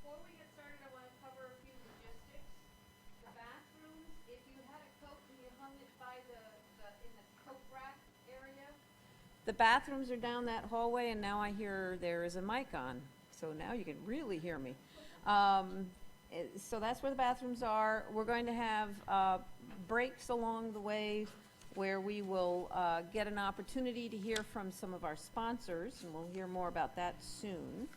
Before we get started, I want to cover a few logistics. The bathrooms, if you had a coat and you hung it by in the coat rack area. The bathrooms are down that hallway, and now I hear there is a mic on, so now you can really hear me. So that's where the bathrooms are. We're going to have breaks along the way where we will get an opportunity to hear from some of our sponsors, and we'll hear more about that soon.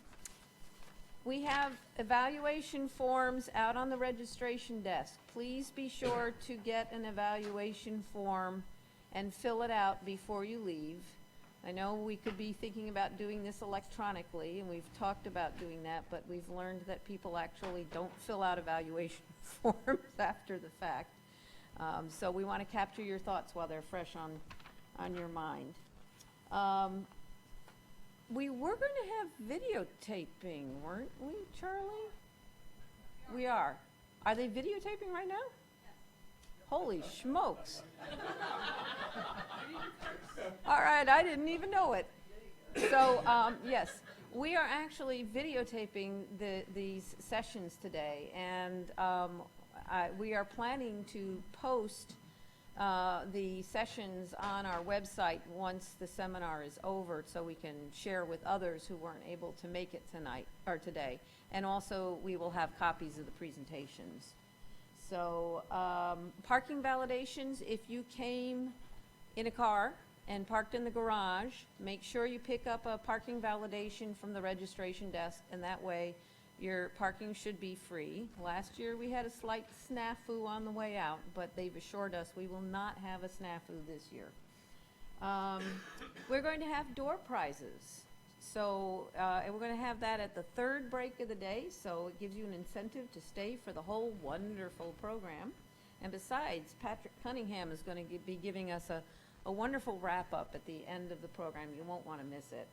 We have evaluation forms out on the registration desk. Please be sure to get an evaluation form and fill it out before you leave. I know we could be thinking about doing this electronically, and we've talked about doing that, but we've learned that people actually don't fill out evaluation forms after the fact. So we want to capture your thoughts while they're fresh on your mind. We were going to have videotaping, weren't we, Charlie? We are. Are they videotaping right now? Holy smokes. All right, I didn't even know it. So, yes, we are actually videotaping these sessions today, and we are planning to post the sessions on our website once the seminar is over, so we can share with others who weren't able to make it tonight or today. And also, we will have copies of the presentations. So, parking validations, if you came in a car and parked in the garage, make sure you pick up a parking validation from the registration desk, and that way your parking should be free. Last year we had a slight snafu on the way out, but they've assured us we will not have a snafu this year. We're going to have door prizes. So and we're going to have that at the third break of the day, so it gives you an incentive to stay for the whole wonderful program. And besides, Patrick Cunningham is going to be giving us a wonderful wrap-up at the end of the program. You won't want to miss it.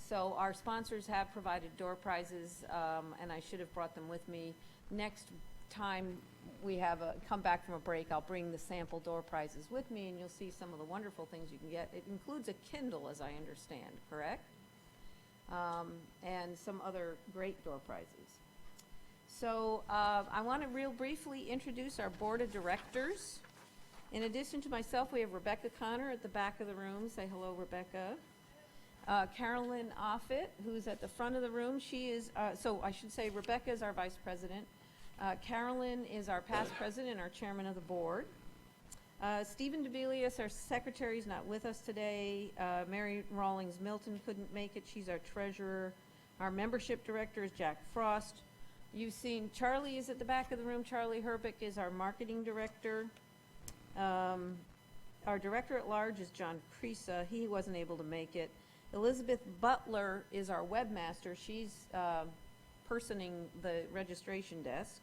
So our sponsors have provided door prizes, and I should have brought them with me. Next time we have come back from a break, I'll bring the sample door prizes with me, and you'll see some of the wonderful things you can get. It includes a Kindle, as I understand, correct? And some other great door prizes. So I want to real briefly introduce our board of directors. In addition to myself, we have Rebecca Connor at the back of the room. Say hello, Rebecca. Carolyn Offit, who's at the front of the room. She is, so I should say Rebecca is our vice president. Carolyn is our past president and our chairman of the board. Stephen DeBelius, our secretary, is not with us today. Mary Rawlings Milton couldn't make it. She's our treasurer. Our membership director is Jack Frost. You've seen Charlie is at the back of the room. Charlie Herbick is our marketing director. Our director at large is John Creasa. He wasn't able to make it. Elizabeth Butler is our webmaster. She's personing the registration desk.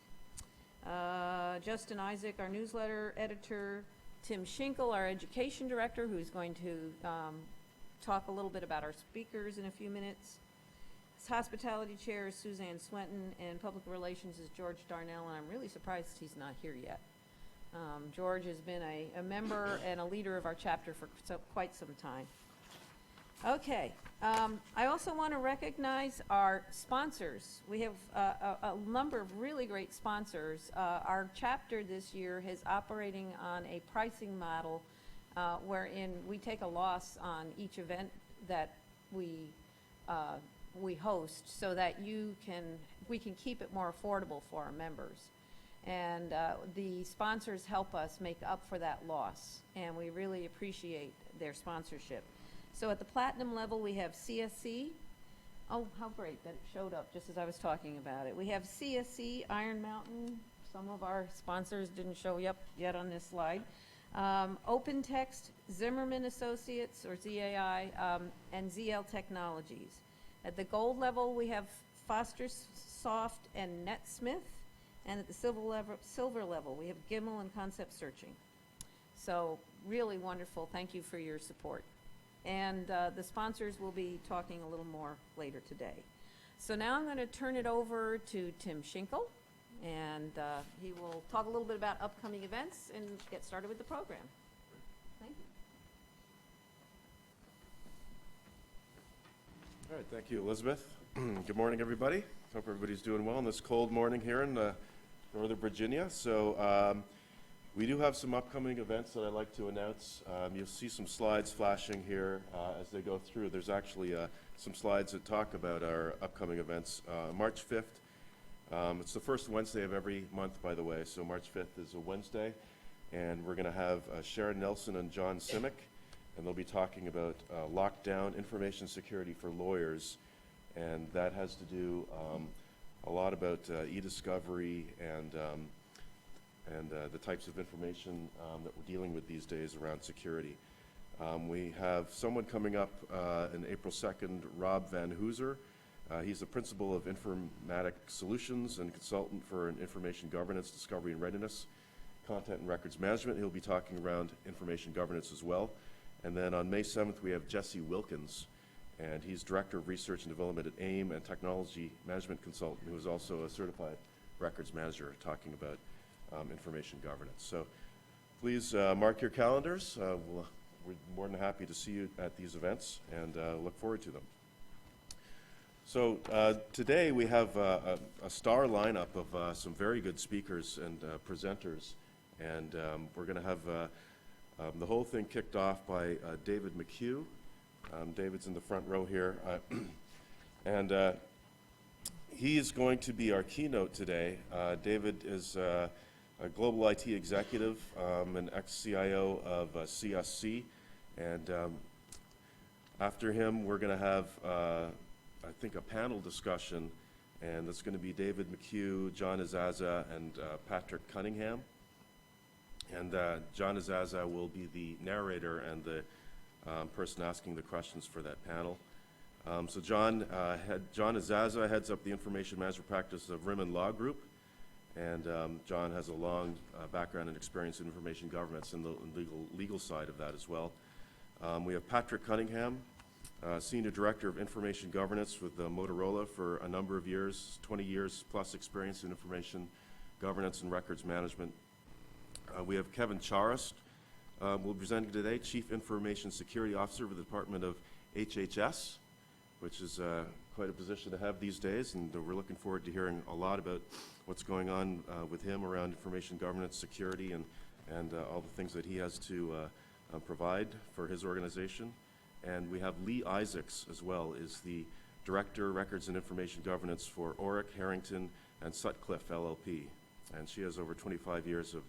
Justin Isaac, our newsletter editor. Tim Schinkel, our education director, who's going to talk a little bit about our speakers in a few minutes. His hospitality chair is Suzanne Swenton, and public relations is George Darnell, and I'm really surprised he's not here yet. George has been a member and a leader of our chapter for quite some time. Okay, I also want to recognize our sponsors. We have a number of really great sponsors. Our chapter this year is operating on a pricing model wherein we take a loss on each event that we host, so that we can keep it more affordable for our members. And the sponsors help us make up for that loss, and we really appreciate their sponsorship. So at the platinum level, we have CSC. Oh, how great that it showed up just as I was talking about it. We have CSC, Iron Mountain. Some of our sponsors didn't show up yet on this slide. Open Text, Zimmerman Associates, or ZAI, and ZL Technologies. At the gold level, we have Foster Soft and NetSmith. And at the silver level, we have Gimel and Concept Searching. So really wonderful. Thank you for your support. And the sponsors will be talking a little more later today. So now I'm going to turn it over to Tim Schinkel, and he will talk a little bit about upcoming events and get started with the program. Thank you. All right, thank you, Elizabeth. Good morning, everybody. Hope everybody's doing well on this cold morning here in Northern Virginia. So we do have some upcoming events that I'd like to announce. You'll see some slides flashing here as they go through. There's actually some slides that talk about our upcoming events. March 5th, it's the first Wednesday of every month, by the way, so March 5th is a Wednesday, and we're going to have Sharon Nelson and John Simic, and they'll be talking about lockdown information security for lawyers, and that has to do a lot about e-discovery and the types of information that we're dealing with these days around security. We have someone coming up on April 2nd, Rob Van Hooser. He's the principal of Informatic Solutions and consultant for information governance, discovery and readiness, content and records management. He'll be talking around information governance as well. And then on May 7th, we have Jesse Wilkins, and he's Director of Research and Development at AIM and Technology Management Consultant, who is also a certified records manager, talking about information governance. So please mark your calendars. We're more than happy to see you at these events and look forward to them. So today we have a star lineup of some very good speakers and presenters, and we're going to have the whole thing kicked off by David McHugh. David's in the front row here, and he is going to be our keynote today. David is a global IT executive, an ex-CIO of CSC, and after him we're going to have, I think, a panel discussion, and it's going to be David McHugh, John Azaza, and Patrick Cunningham. And John Azaza will be the narrator and the person asking the questions for that panel. So John Azaza heads up the information management practice of Rimmen Law Group, and John has a long background and experience in information governance and the legal side of that as well. We have Patrick Cunningham, Senior Director of Information Governance with Motorola for a number of years, 20 years plus experience in information governance and records management. We have Kevin Charest, will be presenting today, Chief Information Security Officer for the Department of HHS, which is quite a position to have these days, and we're looking forward to hearing a lot about what's going on with him around information governance, security, and all the things that he has to provide for his organization. And we have Lee Isaacs as well, is the Director, Records and Information Governance for Oric, Harrington, and Sutcliffe LLP, and she has over 25 years of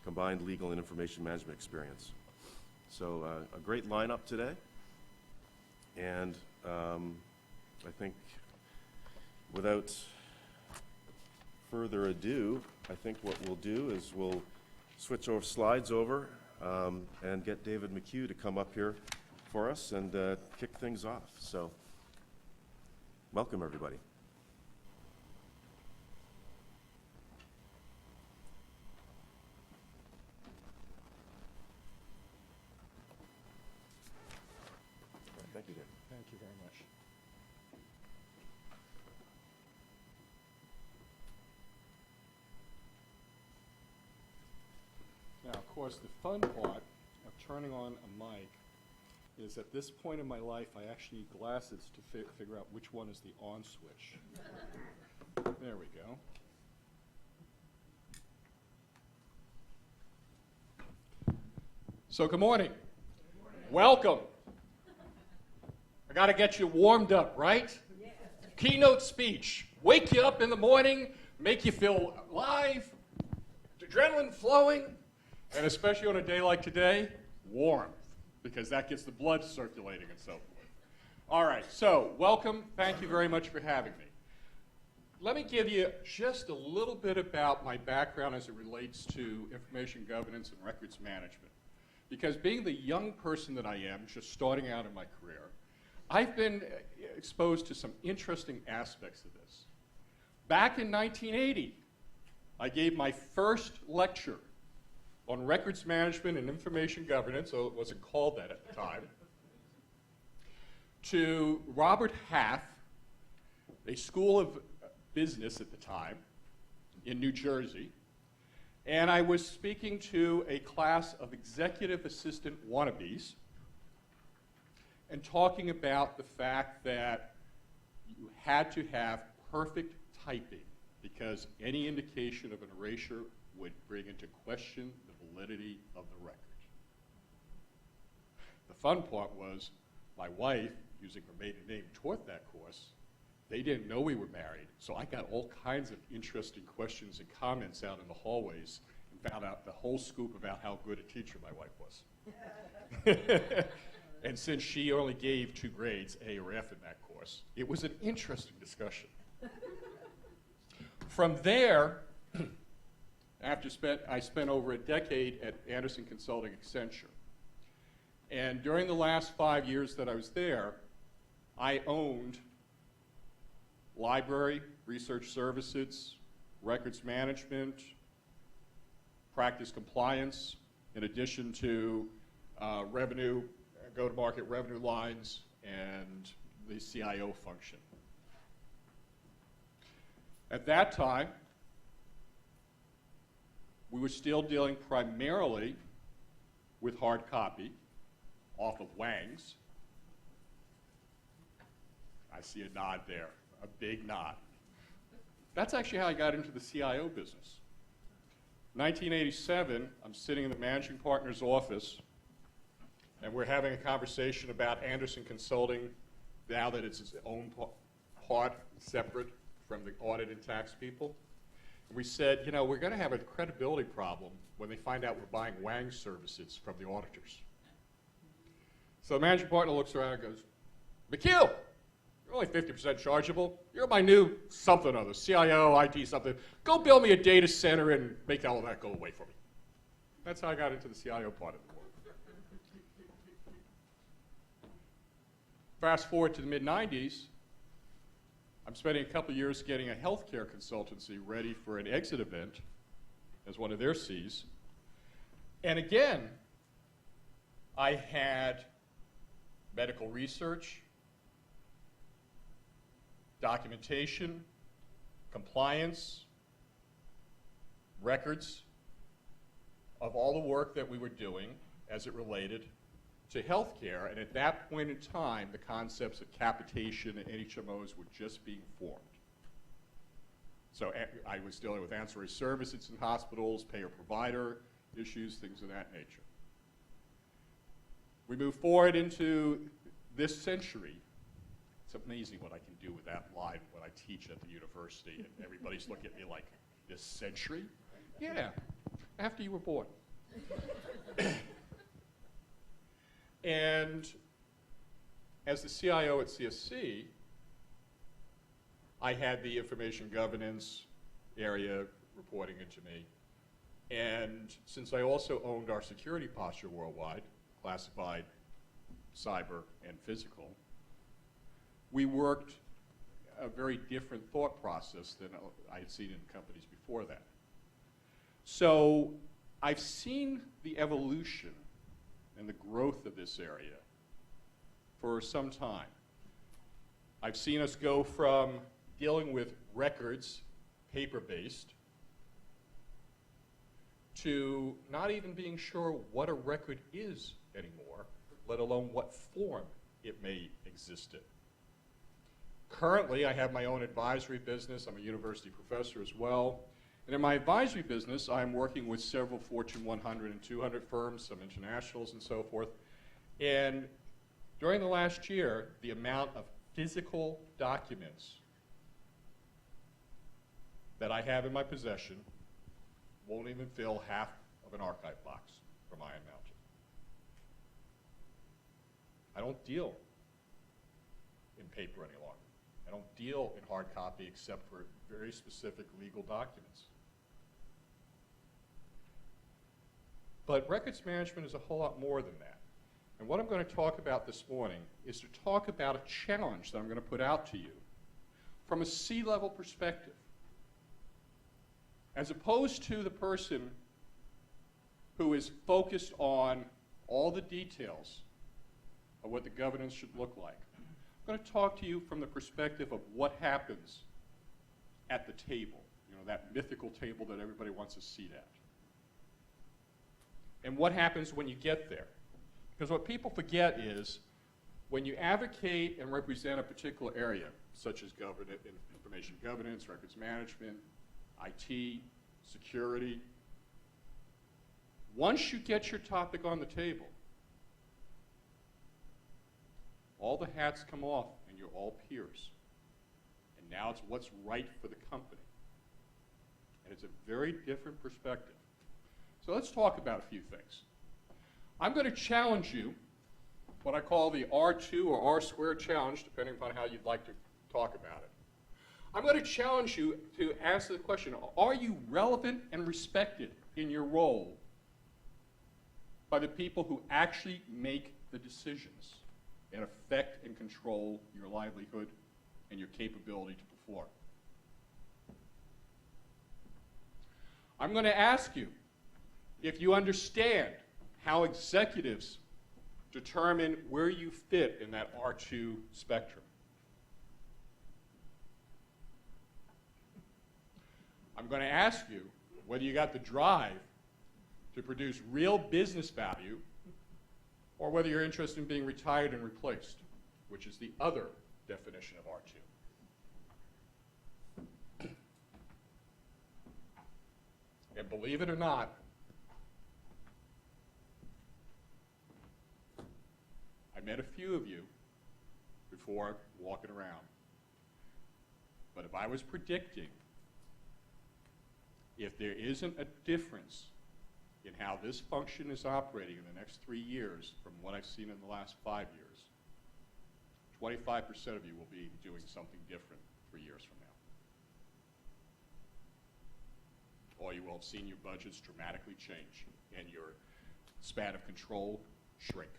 combined legal and information management experience. So a great lineup today, and I think without further ado, I think what we'll do is we'll switch our slides over and get David McHugh to come up here for us and kick things off. So welcome, everybody. Thank you, Dave. Thank you very much. Now, of course, the fun part of turning on a mic is at this point in my life, I actually need glasses to figure out which one is the on switch. There we go. So, good morning. Good morning. Welcome. I got to get you warmed up, right? Yes. Keynote speech. Wake you up in the morning, make you feel alive, adrenaline flowing, and especially on a day like today, warm, because that gets the blood circulating and so forth. All right, so welcome. Thank you very much for having me. Let me give you just a little bit about my background as it relates to information governance and records management. Because being the young person that I am, just starting out in my career, I've been exposed to some interesting aspects of this. Back in 1980, I gave my first lecture on records management and information governance, so it wasn't called that at the time, to Robert Half, a school of business at the time in New Jersey, and I was speaking to a class of executive assistant wannabes and talking about the fact that you had to have perfect typing because any indication of an erasure would bring into question the validity of the record. The fun part was my wife, using her maiden name, taught that course. They didn't know we were married, so I got all kinds of interesting questions and comments out in the hallways and found out the whole scoop about how good a teacher my wife was. And since she only gave 2 grades, A or F, in that course, it was an interesting discussion. From there, I spent over a decade at Anderson Consulting Accenture. And during the last 5 years that I was there, I owned library, research services, records management, practice compliance, in addition to revenue, go-to-market revenue lines, and the CIO function. At that time, we were still dealing primarily with hard copy off of Wang's. I see a nod there, a big nod. That's actually how I got into the CIO business. 1987, I'm sitting in the managing partner's office, and we're having a conversation about Anderson Consulting now that it's its own part, separate from the audit and tax people. And we said, you know, we're going to have a credibility problem when they find out we're buying Wang services from the auditors. So the managing partner looks around and goes, McHugh, you're only 50% chargeable. You're my new something or other, CIO, IT something. Go build me a data center and make all of that go away for me. That's how I got into the CIO part of the world. Fast forward to the mid-90s, I'm spending a couple years getting a healthcare consultancy ready for an exit event as one of their Cs. And again, I had medical research, documentation, compliance, records of all the work that we were doing as it related to healthcare, and at that point in time, the concepts of capitation and HMOs were just being formed. So I was dealing with ancillary services in hospitals, payer-provider issues, things of that nature. We move forward into this century. It's amazing what I can do with that live when I teach at the university, and everybody's looking at me like, this century? Yeah, after you were born. And as the CIO at CSC, I had the information governance area reporting into me. And since I also owned our security posture worldwide, classified, cyber, and physical, we worked a very different thought process than I had seen in companies before that. So I've seen the evolution and the growth of this area for some time. I've seen us go from dealing with records, paper-based, to not even being sure what a record is anymore, let alone what form it may exist in. Currently, I have my own advisory business. I'm a university professor as well. And in my advisory business, I'm working with several Fortune 100 and 200 firms, some internationals and so forth. And during the last year, the amount of physical documents that I have in my possession won't even fill half of an archive box from Iron Mountain. I don't deal in paper any longer. I don't deal in hard copy except for very specific legal documents. But records management is a whole lot more than that. And what I'm going to talk about this morning is to talk about a challenge that I'm going to put out to you from a C-level perspective. As opposed to the person who is focused on all the details of what the governance should look like. I'm going to talk to you from the perspective of what happens at the table, you know, that mythical table that everybody wants a seat at. And what happens when you get there. Because what people forget is when you advocate and represent a particular area, such as information governance, records management, IT, security, once you get your topic on the table, all the hats come off and you're all peers. And now it's what's right for the company. And it's a very different perspective. So let's talk about a few things. I'm going to challenge you, what I call the R2 or R squared challenge, depending upon how you'd like to talk about it. I'm going to challenge you to answer the question, are you relevant and respected in your role by the people who actually make the decisions and affect and control your livelihood and your capability to perform? I'm going to ask you if you understand how executives determine where you fit in that R2 spectrum. I'm going to ask you whether you got the drive to produce real business value or whether you're interested in being retired and replaced, which is the other definition of R2. And believe it or not, I met a few of you before walking around. But if I was predicting, if there isn't a difference in how this function is operating in the next 3 years from what I've seen in the last 5 years, 25% of you will be doing something different 3 years from now. Or you will have seen your budgets dramatically change and your span of control shrink.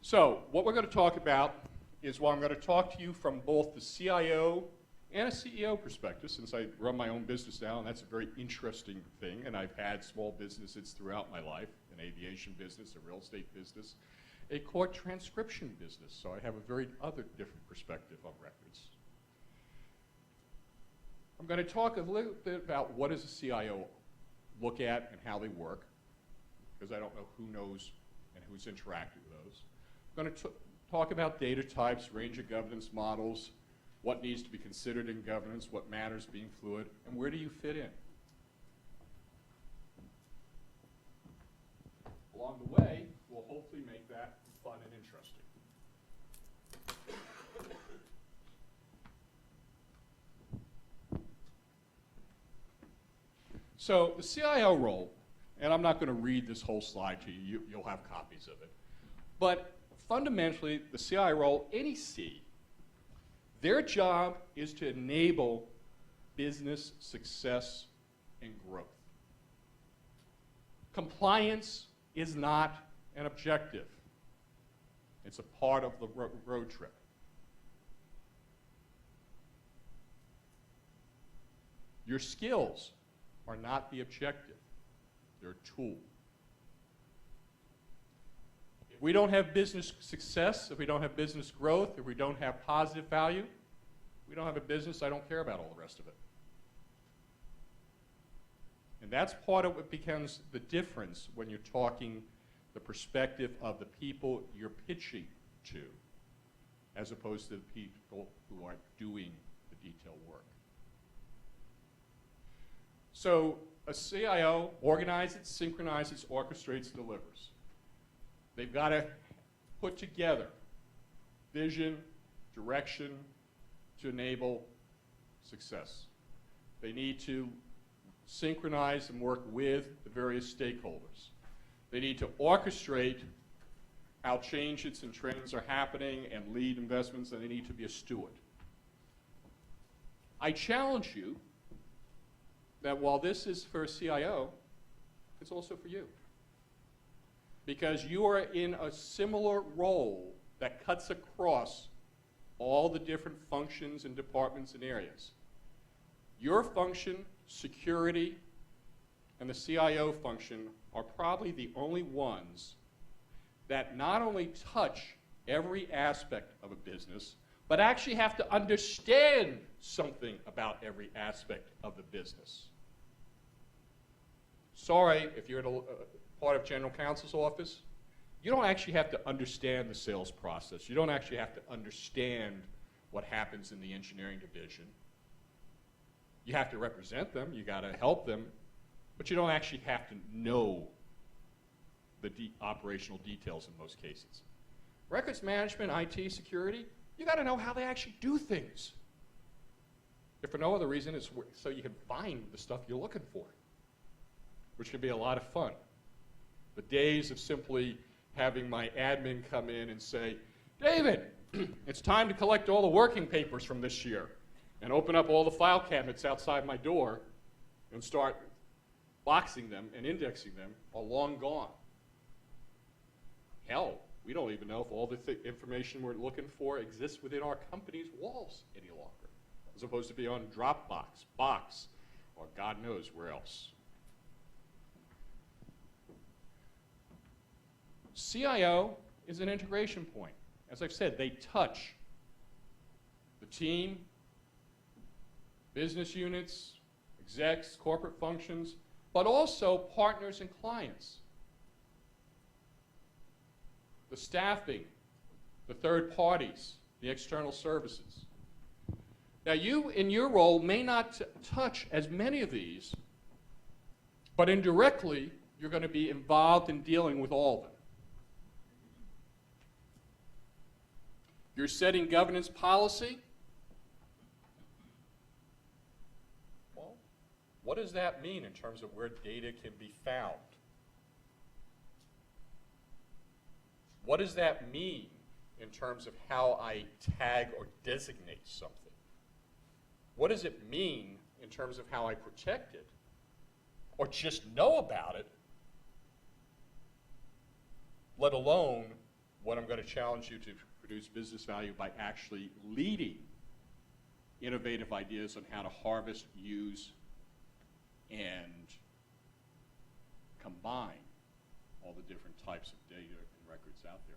So what we're going to talk about is, well, I'm going to talk to you from both the CIO and a CEO perspective, since I run my own business now, and that's a very interesting thing, and I've had small businesses throughout my life, an aviation business, a real estate business, a court transcription business, so I have a very other different perspective on records. I'm going to talk a little bit about what does a CIO look at and how they work, because I don't know who knows and who's interacting with those. I'm going to talk about data types, range of governance models, what needs to be considered in governance, what matters being fluid, and where do you fit in. Along the way, we'll hopefully make that fun and interesting. So the CIO role, and I'm not going to read this whole slide to you, you'll have copies of it, but fundamentally, the CIO role, any C, their job is to enable business success and growth. Compliance is not an objective. It's a part of the road trip. Your skills are not the objective. They're a tool. If we don't have business success, if we don't have business growth, if we don't have positive value, we don't have a business, I don't care about all the rest of it. And that's part of what becomes the difference when you're talking the perspective of the people you're pitching to, as opposed to the people who are doing the detailed work. So a CIO organizes, synchronizes, orchestrates, delivers. They've got to put together vision, direction to enable success. They need to synchronize and work with the various stakeholders. They need to orchestrate how changes and trends are happening and lead investments, and they need to be a steward. I challenge you that while this is for a CIO, it's also for you. Because you are in a similar role that cuts across all the different functions and departments and areas. Your function, security, and the CIO function are probably the only ones that not only touch every aspect of a business, but actually have to understand something about every aspect of the business. Sorry, if you're at a part of General Counsel's office, you don't actually have to understand the sales process. You don't actually have to understand what happens in the engineering division. You have to represent them, you got to help them, but you don't actually have to know the operational details in most cases. Records management, IT, security, you got to know how they actually do things. If for no other reason, it's so you can find the stuff you're looking for, which can be a lot of fun. The days of simply having my admin come in and say, David, it's time to collect all the working papers from this year, and open up all the file cabinets outside my door and start boxing them and indexing them are long gone. Hell, we don't even know if all the information we're looking for exists within our company's walls any longer, as opposed to be on Dropbox, Box, or God knows where else. CIO is an integration point. As I've said, they touch the team, business units, execs, corporate functions, but also partners and clients. The staffing, the third parties, the external services. Now you, in your role, may not touch as many of these, but indirectly, you're going to be involved in dealing with all of them. You're setting governance policy. Well, what does that mean in terms of where data can be found? What does that mean in terms of how I tag or designate something? What does it mean in terms of how I protect it? Or just know about it, let alone what I'm going to challenge you to produce business value by actually leading innovative ideas on how to harvest, use, and combine all the different types of data and records out there.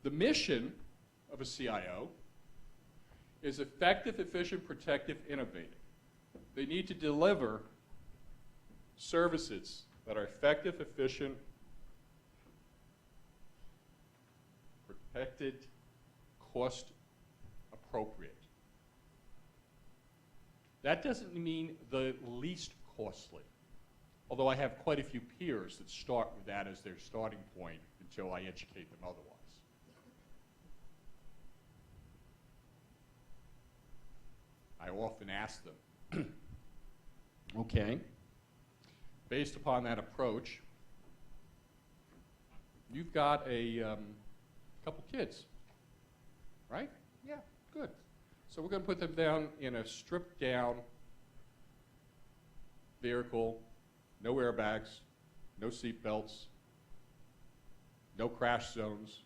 The mission of a CIO is effective, efficient, protective, innovative. They need to deliver services that are effective, efficient, protected, cost appropriate. That doesn't mean the least costly, although I have quite a few peers that start with that as their starting point until I educate them otherwise. I often ask them, okay, based upon that approach, you've got a couple kids, right? Yeah, good. So we're going to put them down in a stripped down vehicle, no airbags, no seat belts, no crash zones,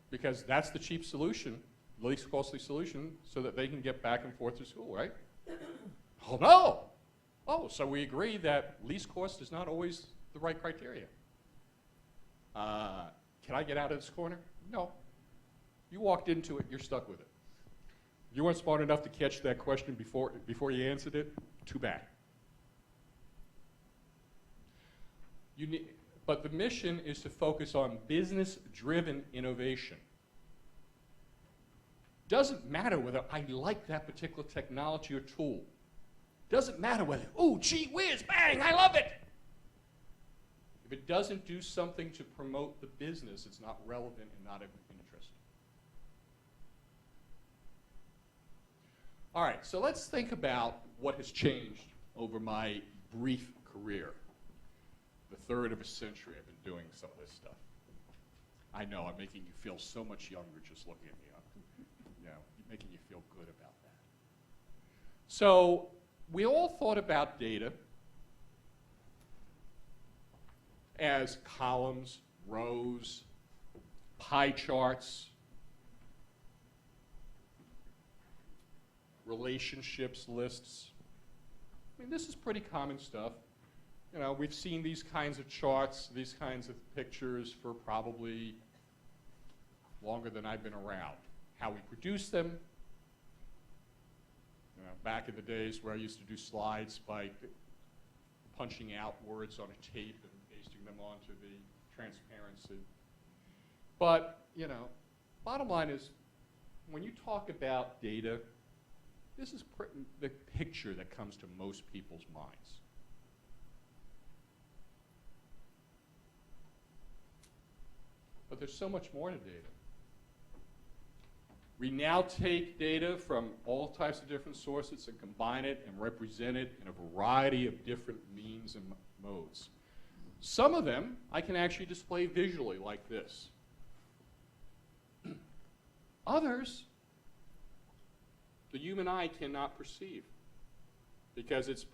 because that's the cheap solution, the least costly solution, so that they can get back and forth to school, right? Oh, no! Oh, so we agree that least cost is not always the right criteria. Can I get out of this corner? No. You walked into it, you're stuck with it. You weren't smart enough to catch that question before you answered it, too bad. But the mission is to focus on business-driven innovation. Doesn't matter whether I like that particular technology or tool. Doesn't matter whether, oh, gee whiz, bang, I love it. If it doesn't do something to promote the business, it's not relevant and not of interest. All right, so let's think about what has changed over my brief career. The third of a century I've been doing some of this stuff. I know, I'm making you feel so much younger just looking at me. You know, making you feel good about that. So we all thought about data as columns, rows, pie charts, relationships lists. I mean, this is pretty common stuff. You know, we've seen these kinds of charts, these kinds of pictures for probably longer than I've been around. How we produce them. You know, back in the days where I used to do slides by punching out words on a tape and pasting them onto the transparency. But, you know, bottom line is, when you talk about data, this is the picture that comes to most people's minds. But there's so much more to data. We now take data from all types of different sources and combine it and represent it in a variety of different means and modes. Some of them I can actually display visually like this. Others, the human eye cannot perceive because it's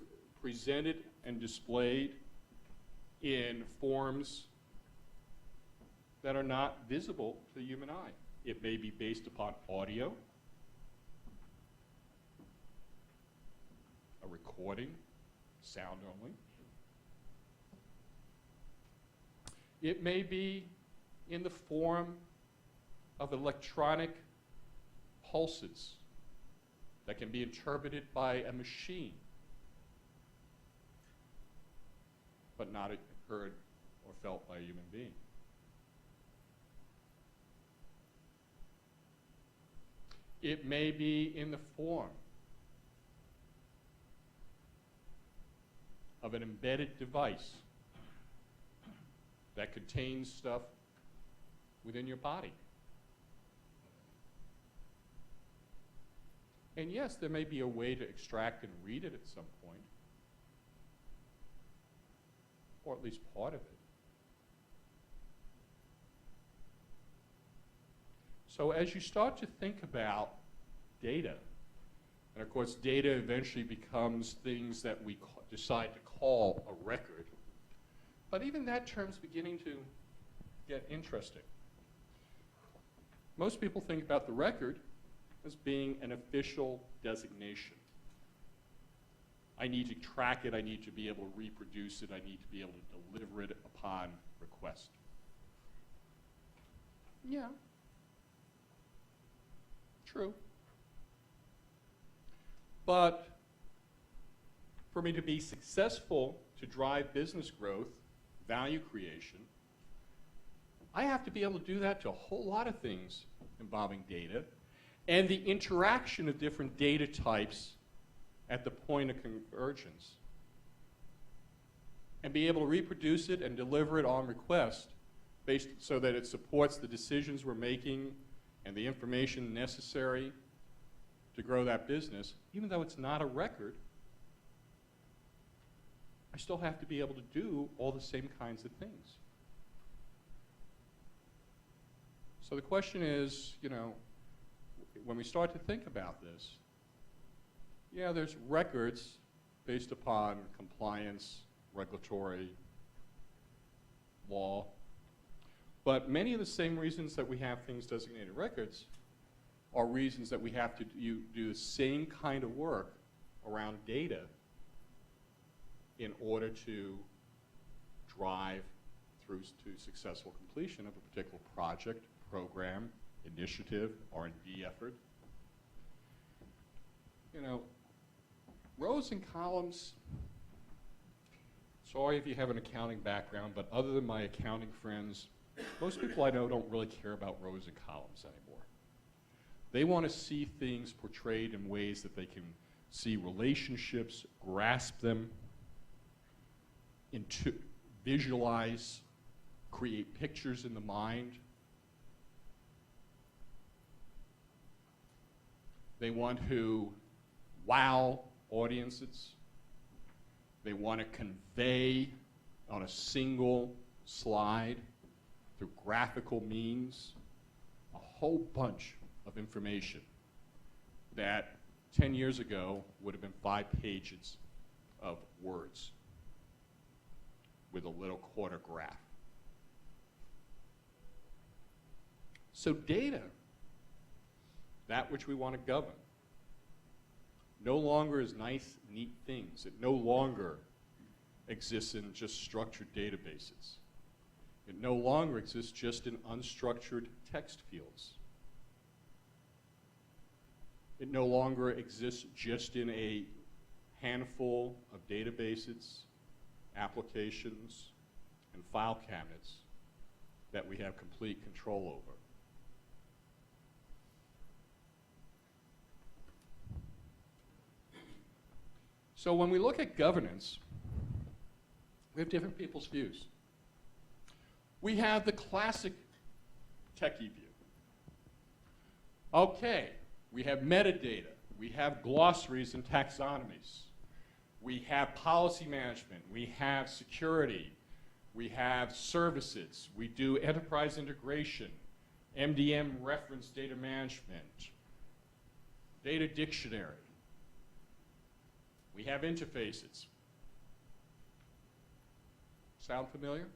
presented and displayed in forms that are not visible to the human eye. It may be based upon audio, a recording, sound only. It may be in the form of electronic pulses that can be interpreted by a machine, but not heard or felt by a human being. It may be in the form of an embedded device that contains stuff within your body. And yes, there may be a way to extract and read it at some point, or at least part of it. So as you start to think about data, and of course data eventually becomes things that we decide to call a record, but even that term's beginning to get interesting. Most people think about the record as being an official designation. I need to track it, I need to be able to reproduce it, I need to be able to deliver it upon request. Yeah. True. But for me to be successful, to drive business growth, value creation, I have to be able to do that to a whole lot of things involving data and the interaction of different data types at the point of convergence, and be able to reproduce it and deliver it on request based so that it supports the decisions we're making and the information necessary to grow that business. Even though it's not a record, I still have to be able to do all the same kinds of things. So the question is, you know, when we start to think about this, yeah, there's records based upon compliance, regulatory, law, but many of the same reasons that we have things designated records are reasons that we have to do the same kind of work around data in order to drive through to successful completion of a particular project, program, initiative, R&D effort. You know, rows and columns, sorry if you have an accounting background, but other than my accounting friends, most people I know don't really care about rows and columns anymore. They want to see things portrayed in ways that they can see relationships, grasp them, visualize, create pictures in the mind. They want to wow audiences. They want to convey on a single slide through graphical means a whole bunch of information that 10 years ago would have been 5 pages of words with a little quarter graph. So data, that which we want to govern, no longer is nice, neat things. It no longer exists in just structured databases. It no longer exists just in unstructured text fields. It no longer exists just in a handful of databases applications, and file cabinets that we have complete control over. So when we look at governance, we have different people's views. We have the classic techie view. Okay, we have metadata, we have glossaries and taxonomies, we have policy management, we have security, we have services, we do enterprise integration, MDM reference data management, data dictionary. We have interfaces. Sound familiar?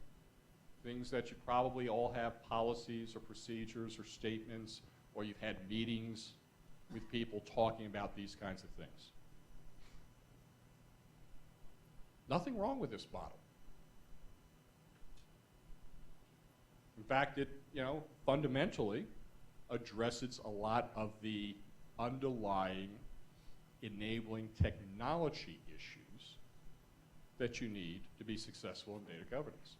Things that you probably all have policies or procedures or statements, or you've had meetings with people talking about these kinds of things. Nothing wrong with this model. In fact, it, fundamentally addresses a lot of the underlying enabling technology issues that you need to be successful in data governance.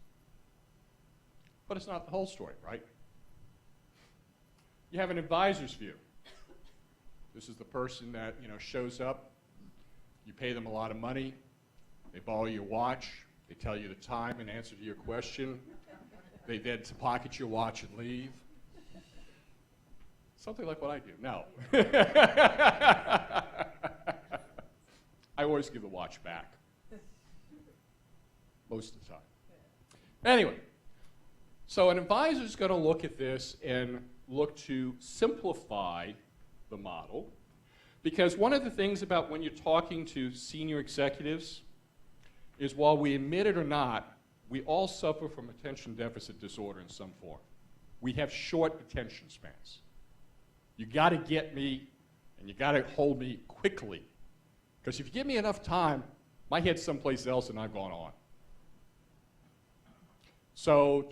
But it's not the whole story, right? You have an advisor's view. This is the person that shows up, you pay them a lot of money, they borrow your watch, they tell you the time and answer to your question, they then pocket your watch and leave. Something like what I do. No. I always give the watch back. Most of the time. Anyway, so an advisor is going to look at this and look to simplify the model, because one of the things about when you're talking to senior executives is, while we admit it or not, we all suffer from attention deficit disorder in some form. We have short attention spans. You got to get me, and you got to hold me quickly, because if you give me enough time, my head's someplace else and I've gone on. So,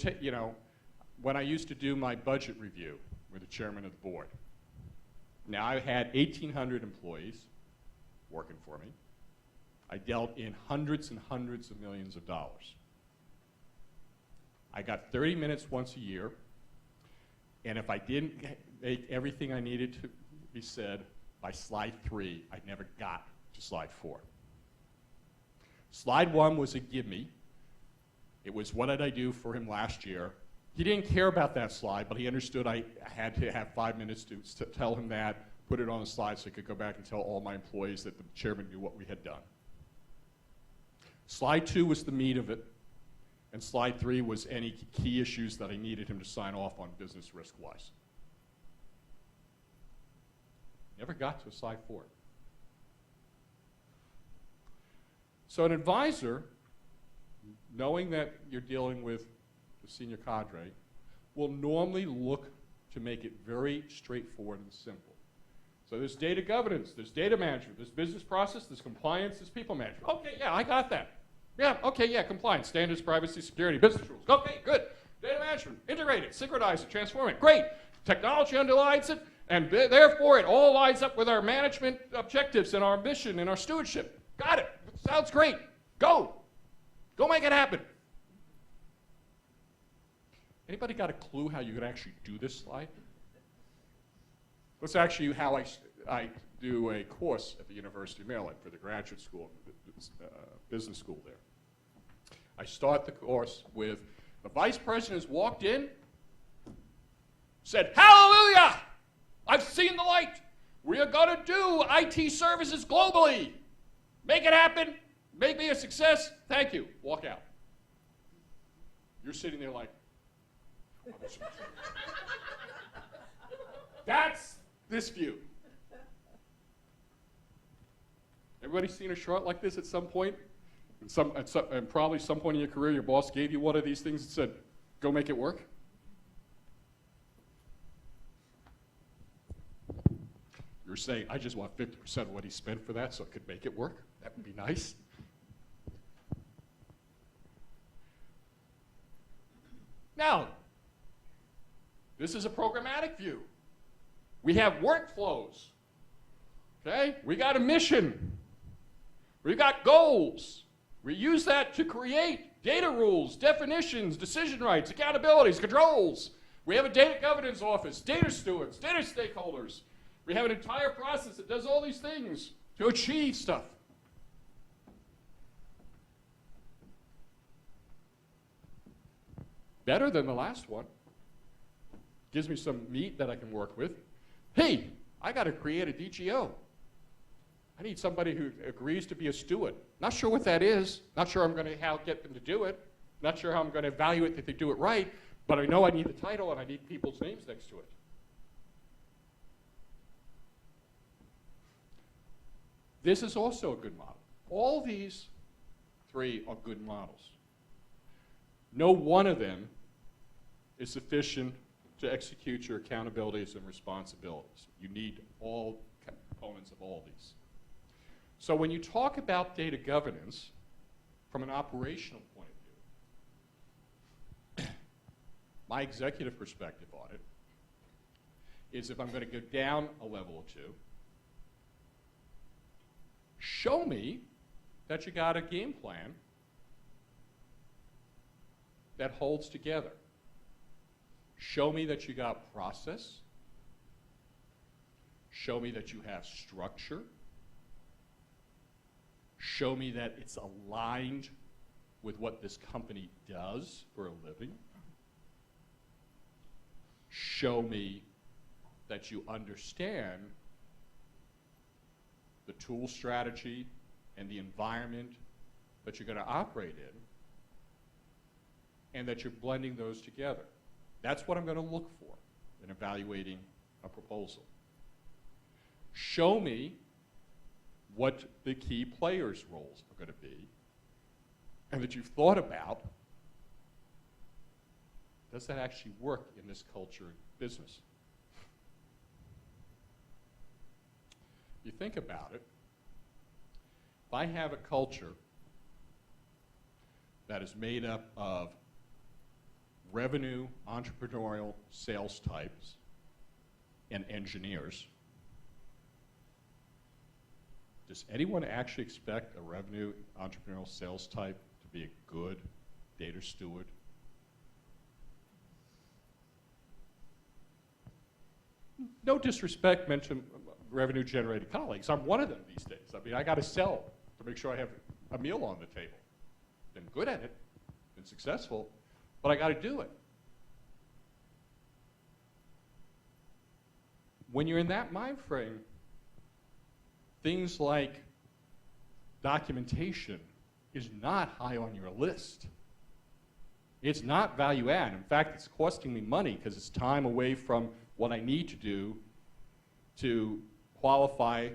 when I used to do my budget review with the chairman of the board, now I had 1,800 employees working for me. I dealt in hundreds and hundreds of millions of dollars. I got 30 minutes once a year, and if I didn't make everything I needed to be said by slide 3, I never got to slide 4. Slide 1 was a gimme. It was, what did I do for him last year? He didn't care about that slide, but he understood I had to have 5 minutes to tell him that, put it on the slide so I could go back and tell all my employees that the chairman knew what we had done. Slide 2 was the meat of it, and slide 3 was any key issues that I needed him to sign off on business risk-wise. Never got to slide 4. So an advisor, knowing that you're dealing with the senior cadre, will normally look to make it very straightforward and simple. So there's data governance, there's data management, there's business process, there's compliance, there's people management. Okay, yeah, I got that. Yeah, okay, yeah, compliance, standards, privacy, security, business rules. Okay, good. Data management, integrate it, synchronize it, transform it. Great. Technology underlies it, and therefore it all lines up with our management objectives and our mission and our stewardship. Got it. Sounds great. Go. Go make it happen. Anybody got a clue how you could actually do this slide? That's actually how I do a course at the University of Maryland for the graduate school, business school there. I start the course with the vice president has walked in, said, "Hallelujah! I've seen the light. We are going to do IT services globally. Make it happen. Make me a success. Thank you." Walk out. You're sitting there like, that's this view. Everybody seen a chart like this at some point? And probably some point in your career, your boss gave you one of these things and said, "Go make it work." You're saying, "I just want 50% of what he spent for that so it could make it work." That would be nice. Now, this is a programmatic view. We have workflows. Okay? We got a mission. We got goals. We use that to create data rules, definitions, decision rights, accountabilities, controls. We have a data governance office, data stewards, data stakeholders. We have an entire process that does all these things to achieve stuff. Better than the last one. Gives me some meat that I can work with. Hey, I got to create a DGO. I need somebody who agrees to be a steward. Not sure what that is. Not sure I'm going to get them to do it. Not sure how I'm going to evaluate that they do it right. But I know I need the title and I need people's names next to it. This is also a good model. All these three are good models. No one of them is sufficient to execute your accountabilities and responsibilities. You need all components of all these. So when you talk about data governance from an operational point of view, my executive perspective on it is if I'm going to go down a level or two, show me that you got a game plan that holds together. Show me that you got process. Show me that you have structure. Show me that it's aligned with what this company does for a living. Show me that you understand the tool strategy and the environment that you're going to operate in, and that you're blending those together. That's what I'm going to look for in evaluating a proposal. Show me what the key players' roles are going to be, and that you've thought about, does that actually work in this culture and business? You think about it, if I have a culture that is made up of revenue, entrepreneurial, sales types, and engineers, does anyone actually expect a revenue, entrepreneurial, sales type to be a good data steward? No disrespect meant to revenue-generated colleagues. I'm one of them these days. I mean, I got to sell to make sure I have a meal on the table. Been good at it, been successful, but I got to do it. When you're in that mind frame, things like documentation is not high on your list. It's not value add. In fact, it's costing me money because it's time away from what I need to do to qualify,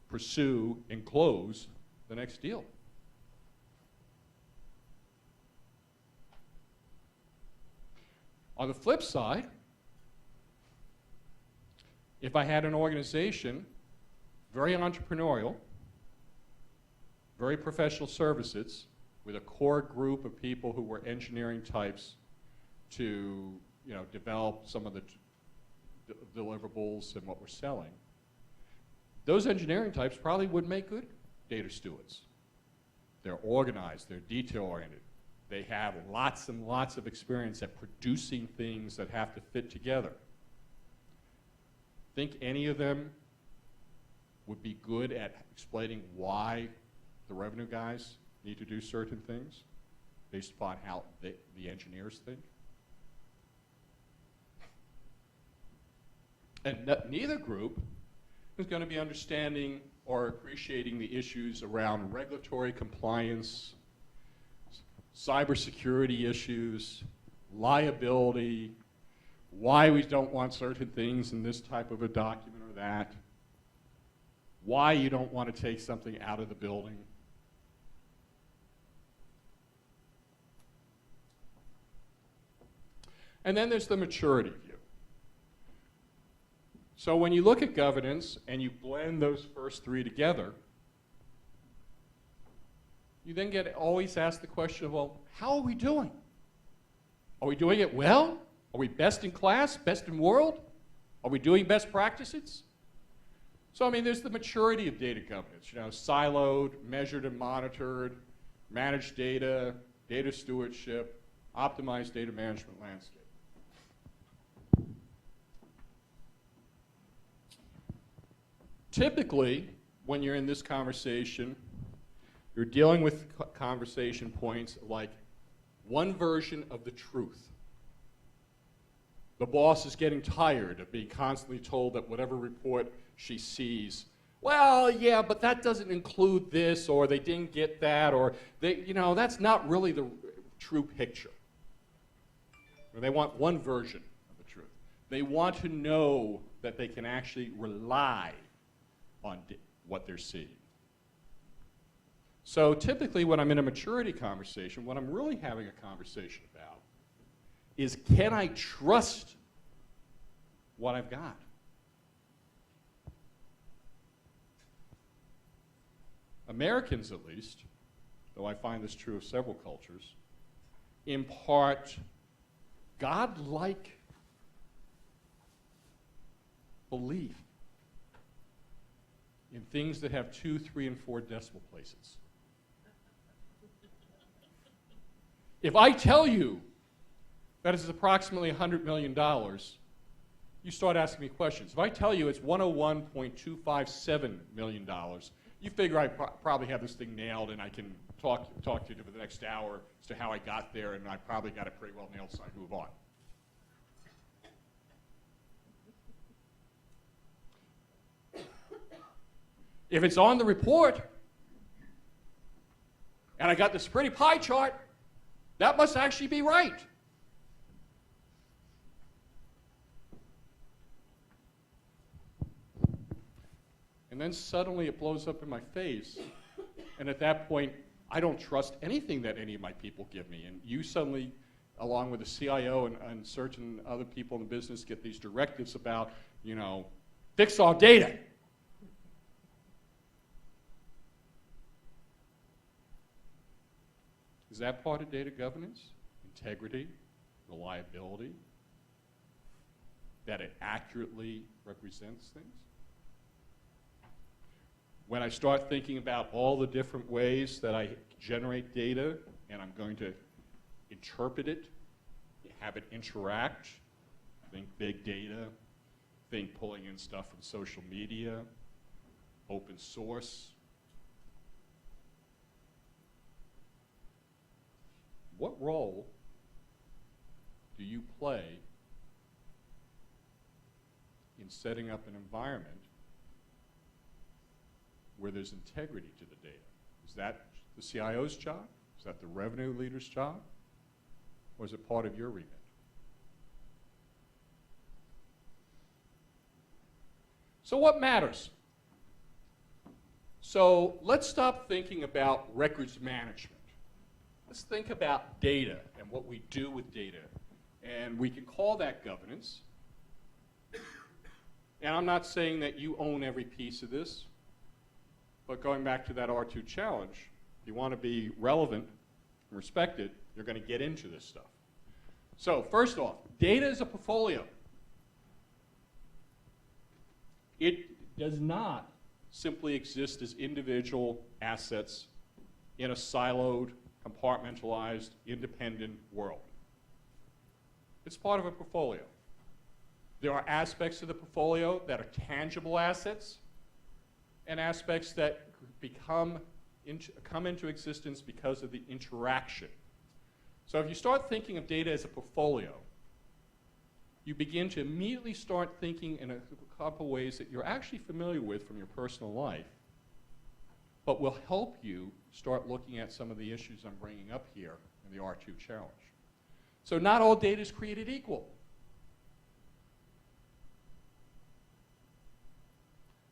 pursue, and close the next deal. On the flip side, if I had an organization, very entrepreneurial, very professional services, with a core group of people who were engineering types to, develop some of the deliverables and what we're selling, those engineering types probably would make good data stewards. They're organized, they're detail-oriented. They have lots and lots of experience at producing things that have to fit together. Think any of them would be good at explaining why the revenue guys need to do certain things based upon how the engineers think? And neither group is going to be understanding or appreciating the issues around regulatory compliance, cybersecurity issues, liability, why we don't want certain things in this type of a document or that, why you don't want to take something out of the building. And then there's the maturity view. So when you look at governance and you blend those first three together, you then always asked the question of, well, how are we doing? Are we doing it well? Are we best in class, best in world? Are we doing best practices? So, there's the maturity of data governance, siloed, measured and monitored, manage data, data stewardship, optimize data management landscape. Typically, when you're in this conversation, you're dealing with conversation points like one version of the truth. The boss is getting tired of being constantly told that whatever report she sees, well, yeah, but that doesn't include this, or they didn't get that, or that's not really the true picture. Or they want one version of the truth. They want to know that they can actually rely on what they're seeing. So typically when I'm in a maturity conversation, what I'm really having a conversation about is, can I trust what I've got? Americans, at least, though I find this true of several cultures, impart godlike belief in things that have 2, 3, and 4 decimal places. If I tell you that it's approximately $100 million, you start asking me questions. If I tell you it's $101.257 million, you figure I probably have this thing nailed, and I can talk to you for the next hour as to how I got there, and I probably got it pretty well nailed, so I move on. If it's on the report, and I got this pretty pie chart, that must actually be right. And then suddenly it blows up in my face, and at that point, I don't trust anything that any of my people give me. And you suddenly, along with the CIO and certain other people in the business, get these directives about, fix our data. Is that part of data governance? Integrity, reliability, that it accurately represents things? When I start thinking about all the different ways that I generate data, and I'm going to interpret it, have it interact, think big data, think pulling in stuff from social media, open source. What role do you play in setting up an environment where there's integrity to the data? Is that the CIO's job? Is that the revenue leader's job? Or is it part of your remit? So what matters? So let's stop thinking about records management. Let's think about data and what we do with data. And we can call that governance. And I'm not saying that you own every piece of this, but going back to that R2 challenge, if you want to be relevant and respected, you're going to get into this stuff. So first off, data is a portfolio. It does not simply exist as individual assets in a siloed, compartmentalized, independent world. It's part of a portfolio. There are aspects of the portfolio that are tangible assets and aspects that come into existence because of the interaction. So if you start thinking of data as a portfolio, you begin to immediately start thinking in a couple ways that you're actually familiar with from your personal life, but will help you start looking at some of the issues I'm bringing up here in the R2 challenge. So not all data is created equal.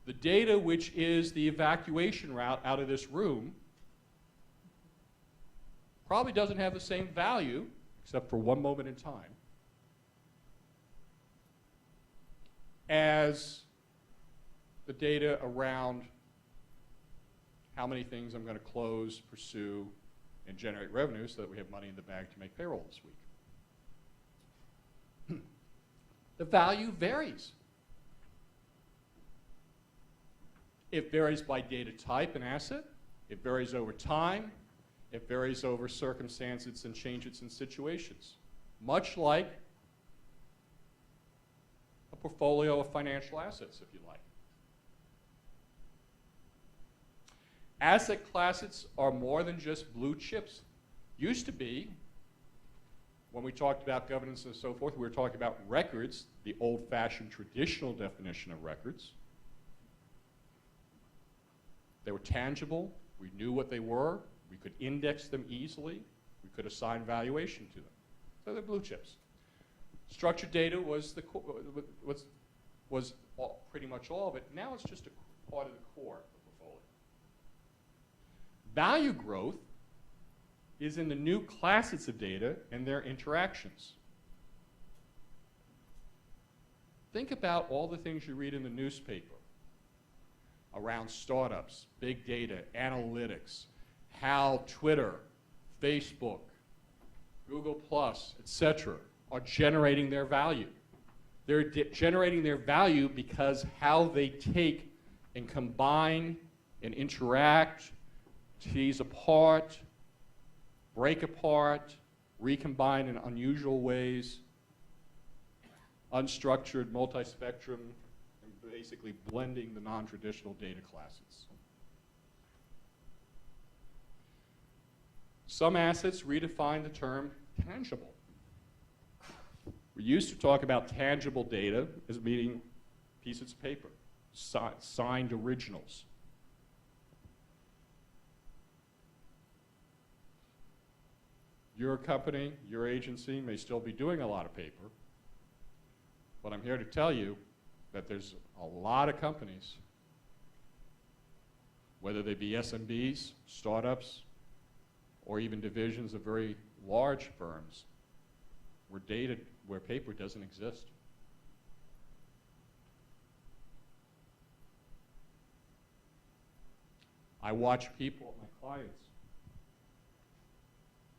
The data which is the evacuation route out of this room probably doesn't have the same value, except for one moment in time, as the data around how many things I'm going to close, pursue, and generate revenue so that we have money in the bag to make payroll this week. The value varies. It varies by data type and asset. It varies over time. It varies over circumstances and changes in situations, much like a portfolio of financial assets, if you like. Asset classes are more than just blue chips. Used to be, when we talked about governance and so forth, we were talking about records, the old-fashioned traditional definition of records. They were tangible. We knew what they were. We could index them easily. We could assign valuation to them. So they're blue chips. Structured data was pretty much all of it. Now it's just a part of the core of the portfolio. Value growth is in the new classes of data and their interactions. Think about all the things you read in the newspaper around startups, big data, analytics, how Twitter, Facebook, Google+, etc., are generating their value. They're generating their value because how they take and combine and interact, tease apart, break apart, recombine in unusual ways, unstructured, multi-spectrum, and basically blending the non-traditional data classes. Some assets redefine the term tangible. We used to talk about tangible data as meaning pieces of paper, signed originals. Your company, your agency may still be doing a lot of paper, but I'm here to tell you that there's a lot of companies, whether they be SMBs, startups, or even divisions of very large firms, where paper doesn't exist. I watch people, my clients,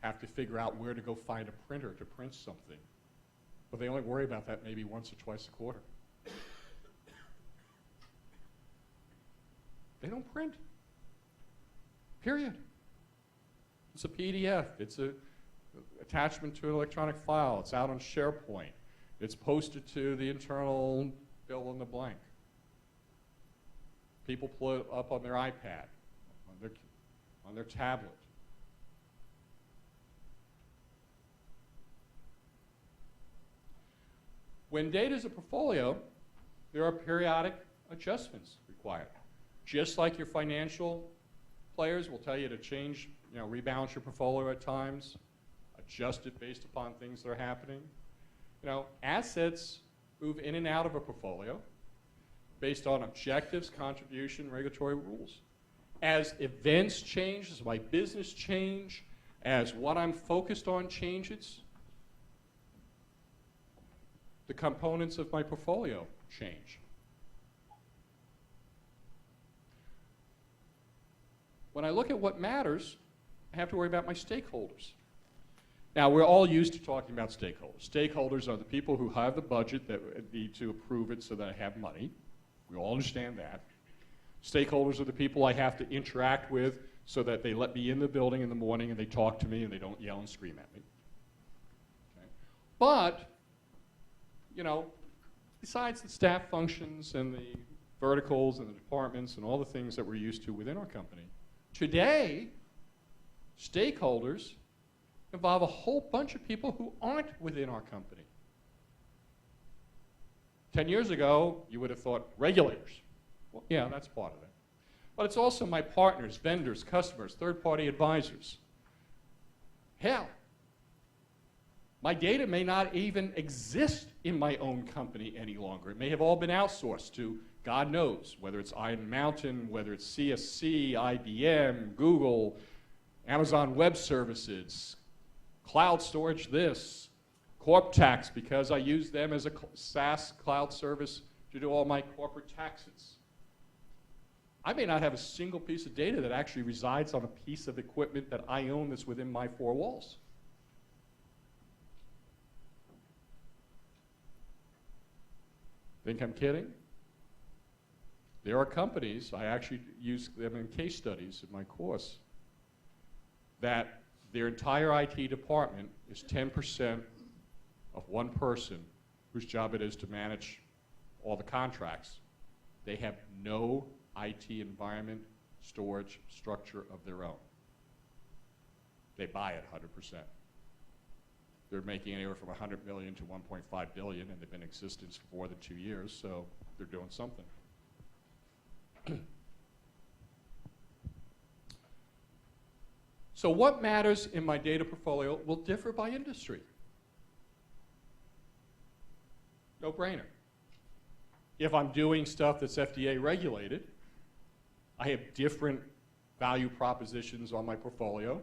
have to figure out where to go find a printer to print something. But they only worry about that maybe once or twice a quarter. They don't print. Period. It's a PDF. It's an attachment to an electronic file. It's out on SharePoint. It's posted to the internal fill in the blank. People pull it up on their iPad, on their tablet. When data is a portfolio, there are periodic adjustments required. Just like your financial players will tell you to change, rebalance your portfolio at times, adjust it based upon things that are happening. Assets move in and out of a portfolio based on objectives, contribution, regulatory rules. As events change, as my business change, as what I'm focused on changes, the components of my portfolio change. When I look at what matters, I have to worry about my stakeholders. Now, we're all used to talking about stakeholders. Stakeholders are the people who have the budget that need to approve it so that I have money. We all understand that. Stakeholders are the people I have to interact with so that they let me in the building in the morning and they talk to me and they don't yell and scream at me. Okay? But, besides the staff functions and the verticals and the departments and all the things that we're used to within our company, today, stakeholders involve a whole bunch of people who aren't within our company. 10 years ago, you would have thought regulators. Well, yeah, that's part of it. But it's also my partners, vendors, customers, third-party advisors. Hell, my data may not even exist in my own company any longer. It may have all been outsourced to God knows, whether it's Iron Mountain, whether it's CSC, IBM, Google, Amazon Web Services, cloud storage this, corp tax because I use them as a SaaS cloud service to do all my corporate taxes. I may not have a single piece of data that actually resides on a piece of equipment that I own that's within my four walls. Think I'm kidding? There are companies, I actually use them in case studies in my course, that their entire IT department is 10% of one person whose job it is to manage all the contracts. They have no IT environment, storage, structure of their own. They buy it 100%. They're making anywhere from 100 million to 1.5 billion, and they've been in existence for more than 2 years, so they're doing something. So what matters in my data portfolio will differ by industry. No brainer. If I'm doing stuff that's FDA regulated, I have different value propositions on my portfolio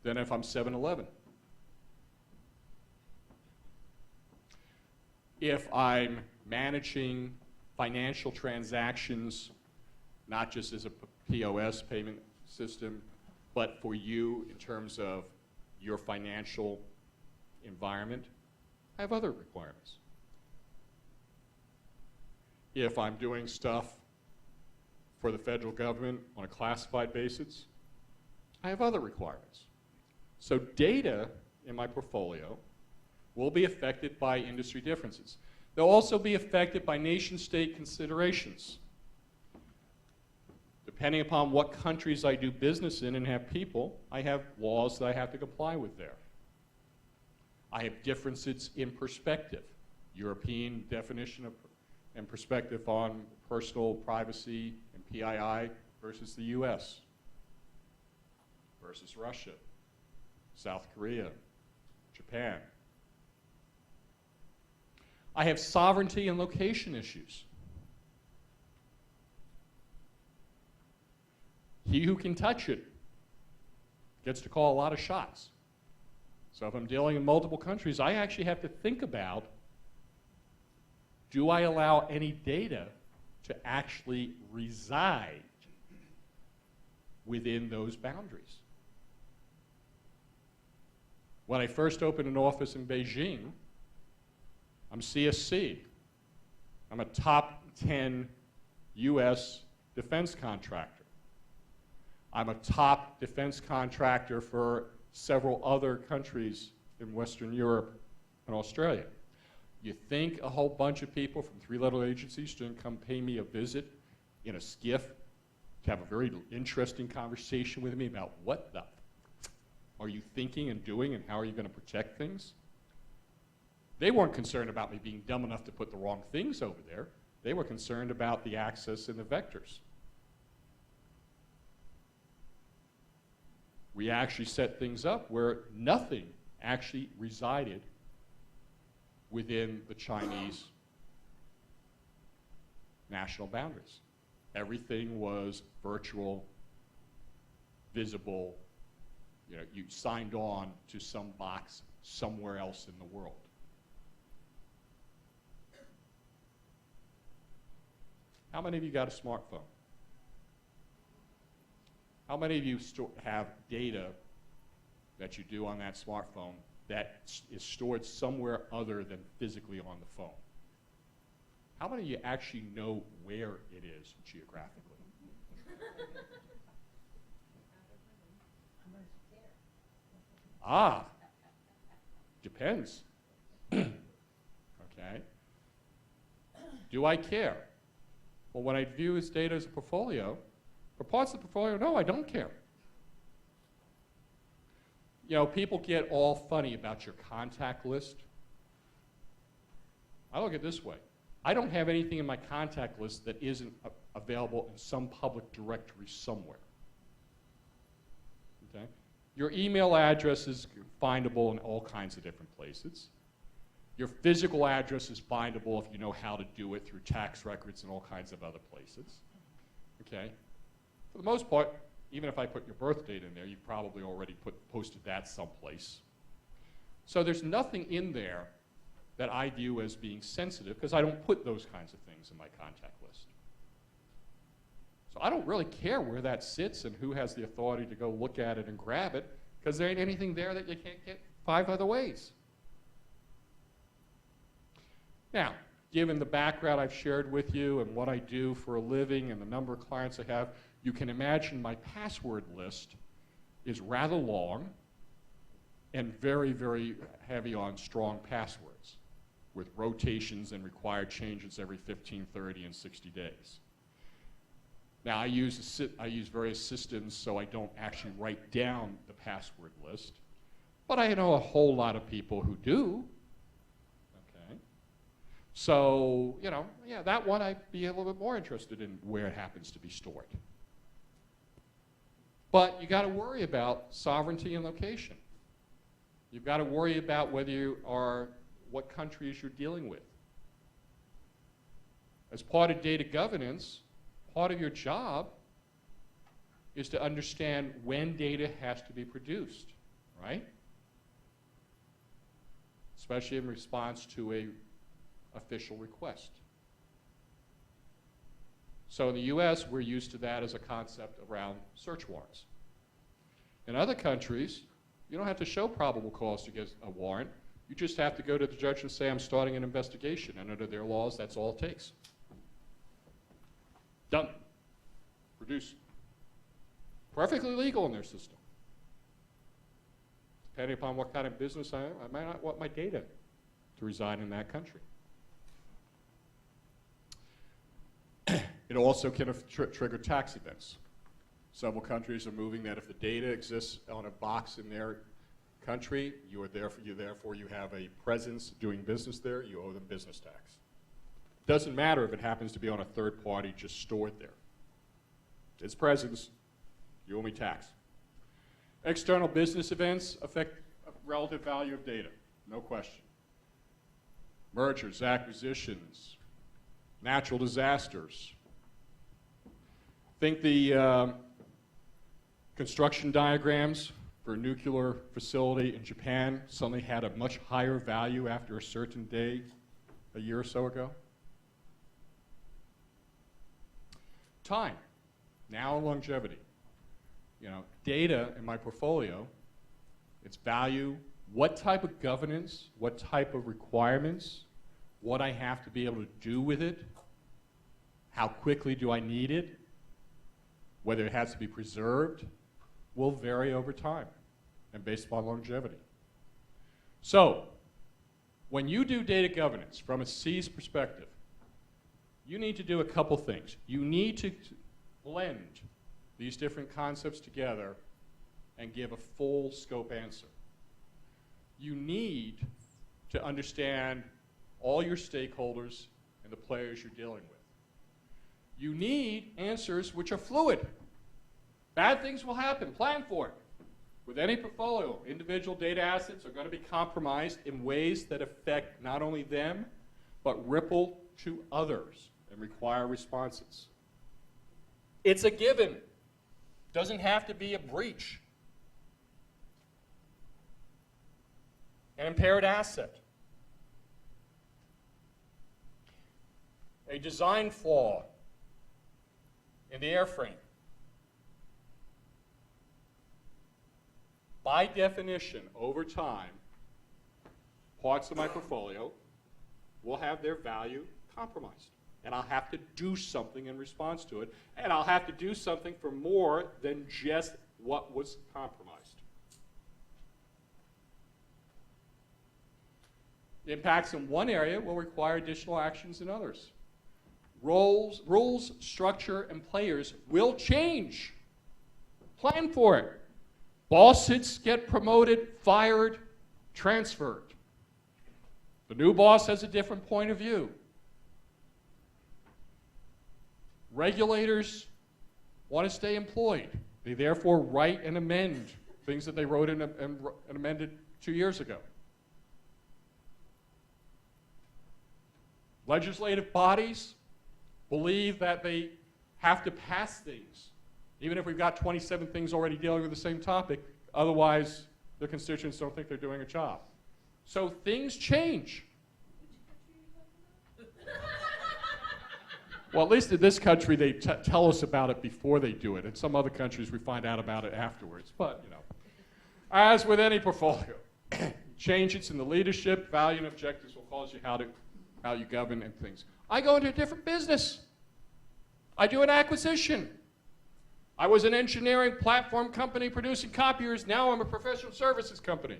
than if I'm 7-Eleven. If I'm managing financial transactions, not just as a POS payment system, but for you in terms of your financial environment, I have other requirements. If I'm doing stuff for the federal government on a classified basis, I have other requirements. So data in my portfolio will be affected by industry differences. They'll also be affected by nation-state considerations. Depending upon what countries I do business in and have people, I have laws that I have to comply with there. I have differences in perspective. European definition of and perspective on personal privacy and PII versus the US, versus Russia, South Korea, Japan. I have sovereignty and location issues. He who can touch it gets to call a lot of shots. So if I'm dealing in multiple countries, I actually have to think about, do I allow any data to actually reside within those boundaries? When I first opened an office in Beijing, I'm CSC. I'm a top 10 US defense contractor. I'm a top defense contractor for several other countries in Western Europe and Australia. You think a whole bunch of people from three-letter agencies didn't come pay me a visit in a skiff to have a very interesting conversation with me about what the are you thinking and doing and how are you going to protect things? They weren't concerned about me being dumb enough to put the wrong things over there. They were concerned about the access and the vectors. We actually set things up where nothing actually resided within the Chinese national boundaries. Everything was virtual, visible. You know, you signed on to some box somewhere else in the world. How many of you got a smartphone? How many of you have data that you do on that smartphone that is stored somewhere other than physically on the phone? How many of you actually know where it is geographically? Depends. Okay. Do I care? Well, when I view his data as a portfolio, for parts of the portfolio, no, I don't care. You know, people get all funny about your contact list. I look at it this way. I don't have anything in my contact list that isn't available in some public directory somewhere. Okay? Your email address is findable in all kinds of different places. Your physical address is findable if you know how to do it through tax records and all kinds of other places. Okay? For the most part, even if I put your birth date in there, you probably already posted that someplace. So there's nothing in there that I view as being sensitive because I don't put those kinds of things in my contact list. So I don't really care where that sits and who has the authority to go look at it and grab it because there ain't anything there that you can't get 5 other ways. Now, given the background I've shared with you and what I do for a living and the number of clients I have, you can imagine my password list is rather long and very, very heavy on strong passwords, with rotations and required changes every 15, 30, and 60 days. Now, I use various systems, so I don't actually write down the password list, but I know a whole lot of people who do. Okay. So, you know, yeah, that one I'd be a little bit more interested in where it happens to be stored. But you got to worry about sovereignty and location. You've got to worry about whether you are, what countries you're dealing with. As part of data governance, part of your job is to understand when data has to be produced, right? Especially in response to an official request. So in the US, we're used to that as a concept around search warrants. In other countries, you don't have to show probable cause to get a warrant. You just have to go to the judge and say, I'm starting an investigation. And under their laws, that's all it takes. Done. Produce. Perfectly legal in their system. Depending upon what kind of business I am, I might not want my data to reside in that country. It also can trigger tax events. Several countries are moving that if the data exists on a box in their country, therefore you have a presence doing business there, you owe them business tax. Doesn't matter if it happens to be on a third party just stored there. It's presence, you owe me tax. External business events affect relative value of data, no question. Mergers, acquisitions, natural disasters. Think the construction diagrams for a nuclear facility in Japan suddenly had a much higher value after a certain day a year or so ago. Time, now longevity. You know, data in my portfolio, its value, what type of governance, what type of requirements, what I have to be able to do with it, how quickly do I need it, whether it has to be preserved, will vary over time and based upon longevity. So, when you do data governance from a C's perspective, you need to do a couple things. You need to blend these different concepts together and give a full scope answer. You need to understand all your stakeholders and the players you're dealing with. You need answers which are fluid. Bad things will happen, plan for it. With any portfolio, individual data assets are going to be compromised in ways that affect not only them, but ripple to others and require responses. It's a given. Doesn't have to be a breach. An impaired asset. A design flaw in the airframe. By definition, over time, parts of my portfolio will have their value compromised. And I'll have to do something in response to it. And I'll have to do something for more than just what was compromised. Impacts in one area will require additional actions in others. Rules, structure, and players will change. Plan for it. Bosses get promoted, fired, transferred. The new boss has a different point of view. Regulators want to stay employed. They therefore write and amend things that they wrote and amended 2 years ago. Legislative bodies believe that they have to pass things, even if we've got 27 things already dealing with the same topic. Otherwise, their constituents don't think they're doing a job. So things change. Well, at least in this country, they tell us about it before they do it. In some other countries, we find out about it afterwards. But, you know, as with any portfolio, changes in the leadership, value, and objectives will cause you how you govern and things. I go into a different business. I do an acquisition. I was an engineering platform company producing copiers. Now I'm a professional services company.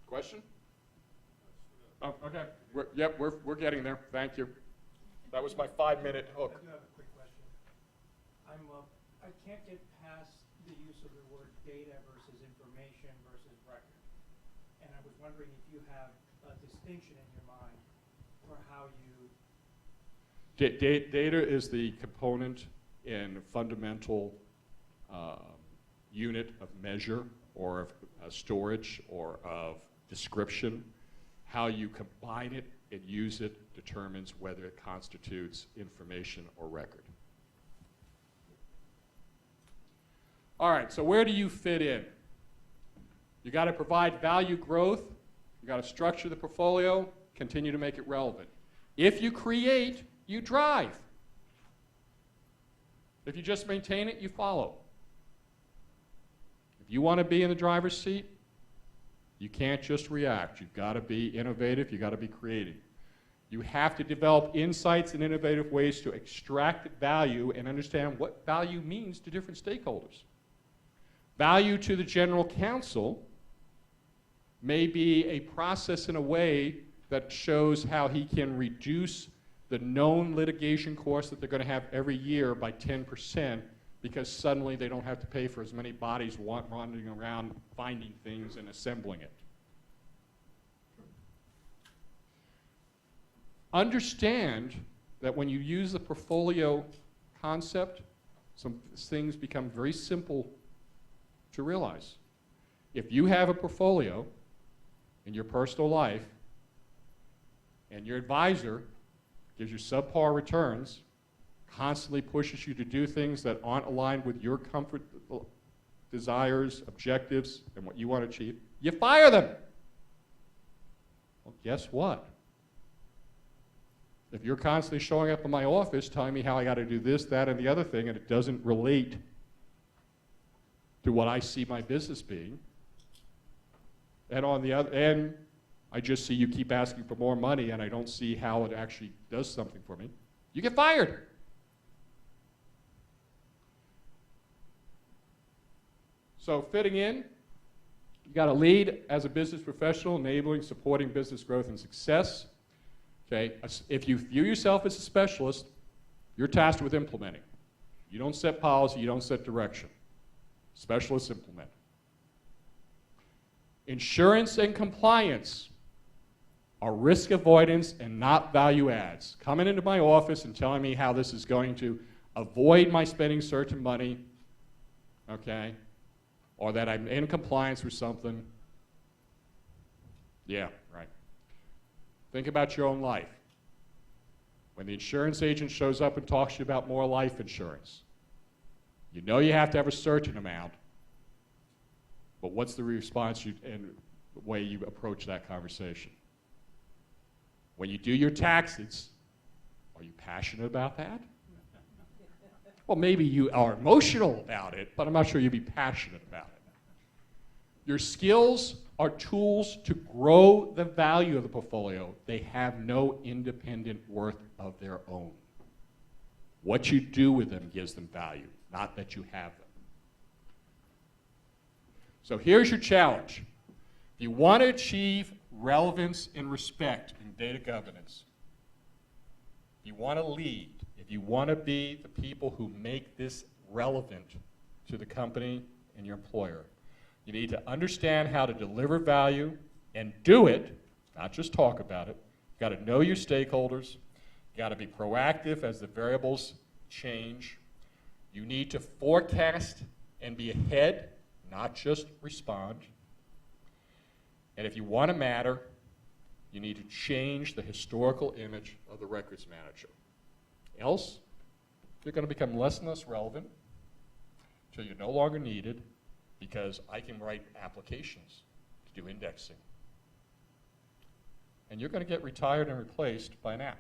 Question? Oh, okay. We're getting there. Thank you. That was my 5-minute hook. I do have a quick question. I can't get past the use of the word data versus information versus record. And I was wondering if you have a distinction in your mind for how you... Data is the component and fundamental unit of measure or of storage or of description. How you combine it and use it determines whether it constitutes information or record. All right, so where do you fit in? You got to provide value growth, you got to structure the portfolio, continue to make it relevant. If you create, you drive. If you just maintain it, you follow. If you want to be in the driver's seat, you can't just react. You've got to be innovative, you've got to be creative. You have to develop insights and innovative ways to extract value and understand what value means to different stakeholders. Value to the general counsel may be a process in a way that shows how he can reduce the known litigation costs that they're going to have every year by 10% because suddenly they don't have to pay for as many bodies wandering around finding things and assembling it. Understand that when you use the portfolio concept, some things become very simple to realize. If you have a portfolio in your personal life and your advisor gives you subpar returns, constantly pushes you to do things that aren't aligned with your comfort, desires, objectives, and what you want to achieve, you fire them. Well, guess what? If you're constantly showing up in my office telling me how I got to do this, that, and the other thing, and it doesn't relate to what I see my business being, and on the other end, I just see you keep asking for more money and I don't see how it actually does something for me, you get fired. So fitting in, you got to lead as a business professional, enabling, supporting business growth and success. Okay, if you view yourself as a specialist, you're tasked with implementing. You don't set policy, you don't set direction. Specialists implement. Insurance and compliance are risk avoidance and not value adds. Coming into my office and telling me how this is going to avoid my spending certain money, okay, or that I'm in compliance with something, yeah, right. Think about your own life. When the insurance agent shows up and talks to you about more life insurance, you know you have to have a certain amount, but what's the response and the way you approach that conversation? When you do your taxes, are you passionate about that? Well, maybe you are emotional about it, but I'm not sure you'd be passionate about it. Your skills are tools to grow the value of the portfolio. They have no independent worth of their own. What you do with them gives them value, not that you have them. So here's your challenge. If you want to achieve relevance and respect in data governance, if you want to lead, if you want to be the people who make this relevant to the company and your employer, you need to understand how to deliver value and do it, not just talk about it. You've got to know your stakeholders. You've got to be proactive as the variables change. You need to forecast and be ahead, not just respond. And if you want to matter, you need to change the historical image of the records manager. Else, you're going to become less and less relevant until you're no longer needed, because I can write applications to do indexing. And you're going to get retired and replaced by an app,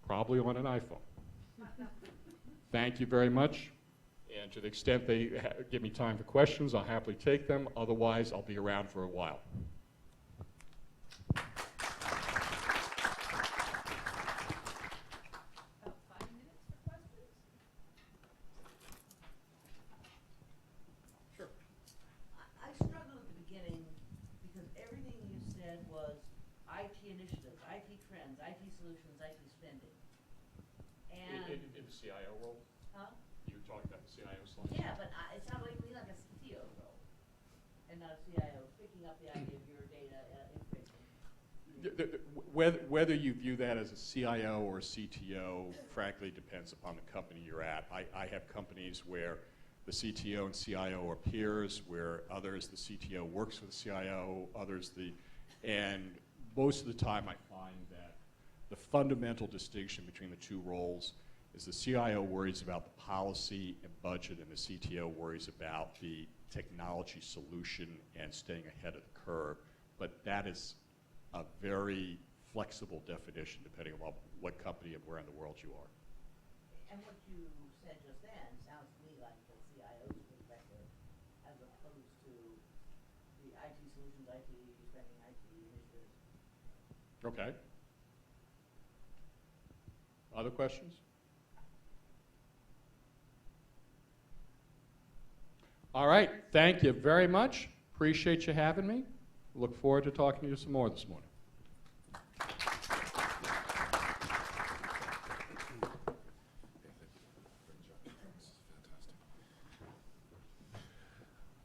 probably on an iPhone. Thank you very much. And to the extent they give me time for questions, I'll happily take them. Otherwise, I'll be around for a while. About 5 trends, IT solutions, IT spending. In And, the CIO role? huh? You were talking about the CIO slide? Yeah, but it sounded like me like a CTO role, and not a CIO, picking up the idea of your data, information. Whether you view that as a CIO or a CTO, frankly, depends upon the company you're at. I have companies where the CTO and CIO are peers, where others, the CTO works with the CIO, and most of the time I find that the fundamental distinction between the two roles is the CIO worries about the policy and budget, and the CTO worries about the technology solution and staying ahead of the curve. But that is a very flexible definition depending on what company and where in the world you are. And what you said just then sounds to me like the CIO's perspective as opposed to the IT solutions, IT spending, IT initiatives. Okay. Other questions? All right, thank you very much. Appreciate you having me. Look forward to talking to you some more this morning.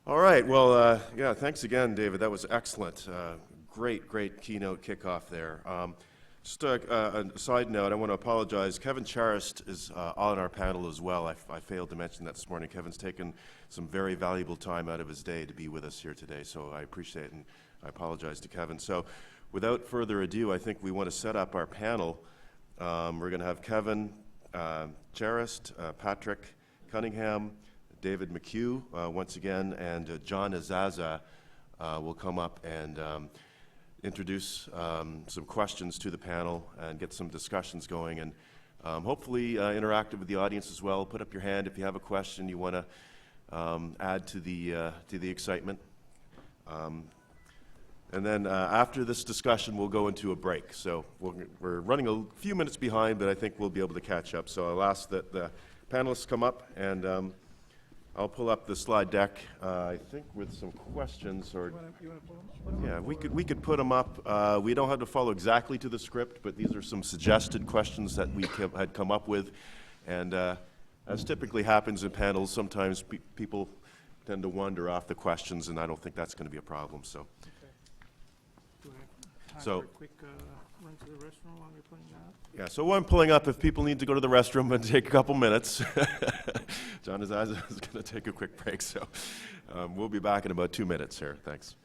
All right, well, yeah, thanks again, David. That was excellent. Great keynote kickoff there. Just a side note, I want to apologize. Kevin Charest is on our panel as well. I failed to mention that this morning. Kevin's taken some very valuable time out of his day to be with us here today, so I appreciate it, and I apologize to Kevin. So without further ado, I think we want to set up our panel. We're going to have Kevin Charest, Patrick Cunningham, David McHugh once again, and John Azaza will come up and introduce some questions to the panel and get some discussions going, and hopefully interactive with the audience as well. Put up your hand if you have a question you want to add to the excitement. And then after this discussion, we'll go into a break. So we're running a few minutes behind, but I think we'll be able to catch up. So I'll ask that the panelists come up, and I'll pull up the slide deck, I think, with some questions. Or You wanna pull 'em up? yeah, we could put them up. We don't have to follow exactly to the script, but these are some suggested questions that we had come up with. And as typically happens in panels, sometimes people tend to wander off the questions, and I don't think that's going to be a problem. So. Do we have time So- for a quick run to the restroom while you're putting that up? Yeah, so while I'm pulling up, if people need to go to the restroom and take a couple minutes, John Azaza is going to take a quick break, so we'll be back in about 2 minutes here. Thanks.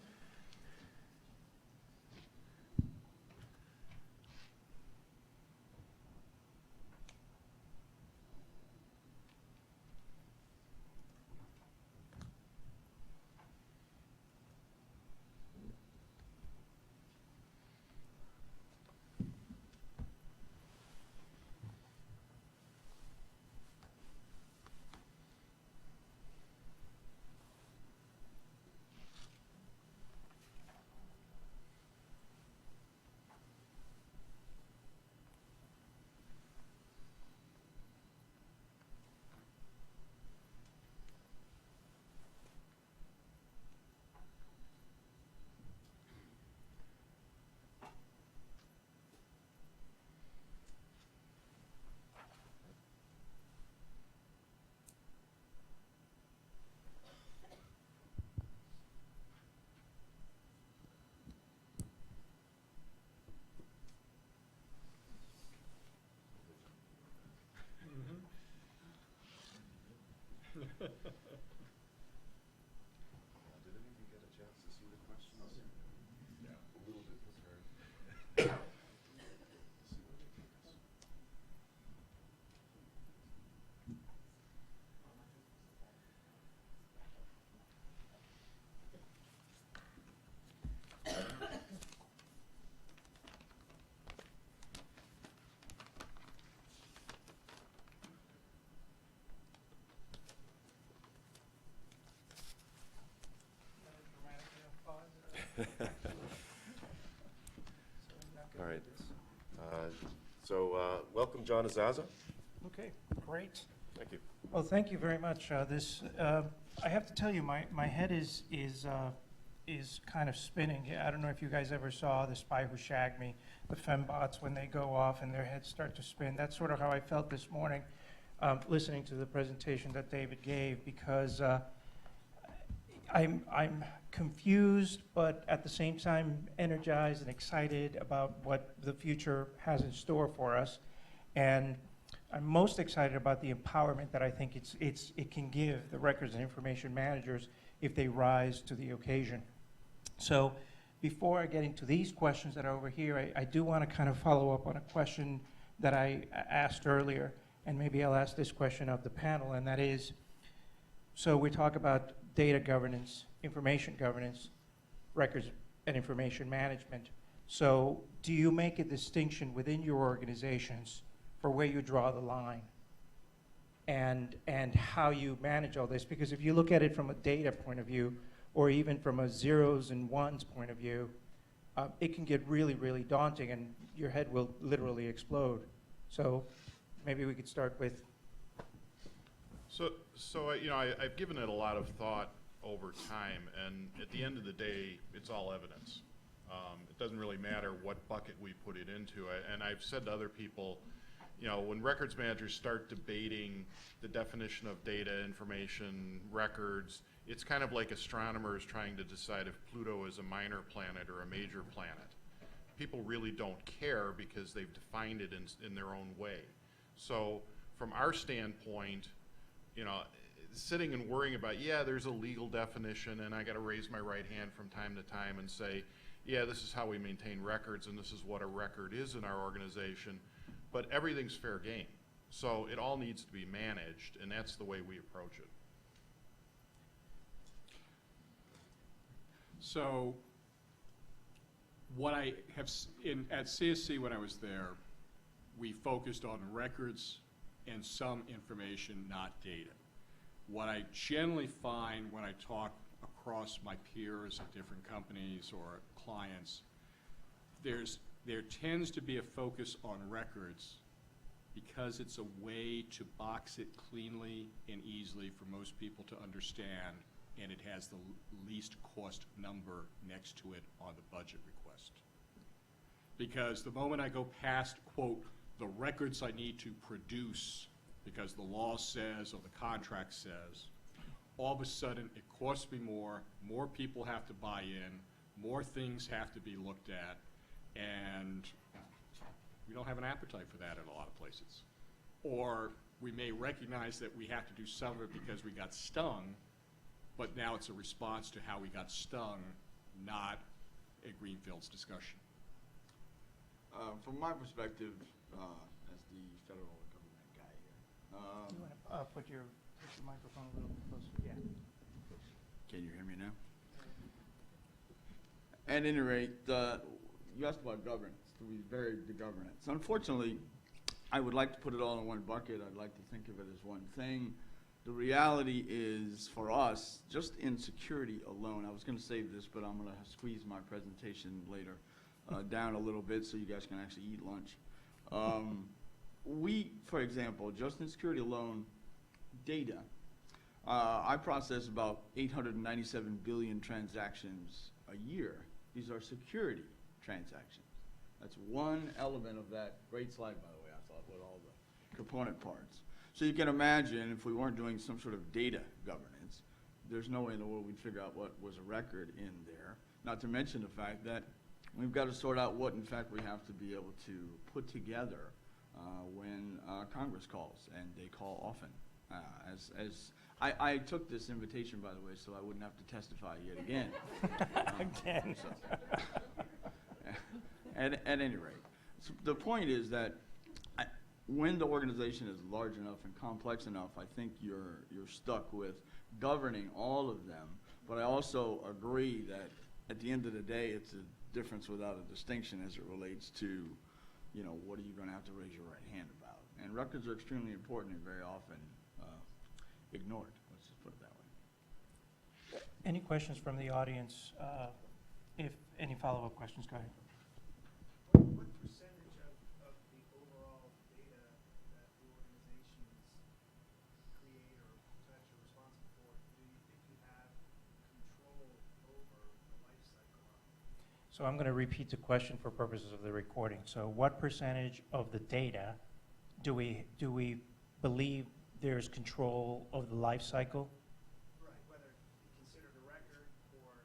Did any of you get a chance to see the questions? Yeah, a little bit prepared. See where they take us. All right. So welcome, John Azaza. Okay, great. Thank you. Well, thank you very much. I have to tell you, my head is is kind of spinning. Yeah, I don't know if you guys ever saw The Spy Who Shagged Me, the fembots, when they go off and their heads start to spin. That's sort of how I felt this morning, listening to the presentation that David gave, because I'm confused, but at the same time energized and excited about what the future has in store for us. And I'm most excited about the empowerment that I think it can give the records and information managers if they rise to the occasion. So before I get into these questions that are over here, I do want to kind of follow up on a question that I asked earlier, and maybe I'll ask this question of the panel, and that is, so we talk about data governance, information governance, records and information management. So do you make a distinction within your organizations for where you draw the line and how you manage all this? Because if you look at it from a data point of view, or even from a zeros and ones point of view, it can get really, really daunting, and your head will literally explode. So maybe we could start with. I've given it a lot of thought over time, and at the end of the day, it's all evidence. It doesn't really matter what bucket we put it into. And I've said to other people, when records managers start debating the definition of data, information, records, it's kind of like astronomers trying to decide if Pluto is a minor planet or a major planet. People really don't care because they've defined it in their own way. So from our standpoint, sitting and worrying about, yeah, there's a legal definition and I got to raise my right hand from time to time and say, yeah, this is how we maintain records and this is what a record is in our organization, but everything's fair game. So it all needs to be managed, and that's the way we approach it. So what I have at CSC when I was there, we focused on records and some information, not data. What I generally find when I talk across my peers at different companies or clients, there tends to be a focus on records because it's a way to box it cleanly and easily for most people to understand, and it has the least cost number next to it on the budget request. Because the moment I go past, quote, the records I need to produce because the law says or the contract says, all of a sudden it costs me more people have to buy in, more things have to be looked at, and we don't have an appetite for that in a lot of places. Or we may recognize that we have to do some of it because we got stung, but now it's a response to how we got stung, not a Greenfields discussion. From my perspective, as the federal government guy here, You want to put your microphone a little bit closer? Yeah. can you hear me now? At any rate, you asked about governance. We varied the governance. Unfortunately, I would like to put it all in one bucket. I'd like to think of it as one thing. The reality is, for us, just in security alone, I was going to save this, but I'm going to squeeze my presentation later down a little bit so you guys can actually eat lunch. We, for example, just in security alone, data, I process about 897 billion transactions a year. These are security transactions. That's one element of that great slide, by the way, I thought, with all the component parts. So you can imagine if we weren't doing some sort of data governance, there's no way in the world we'd figure out what was a record in there. Not to mention the fact that we've got to sort out what, in fact, we have to be able to put together when Congress calls, and they call often. I took this invitation, by the way, so I wouldn't have to testify yet again. Again. At any rate, so the point is that when the organization is large enough and complex enough, I think you're stuck with governing all of them. But I also agree that at the end of the day, it's a difference without a distinction as it relates to, what are you going to have to raise your right hand about? And records are extremely important and very often ignored. Let's just put it that way. Any questions from the audience? If any follow-up questions, go ahead. What percentage of the overall data that the organizations create or touch or responsible for do you think you have control over? A So I'm going to repeat the question for purposes of the recording. So what percentage of the data do we believe there's control of the life cycle? Right, whether you consider it a record or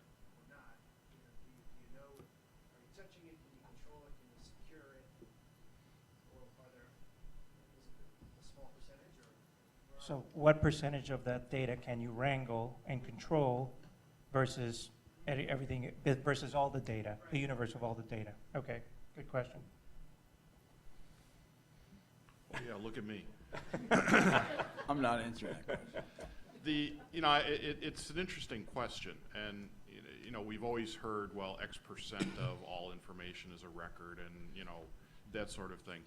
not, you know, do you know, are you touching it, can you control it, can you secure it? Or are there, is it a small percentage or? So what percentage of that data can you wrangle and control versus everything, versus all the data, the universe of all the data? Okay, good question. Oh, yeah, look at me. I'm not answering that question. It's an interesting question, and you know, we've always heard, well, X% of all information is a record, and you know, that sort of thing.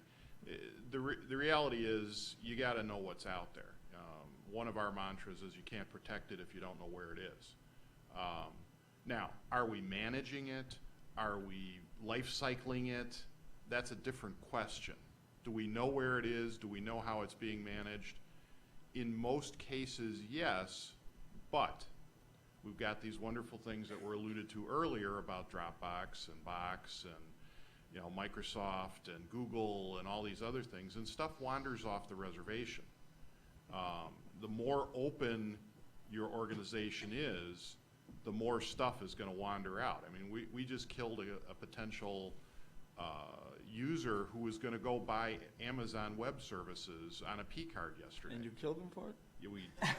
The reality is, you got to know what's out there. One of our mantras is you can't protect it if you don't know where it is. Now, are we managing it? Are we life cycling it? That's a different question. Do we know where it is? Do we know how it's being managed? In most cases, yes, but we've got these wonderful things that were alluded to earlier about Dropbox and Box and, you know, Microsoft and Google and all these other things, and stuff wanders off the reservation. The more open your organization is, the more stuff is going to wander out. I mean, we just killed a potential user who was going to go buy Amazon Web Services on a P card yesterday. And you killed him for it? Yeah, yes.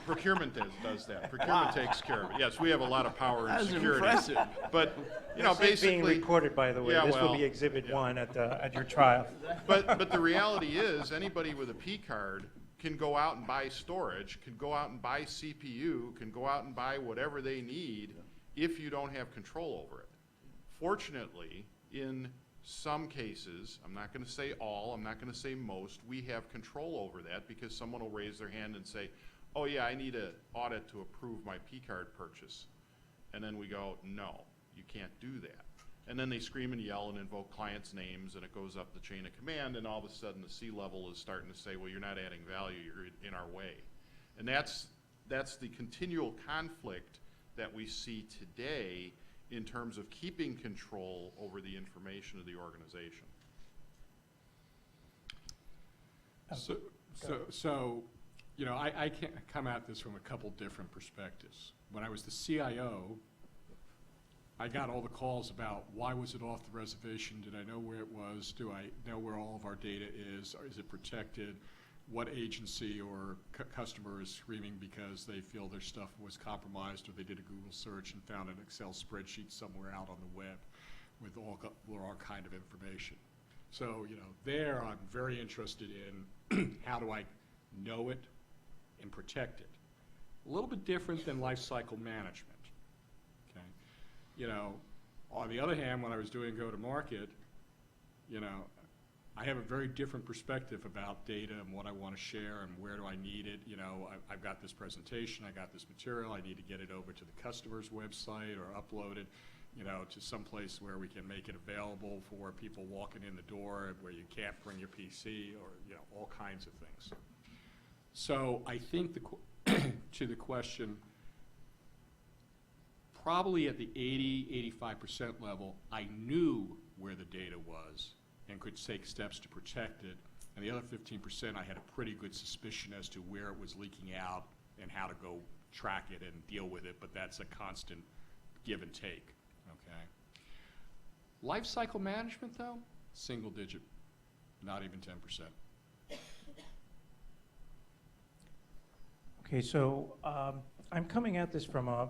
Procurement does that. Procurement takes care of it. Yes, we have a lot of power in That was security. impressive. But, you know, This is being basically, recorded, by the way. Yeah, This will well, be Exhibit yeah. 1 at your trial. but the reality is, anybody with a P card can go out and buy storage, can go out and buy CPU, can go out and buy whatever they need if you don't have control over it. Fortunately, in some cases, I'm not going to say all, I'm not going to say most, we have control over that because someone will raise their hand and say, oh yeah, I need an audit to approve my P card purchase. And then we go, no, you can't do that. And then they scream and yell and invoke clients' names, and it goes up the chain of command, and all of a sudden the C-level is starting to say, well, you're not adding value, you're in our way. And that's the continual conflict that we see today in terms of keeping control over the information of the organization. So, you know, I can't come at this from a couple different perspectives. When I was the CIO, I got all the calls about why was it off the reservation? Did I know where it was? Do I know where all of our data is? Or is it protected? What agency or customer is screaming because they feel their stuff was compromised, or they did a Google search and found an Excel spreadsheet somewhere out on the web with all kind of information. So, you know, there I'm very interested in how do I know it and protect it. A little bit different than life cycle management. Okay, you know, on the other hand, when I was doing go-to-market, you know, I have a very different perspective about data and what I want to share and where do I need it. You know, I've got this presentation, I got this material, I need to get it over to the customer's website or upload it, you know, to some place where we can make it available for people walking in the door where you can't bring your PC, or, you know, all kinds of things. So I think to the question, probably at the 80–85% level, I knew where the data was and could take steps to protect it. And the other 15%, I had a pretty good suspicion as to where it was leaking out and how to go track it and deal with it, but that's a constant give and take, okay? Life cycle management, though, single digit, not even 10%. Okay, so I'm coming at this from a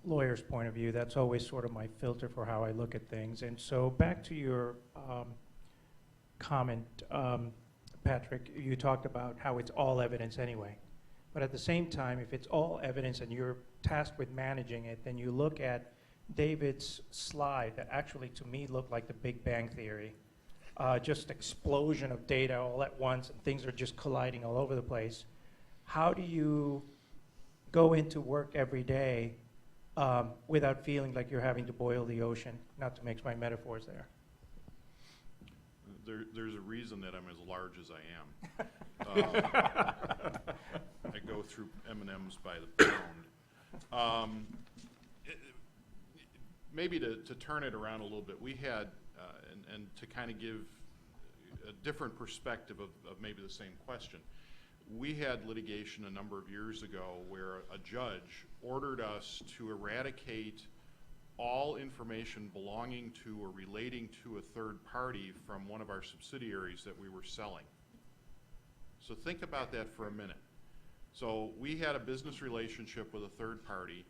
lawyer's point of view. That's always sort of my filter for how I look at things. And so back to your comment, Patrick, you talked about how it's all evidence anyway. But at the same time, if it's all evidence and you're tasked with managing it, then you look at David's slide that actually to me looked like the Big Bang Theory. Just explosion of data all at once, and things are just colliding all over the place. How do you go into work every day without feeling like you're having to boil the ocean? Not to mix my metaphors there. There's a reason that I'm as large as I am. I go through M&Ms by the pound. maybe to turn it around a little bit, we had, and to kind of give a different perspective of maybe the same question. We had litigation a number of years ago where a judge ordered us to eradicate all information belonging to or relating to a third party from one of our subsidiaries that we were selling. So think about that for a minute. So we had a business relationship with a third party.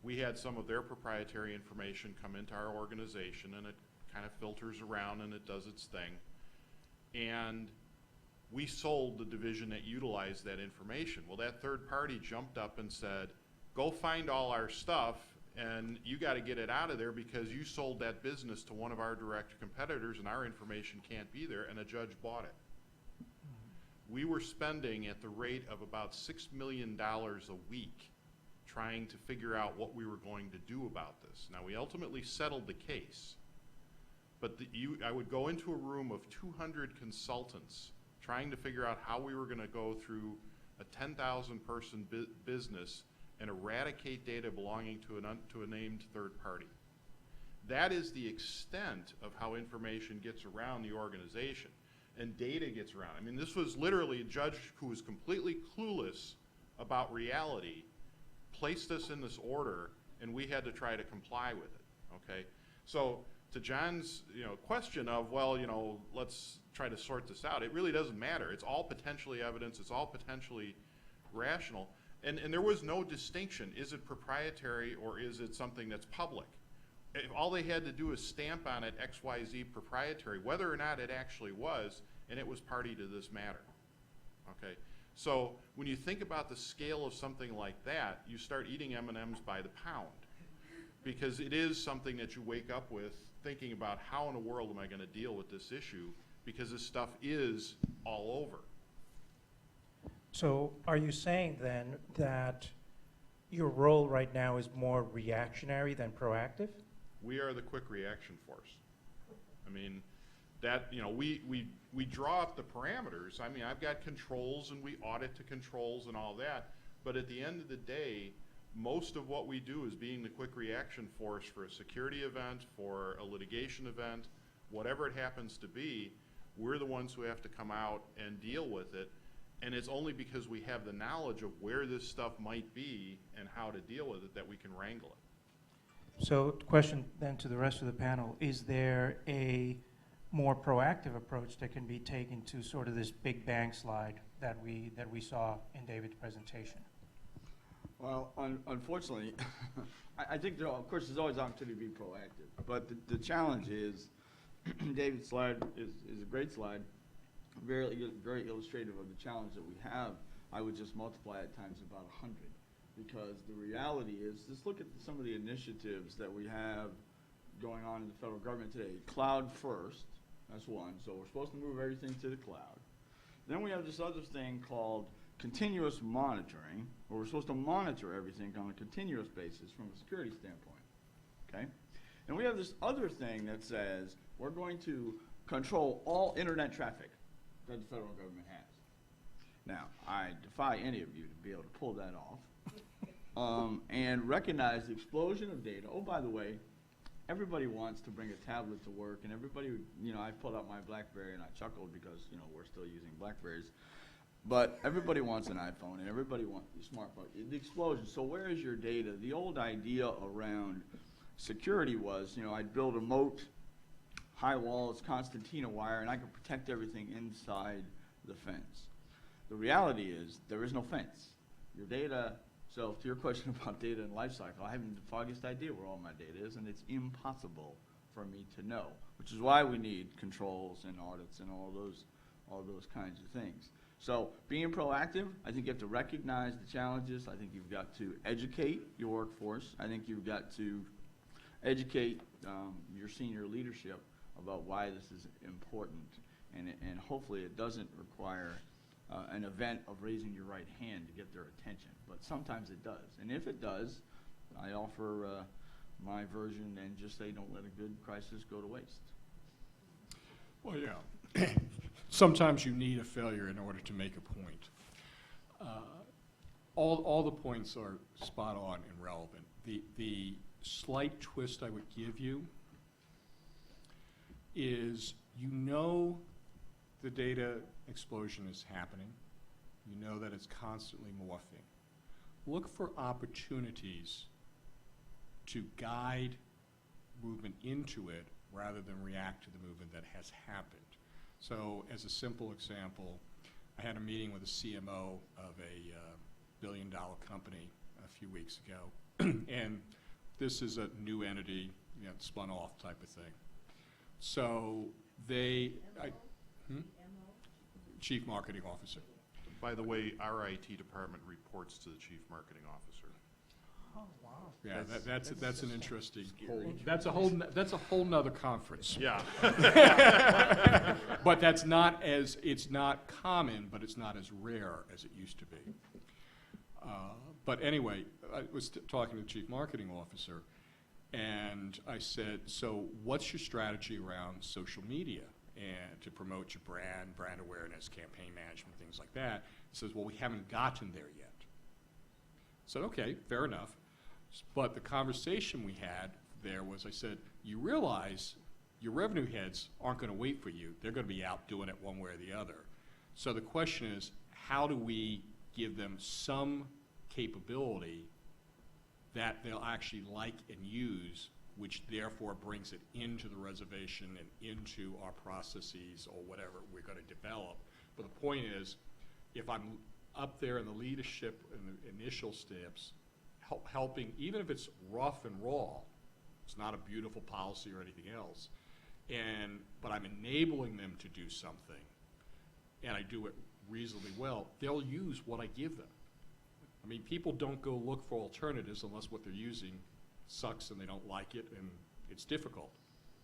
We had some of their proprietary information come into our organization, and it kind of filters around and it does its thing. And we sold the division that utilized that information. Well, that third party jumped up and said, go find all our stuff, and you got to get it out of there because you sold that business to one of our direct competitors and our information can't be there, and a judge bought it. We were spending at the rate of about $6 million a week trying to figure out what we were going to do about this. Now, we ultimately settled the case, but I would go into a room of 200 consultants trying to figure out how we were going to go through a 10,000 person business and eradicate data belonging to a named third party. That is the extent of how information gets around the organization and data gets around. I mean, this was literally a judge who was completely clueless about reality, placed us in this order, and we had to try to comply with it, okay? So to John's question of, well, let's try to sort this out, it really doesn't matter. It's all potentially evidence, it's all potentially rational, and there was no distinction. Is it proprietary or is it something that's public? If all they had to do is stamp on it XYZ proprietary, whether or not it actually was, and it was party to this matter, okay? So when you think about the scale of something like that, you start eating M&Ms by the pound, because it is something that you wake up with thinking about, how in the world am I going to deal with this issue, because this stuff is all over. So are you saying then that your role right now is more reactionary than proactive? We are the quick reaction force. I mean, that, we draw up the parameters. I mean, I've got controls and we audit to controls and all that, but at the end of the day, most of what we do is being the quick reaction force for a security event, for a litigation event, whatever it happens to be. We're the ones who have to come out and deal with it, and it's only because we have the knowledge of where this stuff might be and how to deal with it that we can wrangle it. So the question then to the rest of the panel, is there a more proactive approach that can be taken to sort of this big bang slide that we saw in David's presentation? Well, unfortunately, I think of course there's always opportunity to be proactive, but the challenge is, David's slide is a great slide, very illustrative of the challenge that we have. I would just multiply it times about 100, because the reality is, just look at some of the initiatives that we have going on in the federal government today. Cloud first, that's one, so we're supposed to move everything to the cloud. Then we have this other thing called continuous monitoring, where we're supposed to monitor everything on a continuous basis from a security standpoint, okay? And we have this other thing that says we're going to control all internet traffic that the federal government has. Now, I defy any of you to be able to pull that off and recognize the explosion of data. Oh, by the way, everybody wants to bring a tablet to work, and everybody, I pulled out my BlackBerry and I chuckled because, we're still using BlackBerries. But everybody wants an iPhone, and everybody wants a smartphone. The explosion. So where is your data? The old idea around security was, I'd build a moat, high walls, concertina wire, and I could protect everything inside the fence. The reality is there is no fence. Your data, so to your question about data and life cycle, I haven't the foggiest idea where all my data is, and it's impossible for me to know, which is why we need controls and audits and all those kinds of things. So being proactive, I think you have to recognize the challenges. I think you've got to educate your workforce. I think you've got to educate your senior leadership about why this is important. And hopefully it doesn't require an event of raising your right hand to get their attention. But sometimes it does. And if it does, I offer my version and just say don't let a good crisis go to waste. Well, yeah. Sometimes you need a failure in order to make a point. All the points are spot on and relevant. The slight twist I would give you is, you know the data explosion is happening. You know that it's constantly morphing. Look for opportunities to guide movement into it rather than react to the movement that has happened. So as a simple example, I had a meeting with a CMO of a billion-dollar company a few weeks ago, and this is a new entity, you know, spun off type of thing. So they, Chief Marketing Officer. By the way, our IT department reports to the chief marketing officer. Oh, wow. Yeah, that's an interesting that's a whole nother conference. Yeah. But it's not common, but it's not as rare as it used to be. But anyway, I was talking to the Chief Marketing Officer, and I said, so what's your strategy around social media and to promote your brand awareness, campaign management, things like that? He says, well, we haven't gotten there yet. I said, okay, fair enough. But the conversation we had there was, I said, you realize your revenue heads aren't going to wait for you. They're going to be out doing it one way or the other. So the question is, how do we give them some capability that they'll actually like and use, which therefore brings it into the reservation and into our processes or whatever we're going to develop. But the point is, if I'm up there in the leadership in the initial steps, helping, even if it's rough and raw, it's not a beautiful policy or anything else, but I'm enabling them to do something, and I do it reasonably well, they'll use what I give them. I mean, people don't go look for alternatives unless what they're using sucks and they don't like it and it's difficult.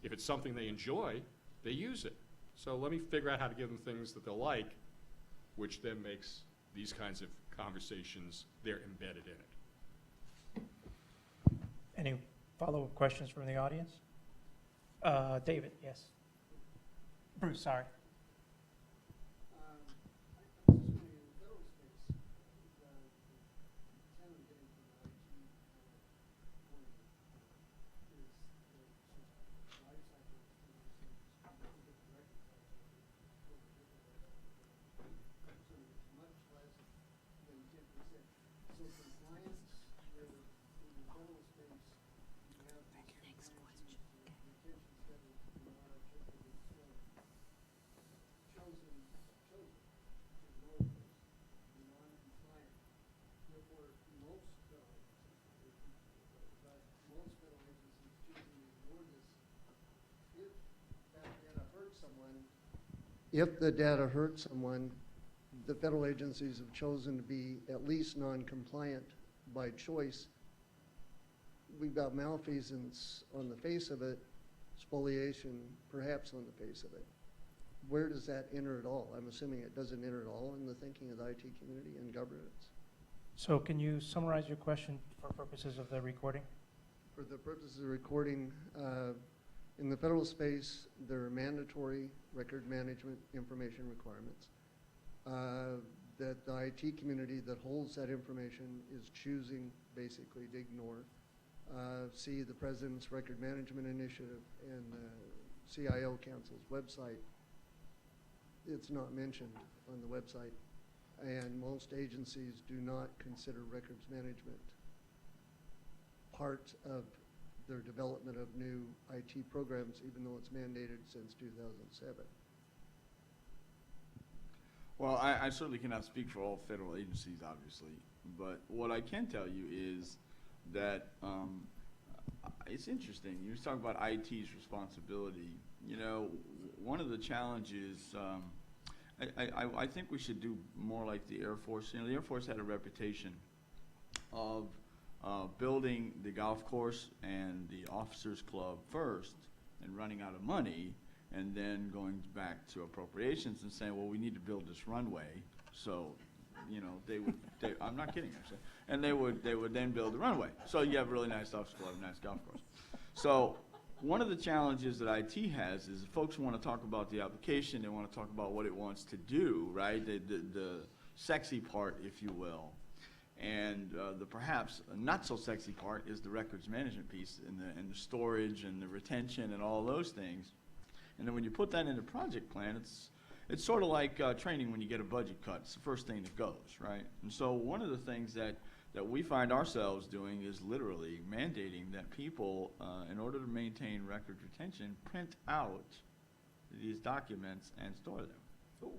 If it's something they enjoy, they use it. So let me figure out how to give them things that they'll like, which then makes these kinds of conversations, they're embedded in it. Any follow-up questions from the audience? David, yes. Bruce, sorry. If the data hurt someone, the federal agencies have chosen to be at least non-compliant by choice. We've got malfeasance on the face of it, spoliation perhaps on the face of it. Where does that enter at all? I'm assuming it doesn't enter at all in the thinking of the IT community and governance. So can you summarize your question for purposes of the recording? For the purposes of the recording, in the federal space, there are mandatory record management information requirements that the IT community that holds that information is choosing basically to ignore. See the President's Record Management Initiative and the CIO Council's website. It's not mentioned on the website, and most agencies do not consider records management part of their development of new IT programs, even though it's mandated since 2007. Well, I certainly cannot speak for all federal agencies, obviously, but what I can tell you is that it's interesting. You talk about IT's responsibility. You know, one of the challenges, I think we should do more like the Air Force. You know, the Air Force had a reputation of building the golf course and the officers club first and running out of money, and then going back to appropriations and saying, well, we need to build this runway. So, you know, I'm not kidding, actually. And they would then build the runway. So you have a really nice officers club, nice golf course. So one of the challenges that IT has is folks want to talk about the application, they want to talk about what it wants to do, right? The sexy part, if you will. And And the perhaps not so sexy part is the records management piece and the storage and the retention and all those things. And then when you put that in the project plan, it's sort of like training when you get a budget cut. It's the first thing that goes, right? And so one of the things that we find ourselves doing is literally mandating that people, in order to maintain record retention, print out these documents and store them.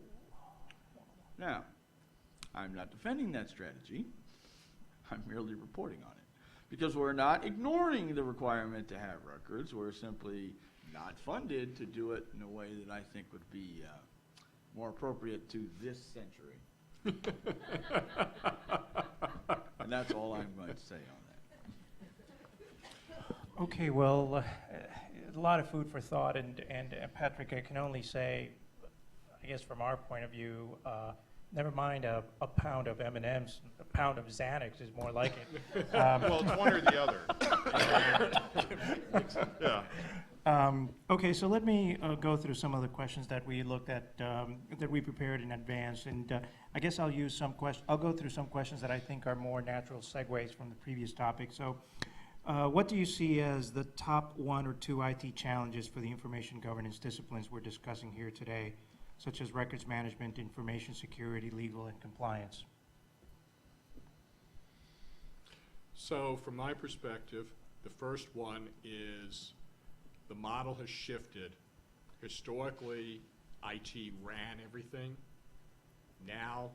Now, I'm not defending that strategy. I'm merely reporting on it. Because we're not ignoring the requirement to have records. We're simply not funded to do it in a way that I think would be more appropriate to this century. And that's all I'm going to say on that. Okay, well, a lot of food for thought, and Patrick, I can only say, I guess from our point of view, never mind a pound of M&Ms, a pound of Xanax is more like it. Well, it's one or the other. Yeah. Okay, so let me go through some of the questions that we looked at, that we prepared in advance, and I guess I'll use some I'll go through some questions that I think are more natural segues from the previous topic. So, what do you see as the top 1 or 2 IT challenges for the information governance disciplines we're discussing here today, such as records management, information security, legal, and compliance? So from my perspective, the first one is the model has shifted. Historically, IT ran everything. Now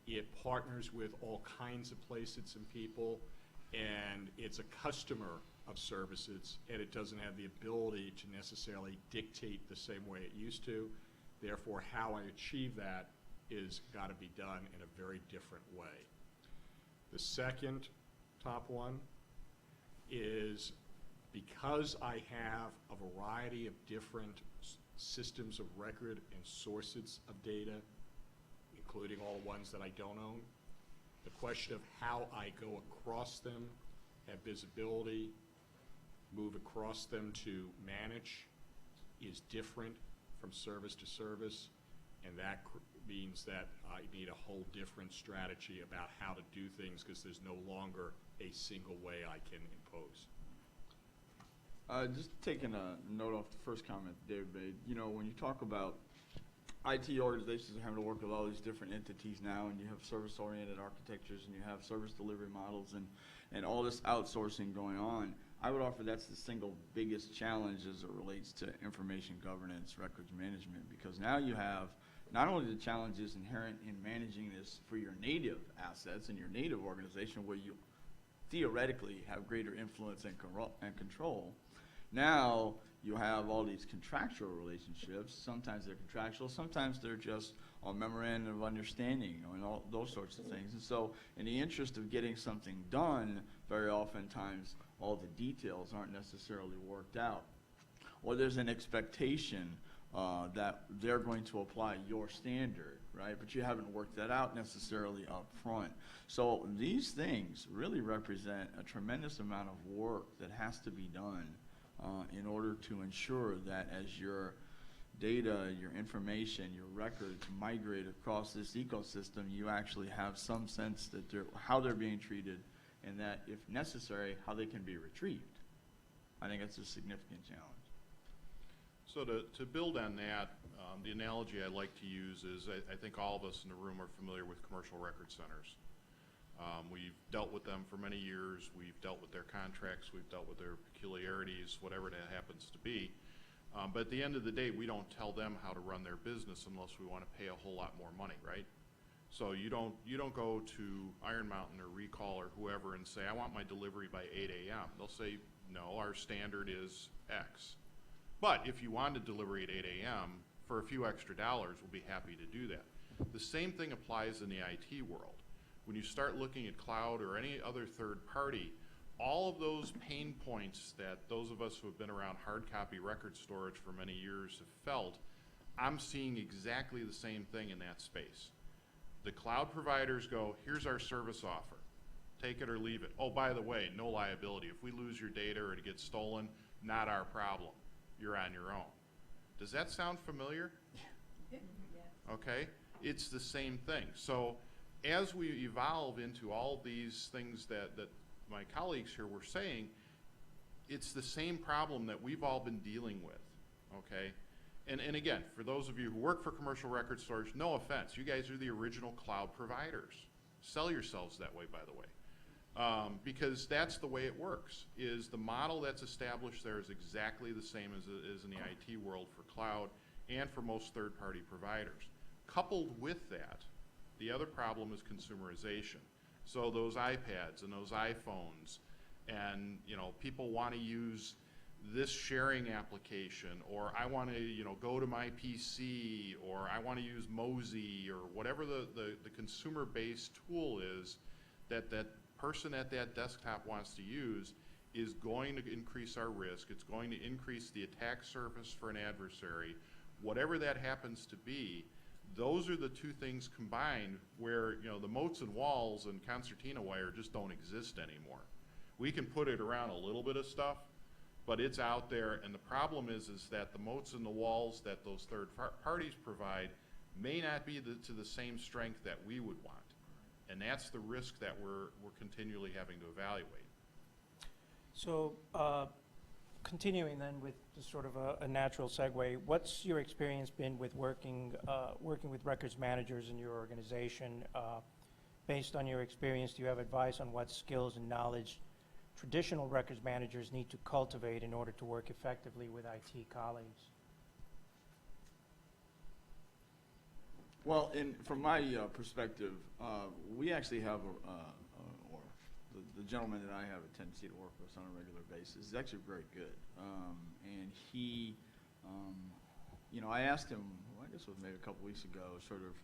it partners with all kinds of places and people, and it's a customer of services, and it doesn't have the ability to necessarily dictate the same way it used to. Therefore, how I achieve that is got to be done in a very different way. The second top one is because I have a variety of different systems of record and sources of data, including all the ones that I don't own, the question of how I go across them, have visibility, move across them to manage is different from service to service, and that means that I need a whole different strategy about how to do things because there's no longer a single way I can impose. Just taking a note off the first comment David made, you know, when you talk about IT organizations are having to work with all these different entities now, and you have service-oriented architectures, and you have service delivery models, and all this outsourcing going on, I would offer that's the single biggest challenge as it relates to information governance, records management, because now you have not only the challenges inherent in managing this for your native assets and your native organization where you theoretically have greater influence and control. Now you have all these contractual relationships. Sometimes they're contractual, sometimes they're just a memorandum of understanding and all those sorts of things. And so in the interest of getting something done, very oftentimes all the details aren't necessarily worked out. Or there's an expectation that they're going to apply your standard, right? But you haven't worked that out necessarily up front. So these things really represent a tremendous amount of work that has to be done in order to ensure that as your data, your information, your records migrate across this ecosystem, you actually have some sense that how they're being treated, and that, if necessary, how they can be retrieved. I think that's a significant challenge. So to build on that, the analogy I like to use is I think all of us in the room are familiar with commercial record centers. We've dealt with them for many years. We've dealt with their contracts. We've dealt with their peculiarities, whatever that happens to be. But at the end of the day, we don't tell them how to run their business unless we want to pay a whole lot more money, right? So you don't go to Iron Mountain or Recall or whoever and say, I want my delivery by 8 a.m. They'll say, no, our standard is X. But if you want to deliver at 8 a.m., for a few extra dollars, we'll be happy to do that. The same thing applies in the IT world. When you start looking at cloud or any other third party, all of those pain points that those of us who have been around hard copy record storage for many years have felt, I'm seeing exactly the same thing in that space. The cloud providers go, here's our service offer. Take it or leave it. Oh, by the way, no liability. If we lose your data or it gets stolen, not our problem. You're on your own. Does that sound familiar? Okay, it's the same thing. So as we evolve into all these things that my colleagues here were saying, it's the same problem that we've all been dealing with, okay? And again, for those of you who work for commercial record stores, no offense, you guys are the original cloud providers. Sell yourselves that way, by the way. Because that's the way it works, is the model that's established there is exactly the same as it is in the IT world for cloud and for most third-party providers. Coupled with that, the other problem is consumerization. So those iPads and those iPhones, and people want to use this sharing application, or I want to go to my PC, or I want to use Mozy, or whatever the consumer-based tool is that that person at that desktop wants to use, is going to increase our risk. It's going to increase the attack surface for an adversary. Whatever that happens to be, those are the two things combined where the moats and walls and concertina wire just don't exist anymore. We can put it around a little bit of stuff, but it's out there, and the problem is that the moats and the walls that those third parties provide may not be to the same strength that we would want. And that's the risk that we're continually having to evaluate. So, continuing then with just sort of a natural segue, what's your experience been with working with records managers in your organization? Based on your experience, do you have advice on what skills and knowledge traditional records managers need to cultivate in order to work effectively with IT colleagues? Well, from my perspective, we actually have, or the gentleman that I have a tendency to work with on a regular basis is actually very good. And he, I asked him, I guess it was maybe a couple weeks ago, sort of,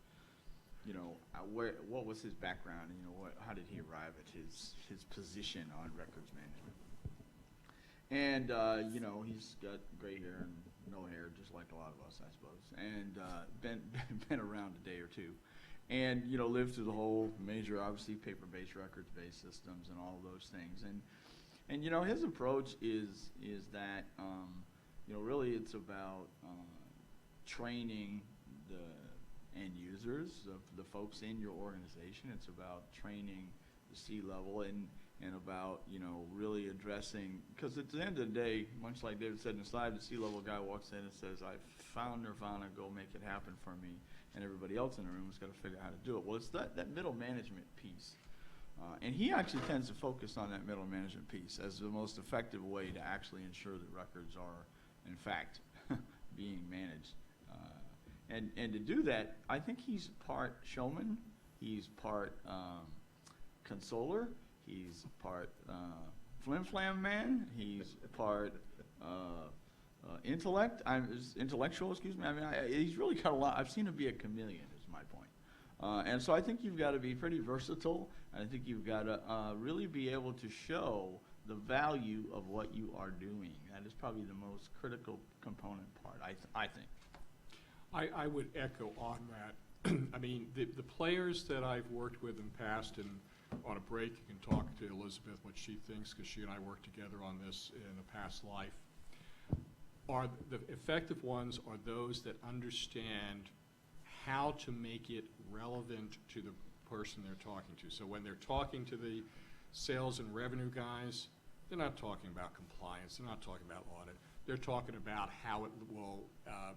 what was his background, and how did he arrive at his position on records management? And he's got gray hair and no hair, just like a lot of us, I suppose, and been around a day or two, and lived through the whole major, obviously paper-based, records-based systems and all of those things, and his approach is that really it's about training the end users, of the folks in your organization. It's about training the C-level and about really addressing, because at the end of the day, much like David said in the slide, the C-level guy walks in and says, "I found Nirvana, go make it happen for me," and everybody else in the room has got to figure out how to do it. Well, it's that middle management piece, and he actually tends to focus on that middle management piece as the most effective way to actually ensure that records are in fact being managed. And to do that, I think he's part showman, he's part consoler, he's part flim-flam man, he's part intellectual, excuse me. I mean, he's really got a lot. I've seen him be a chameleon, is my point. And so I think you've got to be pretty versatile, and I think you've got to really be able to show the value of what you are doing. That is probably the most critical component part, I think. I would echo on that. I mean, the players that I've worked with in the past, and on a break you can talk to Elizabeth what she thinks, because she and I worked together on this in a past life, are the effective ones are those that understand how to make it relevant to the person they're talking to. So when they're talking to the sales and revenue guys, they're not talking about compliance, they're not talking about audit. They're talking about how it will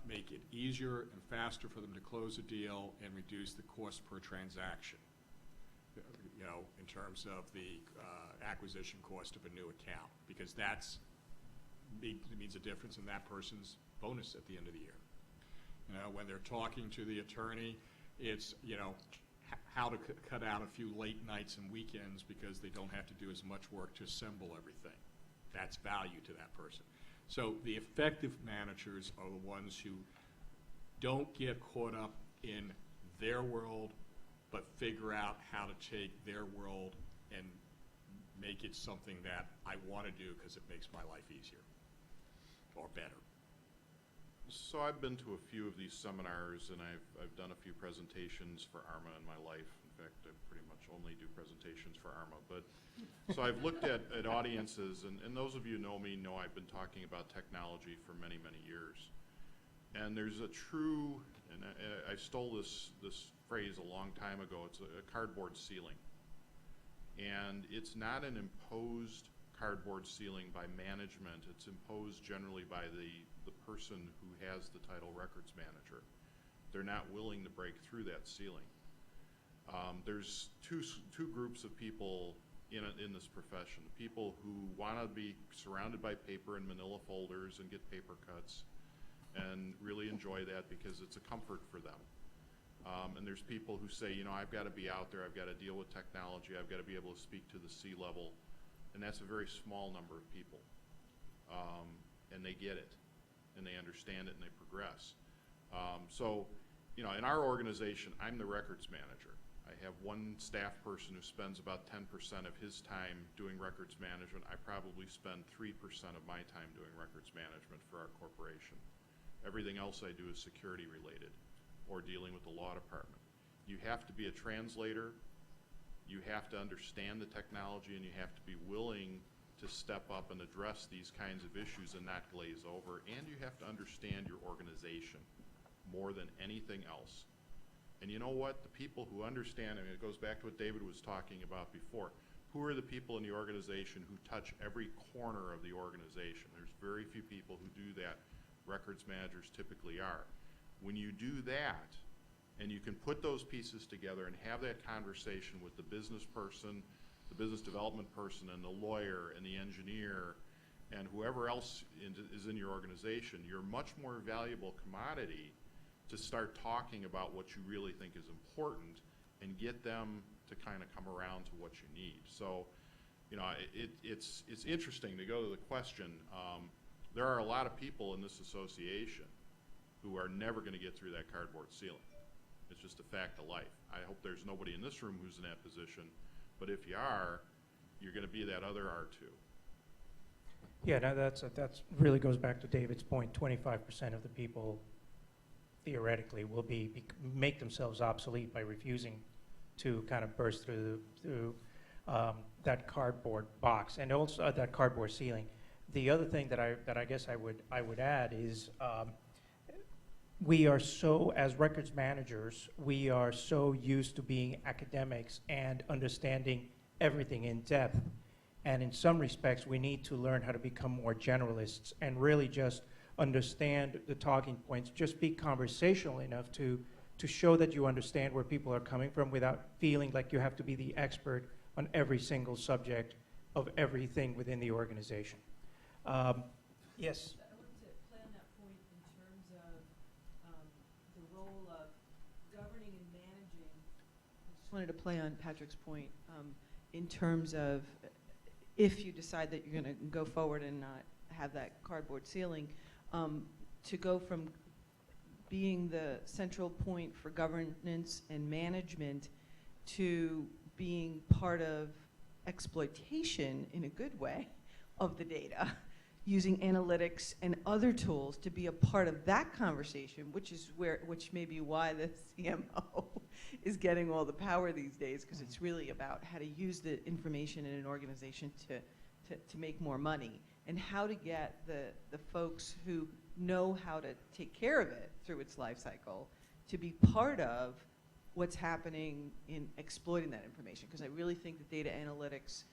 make it easier and faster for them to close a deal and reduce the cost per transaction, in terms of the acquisition cost of a new account, because that's means a difference in that person's bonus at the end of the year. When they're talking to the attorney, it's, how to cut out a few late nights and weekends because they don't have to do as much work to assemble everything. That's value to that person. So the effective managers are the ones who don't get caught up in their world, but figure out how to take their world and make it something that I want to do because it makes my life easier or better. So I've been to a few of these seminars, and I've done a few presentations for ARMA in my life. In fact, I pretty much only do presentations for ARMA. But so I've looked at audiences, and those of you who know me know I've been talking about technology for many, many years. And there's a true, and I stole this phrase a long time ago. It's a cardboard ceiling. And it's not an imposed cardboard ceiling by management. It's imposed generally by the person who has the title records manager. They're not willing to break through that ceiling. There's two groups of people in this profession. The people who want to be surrounded by paper and manila folders and get paper cuts and really enjoy that because it's a comfort for them. And there's people who say, you know, I've got to be out there, I've got to deal with technology, I've got to be able to speak to the C-level, and that's a very small number of people. And they get it, and they understand it, and they progress. So, you know, in our organization, I'm the records manager. I have one staff person who spends about 10% of his time doing records management. I probably spend 3% of my time doing records management for our corporation. Everything else I do is security related or dealing with the law department. You have to be a translator, you have to understand the technology, and you have to be willing to step up and address these kinds of issues and not glaze over, and you have to understand your organization more than anything else. And you know what? The people who understand, I mean, it goes back to what David was talking about before. Who are the people in the organization who touch every corner of the organization? There's very few people who do that. Records managers typically are. When you do that, and you can put those pieces together and have that conversation with the business person, the business development person, and the lawyer, and the engineer, and whoever else is in your organization, you're a much more valuable commodity to start talking about what you really think is important and get them to kind of come around to what you need. So, you know, it's interesting to go to the question. There are a lot of people in this association who are never going to get through that cardboard ceiling. It's just a fact of life. I hope there's nobody in this room who's in that position, but if you are, you're going to be that other R2. Yeah, no, that's really goes back to David's point. 25% of the people theoretically will make themselves obsolete by refusing to kind of burst through that cardboard box and also that cardboard ceiling. The other thing that I guess I would add is we are so, as records managers, we are so used to being academics and understanding everything in depth. And in some respects, we need to learn how to become more generalists and really just understand the talking points, just be conversational enough to show that you understand where people are coming from without feeling like you have to be the expert on every single subject of everything within the organization. Yes? I wanted to play on that point in terms of the role of governing and managing. I just wanted to play on Patrick's point in terms of if you decide that you're going to go forward and not have that cardboard ceiling, to go from being the central point for governance and management to being part of exploitation in a good way of the data, using analytics and other tools to be a part of that conversation, which may be why the CMO is getting all the power these days, because it's really about how to use the information in an organization to make more money, and how to get the folks who know how to take care of it through its life cycle to be part of what's happening in exploiting that information. Because I really think that data analytics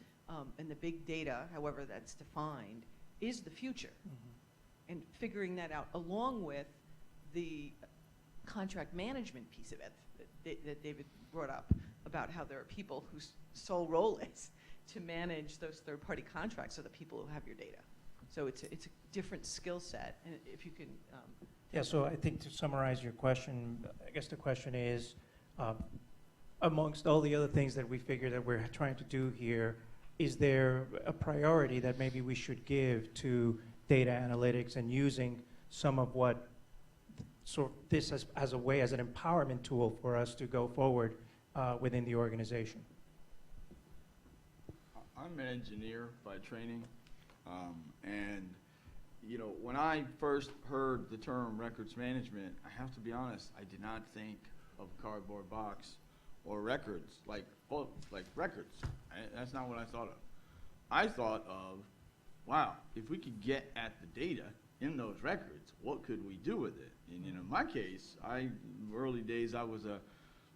and the big data, however that's defined, is the future. Mm-hmm. And figuring that out along with the contract management piece of it that David brought up about how there are people whose sole role is to manage those third-party contracts, so the people who have your data. So it's a different skill set, and if you can. Yeah, so I think to summarize your question, I guess the question is, amongst all the other things that we figure that we're trying to do here, is there a priority that maybe we should give to data analytics and using some of what sort of this as a way, as an empowerment tool for us to go forward within the organization? I'm an engineer by training, and you know, when I first heard the term records management, I have to be honest, I did not think of a cardboard box or records, like records. That's not what I thought of. I thought of, wow, if we could get at the data in those records, what could we do with it? And in my case, early days, I was a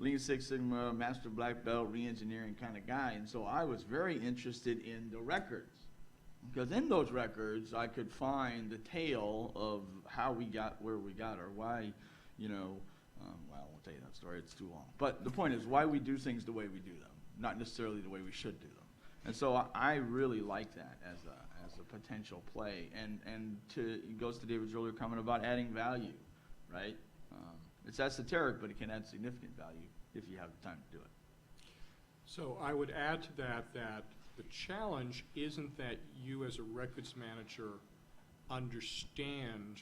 Lean Six Sigma, Master Black Belt, re-engineering kind of guy, and so I was very interested in the records. Because in those records, I could find the tale of how we got where we got, or why, you know, well, I won't tell you that story, it's too long. But the point is why we do things the way we do them, not necessarily the way we should do them. And so I really like that as a potential play. And it goes to David's earlier comment about adding value, right? It's esoteric, but it can add significant value if you have the time to do it. So I would add to that the challenge isn't that you as a records manager understand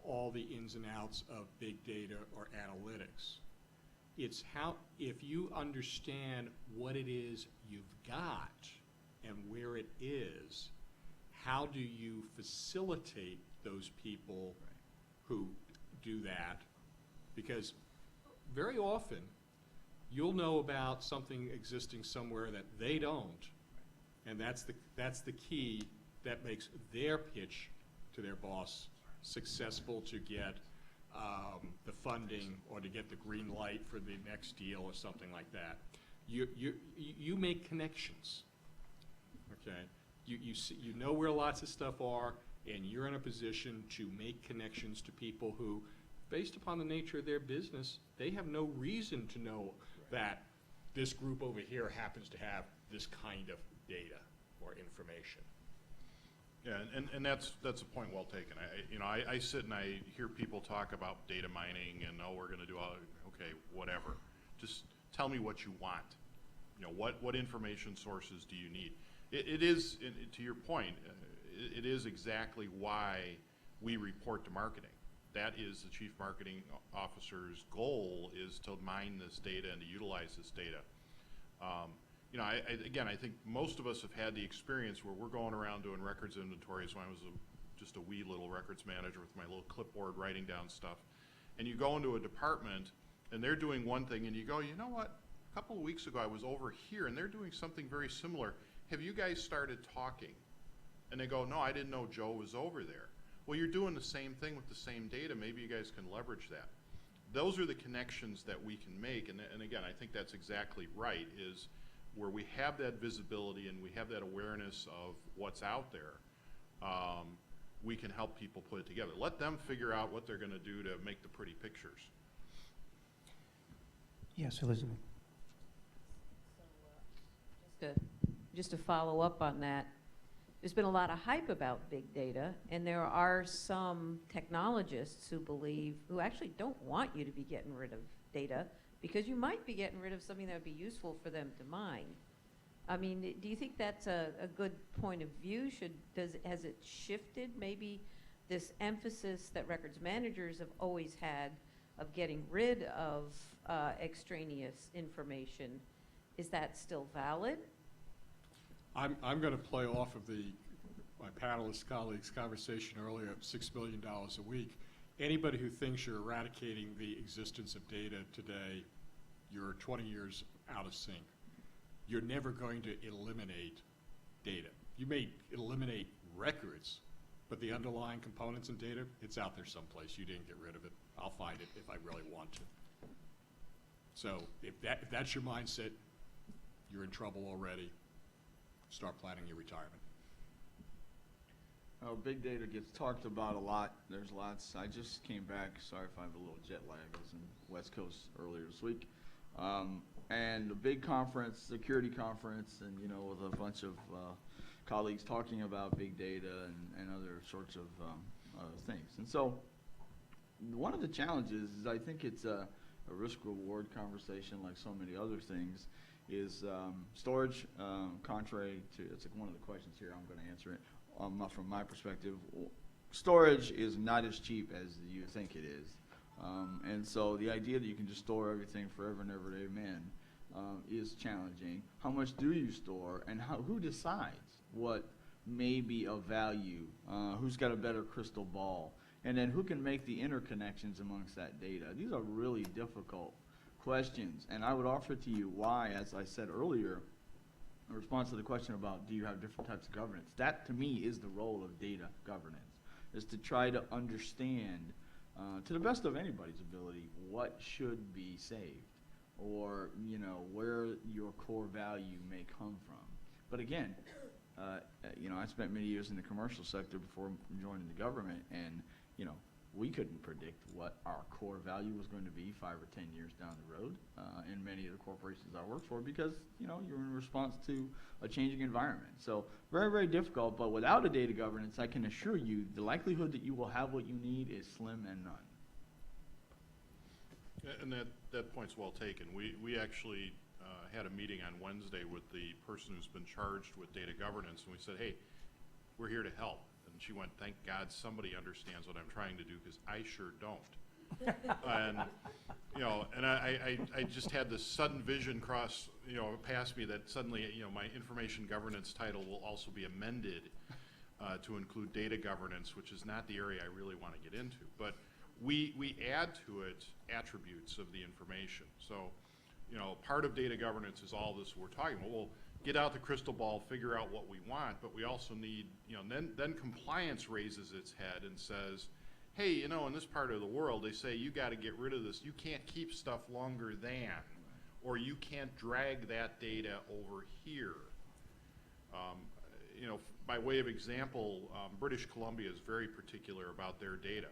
all the ins and outs of big data or analytics. It's how, if you understand what it is you've got and where it is, how do you facilitate those people who do that? Because very often, you'll know about something existing somewhere that they don't, and that's the key that makes their pitch to their boss successful to get the funding or to get the green light for the next deal or something like that. You make connections, okay? You know where lots of stuff are, and you're in a position to make connections to people who, based upon the nature of their business, they have no reason to know that this group over here happens to have this kind of data or information. Yeah, and that's a point well taken. I sit and I hear people talk about data mining and, oh, we're going to do all, okay, whatever. Just tell me what you want. You know, what information sources do you need? It is, to your point, it is exactly why we report to marketing. That is the chief marketing officer's goal, is to mine this data and to utilize this data. I think most of us have had the experience where we're going around doing records inventories. When I was just a wee little records manager with my little clipboard writing down stuff, and you go into a department and they're doing one thing and you go, you know what, a couple of weeks ago I was over here and they're doing something very similar. Have you guys started talking? And they go, no, I didn't know Joe was over there. Well, you're doing the same thing with the same data. Maybe you guys can leverage that. Those are the connections that we can make. And again, I think that's exactly right, is where we have that visibility and we have that awareness of what's out there, we can help people put it together. Let them figure out what they're going to do to make the pretty pictures. Yes, Elizabeth. So, just to follow up on that, there's been a lot of hype about big data, and there are some technologists who actually don't want you to be getting rid of data, because you might be getting rid of something that would be useful for them to mine. I mean, do you think that's a good point of view? Has it shifted, maybe this emphasis that records managers have always had of getting rid of extraneous information? Is that still valid? I'm going to play off of my panelist colleagues' conversation earlier of $6 million a week. Anybody who thinks you're eradicating the existence of data today, you're 20 years out of sync. You're never going to eliminate data. You may eliminate records, but the underlying components in data, it's out there someplace. You didn't get rid of it. I'll find it if I really want to. So if that's your mindset, you're in trouble already. Start planning your retirement. Oh, big data gets talked about a lot. There's lots. I just came back. Sorry if I have a little jet lag. I was in West Coast earlier this week. And a big conference, security conference, and with a bunch of colleagues talking about big data and other sorts of things. And so one of the challenges is, I think it's a risk-reward conversation, like so many other things, is storage, contrary to, it's like one of the questions here, I'm going to answer it. From my perspective, storage is not as cheap as you think it is. And so the idea that you can just store everything forever and ever, amen, is challenging. How much do you store, and who decides what may be of value? Who's got a better crystal ball? And then who can make the interconnections amongst that data? These are really difficult questions, and I would offer to you why, as I said earlier, in response to the question about do you have different types of governance, that to me is the role of data governance, is to try to understand to the best of anybody's ability what should be saved, or, where your core value may come from. But again, I spent many years in the commercial sector before joining the government, and, we couldn't predict what our core value was going to be 5 or 10 years down the road in many of the corporations I worked for, because, you're in response to a changing environment. So very, very difficult, but without a data governance, I can assure you the likelihood that you will have what you need is slim and none. And that point's well taken. We actually had a meeting on Wednesday with the person who's been charged with data governance, and we said, hey, we're here to help. And she went, thank God somebody understands what I'm trying to do, because I sure don't. And I just had this sudden vision cross, past me that suddenly, my information governance title will also be amended to include data governance, which is not the area I really want to get into. But we add to it attributes of the information. So, part of data governance is all this we're talking about. We'll get out the crystal ball, figure out what we want, but we also need, then compliance raises its head and says, hey, in this part of the world, they say you got to get rid of this. You can't keep stuff longer than, or you can't drag that data over here. By way of example, British Columbia is very particular about their data.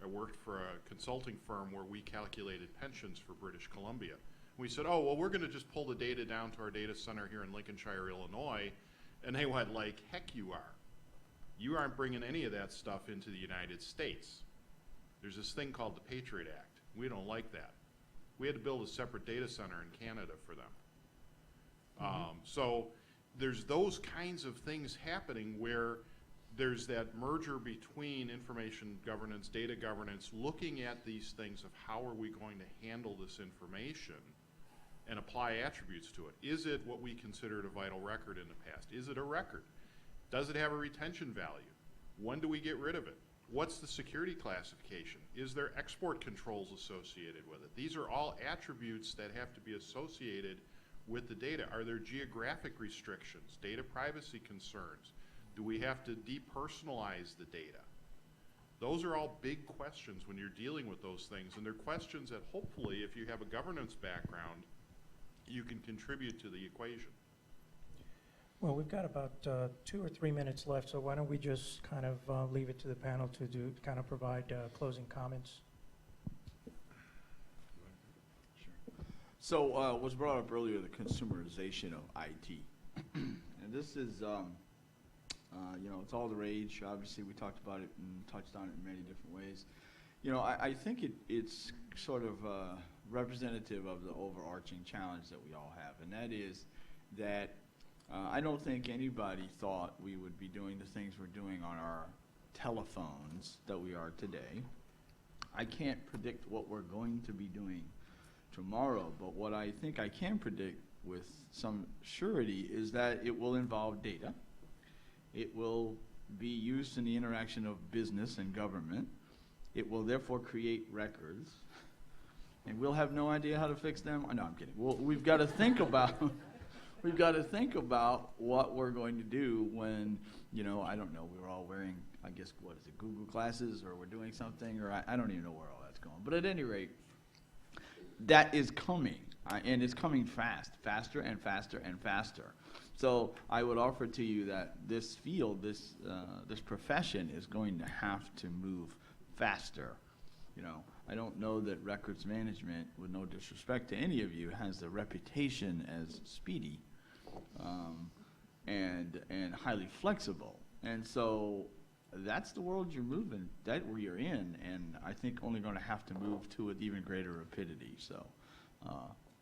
I worked for a consulting firm where we calculated pensions for British Columbia. We said, oh, well, we're going to just pull the data down to our data center here in Lincolnshire, Illinois. And they went, like, heck you are. You aren't bringing any of that stuff into the United States. There's this thing called the Patriot Act. We don't like that. We had to build a separate data center in Canada for them. So there's those kinds of things happening where there's that merger between information governance, data governance, looking at these things of how are we going to handle this information and apply attributes to it. Is it what we considered a vital record in the past? Is it a record? Does it have a retention value? When do we get rid of it? What's the security classification? Is there export controls associated with it? These are all attributes that have to be associated with the data. Are there geographic restrictions, data privacy concerns? Do we have to depersonalize the data? Those are all big questions when you're dealing with those things, and they're questions that hopefully, if you have a governance background, you can contribute to the equation. Well, we've got about 2 or 3 minutes left, so why don't we just kind of leave it to the panel to kind of provide closing comments. So was brought up earlier, the consumerization of IT. And this is, it's all the rage. Obviously, we talked about it and touched on it in many different ways. I think it's sort of representative of the overarching challenge that we all have, and that is that I don't think anybody thought we would be doing the things we're doing on our telephones that we are today. I can't predict what we're going to be doing tomorrow, but what I think I can predict with some surety is that it will involve data. It will be used in the interaction of business and government. It will therefore create records, and we'll have no idea how to fix them. Oh, no, I'm kidding. We've got to think about we've got to think about what we're going to do when, I don't know, we're all wearing, I guess, what is it, Google glasses, or we're doing something, or I don't even know where all that's going. But at any rate, that is coming, and it's coming faster and faster and faster. So I would offer to you that this field, this profession is going to have to move faster. I don't know that records management, with no disrespect to any of you, has the reputation as speedy and highly flexible. And so that's the world you're moving, that where you're in, and I think only going to have to move to with even greater rapidity. So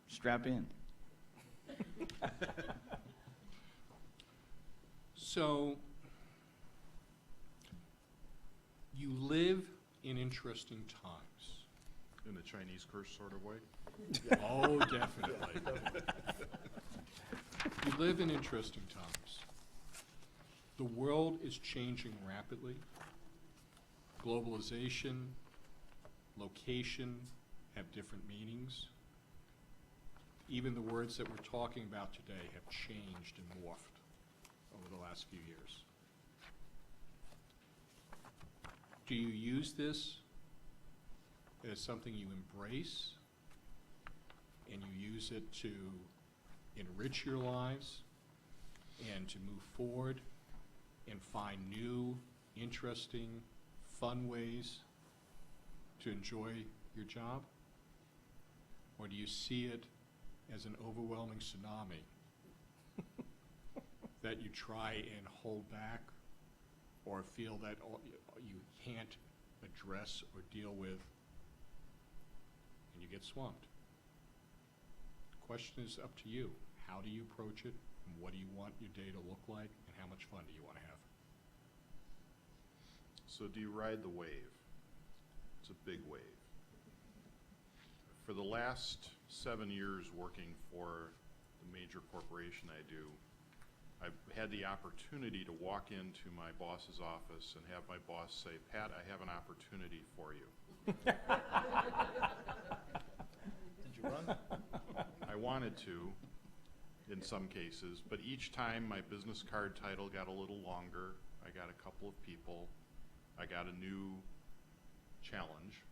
strap in. So you live in interesting times. In the Chinese curse sort of way? Oh, definitely. You live in interesting times. The world is changing rapidly. Globalization, location have different meanings. Even the words that we're talking about today have changed and morphed over the last few years. Do you use this as something you embrace and you use it to enrich your lives and to move forward and find new, interesting, fun ways to enjoy your job? Or do you see it as an overwhelming tsunami that you try and hold back or feel that you can't address or deal with, and you get swamped? The question is up to you. How do you approach it, and what do you want your day to look like, and how much fun do you want to have? So do you ride the wave? It's a big wave. For the last 7 years working for the major corporation I do, I've had the opportunity to walk into my boss's office and have my boss say, "Pat, I have an opportunity for you." Did you run? I wanted to, in some cases, but each time my business card title got a little longer, I got a couple of people, I got a new challenge.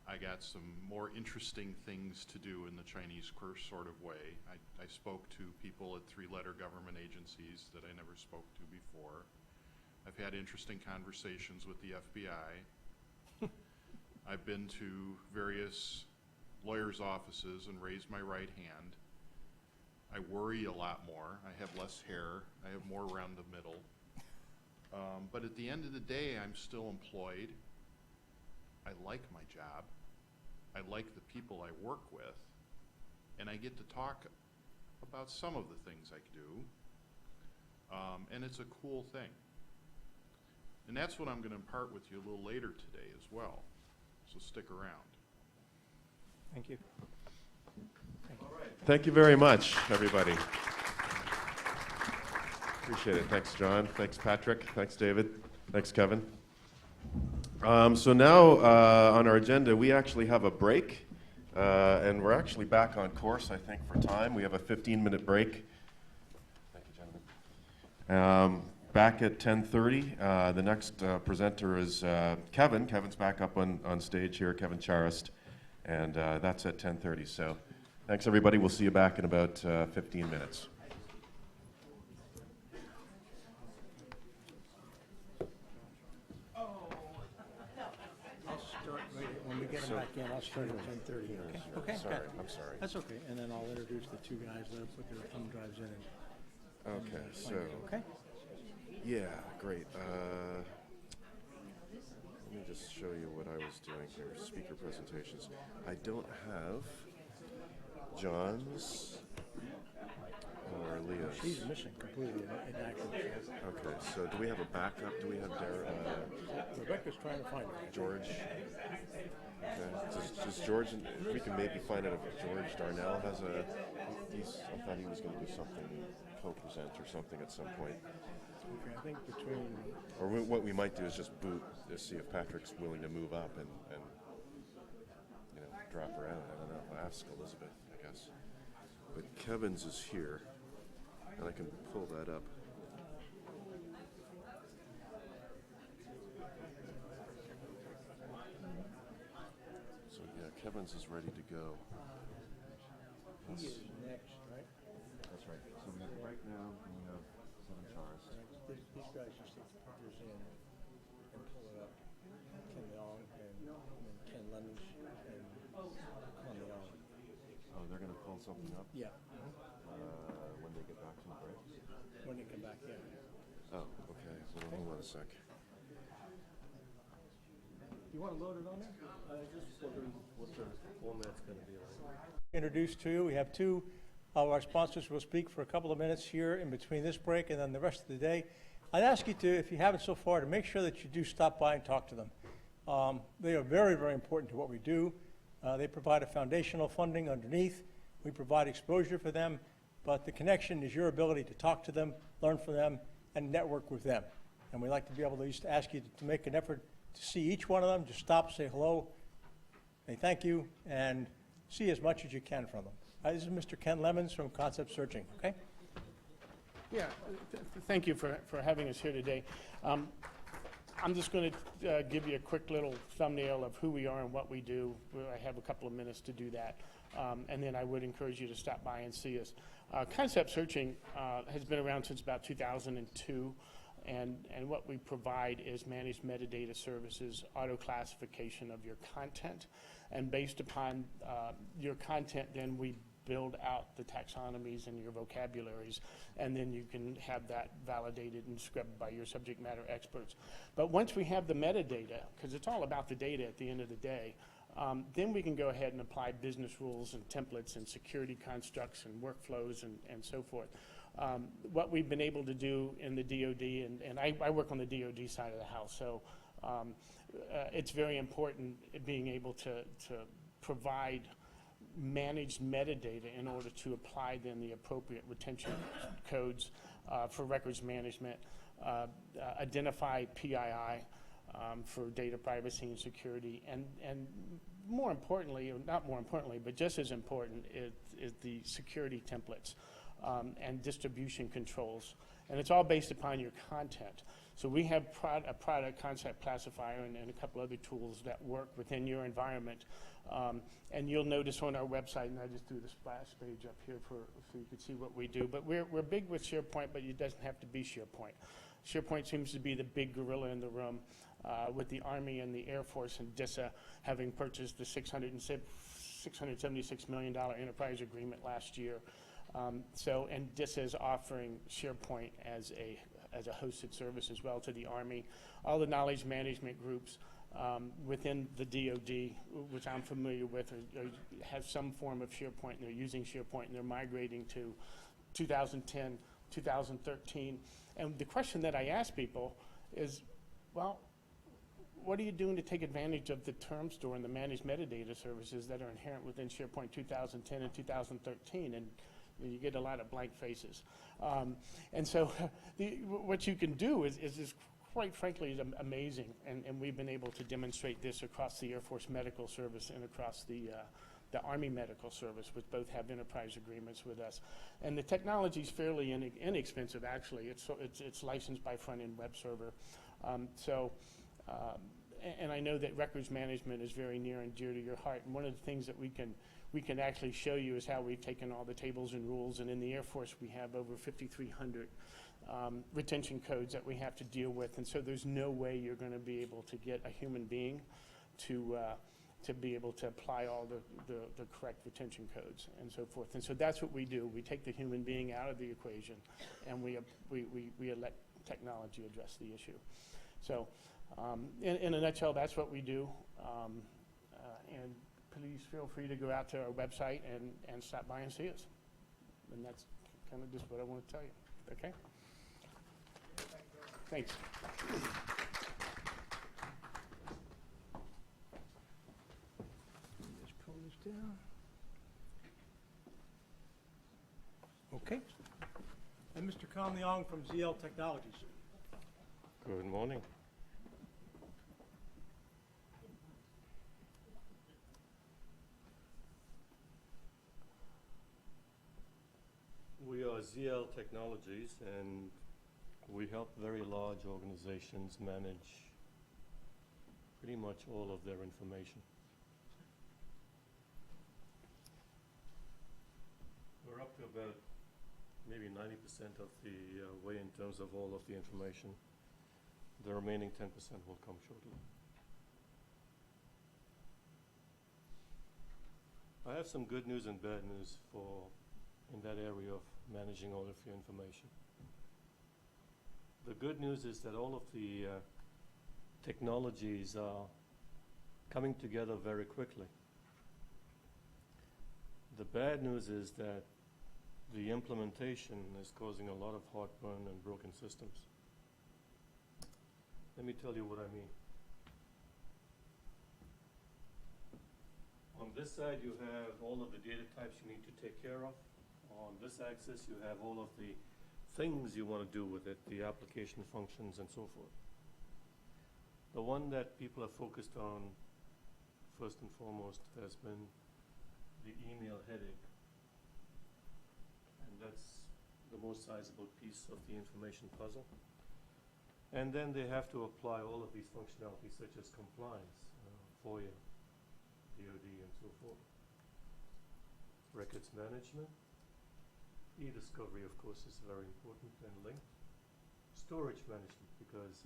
I got some more interesting things to do in the Chinese curse sort of way. I spoke to people at 3-letter government agencies that I never spoke to before. I've had interesting conversations with the FBI. I've been to various lawyers' offices and raised my right hand. I worry a lot more. I have less hair. I have more around the middle. But at the end of the day, I'm still employed. I like my job. I like the people I work with. And I get to talk about some of the things I do. And it's a cool thing. And that's what I'm going to impart with you a little later today as well. So stick around. Thank you. Thank you very much, everybody. Appreciate it. Thanks, John. Thanks, Patrick. Thanks, David. Thanks, Kevin. So now on our agenda, we actually have a break, and we're actually back on course, I think, for time. We have a 15-minute break. Thank you, gentlemen. Back at 10:30. The next presenter is Kevin. Kevin's back up on stage here, Kevin Charest, and that's at 10:30. So thanks, everybody. We'll see you back in about 15 minutes. When we get them back in, I'll start at 10:30. Okay, Sorry, good. I'm sorry. That's okay, and then I'll introduce the two guys, let them put their thumb drives in and. Okay, so, Okay? yeah, great. Let me just show you what I was doing here, speaker presentations. I don't have John's or Leah's. She's missing completely in action. Okay, so do we have a backup? Do we have Rebecca's trying to find her. George? Okay, does George, if we can maybe find out if George Darnell has I thought he was going to do something, co-present or something at some point. Okay, I think between. Or what we might do is just boot to see if Patrick's willing to move up and drop her out. I don't know. I'll ask Elizabeth, I guess. But Kevin's is here, and I can pull that up. So yeah, Kevin's is ready to go. He is next, right? That's right. So we have right now we have Kevin Charest. These guys just take the pictures in and pull it up. Ken Leong and Ken Lemons and Ken Leong. Oh, they're going to pull something up Yeah, when they get back from the break. when they come back in. Oh, okay. Well, hold on a sec. You want to load it on there? Just wondering what the format's going to be like. Introduced to you, we have two of our sponsors who will speak for a couple of minutes here in between this break and then the rest of the day. I'd ask you to, if you haven't so far, to make sure that you do stop by and talk to them. They are very, very important to what we do. They provide a foundational funding underneath. We provide exposure for them, but the connection is your ability to talk to them, learn from them, and network with them. And we like to be able to just ask you to make an effort to see each one of them, just stop, say hello, say thank you, and see as much as you can from them. This is Mr. Ken Lemons from Concept Searching, okay? Yeah, thank you for having us here today. I'm just going to give you a quick little thumbnail of who we are and what we do. I have a couple of minutes to do that. And then I would encourage you to stop by and see us. Concept searching has been around since about 2002. And what we provide is managed metadata services, auto classification of your content. And based upon your content, then we build out the taxonomies and your vocabularies, and then you can have that validated and scrubbed by your subject matter experts. But once we have the metadata, because it's all about the data at the end of the day, then we can go ahead and apply business rules and templates and security constructs and workflows and so forth. What we've been able to do in the DoD, and I work on the DoD side of the house, so it's very important being able to provide managed metadata in order to apply then the appropriate retention codes for records management, identify PII for data privacy and security, and more importantly, or not more importantly, but just as important is the security templates and distribution controls. And it's all based upon your content. So we have a product concept classifier and a couple other tools that work within your environment. And you'll notice on our website, and I just threw the splash page up here so you can see what we do. But we're big with SharePoint, but it doesn't have to be SharePoint. SharePoint seems to be the big gorilla in the room, with the Army and the Air Force and DISA having purchased the $676 million enterprise agreement last year. And DISA is offering SharePoint as a hosted service as well to the Army. All the knowledge management groups within the DoD, which I'm familiar with, have some form of SharePoint, and they're using SharePoint, and they're migrating to 2010, 2013. And the question that I ask people is, well, what are you doing to take advantage of the term store and the managed metadata services that are inherent within SharePoint 2010 and 2013? And you get a lot of blank faces. And so what you can do is quite frankly, is amazing. And we've been able to demonstrate this across the Air Force Medical Service and across the Army Medical Service, which both have enterprise agreements with us. And the technology is fairly inexpensive, actually. It's licensed by Front-End Web Server. And I know that records management is very near and dear to your heart. And one of the things that we can actually show you is how we've taken all the tables and rules. And in the Air Force, we have over 5,300 retention codes that we have to deal with. And so there's no way you're going to be able to get a human being to be able to apply all the correct retention codes and so forth. And so that's what we do. We take the human being out of the equation, and we let technology address the issue. So in a nutshell, that's what we do. And please feel free to go out to our website and stop by and see us. And that's kind of just what I want to tell you. Okay? Thanks. Just pull this down. Okay. And Mr. Kam Leong from ZL Technologies. Good morning. We are ZL Technologies, and we help very large organizations manage pretty much all of their information. We're up to about maybe 90% of the way in terms of all of the information. The remaining 10% will come shortly. I have some good news and bad news in that area of managing all of your information. The good news is that all of the technologies are coming together very quickly. The bad news is that the implementation is causing a lot of heartburn and broken systems. Let me tell you what I mean. On this side, you have all of the data types you need to take care of. On this axis, you have all of the things you want to do with it, the application functions and so forth. The one that people are focused on first and foremost has been the email headache. And that's the most sizable piece of the information puzzle. And then they have to apply all of these functionalities such as compliance, FOIA, DoD, and so forth. Records management. E-discovery, of course, is very important and linked. Storage management, because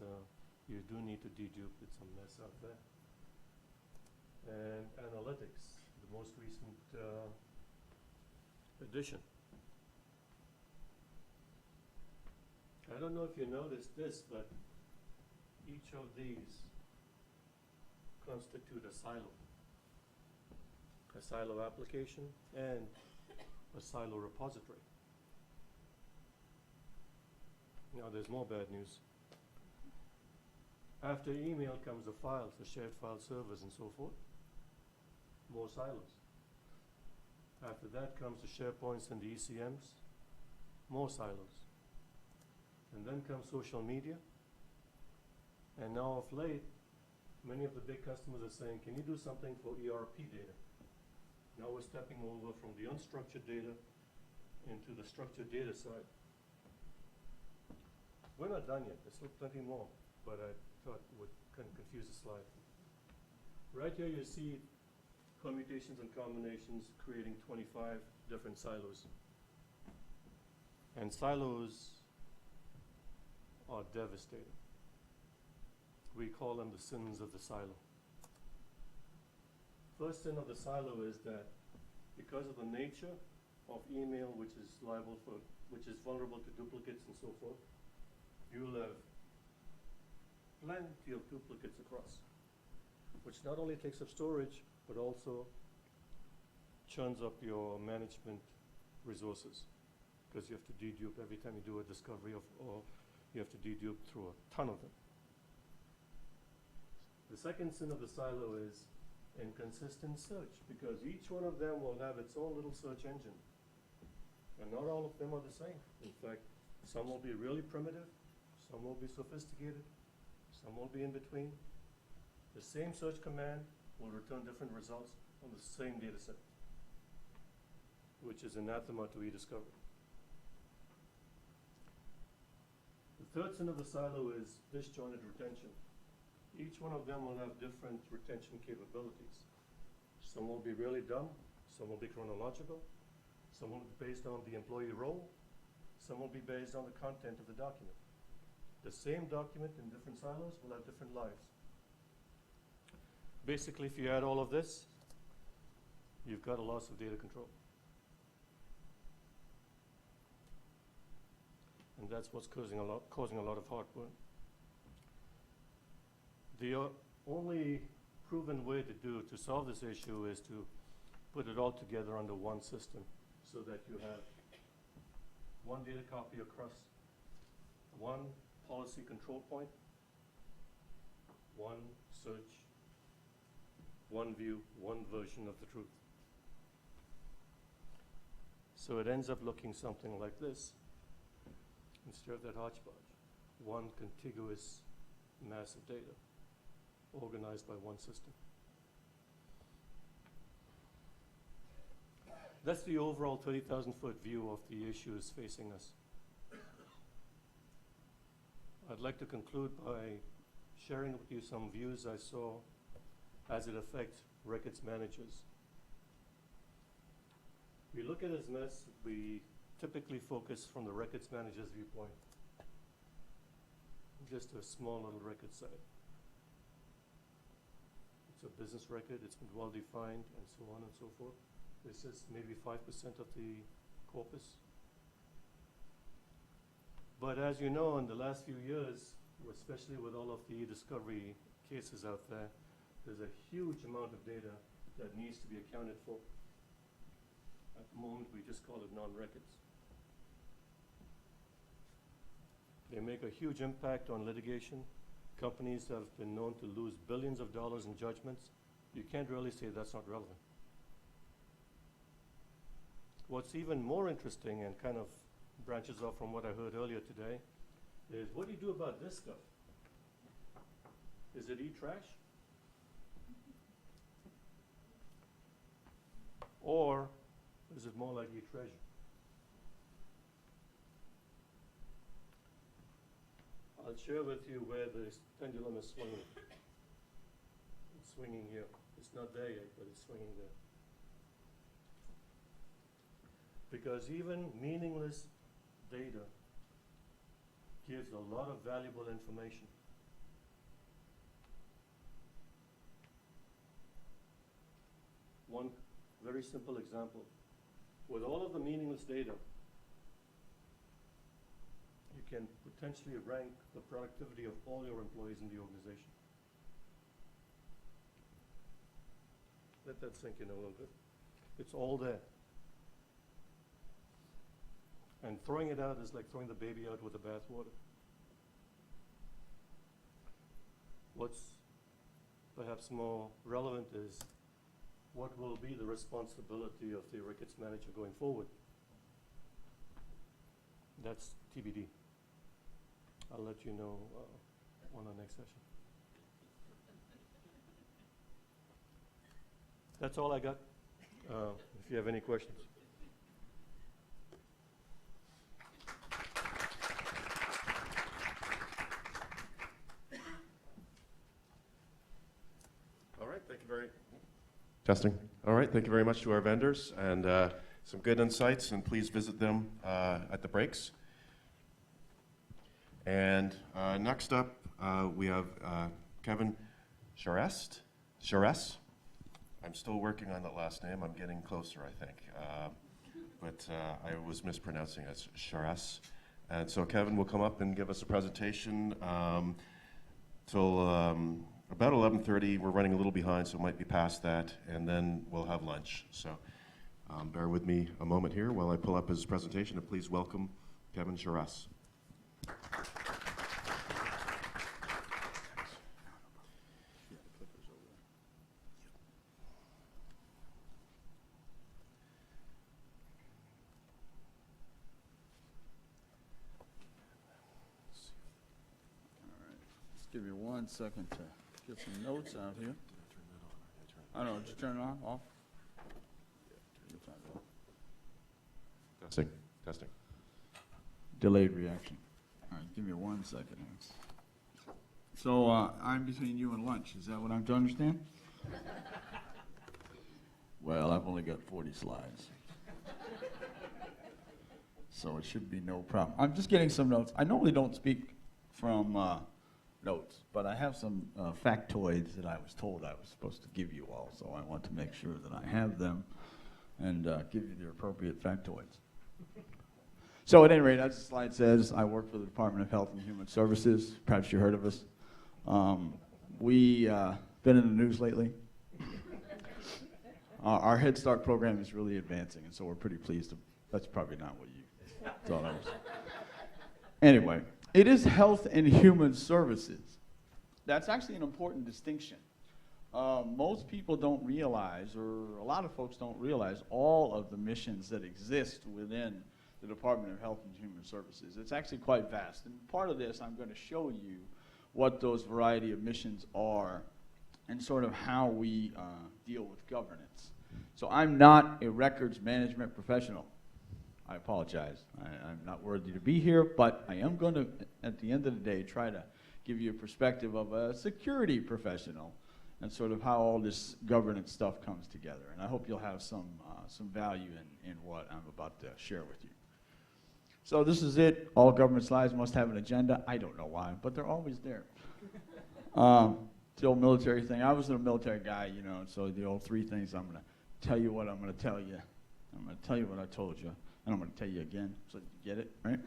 you do need to dedupe with some mess out there. And analytics, the most recent addition. I don't know if you noticed this, but each of these constitute a silo. A silo application and a silo repository. Now there's more bad news. After email comes the files, the shared file servers and so forth. More silos. After that comes the SharePoints and the ECMs. More silos. And then comes social media. And now of late, many of the big customers are saying, can you do something for ERP data? Now we're stepping over from the unstructured data into the structured data side. We're not done yet. There's still plenty more, but I thought it would kind of confuse the slide. Right here you see permutations and combinations creating 25 different silos. And silos are devastating. We call them the sins of the silo. First sin of the silo is that because of the nature of email, which is vulnerable to duplicates and so forth, you will have plenty of duplicates across, which not only takes up storage, but also churns up your management resources, because you have to dedupe every time you do a discovery or you have to dedupe through a ton of them. The second sin of the silo is inconsistent search, because each one of them will have its own little search engine. And not all of them are the same. In fact, some will be really primitive, some will be sophisticated, some will be in between. The same search command will return different results on the same data set, which is anathema to e-discovery. The third sin of the silo is disjointed retention. Each one of them will have different retention capabilities. Some will be really dumb, some will be chronological, some will be based on the employee role, some will be based on the content of the document. The same document in different silos will have different lives. Basically, if you add all of this, you've got a loss of data control. And that's what's causing a lot of heartburn. The only proven way to solve this issue is to put it all together under one system, so that you have one data copy across, one policy control point, one search, one view, one version of the truth. So it ends up looking something like this instead of that hodgepodge. One contiguous mass of data organized by one system. That's the overall 30,000-foot view of the issues facing us. I'd like to conclude by sharing with you some views I saw as it affects records managers. We look at this mess, we typically focus from the records manager's viewpoint. Just a small little record site. It's a business record, it's been well defined, and so on and so forth. This is maybe 5% of the corpus. But as you know, in the last few years, especially with all of the e-discovery cases out there, there's a huge amount of data that needs to be accounted for. At the moment, we just call it non-records. They make a huge impact on litigation. Companies have been known to lose billions of dollars in judgments. You can't really say that's not relevant. What's even more interesting and kind of branches off from what I heard earlier today is, what do you do about this stuff? Is it e-trash? Or is it more like e-treasure? I'll share with you where the pendulum is swinging. It's swinging here. It's not there yet, but it's swinging there. Because even meaningless data gives a lot of valuable information. One very simple example. With all of the meaningless data, you can potentially rank the productivity of all your employees in the organization. Let that sink in a little bit. It's all there. And throwing it out is like throwing the baby out with the bathwater. What's perhaps more relevant is what will be the responsibility of the rickets manager going forward. That's TBD. I'll let you know on our next session. That's all I got. If you have any questions. All right, thank you very much. Testing. All right, thank you very much to our vendors, and some good insights, and please visit them at the breaks. And next up, we have Kevin Charest. I'm still working on that last name. I'm getting closer, I think. But I was mispronouncing it as Charest. And so Kevin will come up and give us a presentation till about 11:30. We're running a little behind, so it might be past that, and then we'll have lunch. So bear with me a moment here while I pull up his presentation, and please welcome Kevin Charest. Give you 1 second to get some notes out here. I don't know, did you turn it on, off? Testing. Delayed reaction. All right, give me 1 second. So I'm between you and lunch, is that what I'm to understand? Well, I've only got 40 slides. So it should be no problem. I'm just getting some notes. I normally don't speak from notes, but I have some factoids that I was told I was supposed to give you all, so I want to make sure that I have them and give you the appropriate factoids. So at any rate, as the slide says, I work for the Department of Health and Human Services. Perhaps you heard of us. We've been in the news lately. Our Head Start program is really advancing, and so we're pretty pleased. That's probably not what you thought I was. Anyway. It is Health and Human Services. That's actually an important distinction. Most people don't realize, or a lot of folks don't realize, all of the missions that exist within the Department of Health and Human Services. It's actually quite vast. And part of this, I'm going to show you what those variety of missions are and sort of how we deal with governance. So I'm not a records management professional. I apologize. I'm not worthy to be here, but I am going to, at the end of the day, try to give you a perspective of a security professional and sort of how all this governance stuff comes together. And I hope you'll have some value in what I'm about to share with you. So this is it. All government slides must have an agenda. I don't know why, but they're always there. The old military thing. I was a military guy, you know, so the old 3 things. I'm going to tell you what I'm going to tell you. I'm going to tell you what I told you. And I'm going to tell you again, so you get it, right?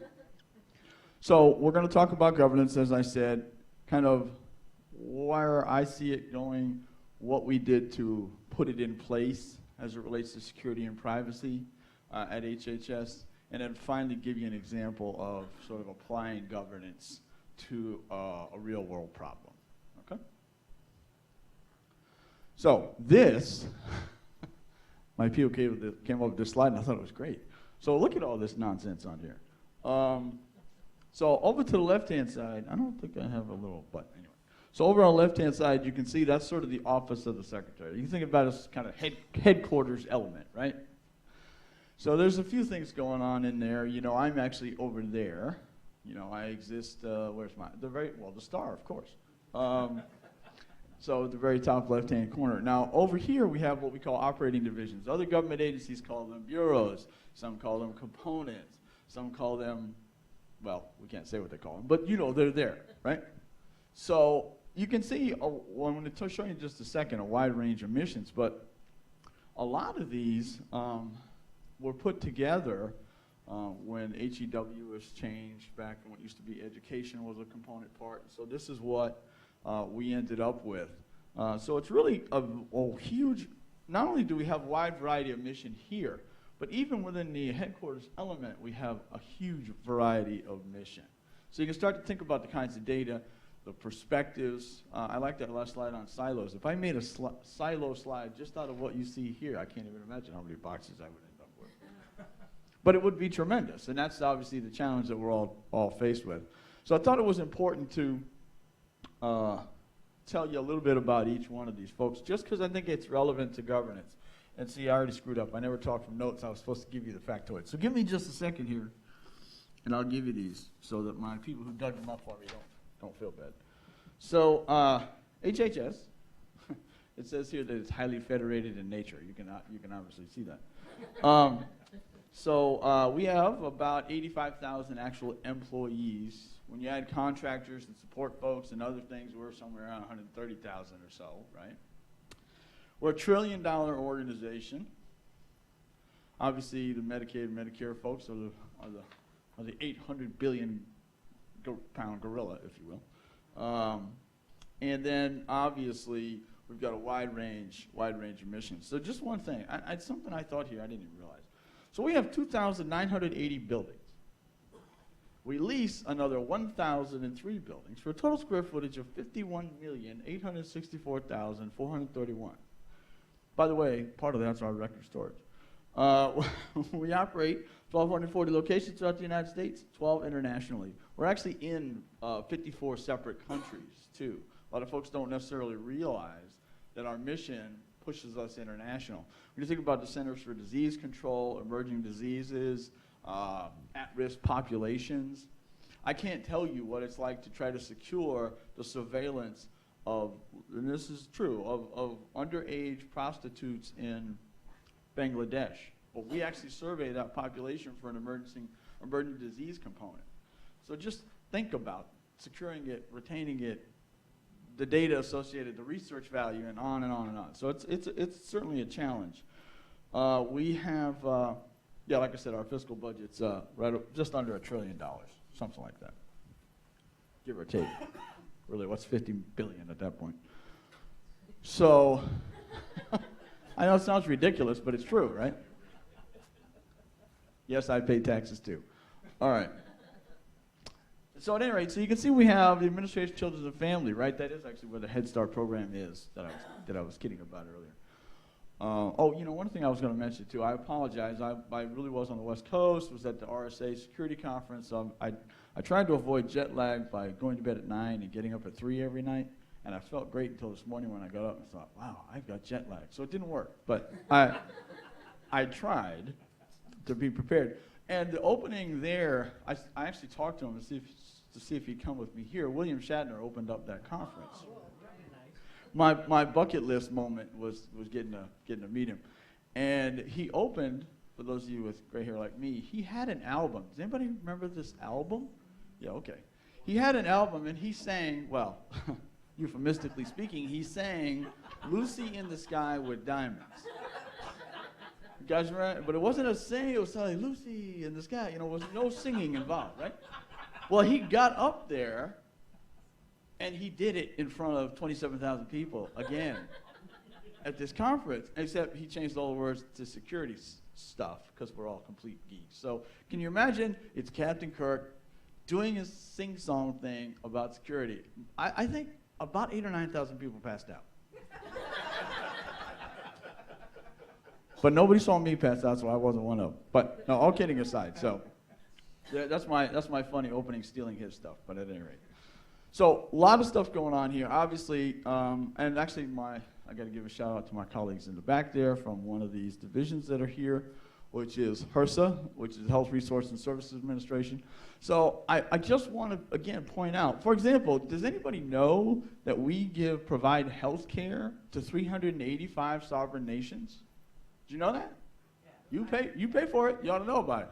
So we're going to talk about governance, as I said, kind of where I see it going, what we did to put it in place as it relates to security and privacy at HHS, and then finally give you an example of sort of applying governance to a real-world problem, okay? So this, my PO came up with this slide, and I thought it was great. So look at all this nonsense on here. So over to the left-hand side, I don't think I have a little button anyway. So over on the left-hand side, you can see that's sort of the office of the secretary. You can think about it as kind of headquarters element, right? So there's a few things going on in there. You know, I'm actually over there. You know, I exist, where's my, the star, of course. So at the very top left-hand corner. Now, over here, we have what we call operating divisions. Other government agencies call them bureaus. Some call them components. Some call them, well, we can't say what they call them, but you know they're there, right? So you can see, well, I'm going to show you in just a second a wide range of missions, but a lot of these were put together when HEW was changed back when it used to be education was a component part. So this is what we ended up with. So it's really a huge, not only do we have a wide variety of mission here, but even within the headquarters element, we have a huge variety of mission. So you can start to think about the kinds of data, the perspectives. I like that last slide on silos. If I made a silo slide just out of what you see here, I can't even imagine how many boxes I would end up with. But it would be tremendous, and that's obviously the challenge that we're all faced with. So I thought it was important to tell you a little bit about each one of these folks, just because I think it's relevant to governance. And see, I already screwed up. I never talked from notes. I was supposed to give you the factoid. So give me just a second here, and I'll give you these so that my people who dug them up for me don't feel bad. So HHS, it says here that it's highly federated in nature. You can obviously see that. So we have about 85,000 actual employees. When you add contractors and support folks and other things, we're somewhere around 130,000 or so, right? We're a $1 trillion organization. Obviously, the Medicaid and Medicare folks are the 800 billion pound gorilla, if you will. And then, obviously, we've got a wide range of missions. So just one thing, something I thought here I didn't even realize. So we have 2,980 buildings. We lease another 1,003 buildings for a total square footage of 51,864,431. By the way, part of that's our record storage. We operate 1,240 locations throughout the United States, 12 internationally. We're actually in 54 separate countries, too. A lot of folks don't necessarily realize that our mission pushes us international. When you think about the Centers for Disease Control, emerging diseases, at-risk populations, I can't tell you what it's like to try to secure the surveillance of, and this is true, of underage prostitutes in Bangladesh. But we actually survey that population for an emerging disease component. So just think about securing it, retaining it, the data associated, the research value, and on and on and on. So it's certainly a challenge. We have, yeah, like I said, our fiscal budget's just under $1 trillion, something like that, give or take. Really, what's 50 billion at that point? So, I know it sounds ridiculous, but it's true, right? Yes, I pay taxes too. All right. So at any rate, so you can see we have the Administration of Children and Family, right? That is actually where the Head Start program is that I was kidding about earlier. Oh, you know, one thing I was going to mention too, I apologize. I really was on the West Coast, was at the RSA Security Conference. I tried to avoid jet lag by going to bed at 9 and getting up at 3 every night, and I felt great until this morning when I got up and thought, wow, I've got jet lag. So it didn't work, but I tried to be prepared. And the opening there, I actually talked to him to see if he'd come with me here. William Shatner opened up that conference. My bucket list moment was getting to meet him. And he opened, for those of you with gray hair like me, he had an album. Does anybody remember this album? Yeah, okay. He had an album and he sang, well, euphemistically speaking, he sang Lucy in the Sky with Diamonds. You guys remember? But it wasn't a sing, it was like Lucy in the Sky, you know, there was no singing involved, right? Well, he got up there and he did it in front of 27,000 people again at this conference, except he changed all the words to security stuff because we're all complete geeks. So can you imagine it's Captain Kirk doing his sing-song thing about security? I think about 8,000 or 9,000 people passed out. But nobody saw me pass out, so I wasn't one of them. But no, all kidding aside, so yeah, that's my funny opening stealing his stuff, but at any rate. So a lot of stuff going on here, obviously, and actually I got to give a shout out to my colleagues in the back there from one of these divisions that are here. which is HRSA, which is Health Resources and Services Administration. So I just want to, again, point out, for example, does anybody know that we provide health care to 385 sovereign nations? Did you know that? You pay for it. You ought to know about it.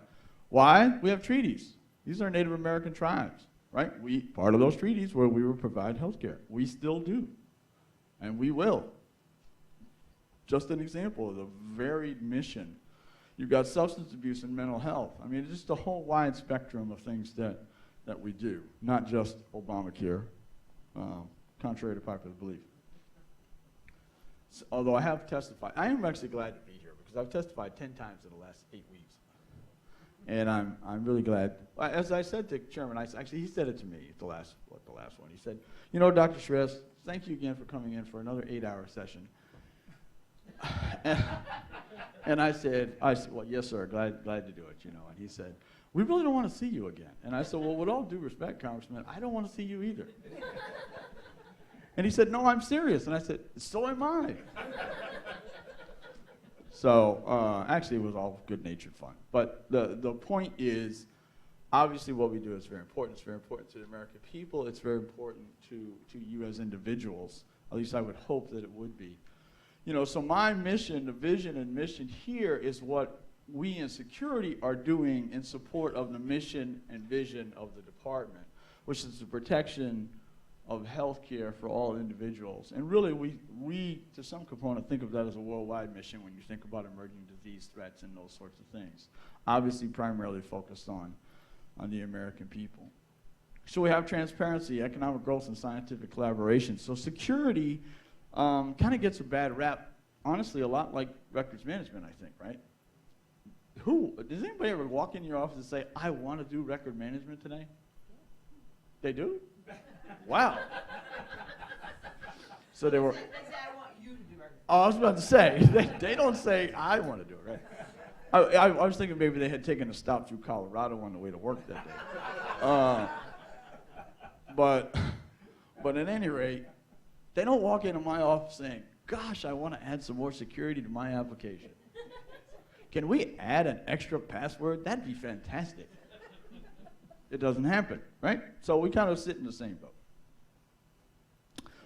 Why? We have treaties. These are Native American tribes, right? Part of those treaties where we will provide health care. We still do, and we will. Just an example of the varied mission. You've got substance abuse and mental health. I mean, it's just a whole wide spectrum of things that we do, not just Obamacare, contrary to popular belief. So, although I have testified, I am actually glad to be here because I've testified 10 times in the last 8 weeks. And I'm really glad. As I said to Chairman, he said it to me at the last one. He said, you know, Dr. Shrez, thank you again for coming in for another 8-hour session. And I said, well, yes, sir, glad to do it, you know. And he said, we really don't want to see you again. And I said, well, with all due respect, Congressman, I don't want to see you either. And he said, no, I'm serious. And I said, so am I. So actually, it was all good-natured fun. But the point is, obviously, what we do is very important. It's very important to the American people. It's very important to you as individuals. At least I would hope that it would be. You know, so my mission, the vision and mission here is what we in security are doing in support of the mission and vision of the department, which is the protection of health care for all individuals. And really, we, to some component, think of that as a worldwide mission when you think about emerging disease threats and those sorts of things. Obviously, primarily focused on the American people. So we have transparency, economic growth, and scientific collaboration. So security kind of gets a bad rap, honestly, a lot like records management, I think, right? Does anybody ever walk in your office and say, I want to do record management today? They do? Wow. So they were. They say, I want you to do record. Oh, I was about to say, they don't say, I want to do it, right? I was thinking maybe they had taken a stop through Colorado on the way to work that day. But at any rate, they don't walk into my office saying, gosh, I want to add some more security to my application. Can we add an extra password? That'd be fantastic. It doesn't happen, right? So we kind of sit in the same boat.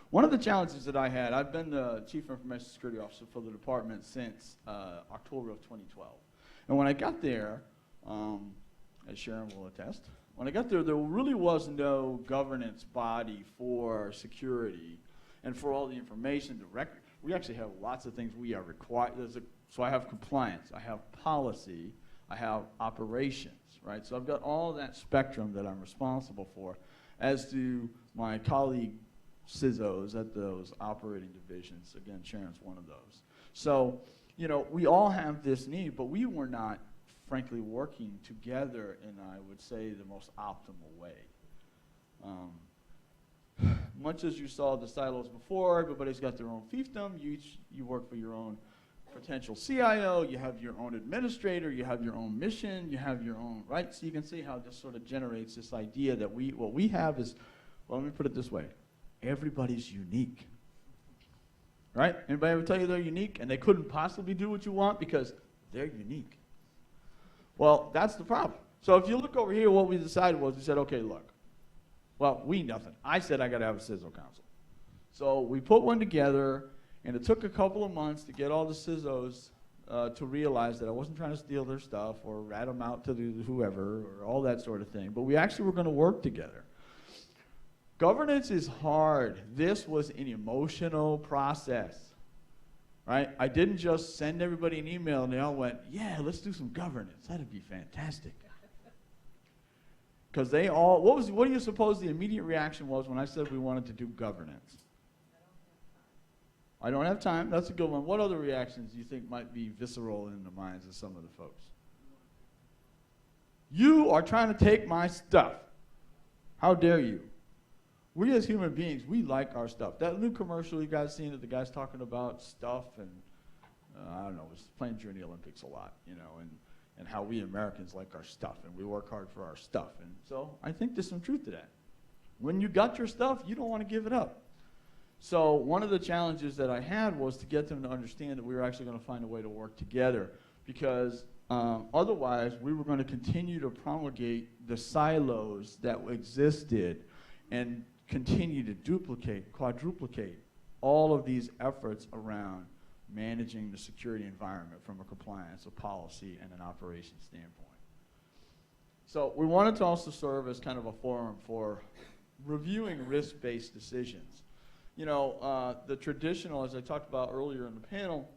One of the challenges that I had, I've been the Chief Information Security Officer for the department since October of 2012. And when I got there, as Sharon will attest, when I got there really was no governance body for security and for all the information, the record. We actually have lots of things we are required. So I have compliance, I have policy, I have operations, right? So I've got all that spectrum that I'm responsible for, as do my colleague CISOs at those operating divisions. Again, Sharon's one of those. So, you know, we all have this need, but we were not, frankly, working together in, I would say, the most optimal way. Much as you saw the silos before, everybody's got their own fiefdom. You work for your own potential CIO, you have your own administrator, you have your own mission, you have your own, right? So you can see how this sort of generates this idea that what we have is, well, let me put it this way, everybody's unique, right? Anybody ever tell you they're unique and they couldn't possibly do what you want because they're unique? Well, that's the problem. So if you look over here, what we decided was, we said, okay, look, well, nothing. I said I got to have a CISO council. So we put one together, and it took a couple of months to get all the CISOs to realize that I wasn't trying to steal their stuff or rat them out to whoever or all that sort of thing. But we actually were going to work together. Governance is hard. This was an emotional process, right? I didn't just send everybody an email and they all went, yeah, let's do some governance. That'd be fantastic. Because they all, what do you suppose the immediate reaction was when I said we wanted to do governance? I don't have time. That's a good one. What other reactions do you think might be visceral in the minds of some of the folks? You are trying to take my stuff. How dare you? We as human beings, we like our stuff. That new commercial you guys seen that the guy's talking about stuff and, I don't know, was playing during the Olympics a lot, you know, and how we Americans like our stuff and we work hard for our stuff. And so I think there's some truth to that. When you got your stuff, you don't want to give it up. So one of the challenges that I had was to get them to understand that we were actually going to find a way to work together, because Otherwise, we were going to continue to promulgate the silos that existed and continue to duplicate, quadruplicate all of these efforts around managing the security environment from a compliance, a policy, and an operations standpoint. So we wanted to also serve as kind of a forum for reviewing risk-based decisions. You know, the traditional, as I talked about earlier in the panel,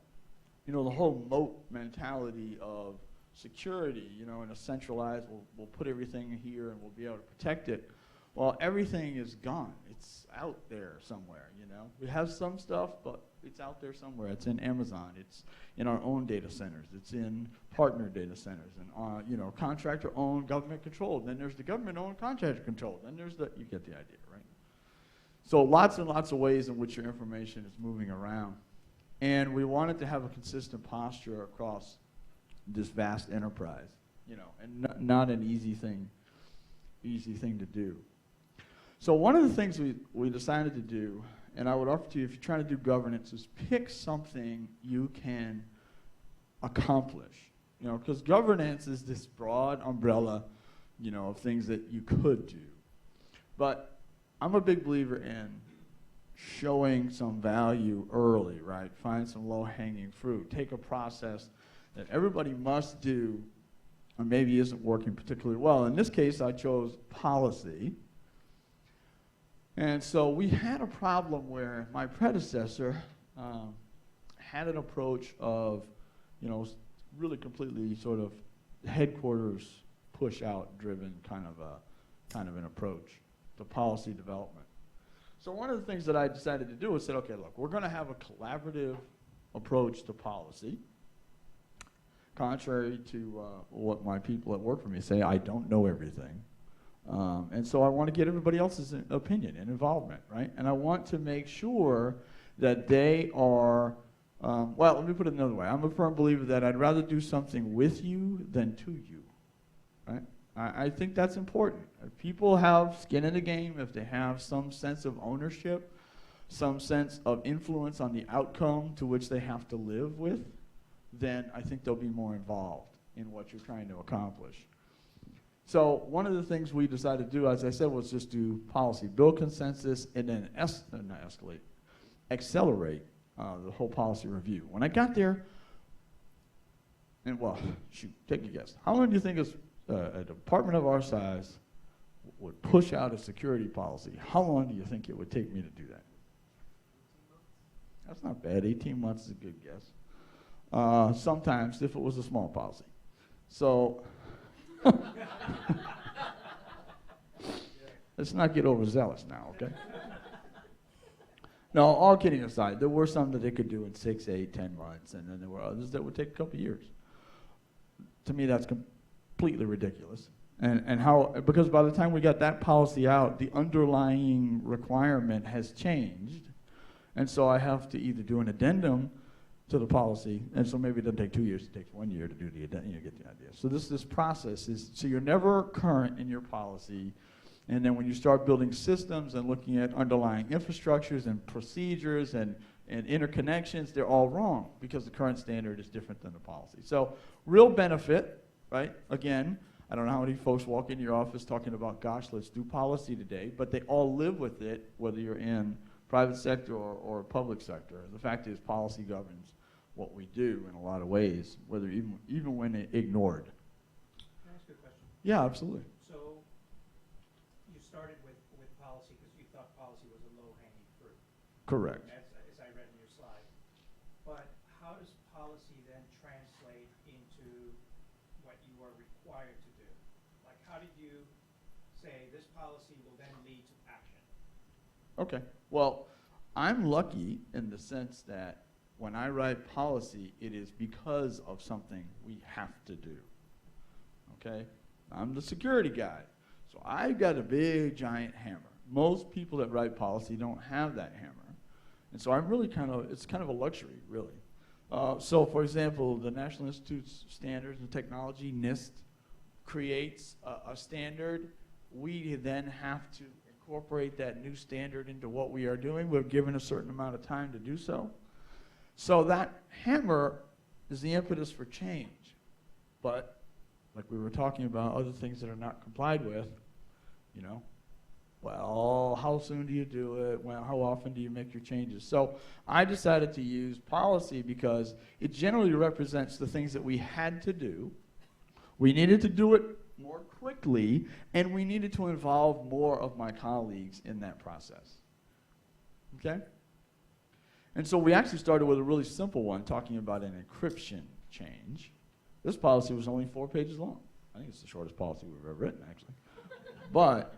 you know, the whole moat mentality of security, you know, in a centralized, we'll put everything here and we'll be able to protect it. Well, everything is gone. It's out there somewhere, you know. We have some stuff, but it's out there somewhere. It's in Amazon. It's in our own data centers. It's in partner data centers and, you know, contractor-owned, government-controlled. Then there's the government-owned, contractor-controlled. Then there's the, you get the idea, right? So lots and lots of ways in which your information is moving around. And we wanted to have a consistent posture across this vast enterprise, you know, and not an easy thing to do. So one of the things we decided to do, and I would offer to you if you're trying to do governance, is pick something you can accomplish. You know, because governance is this broad umbrella, you know, of things that you could do. But I'm a big believer in showing some value early, right? Find some low-hanging fruit. Take a process that everybody must do or maybe isn't working particularly well. In this case, I chose policy. And so we had a problem where my predecessor had an approach of, you know, really completely sort of headquarters push-out driven kind of an approach to policy development. So one of the things that I decided to do was said, okay, look, we're going to have a collaborative approach to policy. Contrary to what my people that work for me say, I don't know everything. And so I want to get everybody else's opinion and involvement, right? And I want to make sure that they are, well, let me put it another way. I'm a firm believer that I'd rather do something with you than to you, right? I think that's important. If people have skin in the game, if they have some sense of ownership, some sense of influence on the outcome to which they have to live with, then I think they'll be more involved in what you're trying to accomplish. So one of the things we decided to do, as I said, was just do policy, build consensus, and then accelerate the whole policy review. When I got there, and well, shoot, take a guess. How long do you think a department of our size would push out a security policy? How long do you think it would take me to do that? That's not bad. 18 months is a good guess. Sometimes, if it was a small policy. So let's not get overzealous now, okay? No, all kidding aside, there were some that they could do in 6, 8, 10 months, and then there were others that would take a couple of years. To me, that's completely ridiculous. And how, because by the time we got that policy out, the underlying requirement has changed. And so I have to either do an addendum to the policy, and so maybe it doesn't take 2 years, it takes 1 year to do the addendum, you get the idea. So this process is, so you're never current in your policy, and then when you start building systems and looking at underlying infrastructures and procedures and interconnections, they're all wrong because the current standard is different than the policy. So real benefit, right? Again, I don't know how many folks walk into your office talking about, gosh, let's do policy today, but they all live with it, whether you're in private sector or public sector. The fact is policy governs what we do in a lot of ways, whether even when ignored. Can I ask you a question? Yeah, absolutely. So you started with policy because you thought policy was a low-hanging fruit. Correct. As I read in your slide. But how does policy then translate into what you are required to do? Like, how did you say this policy will then lead to action? Okay. Well, I'm lucky in the sense that when I write policy, it is because of something we have to do. Okay? I'm the security guy. So I've got a big, giant hammer. Most people that write policy don't have that hammer. And so I'm really it's kind of a luxury, really. So, for example, the National Institute of Standards and Technology, NIST, creates a standard. We then have to incorporate that new standard into what we are doing. We're given a certain amount of time to do so. So that hammer is the impetus for change. But, like we were talking about, other things that are not complied with, you know, well, how soon do you do it? Well, how often do you make your changes? So I decided to use policy because it generally represents the things that we had to do. We needed to do it more quickly, and we needed to involve more of my colleagues in that process. Okay? And so we actually started with a really simple one, talking about an encryption change. This policy was only 4 pages long. I think it's the shortest policy we've ever written, actually. But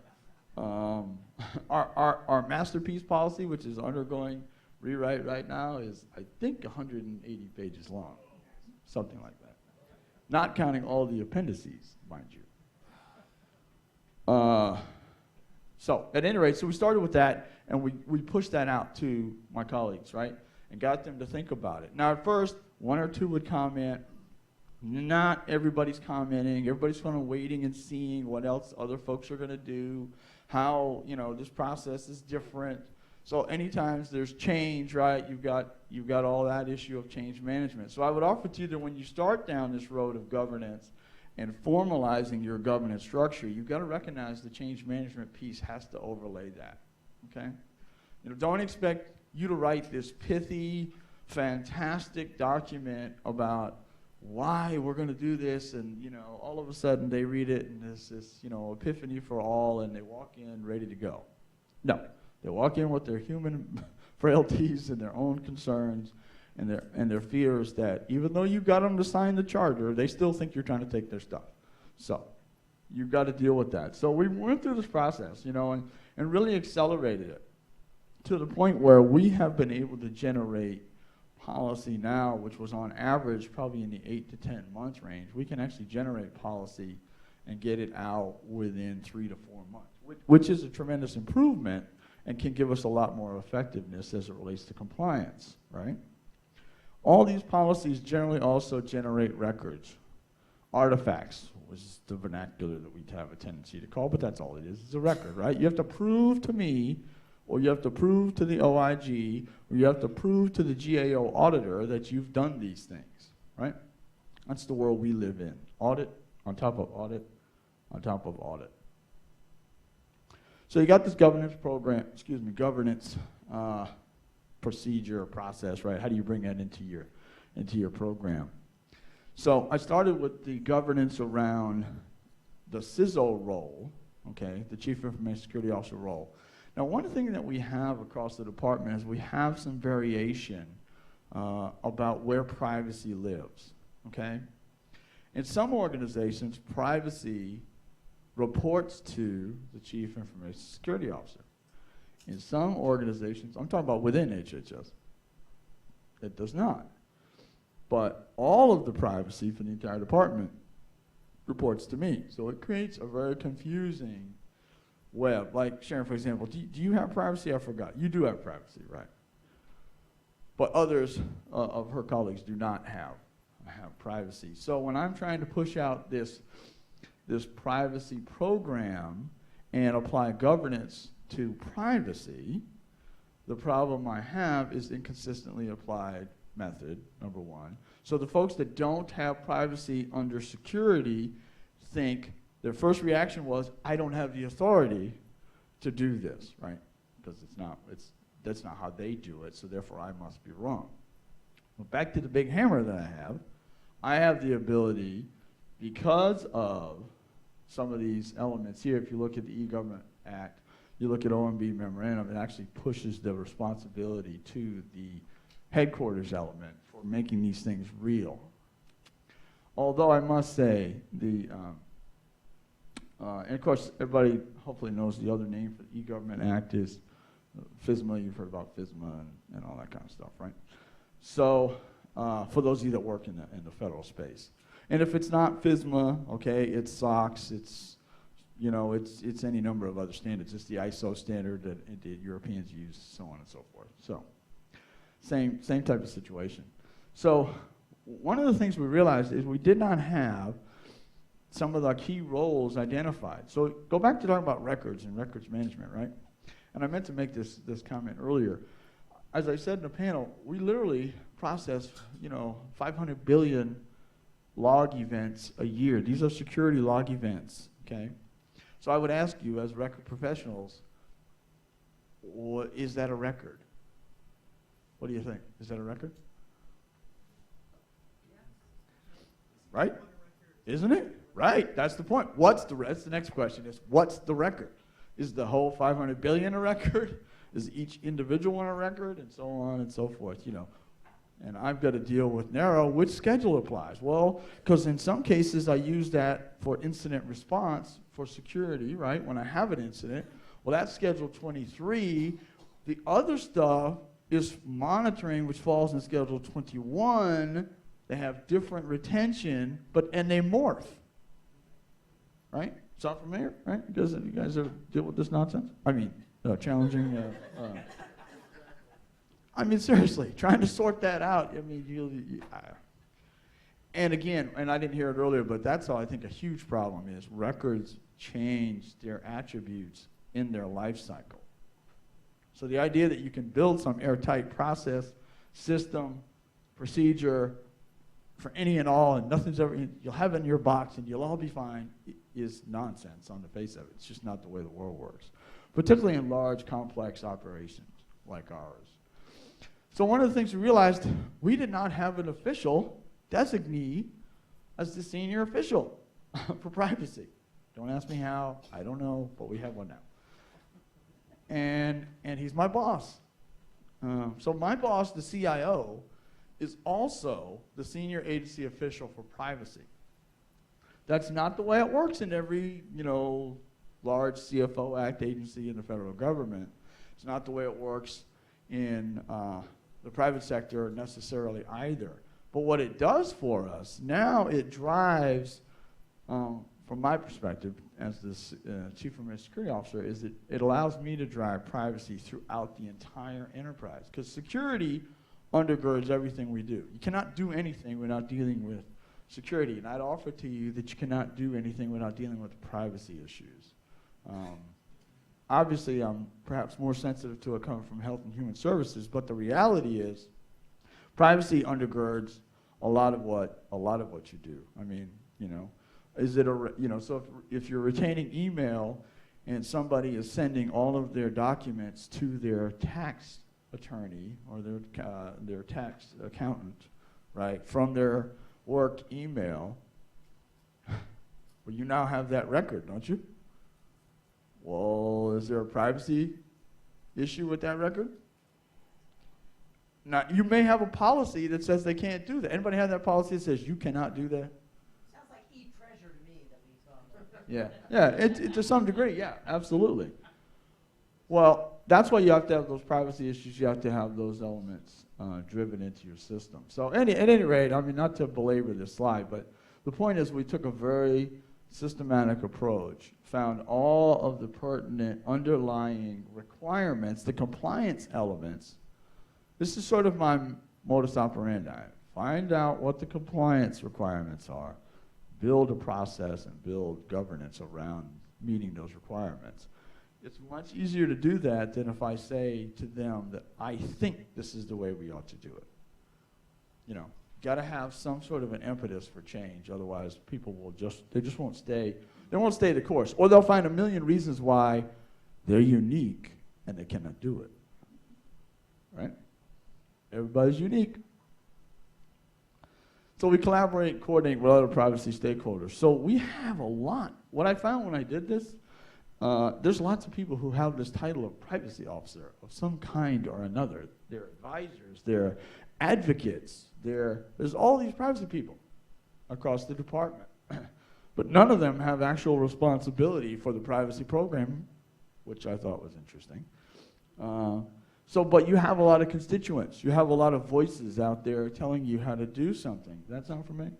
our masterpiece policy, which is undergoing rewrite right now, is, I think, 180 pages long, something like that. Not counting all the appendices, mind you. So at any rate, so we started with that, and we pushed that out to my colleagues, right, and got them to think about it. Now, at first, 1 or 2 would comment. Not everybody's commenting. Everybody's kind of waiting and seeing what else other folks are going to do, how, you know, this process is different. So anytime there's change, right, you've got all that issue of change management. So I would offer to you that when you start down this road of governance and formalizing your governance structure, you've got to recognize the change management piece has to overlay that, okay? You know, don't expect you to write this pithy, fantastic document about why we're going to do this, and, you know, all of a sudden they read it and there's this, you know, epiphany for all, and they walk in ready to go. No, they walk in with their human frailties and their own concerns and their fears that even though you got them to sign the charter, they still think you're trying to take their stuff. So you've got to deal with that. So we went through this process, you know, and really accelerated it to the point where we have been able to generate policy now, which was on average probably in the 8 to 10 months range. We can actually generate policy and get it out within 3 to 4 months, which is a tremendous improvement and can give us a lot more effectiveness as it relates to compliance, right? All these policies generally also generate records, artifacts, which is the vernacular that we have a tendency to call, but that's all it is. It's a record, right? You have to prove to me, or you have to prove to the OIG, or you have to prove to the GAO auditor that you've done these things, right? That's the world we live in. Audit on top of audit on top of audit. So you got this governance program, governance procedure or process, right? How do you bring that into your program? So I started with the governance around the CISO role, okay, the Chief Information Security Officer role. Now, one thing that we have across the department is we have some variation about where privacy lives, okay? In some organizations, privacy reports to the Chief Information Security Officer. In some organizations, I'm talking about within HHS, it does not. But all of the privacy for the entire department reports to me. So it creates a very confusing web. Like Sharon, for example, do you have privacy? I forgot. You do have privacy, right? But others of her colleagues do not have privacy. So when I'm trying to push out this privacy program and apply governance to privacy, the problem I have is inconsistently applied method, number one. So the folks that don't have privacy under security think their first reaction was, I don't have the authority to do this, right? Because that's not how they do it, so therefore I must be wrong. Well, back to the big hammer that I have the ability, because of some of these elements here, if you look at the E-Government Act, you look at OMB memorandum, it actually pushes the responsibility to the headquarters element for making these things real. Although I must say, and of course everybody hopefully knows the other name for the E-Government Act is FSMA. You've heard about FSMA and all that kind of stuff, right? So for those of you that work in the federal space. And if it's not FSMA, okay, it's SOX, it's any number of other standards. It's the ISO standard that the Europeans use, so on and so forth. So same type of situation. So one of the things we realized is we did not have some of the key roles identified. So go back to talking about records and records management, right? And I meant to make this comment earlier. As I said in the panel, we literally process, 500 billion log events a year. These are security log events, okay? So I would ask you, as record professionals, is that a record? What do you think? Is that a record? Right? Isn't it? Right, that's the point. That's the next question is, what's the record? Is the whole 500 billion a record? Is each individual one a record? And so on and so forth, you know. And I've got to deal with narrow, which schedule applies? Well, because in some cases I use that for incident response for security, right? When I have an incident, well, that's Schedule 23. The other stuff is monitoring, which falls in Schedule 21. They have different retention, and they morph, right? Sound familiar, right? You guys ever deal with this nonsense? I mean, challenging. I mean, seriously, trying to sort that out. I mean, and again, and I didn't hear it earlier, but that's all I think a huge problem is. Records change their attributes in their life cycle. So the idea that you can build some airtight process, system, procedure for any and all, and nothing's ever, you'll have it in your box and you'll all be fine, is nonsense on the face of it. It's just not the way the world works, particularly in large, complex operations like ours. So one of the things we realized, we did not have an official designee as the senior official for privacy. Don't ask me how, I don't know, but we have one now. And he's my boss. So my boss, the CIO, is also the senior agency official for privacy. That's not the way it works in every, large CFO Act agency in the federal government. It's not the way it works in the private sector necessarily either. But what it does for us, now it drives, from my perspective as the Chief Information Security Officer, is it allows me to drive privacy throughout the entire enterprise. Because security undergirds everything we do. You cannot do anything without dealing with security. And I'd offer to you that you cannot do anything without dealing with privacy issues. Obviously, I'm perhaps more sensitive to it coming from Health and Human Services, but the reality is privacy undergirds a lot of what you do. I mean, is it so if you're retaining email and somebody is sending all of their documents to their tax attorney or their tax accountant, right, from their work email, well, you now have that record, don't you? Well, is there a privacy issue with that record? Now, you may have a policy that says they can't do that. Anybody have that policy that says you cannot do that? Sounds like e-treasure to me that we saw. Yeah, it to some degree, yeah, absolutely. Well, that's why you have to have those privacy issues. You have to have those elements driven into your system. So at any rate, I mean, not to belabor this slide, but the point is we took a very systematic approach, found all of the pertinent underlying requirements, the compliance elements. This is sort of my modus operandi. Find out what the compliance requirements are, build a process and build governance around meeting those requirements. It's much easier to do that than if I say to them that I think this is the way we ought to do it. Got to have some sort of an impetus for change, otherwise people will they just won't stay. They won't stay the course, or they'll find a million reasons why they're unique and they cannot do it. Right? Everybody's unique. So we collaborate and coordinate with other privacy stakeholders. So we have a lot. What I found when I did this, there's lots of people who have this title of privacy officer of some kind or another. They're advisors, they're advocates, there's all these privacy people across the department. But none of them have actual responsibility for the privacy program, which I thought was interesting. But you have a lot of constituents. You have a lot of voices out there telling you how to do something. Does that sound familiar?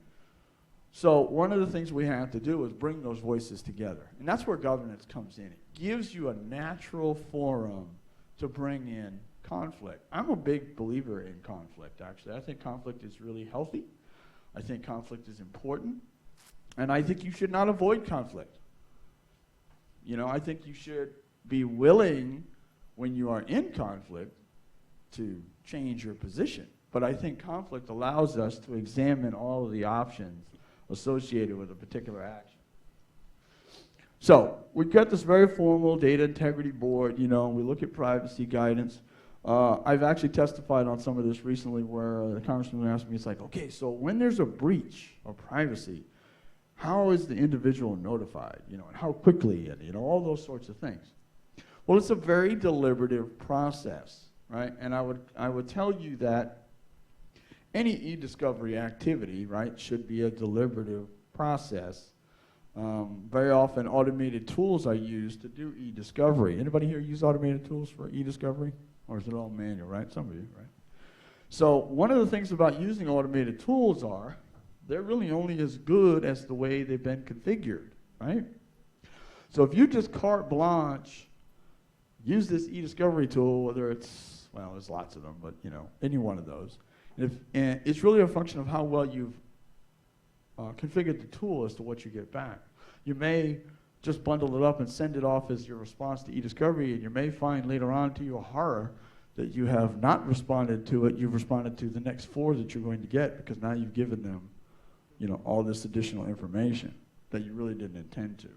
So one of the things we have to do is bring those voices together. And that's where governance comes in. It gives you a natural forum to bring in conflict. I'm a big believer in conflict, actually. I think conflict is really healthy. I think conflict is important. And I think you should not avoid conflict. I think you should be willing, when you are in conflict, to change your position. But I think conflict allows us to examine all of the options associated with a particular action. So we've got this very formal data integrity board, you know, we look at privacy guidance. I've actually testified on some of this recently where the congressman asked me, it's like, okay, so when there's a breach of privacy, how is the individual notified, you know, and how quickly, and you know, all those sorts of things. Well, it's a very deliberative process, right? And I would tell you that any e-discovery activity, right, should be a deliberative process. Very often automated tools are used to do e-discovery. Anybody here use automated tools for e-discovery? Or is it all manual, right? Some of you, right? So one of the things about using automated tools are they're really only as good as the way they've been configured, right? So if you just carte blanche use this e-discovery tool, whether it's, well, there's lots of them, but you know, any one of those, and it's really a function of how well you've configured the tool as to what you get back. You may just bundle it up and send it off as your response to e-discovery, and you may find later on to your horror that you have not responded to it, you've responded to the next 4 that you're going to get because now you've given them, you know, all this additional information that you really didn't intend to.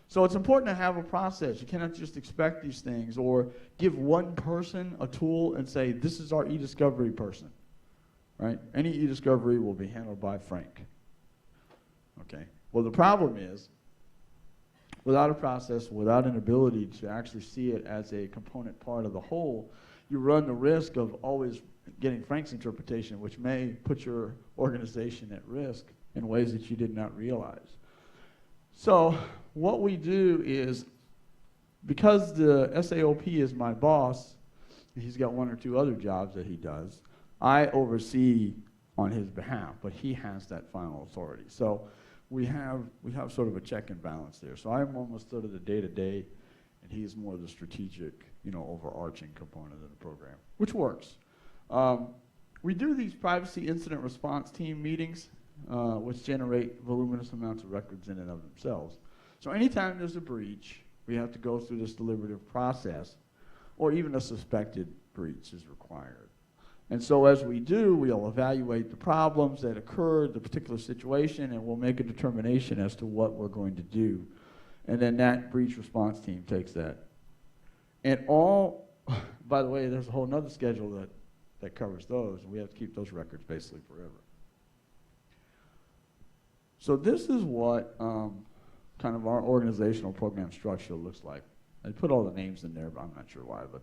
So it's important to have a process. You cannot just expect these things or give one person a tool and say, this is our e-discovery person, right? Any e-discovery will be handled by Frank, okay? Well, the problem is, without a process, without an ability to actually see it as a component part of the whole, you run the risk of always getting Frank's interpretation, which may put your organization at risk in ways that you did not realize. So what we do is, because the SAOP is my boss, he's got 1 or 2 other jobs that he does, I oversee on his behalf, but he has that final authority. So we have sort of a check and balance there. So I'm almost sort of the day-to-day, and he's more the strategic, you know, overarching component of the program, which works. We do these privacy incident response team meetings, which generate voluminous amounts of records in and of themselves. So anytime there's a breach, we have to go through this deliberative process, or even a suspected breach is required. And so as we do, we'll evaluate the problems that occurred, the particular situation, and we'll make a determination as to what we're going to do. And then that breach response team takes that. And all, by the way, there's a whole nother schedule that covers those, and we have to keep those records basically forever. So this is what kind of our organizational program structure looks like. I put all the names in there, but I'm not sure why, but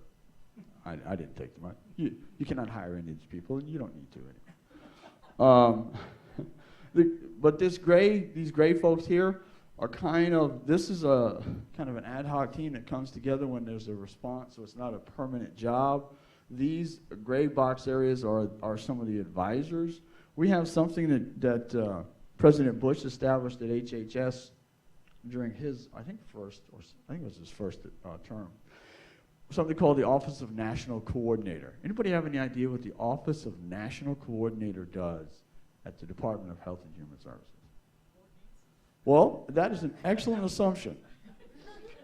I didn't take them out. You cannot hire any of these people, and you don't need to anyway. But these gray folks here are this is a kind of an ad hoc team that comes together when there's a response, so it's not a permanent job. These gray box areas are some of the advisors. We have something that President Bush established at HHS during his, I think it was his first term. Something called the Office of National Coordinator. Anybody have any idea what the Office of National Coordinator does at the Department of Health and Human Services? Well, that is an excellent assumption.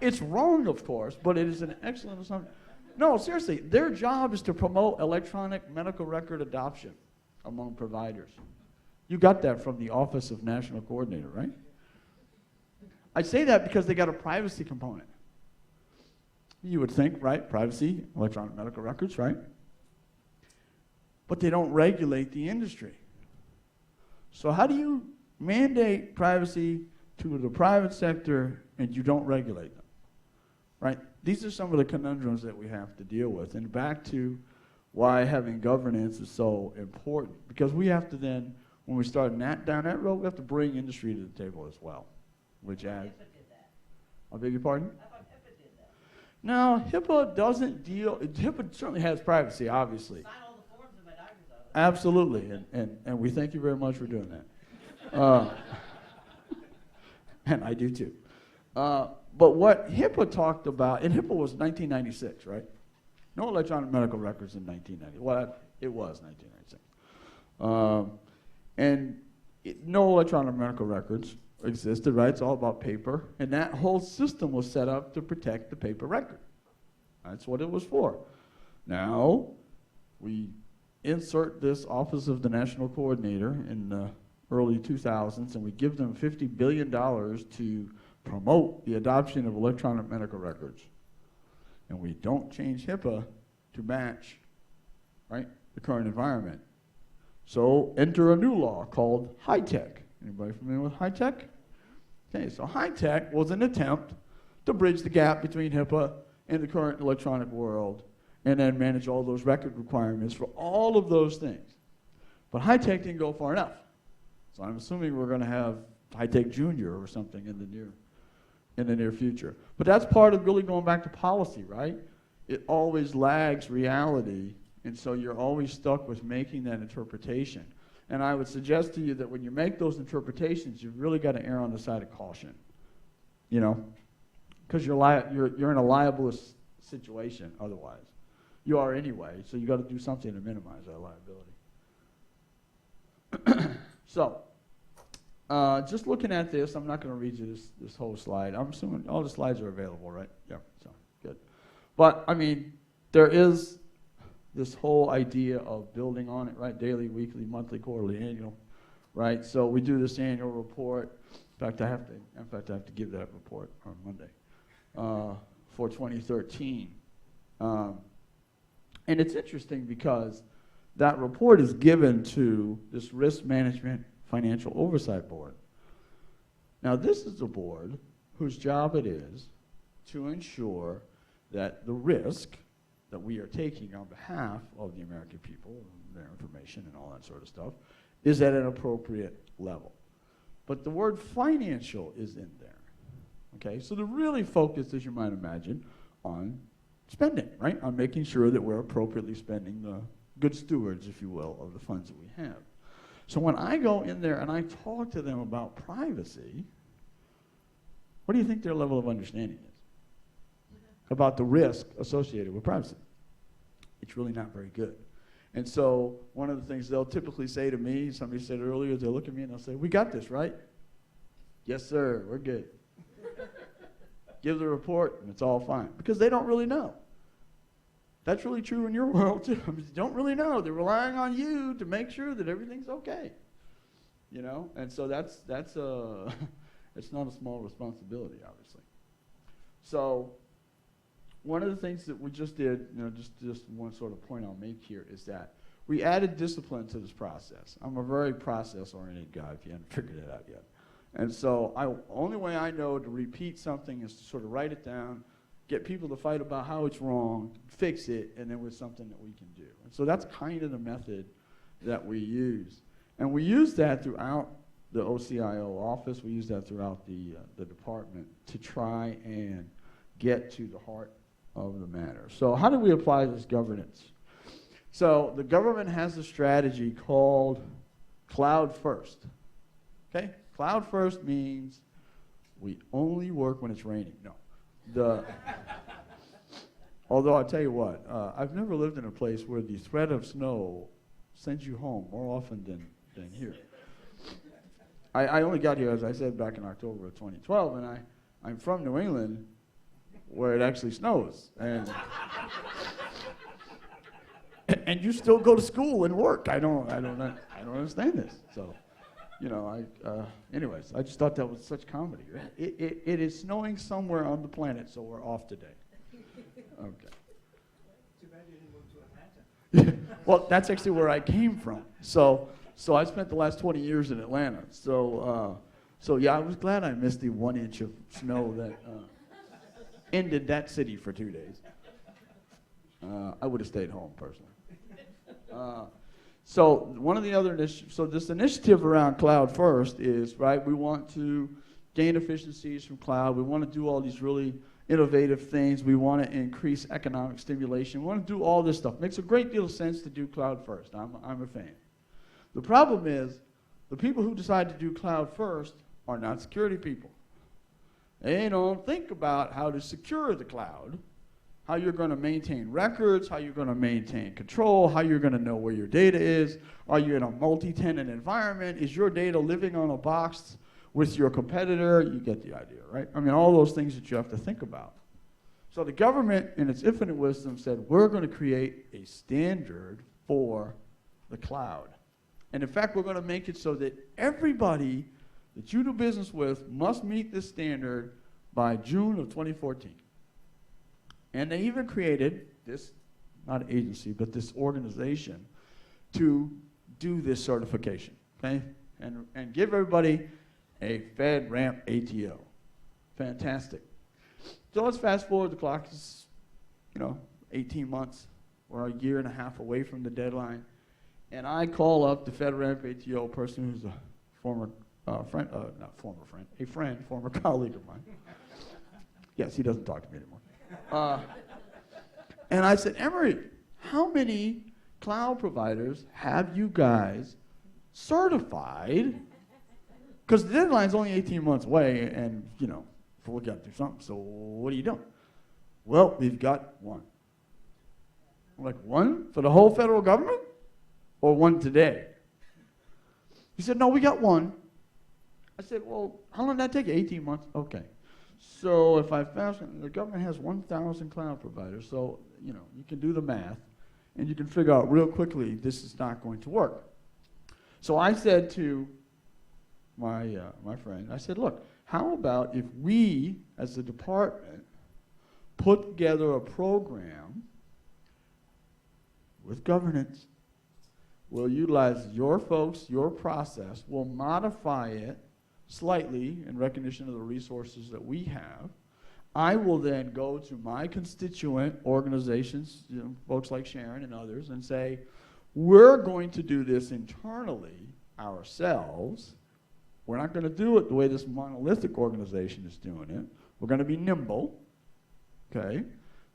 It's wrong, of course, but it is an excellent assumption. No, seriously, their job is to promote electronic medical record adoption among providers. You got that from the Office of National Coordinator, right? I say that because they got a privacy component. You would think, right, privacy, electronic medical records, right? But they don't regulate the industry. So how do you mandate privacy to the private sector and you don't regulate them, right? These are some of the conundrums that we have to deal with. And back to why having governance is so important, because we have to then, when we start down that road, we have to bring industry to the table as well, which adds. HIPAA did that. I beg your pardon? I thought HIPAA did that. No, HIPAA doesn't deal, HIPAA certainly has privacy, obviously. Sign all the forms and my doctor's office. Absolutely, and we thank you very much for doing that. And I do too. But what HIPAA talked about, and HIPAA was 1996, right? No electronic medical records in 1990. Well, it was 1996. No electronic medical records existed, right? It's all about paper. And that whole system was set up to protect the paper record. That's what it was for. Now, we insert this Office of the National Coordinator in early 2000s, and we give them $50 billion to promote the adoption of electronic medical records. And we don't change HIPAA to match, right, the current environment. So enter a new law called high-tech. Anybody familiar with high-tech? Okay, so high-tech was an attempt to bridge the gap between HIPAA and the current electronic world, and then manage all those record requirements for all of those things. But high-tech didn't go far enough. So I'm assuming we're going to have high-tech junior or something in the near future. But that's part of really going back to policy, right? It always lags reality, and so you're always stuck with making that interpretation. And I would suggest to you that when you make those interpretations, you've really got to err on the side of caution, you know, because you're in a libelous situation otherwise. You are anyway, so you got to do something to minimize that liability. So, just looking at this, I'm not going to read you this whole slide. I'm assuming all the slides are available, right? Yeah, so good. But, I mean, there is this whole idea of building on it, right? Daily, weekly, monthly, quarterly, annual, right? So we do this annual report. In fact, I have to give that report on Monday for 2013. And it's interesting because that report is given to this Risk Management Financial Oversight Board. Now, this is a board whose job it is to ensure that the risk that we are taking on behalf of the American people, their information and all that sort of stuff, is at an appropriate level. But the word financial is in there. Okay, so they're really focused, as you might imagine, on spending, right? On making sure that we're appropriately spending the good stewards, if you will, of the funds that we have. So when I go in there and I talk to them about privacy, what do you think their level of understanding is about the risk associated with privacy? It's really not very good. And so one of the things they'll typically say to me, somebody said earlier, they'll look at me and they'll say, "We got this, right?" "Yes, sir, we're good." Give the report and it's all fine, because they don't really know. That's really true in your world too. I mean, they don't really know. They're relying on you to make sure that everything's okay. You know, and so that's it's not a small responsibility, obviously. So one of the things that we just did, you know, just one sort of point I'll make here is that we added discipline to this process. I'm a very process-oriented guy, if you haven't figured it out yet. And so only way I know to repeat something is to sort of write it down, get people to fight about how it's wrong, fix it, and then with something that we can do. And so that's kind of the method that we use. And we use that throughout the OCIO office. We use that throughout the department to try and get to the heart of the matter. So how do we apply this governance? So the government has a strategy called Cloud First. Okay? Cloud First means we only work when it's raining. No. Although I'll tell you what, I've never lived in a place where the threat of snow sends you home more often than here. I only got here, as I said, back in October of 2012, and I'm from New England, where it actually snows, and you still go to school and work. I don't understand this. So, you know, anyways, I just thought that was such comedy. It is snowing somewhere on the planet, so we're off today. Okay. Too bad you didn't move to Atlanta. Well, that's actually where I came from. So I spent the last 20 years in Atlanta. So yeah, I was glad I missed the 1 inch of snow that ended that city for 2 days. I would have stayed home personally. So one of the other initiatives, so this initiative around Cloud First is, right, we want to gain efficiencies from cloud. We want to do all these really innovative things. We want to increase economic stimulation. We want to do all this stuff. Makes a great deal of sense to do Cloud First. I'm a fan. The problem is the people who decide to do Cloud First are not security people. They don't think about how to secure the cloud, how you're going to maintain records, how you're going to maintain control, how you're going to know where your data is. Are you in a multi-tenant environment? Is your data living on a box with your competitor? You get the idea, right? I mean, all those things that you have to think about. So the government, in its infinite wisdom, said, we're going to create a standard for the cloud. And in fact, we're going to make it so that everybody that you do business with must meet this standard by June of 2014. And they even created this, not agency, but this organization to do this certification, okay? And give everybody a FedRAMP ATO. Fantastic. So let's fast forward. The clock is, 18 months. We're a year and a half away from the deadline. And I call up the FedRAMP ATO person who's a former friend, former colleague of mine. Yes, he doesn't talk to me anymore. And I said, Emery, how many cloud providers have you guys certified? Because the deadline's only 18 months away, and, we got to do something. So what are you doing? Well, we've got one. I'm like, one for the whole federal government? Or one today? He said, no, we got one. I said, well, how long did that take you? 18 months? Okay. So if I the government has 1,000 cloud providers, so, you can do the math, and you can figure out real quickly this is not going to work. So I said to my friend, I said, look, how about if we, as a department, put together a program with governance? We'll utilize your folks, your process. We'll modify it slightly in recognition of the resources that we have. I will then go to my constituent organizations, folks like Sharon and others, and say, we're going to do this internally ourselves. We're not going to do it the way this monolithic organization is doing it. We're going to be nimble, okay?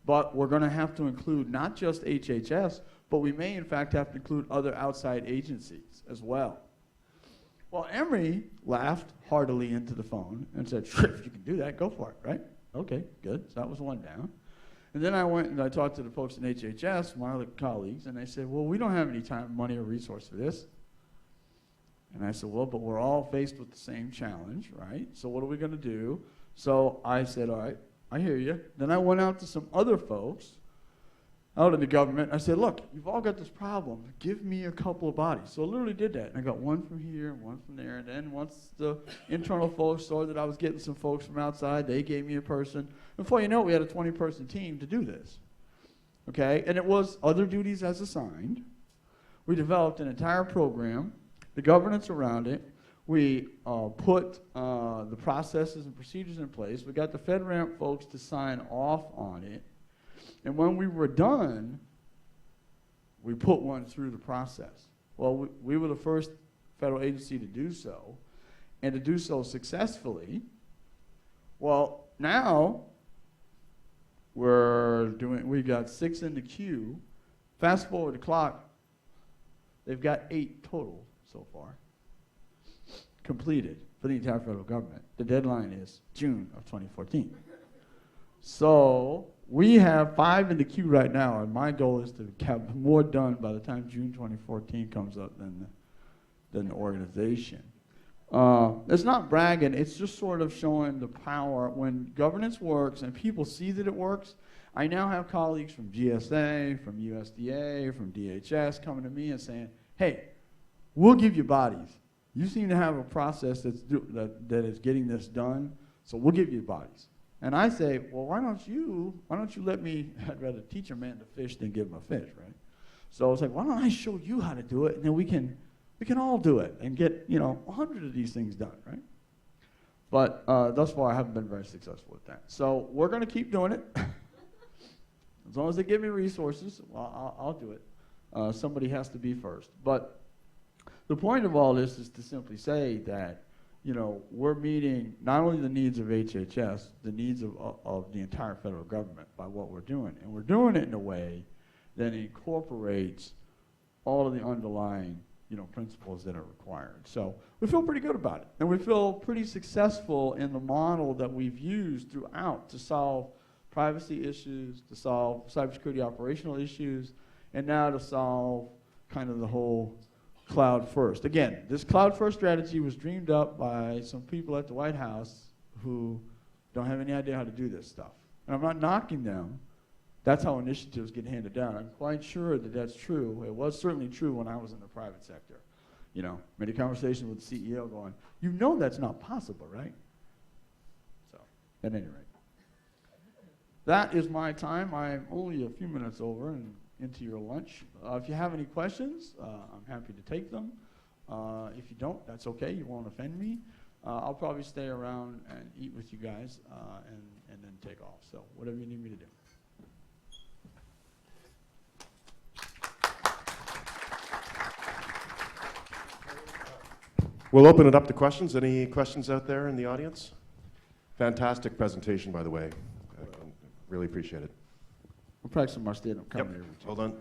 But we're going to have to include not just HHS, but we may in fact have to include other outside agencies as well. Well, Emery laughed heartily into the phone and said, sure, if you can do that, go for it, right? Okay, good. So that was one down. And then I went and I talked to the folks in HHS, my other colleagues, and they said, well, we don't have any time, money, or resource for this. And I said, well, but we're all faced with the same challenge, right? So what are we going to do? So I said, all right, I hear you. Then I went out to some other folks out in the government. I said, look, you've all got this problem. Give me a couple of bodies. So I literally did that. And I got one from here and one from there. And then once the internal folks saw that I was getting some folks from outside, they gave me a person. Before you know it, we had a 20-person team to do this. Okay? And it was other duties as assigned. We developed an entire program, the governance around it. We put the processes and procedures in place. We got the FedRAMP folks to sign off on it. And when we were done, we put one through the process. Well, we were the first federal agency to do so, and to do so successfully. Well, now we got 6 in the queue. Fast forward the clock, they've got 8 total so far completed for the entire federal government. The deadline is June of 2014. So we have 5 in the queue right now, and my goal is to have more done by the time June 2014 comes up than the organization. It's not bragging, it's just sort of showing the power. When governance works and people see that it works, I now have colleagues from GSA, from USDA, from DHS coming to me and saying, hey, we'll give you bodies. You seem to have a process that is getting this done, so we'll give you bodies. And I say, well, why don't you let me, I'd rather teach a man to fish than give him a fish, right? So I was like, why don't I show you how to do it, and then we can all do it and get, 100 of these things done, right? But thus far, I haven't been very successful with that. So we're going to keep doing it. As long as they give me resources, well, I'll do it. Somebody has to be first. But the point of all this is to simply say that, we're meeting not only the needs of HHS, the needs of the entire federal government by what we're doing. And we're doing it in a way that incorporates all of the underlying, principles that are required. So we feel pretty good about it. And we feel pretty successful in the model that we've used throughout to solve privacy issues, to solve cybersecurity operational issues, and now to solve kind of the whole cloud first. Again, this cloud first strategy was dreamed up by some people at the White House who don't have any idea how to do this stuff. And I'm not knocking them. That's how initiatives get handed down. I'm quite sure that that's true. It was certainly true when I was in the private sector. You know, made a conversation with the CEO going, you know that's not possible, right? So, at any rate. That is my time. I'm only a few minutes over and into your lunch. If you have any questions, I'm happy to take them. If you don't, that's okay. You won't offend me. I'll probably stay around and eat with you guys and then take off. So whatever you need me to do. We'll open it up to questions. Any questions out there in the audience? Fantastic presentation, by the way. Really appreciate it. I'm practicing my stand-up comedy. Hold on.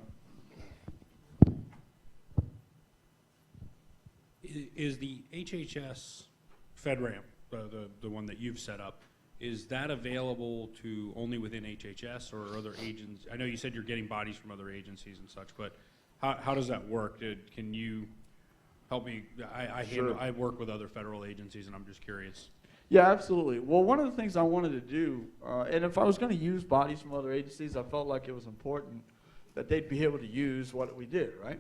Is the HHS FedRAMP, the one that you've set up, is that available to only within HHS or other agents? I know you said you're getting bodies from other agencies and such, but how does that work? Can you help me? Sure. I work with other federal agencies, and I'm just curious. Yeah, absolutely. Well, one of the things I wanted to do, and if I was going to use bodies from other agencies, I felt like it was important that they'd be able to use what we did, right?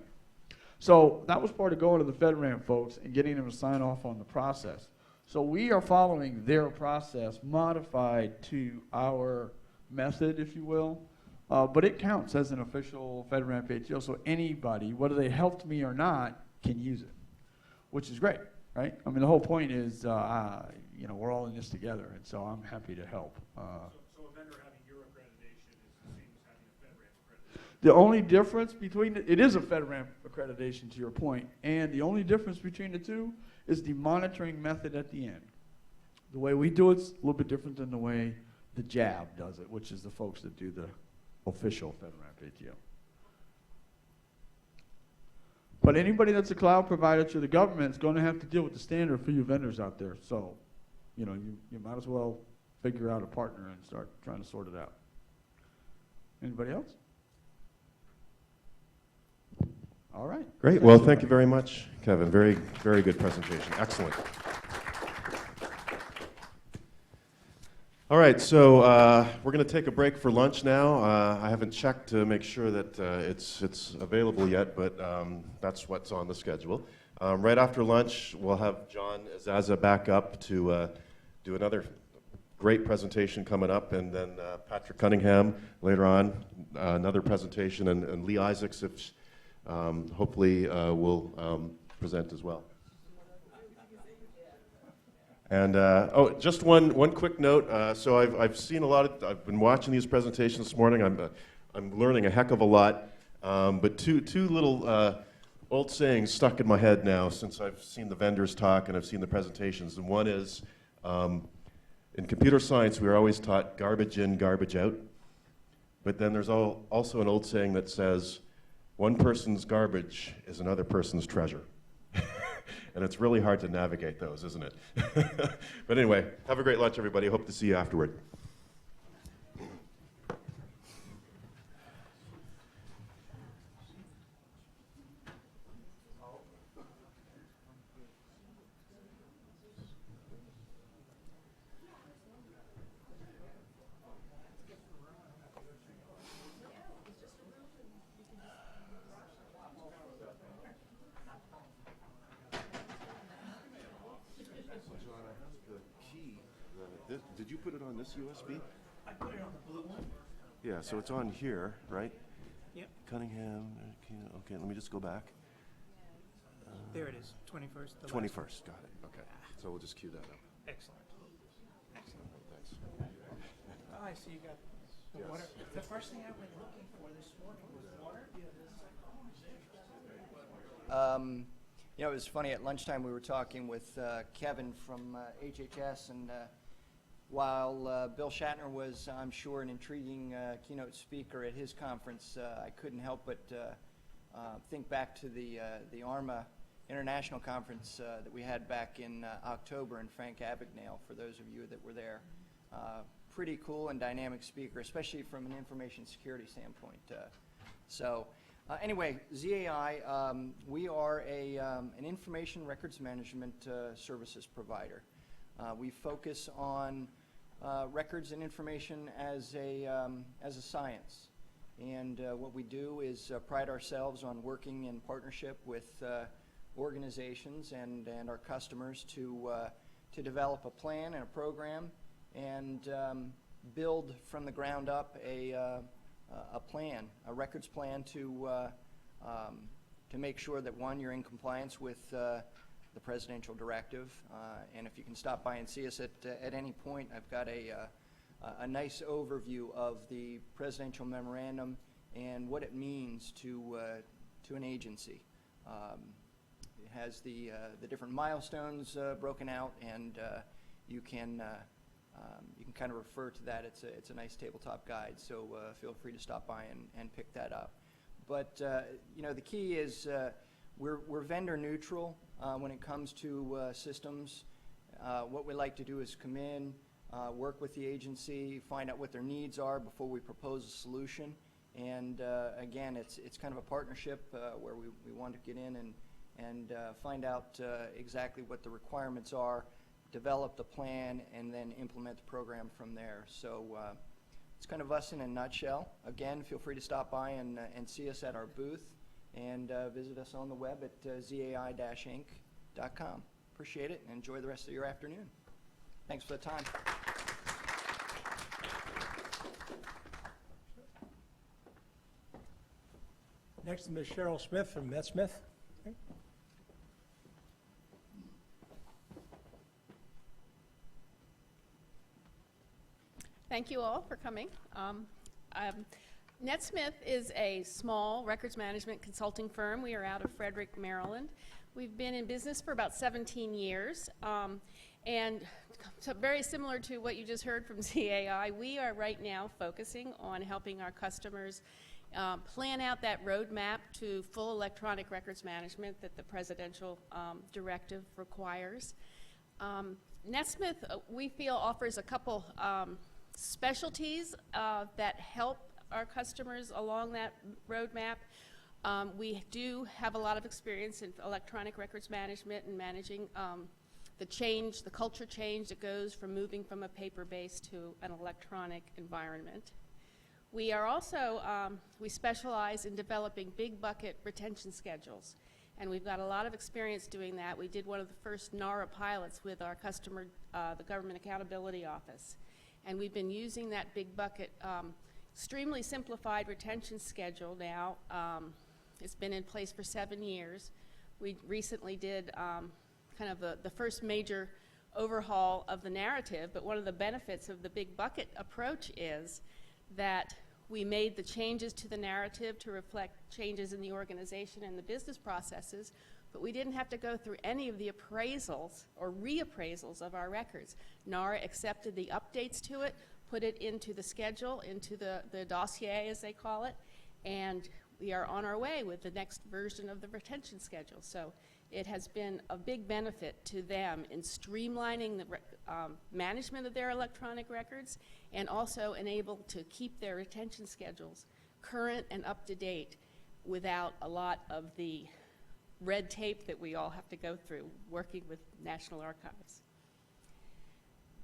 So that was part of going to the FedRAMP folks and getting them to sign off on the process. So we are following their process, modified to our method, if you will, but it counts as an official FedRAMP ATO, so anybody, whether they helped me or not, can use it, which is great, right? I mean, the whole point is, you know, we're all in this together, and so I'm happy to help. So a vendor having your accreditation is the same as having a FedRAMP accreditation? The only difference between it is a FedRAMP accreditation, to your point, and the only difference between the two is the monitoring method at the end. The way we do it's a little bit different than the way the JAB does it, which is the folks that do the official FedRAMP ATO. But anybody that's a cloud provider to the government is going to have to deal with the standard for you vendors out there. So, you know, you might as well figure out a partner and start trying to sort it out. Anybody else? All right. Great. Well, thank you very much, Kevin. Very, very good presentation. Excellent. All right, so we're going to take a break for lunch now. I haven't checked to make sure that it's available yet, but that's what's on the schedule. Right after lunch, we'll have John Azaza back up to do another great presentation coming up, and then Patrick Cunningham later on, another presentation, and Lee Isaacs, if hopefully will present as well. And oh, just one quick note. So I've seen a lot of. I've been watching these presentations this morning. I'm learning a heck of a lot. But two little old sayings stuck in my head now since I've seen the vendors talk and I've seen the presentations. And one is, in computer science, we were always taught garbage in, garbage out. But then there's also an old saying that says, one person's garbage is another person's treasure. And it's really hard to navigate those, isn't it? But anyway, have a great lunch, everybody. Hope to see you afterward. Did you put it on this USB? I put it on the blue one. Yeah, so it's on here, right? Yep. Cunningham, okay, let me just go back. There it is, 21st. 21st, got it, okay. So we'll just cue that up. Excellent. Excellent. Thanks. Oh, I see you got the Yes. water. The first thing I went looking for this morning was water. You know, it was funny, at lunchtime we were talking with Kevin from HHS, and while Bill Shatner was, I'm sure, an intriguing keynote speaker at his conference, I couldn't help but think back to the ARMA International Conference that we had back in October in Frank Abagnale, for those of you that were there. Pretty cool and dynamic speaker, especially from an information security standpoint. Anyway, ZAI, we are an information records management services provider. We focus on records and information as a science. And what we do is pride ourselves on working in partnership with organizations and our customers to develop a plan and a program and build from the ground up a plan, a records plan to make sure that, one, you're in compliance with the presidential directive. And if you can stop by and see us at any point, I've got a nice overview of the presidential memorandum and what it means to an agency. It has the different milestones broken out, and you can kind of refer to that. It's a nice tabletop guide, so feel free to stop by and pick that up. But you know, the key is we're vendor neutral when it comes to systems. What we like to do is come in, work with the agency, find out what their needs are before we propose a solution. And again, it's kind of a partnership where we want to get in and find out exactly what the requirements are, develop the plan, and then implement the program from there. So it's kind of us in a nutshell. Again, feel free to stop by and see us at our booth, and visit us on the web at zai-inc.com. Appreciate it, and enjoy the rest of your afternoon. Thanks for the time. Next is Ms. Cheryl Smith from MetSmith. Okay. Thank you all for coming. NetSmith is a small records management consulting firm. We are out of Frederick, Maryland. We've been in business for about 17 years. And so very similar to what you just heard from ZAI, we are right now focusing on helping our customers plan out that roadmap to full electronic records management that the presidential directive requires. NetSmith, we feel, offers a couple specialties that help our customers along that roadmap. We do have a lot of experience in electronic records management and managing the culture change that goes from moving from a paper-based to an electronic environment. We are also, we specialize in developing big bucket retention schedules, and we've got a lot of experience doing that. We did one of the first NARA pilots with our customer, the Government Accountability Office, and we've been using that big bucket, extremely simplified retention schedule now. It's been in place for 7 years. We recently did kind of the first major overhaul of the narrative, but one of the benefits of the big bucket approach is that we made the changes to the narrative to reflect changes in the organization and the business processes, but we didn't have to go through any of the appraisals or reappraisals of our records. NARA accepted the updates to it, put it into the schedule, into the dossier, as they call it, and we are on our way with the next version of the retention schedule. So it has been a big benefit to them in streamlining the management of their electronic records, and also enable to keep their retention schedules current and up to date without a lot of the red tape that we all have to go through working with National Archives.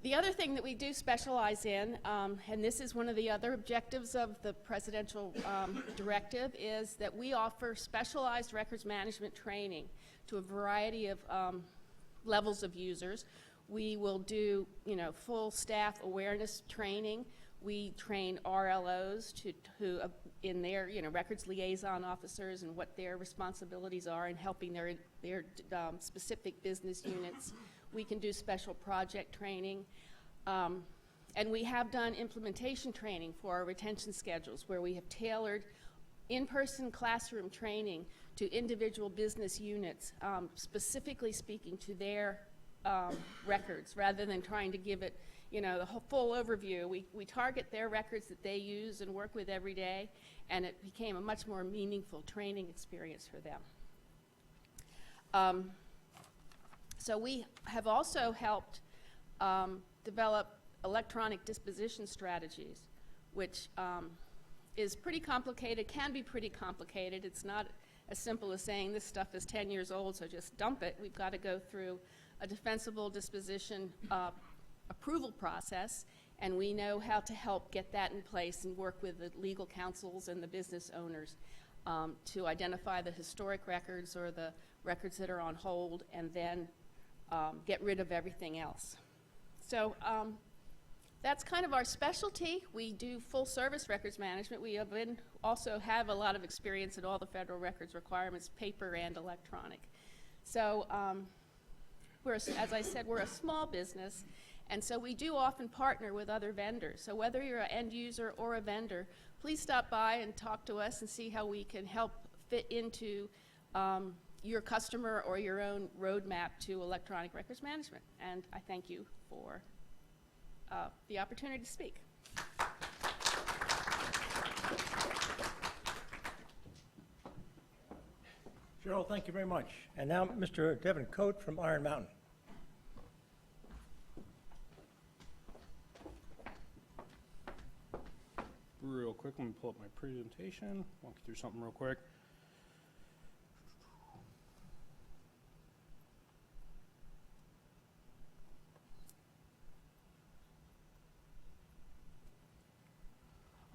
The other thing that we do specialize in, and this is one of the other objectives of the presidential directive, is that we offer specialized records management training to a variety of levels of users. We will do, full staff awareness training. We train RLOs in their, records liaison officers, and what their responsibilities are in helping their specific business units. We can do special project training. And we have done implementation training for our retention schedules, where we have tailored in-person classroom training to individual business units, specifically speaking to their records, rather than trying to give it, the whole full overview. We target their records that they use and work with every day, and it became a much more meaningful training experience for them. So we have also helped develop electronic disposition strategies, which is pretty complicated, can be pretty complicated. It's not as simple as saying this stuff is 10 years old, so just dump it. We've got to go through a defensible disposition approval process, and we know how to help get that in place and work with the legal counsels and the business owners to identify the historic records or the records that are on hold, and then get rid of everything else. So that's kind of our specialty. We do full service records management. We also have a lot of experience in all the federal records requirements, paper and electronic. So as I said, we're a small business, and so we do often partner with other vendors. So whether you're an end user or a vendor, please stop by and talk to us and see how we can help fit into your customer or your own roadmap to electronic records management. And I thank you for the opportunity to speak. Cheryl, thank you very much. And now Mr. Devin Coate from Iron Mountain. Real quick, let me pull up my presentation, walk you through something real quick.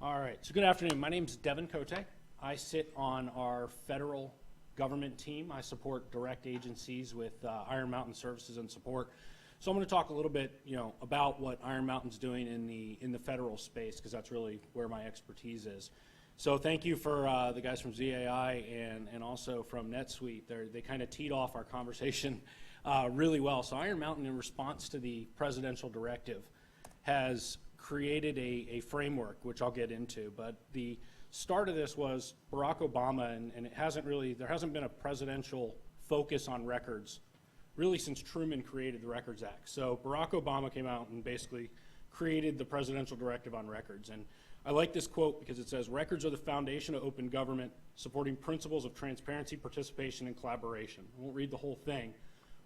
All right, so good afternoon. My name is Devin Coate. I sit on our federal government team. I support direct agencies with Iron Mountain Services and Support. So I'm going to talk a little bit, about what Iron Mountain's doing in the federal space, because that's really where my expertise is. So thank you for the guys from ZAI and also from NetSuite. They kind of teed off our conversation really well. So Iron Mountain, in response to the presidential directive, has created a framework, which I'll get into. But the start of this was Barack Obama, and there hasn't been a presidential focus on records really since Truman created the Records Act. So Barack Obama came out and basically created the presidential directive on records. And I like this quote because it says, "Records are the foundation of open government, supporting principles of transparency, participation, and collaboration." I won't read the whole thing,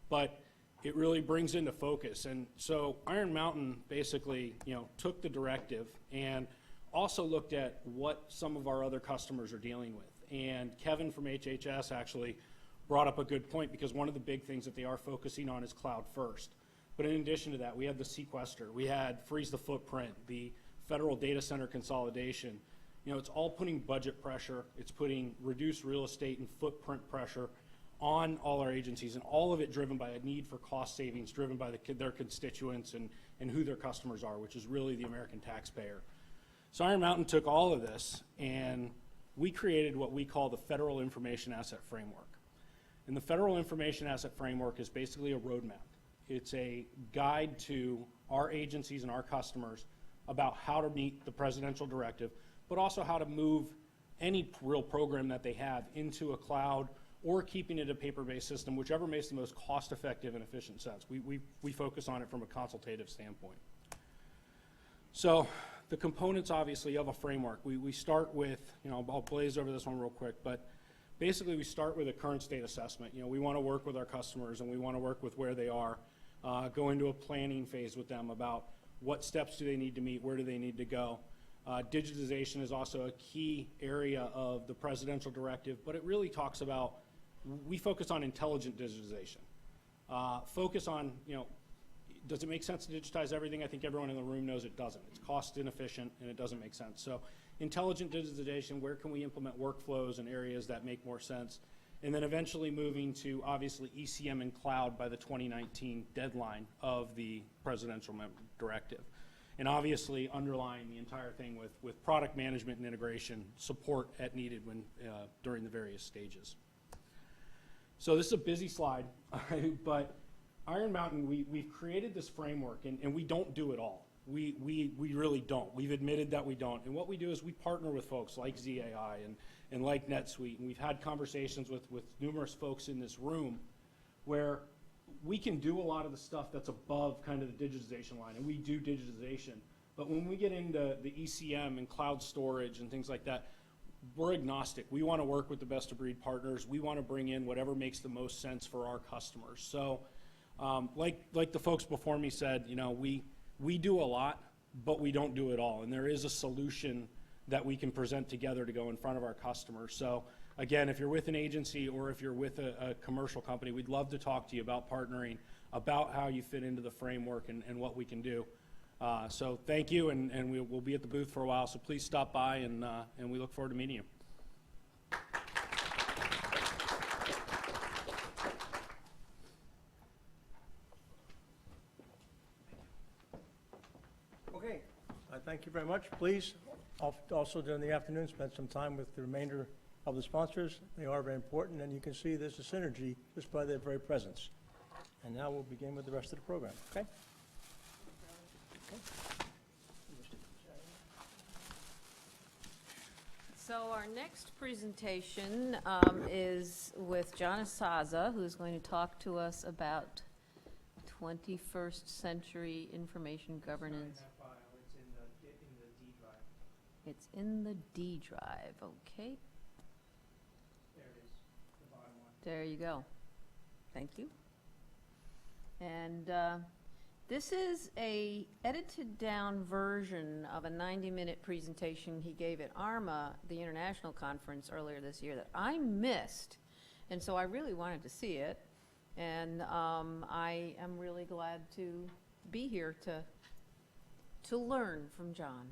but it really brings into focus. And so Iron Mountain basically, took the directive and also looked at what some of our other customers are dealing with. And Kevin from HHS actually brought up a good point, because one of the big things that they are focusing on is cloud first. But in addition to that, we had the sequester, we had freeze the footprint, the federal data center consolidation. It's all putting budget pressure, it's putting reduced real estate and footprint pressure on all our agencies, and all of it driven by a need for cost savings, driven by their constituents and who their customers are, which is really the American taxpayer. So Iron Mountain took all of this, and we created what we call the Federal Information Asset Framework. And the Federal Information Asset Framework is basically a roadmap. It's a guide to our agencies and our customers about how to meet the presidential directive, but also how to move any real program that they have into a cloud or keeping it a paper-based system, whichever makes the most cost-effective and efficient sense. We focus on it from a consultative standpoint. So the components, obviously, of a framework. We start with, I'll blaze over this one real quick, but basically we start with a current state assessment. We want to work with our customers, and we want to work with where they are, go into a planning phase with them about what steps do they need to meet, where do they need to go. Digitization is also a key area of the presidential directive, but it really talks about, we focus on intelligent digitization. Focus on, does it make sense to digitize everything? I think everyone in the room knows it doesn't. It's cost inefficient and it doesn't make sense. So intelligent digitization, where can we implement workflows in areas that make more sense? And then eventually moving to, obviously, ECM and cloud by the 2019 deadline of the presidential directive. And obviously underlying the entire thing with product management and integration support at needed during the various stages. So this is a busy slide, but Iron Mountain, we've created this framework, and we don't do it all. We really don't. We've admitted that we don't. And what we do is we partner with folks like ZAI and like NetSuite, and we've had conversations with numerous folks in this room where we can do a lot of the stuff that's above kind of the digitization line, and we do digitization. But when we get into the ECM and cloud storage and things like that, we're agnostic. We want to work with the best of breed partners. We want to bring in whatever makes the most sense for our customers. So like the folks before me said, we do a lot, but we don't do it all. And there is a solution that we can present together to go in front of our customers. So again, if you're with an agency or if you're with a commercial company, we'd love to talk to you about partnering, about how you fit into the framework and what we can do. So thank you, and we'll be at the booth for a while, so please stop by, and we look forward to meeting you. thank you very much. Please, also during the afternoon, spend some time with the remainder of the sponsors. They are very important, and you can see there's a synergy just by their very presence. And now we'll begin with the rest of the program, okay? So our next presentation is with John Asaza, who's going to talk to us about 21st century information governance. It's in the D drive. It's in the D drive, okay. There it is, the bottom one. There you go. Thank you. And this is a edited down version of a 90-minute presentation he gave at ARMA, the international conference earlier this year, that I missed. And so I really wanted to see it. And I am really glad to be here to learn from John.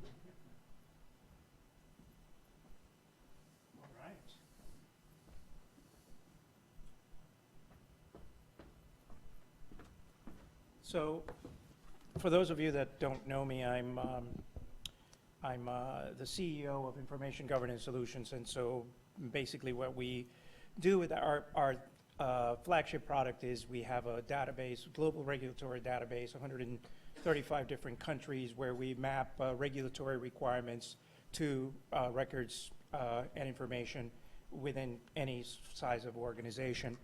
All right. So, for those of you that don't know me, I'm the CEO of Information Governance Solutions, and so basically what we do with our flagship product is we have a database, global regulatory database, 135 different countries where we map regulatory requirements to records and information within any size of organization.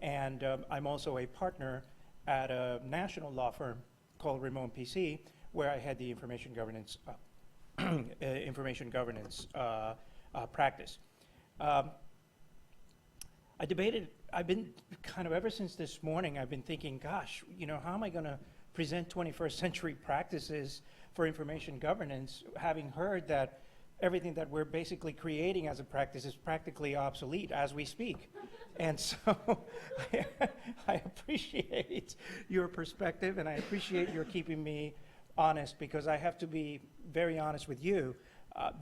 And I'm also a partner at a national law firm called Ramon PC, where I had the information governance practice. I've been kind of, ever since this morning, I've been thinking, gosh, you know, how am I going to present 21st century practices for information governance, having heard that everything that we're basically creating as a practice is practically obsolete as we speak. And so I appreciate your perspective, and I appreciate your keeping me honest, because I have to be very honest with you.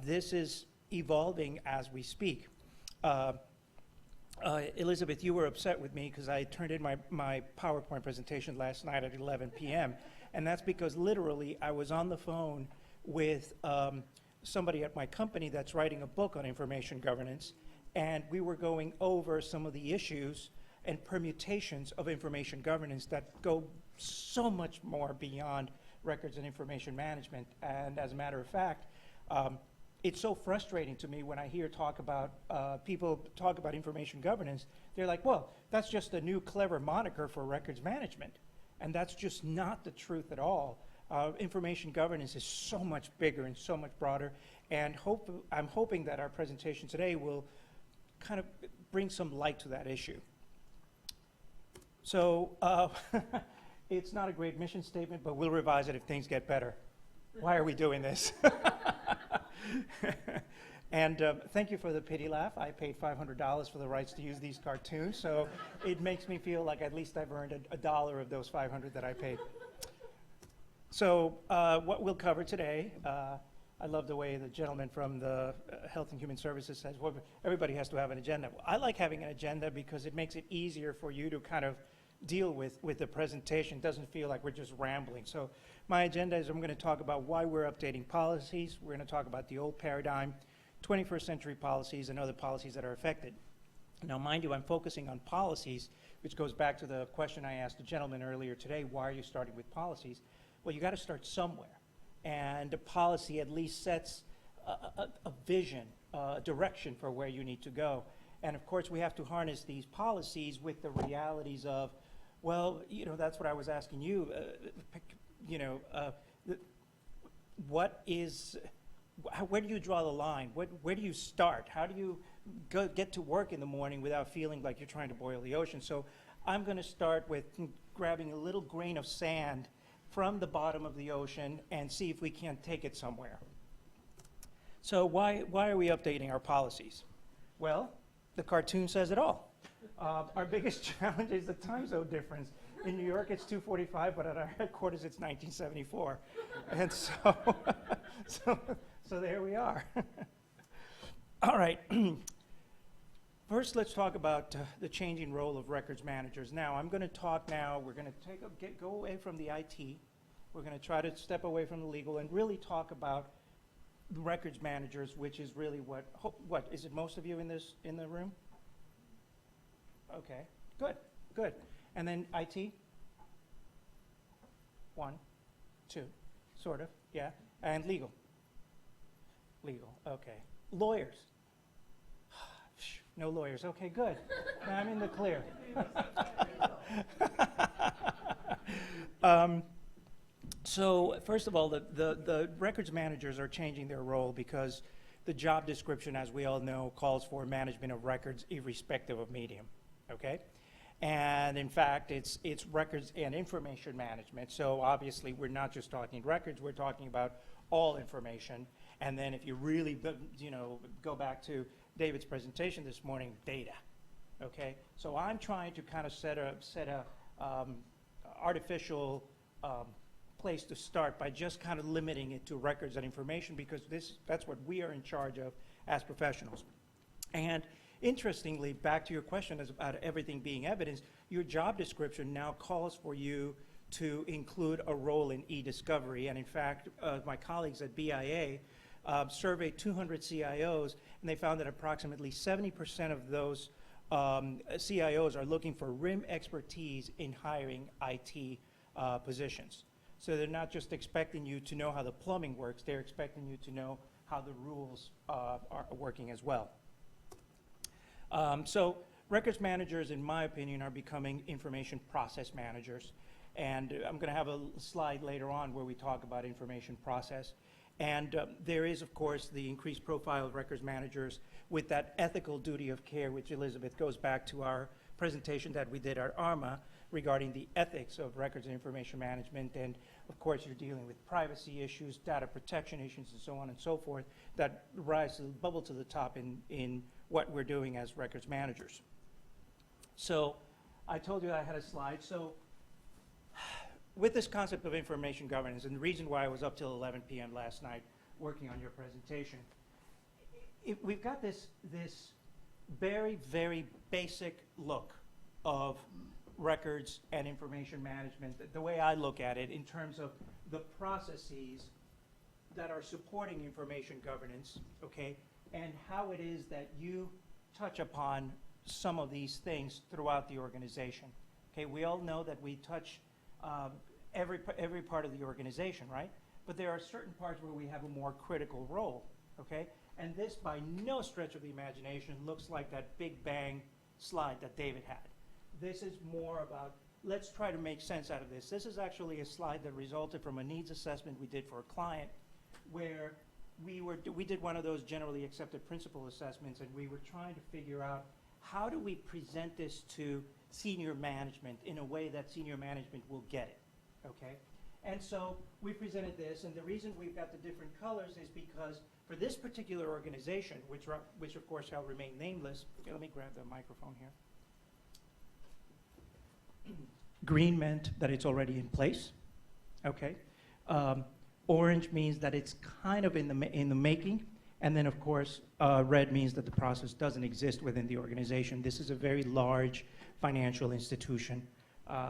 This is evolving as we speak. Elizabeth, you were upset with me because I turned in my PowerPoint presentation last night at 11 p.m. And that's because literally I was on the phone with somebody at my company that's writing a book on information governance, and we were going over some of the issues and permutations of information governance that go so much more beyond records and information management. And as a matter of fact, it's so frustrating to me when I hear people talk about information governance. They're like, well, that's just a new clever moniker for records management. And that's just not the truth at all. Information governance is so much bigger and so much broader. And I'm hoping that our presentation today will kind of bring some light to that issue. So it's not a great mission statement, but we'll revise it if things get better. Why are we doing this? And thank you for the pity laugh. I paid $500 for the rights to use these cartoons, so it makes me feel like at least I've earned a dollar of those $500 that I paid. So what we'll cover today, I love the way the gentleman from the Health and Human Services says, well, everybody has to have an agenda. Well, I like having an agenda because it makes it easier for you to kind of deal with the presentation. It doesn't feel like we're just rambling. So my agenda is I'm going to talk about why we're updating policies. We're going to talk about the old paradigm, 21st century policies, and other policies that are affected. Now, mind you, I'm focusing on policies, which goes back to the question I asked the gentleman earlier today, why are you starting with policies? Well, you got to start somewhere. And a policy at least sets a vision, a direction for where you need to go. And of course, we have to harness these policies with the realities of, well, you know, that's what I was asking you, where do you draw the line? Where do you start? How do you get to work in the morning without feeling like you're trying to boil the ocean? So I'm going to start with grabbing a little grain of sand from the bottom of the ocean and see if we can't take it somewhere. So why are we updating our policies? Well, the cartoon says it all. Our biggest challenge is the time zone difference. In New York, it's 2:45, but at our headquarters, it's 1974. And so there we are. All right. First, let's talk about the changing role of records managers. Now, I'm going to talk now, we're going to go away from the IT, We're going to try to step away from the legal and really talk about the records managers, which is really what is it? Most of you in the room? Okay, good, good. And then IT? 1, 2, sort of, yeah. And legal? Legal, okay. Lawyers? No lawyers, okay, good. Now I'm in the clear. So first of all, the records managers are changing their role because the job description, as we all know, calls for management of records irrespective of medium, okay? And in fact, it's records and information management. So obviously, we're not just talking records, we're talking about all information. And then if you really, go back to David's presentation this morning, data, okay? So I'm trying to kind of set a artificial place to start by just kind of limiting it to records and information, because that's what we are in charge of as professionals. And interestingly, back to your question about everything being evidence, your job description now calls for you to include a role in e-discovery. And in fact, my colleagues at BIA surveyed 200 CIOs, and they found that approximately 70% of those CIOs are looking for RIM expertise in hiring IT positions. So they're not just expecting you to know how the plumbing works, they're expecting you to know how the rules are working as well. So records managers, in my opinion, are becoming information process managers. And I'm going to have a slide later on where we talk about information process. And there is, of course, the increased profile of records managers with that ethical duty of care, which, Elizabeth, goes back to our presentation that we did at ARMA regarding the ethics of records and information management. And, of course, you're dealing with privacy issues, data protection issues, and so on and so forth that bubble to the top in what we're doing as records managers. So I told you I had a slide. So with this concept of information governance, and the reason why I was up till 11 p.m. last night working on your presentation, we've got this very, very basic look of records and information management, the way I look at it in terms of the processes that are supporting information governance, okay, and how it is that you touch upon some of these things throughout the organization. Okay, we all know that we touch every part of the organization, right? But there are certain parts where we have a more critical role, okay? And this, by no stretch of the imagination, looks like that Big Bang slide that David had. This is more about, let's try to make sense out of this. This is actually a slide that resulted from a needs assessment we did for a client, where we did one of those generally accepted principle assessments, and we were trying to figure out how do we present this to senior management in a way that senior management will get it, okay? And so we presented this, and the reason we've got the different colors is because for this particular organization, which of course shall remain nameless, okay, let me grab the microphone here. Green meant that it's already in place, okay? Orange means that it's kind of in the making, and then of course red means that the process doesn't exist within the organization. This is a very large financial institution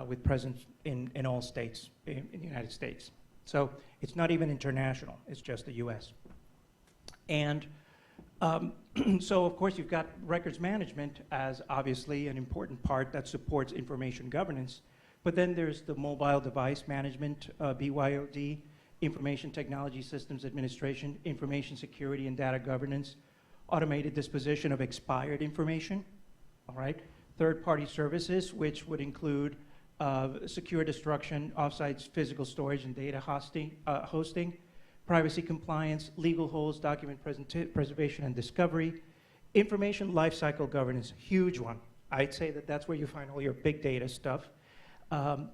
with presence in all states in the United States. So it's not even international, it's just the US. And so of course you've got records management as obviously an important part that supports information governance, but then there's the mobile device management, BYOD, Information Technology Systems Administration, Information Security and Data Governance, automated disposition of expired information, all right? Third-party services, which would include secure destruction, offsite physical storage and data hosting, privacy compliance, legal holds, document preservation and discovery, information lifecycle governance, huge one. I'd say that that's where you find all your big data stuff.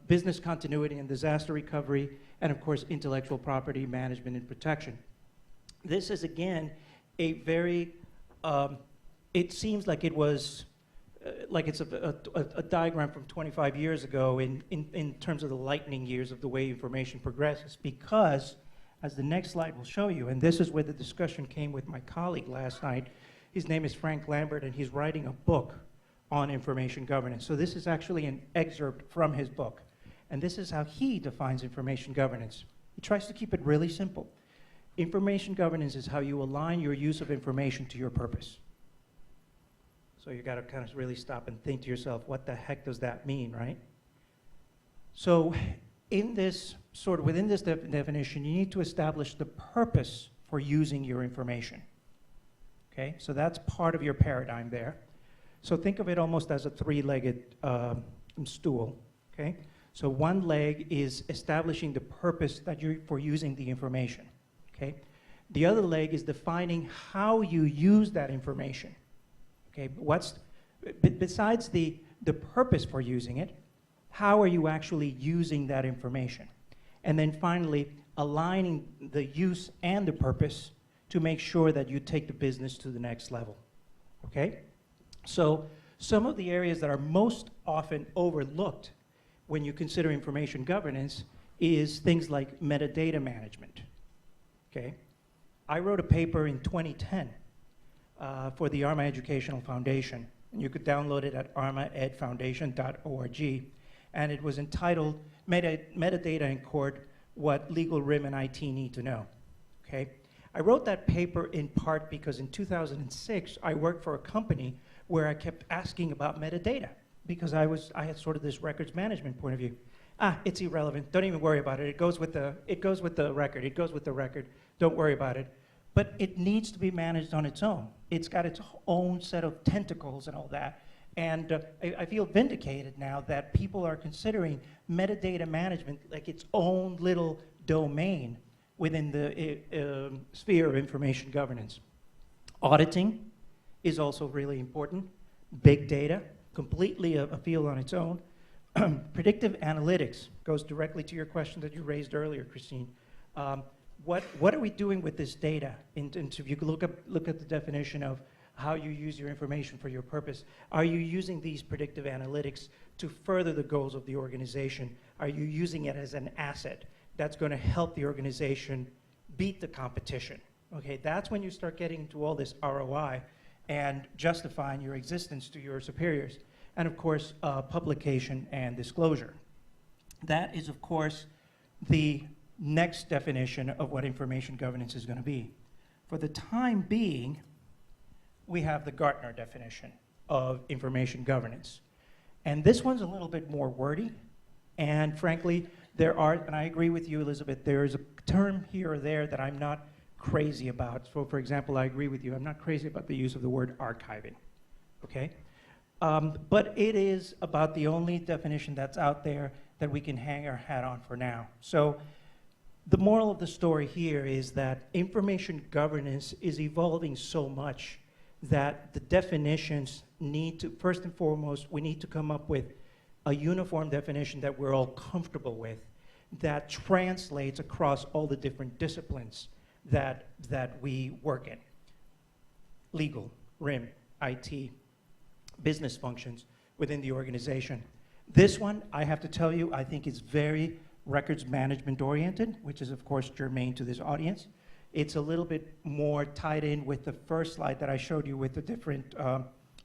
Business continuity and disaster recovery, and of course, intellectual property management and protection. This is, again, a very, it seems like it was, like it's a diagram from 25 years ago in terms of the lightning years of the way information progresses, because, as the next slide will show you, and this is where the discussion came with my colleague last night, his name is Frank Lambert, and he's writing a book on information governance. So this is actually an excerpt from his book. And this is how he defines information governance. He tries to keep it really simple. Information governance is how you align your use of information to your purpose. So you got to kind of really stop and think to yourself, what the heck does that mean, right? So in this, sort of within this definition, you need to establish the purpose for using your information. Okay, so that's part of your paradigm there. So think of it almost as a three-legged stool, okay? So one leg is establishing the purpose that you're for using the information, okay? The other leg is defining how you use that information, okay? Besides the purpose for using it, how are you actually using that information? And then finally, aligning the use and the purpose to make sure that you take the business to the next level, okay? So some of the areas that are most often overlooked when you consider information governance is things like metadata management, okay? I wrote a paper in 2010 for the ARMA Educational Foundation, and you could download it at armaedfoundation.org, and it was entitled Metadata in Court, What Legal RIM and IT Need to Know, okay? I wrote that paper in part because in 2006, I worked for a company where I kept asking about metadata because I had sort of this records management point of view. It's irrelevant, don't even worry about it. It goes with the record, don't worry about it. But it needs to be managed on its own. It's got its own set of tentacles and all that. And I feel vindicated now that people are considering metadata management like its own little domain within the sphere of information governance. Auditing is also really important. Big data, completely a field on its own. Predictive analytics goes directly to your question that you raised earlier, Christine. What are we doing with this data? If you could look at the definition of how you use your information for your purpose. Are you using these predictive analytics to further the goals of the organization? Are you using it as an asset that's going to help the organization beat the competition? Okay, that's when you start getting into all this ROI and justifying your existence to your superiors. And of course, publication and disclosure. That is, of course, the next definition of what information governance is going to be. For the time being, we have the Gartner definition of information governance. And this one's a little bit more wordy. And frankly, and I agree with you, Elizabeth, there is a term here or there that I'm not crazy about. So for example, I agree with you, I'm not crazy about the use of the word archiving, okay? But it is about the only definition that's out there that we can hang our hat on for now. So the moral of the story here is that information governance is evolving so much that the definitions need to, first and foremost, we need to come up with a uniform definition that we're all comfortable with, that translates across all the different disciplines that we work in. Legal, RIM, IT, business functions within the organization. This one, I have to tell you, I think is very records management oriented, which is of course germane to this audience. It's a little bit more tied in with the first slide that I showed you with the different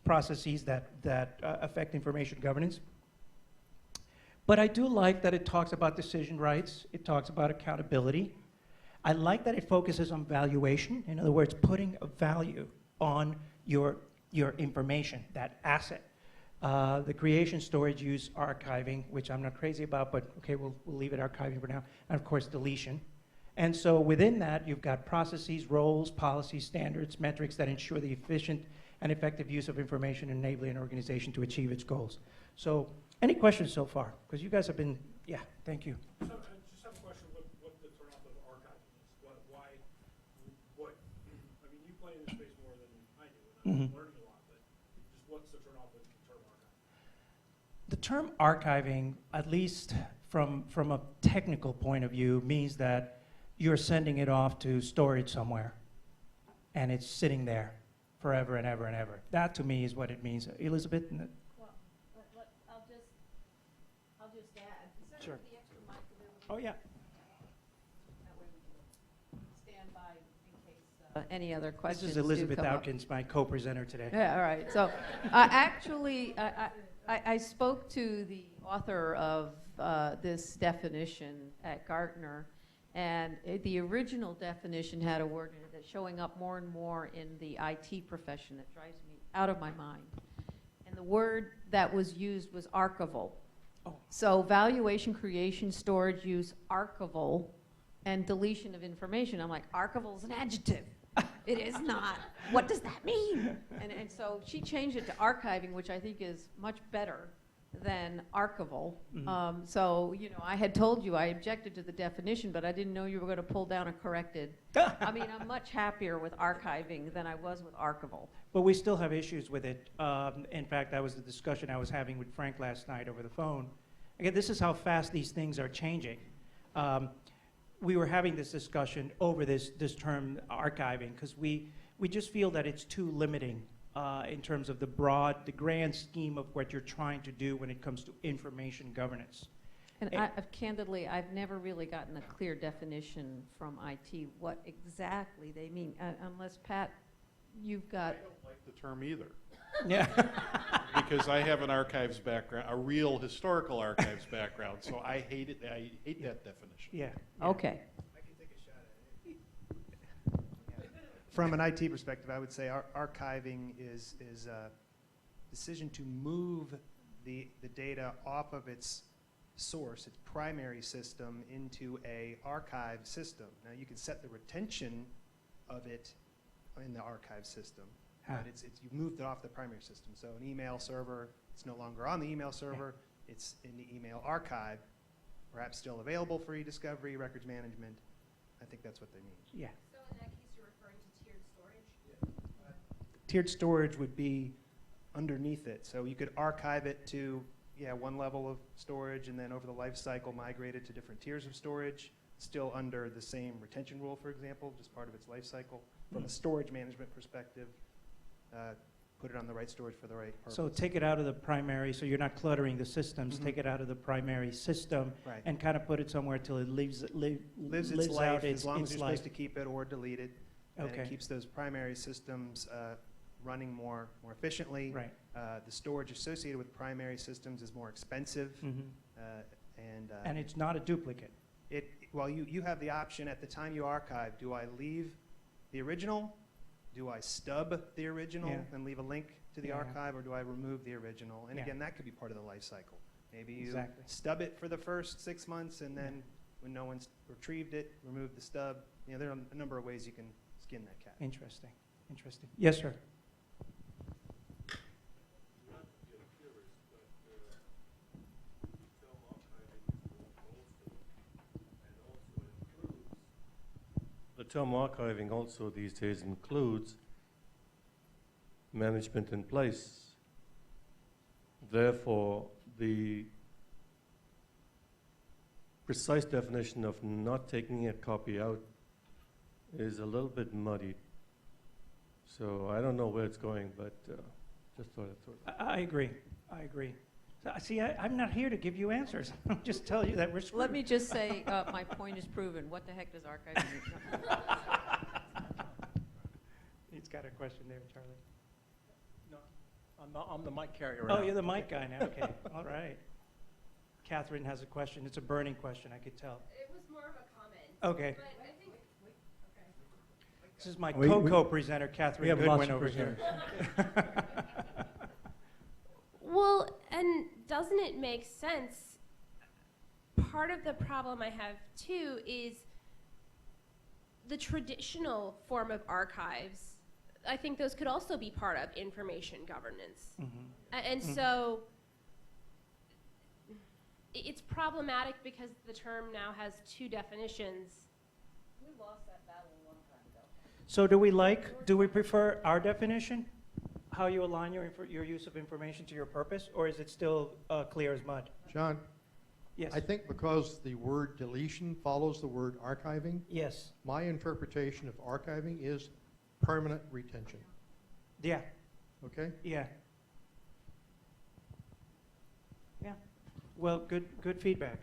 processes that affect information governance. But I do like that it talks about decision rights, it talks about accountability. I like that it focuses on valuation, in other words, putting a value on your information, that asset. The creation, storage, use, archiving, which I'm not crazy about, but okay, we'll leave it archiving for now, and of course deletion. And so within that, you've got processes, roles, policies, standards, metrics that ensure the efficient and effective use of information, enabling an organization to achieve its goals. So, any questions so far? Because you guys have been, yeah, thank you. So, I just have a question, what the turnoff of archiving is. Why, I mean, you play in this space more than I do, and I'm learning a lot, but just what's the turnoff of the term archiving? The term archiving, at least from a technical point of view, means that you're sending it off to storage somewhere, and it's sitting there forever and ever and ever. That to me is what it means. Elizabeth? Well, I'll just add. Is that Sure. the extra mic available? Oh, yeah. That way we can stand by in case any other questions This is Elizabeth do come up. Dowkins, my co-presenter today. Yeah, all right. So actually, I spoke to the author of this definition at Gartner, and the original definition had a word in it that's showing up more and more in the IT profession that drives me out of my mind. And the word that was used was archival. Oh. So valuation, creation, storage, use, archival, and deletion of information. I'm like, archival is an adjective. It is not. What does that mean? And so she changed it to archiving, which I think is much better than archival. So, you know, I had told you I objected to the definition, but I didn't know you were going to pull down a corrected. I mean, I'm much happier with archiving than I was with archival. But we still have issues with it. In fact, that was the discussion I was having with Frank last night over the phone. Again, this is how fast these things are changing. We were having this discussion over this term archiving because we just feel that it's too limiting in terms of the grand scheme of what you're trying to do when it comes to information governance. And candidly, I've never really gotten a clear definition from IT what exactly they mean, unless, Pat, you've got... I don't like the term either. Yeah. Because I have an archives background, a real historical archives background, so I hate it. I hate that definition. Yeah. Okay. I can take a shot at it. From an IT perspective, I would say archiving is a decision to move the data off of its source, its primary system, into a archive system. Now, you can set the retention of it in the archive system. But you've moved it off the primary system. So an email server, it's no longer on the email server, it's in the email archive, perhaps still available for e-discovery, records management. I think that's what they mean. Yeah. So in that case, you're referring to tiered storage? Tiered storage would be underneath it. So you could archive it to, one level of storage, and then over the life cycle migrate it to different tiers of storage, still under the same retention rule, for example, just part of its life cycle. From a storage management perspective, put it on the right storage for the right purpose. So take it out of the primary, so you're not cluttering the systems. Take it out of the primary system and kind of put it somewhere till it lives its life out as long as you're life. supposed to keep it or delete it. And Okay. it keeps those primary systems running more efficiently. Right. The storage associated with primary systems is more expensive. And it's not a duplicate. Well, you have the option at the time you archive, do I leave the original? Do I stub the original and leave a link to the archive, or do I remove the original? And again, that could be part of the life cycle. Maybe you stub it for the first 6 months, and then when no one's retrieved it, remove the stub. You know, there are a number of ways you can skin that cat. Interesting. Interesting. Yes, sir. The term archiving also these days includes management in place. Therefore, the precise definition of not taking a copy out is a little bit muddy. So I don't know where it's going, but just thought I'd throw it. I agree. See, I'm not here to give you answers. I'll just tell you that we're screwed. Let me just say, my point is proven. What the heck does archiving mean? He's got a question there, Charlie. No, I'm the mic carrier. Oh, you're the mic guy now. Okay. All right. Catherine has a question. It's a burning question, I could tell. It was more of a comment. Okay. But I think, This is my co-presenter, Catherine have Goodwin, lots of over here. well, and doesn't it make sense? Part of the problem I have too is the traditional form of archives. I think those could also be part of information governance. And so it's problematic because the term now has two definitions. We lost that battle a long time ago. So do we prefer our definition? How you align your use of information to your purpose, or is it still clear as mud? John? Yes. I think because the word deletion follows the word archiving. Yes. My interpretation of archiving is permanent retention. Yeah. Okay? Yeah. Yeah. Well, good feedback.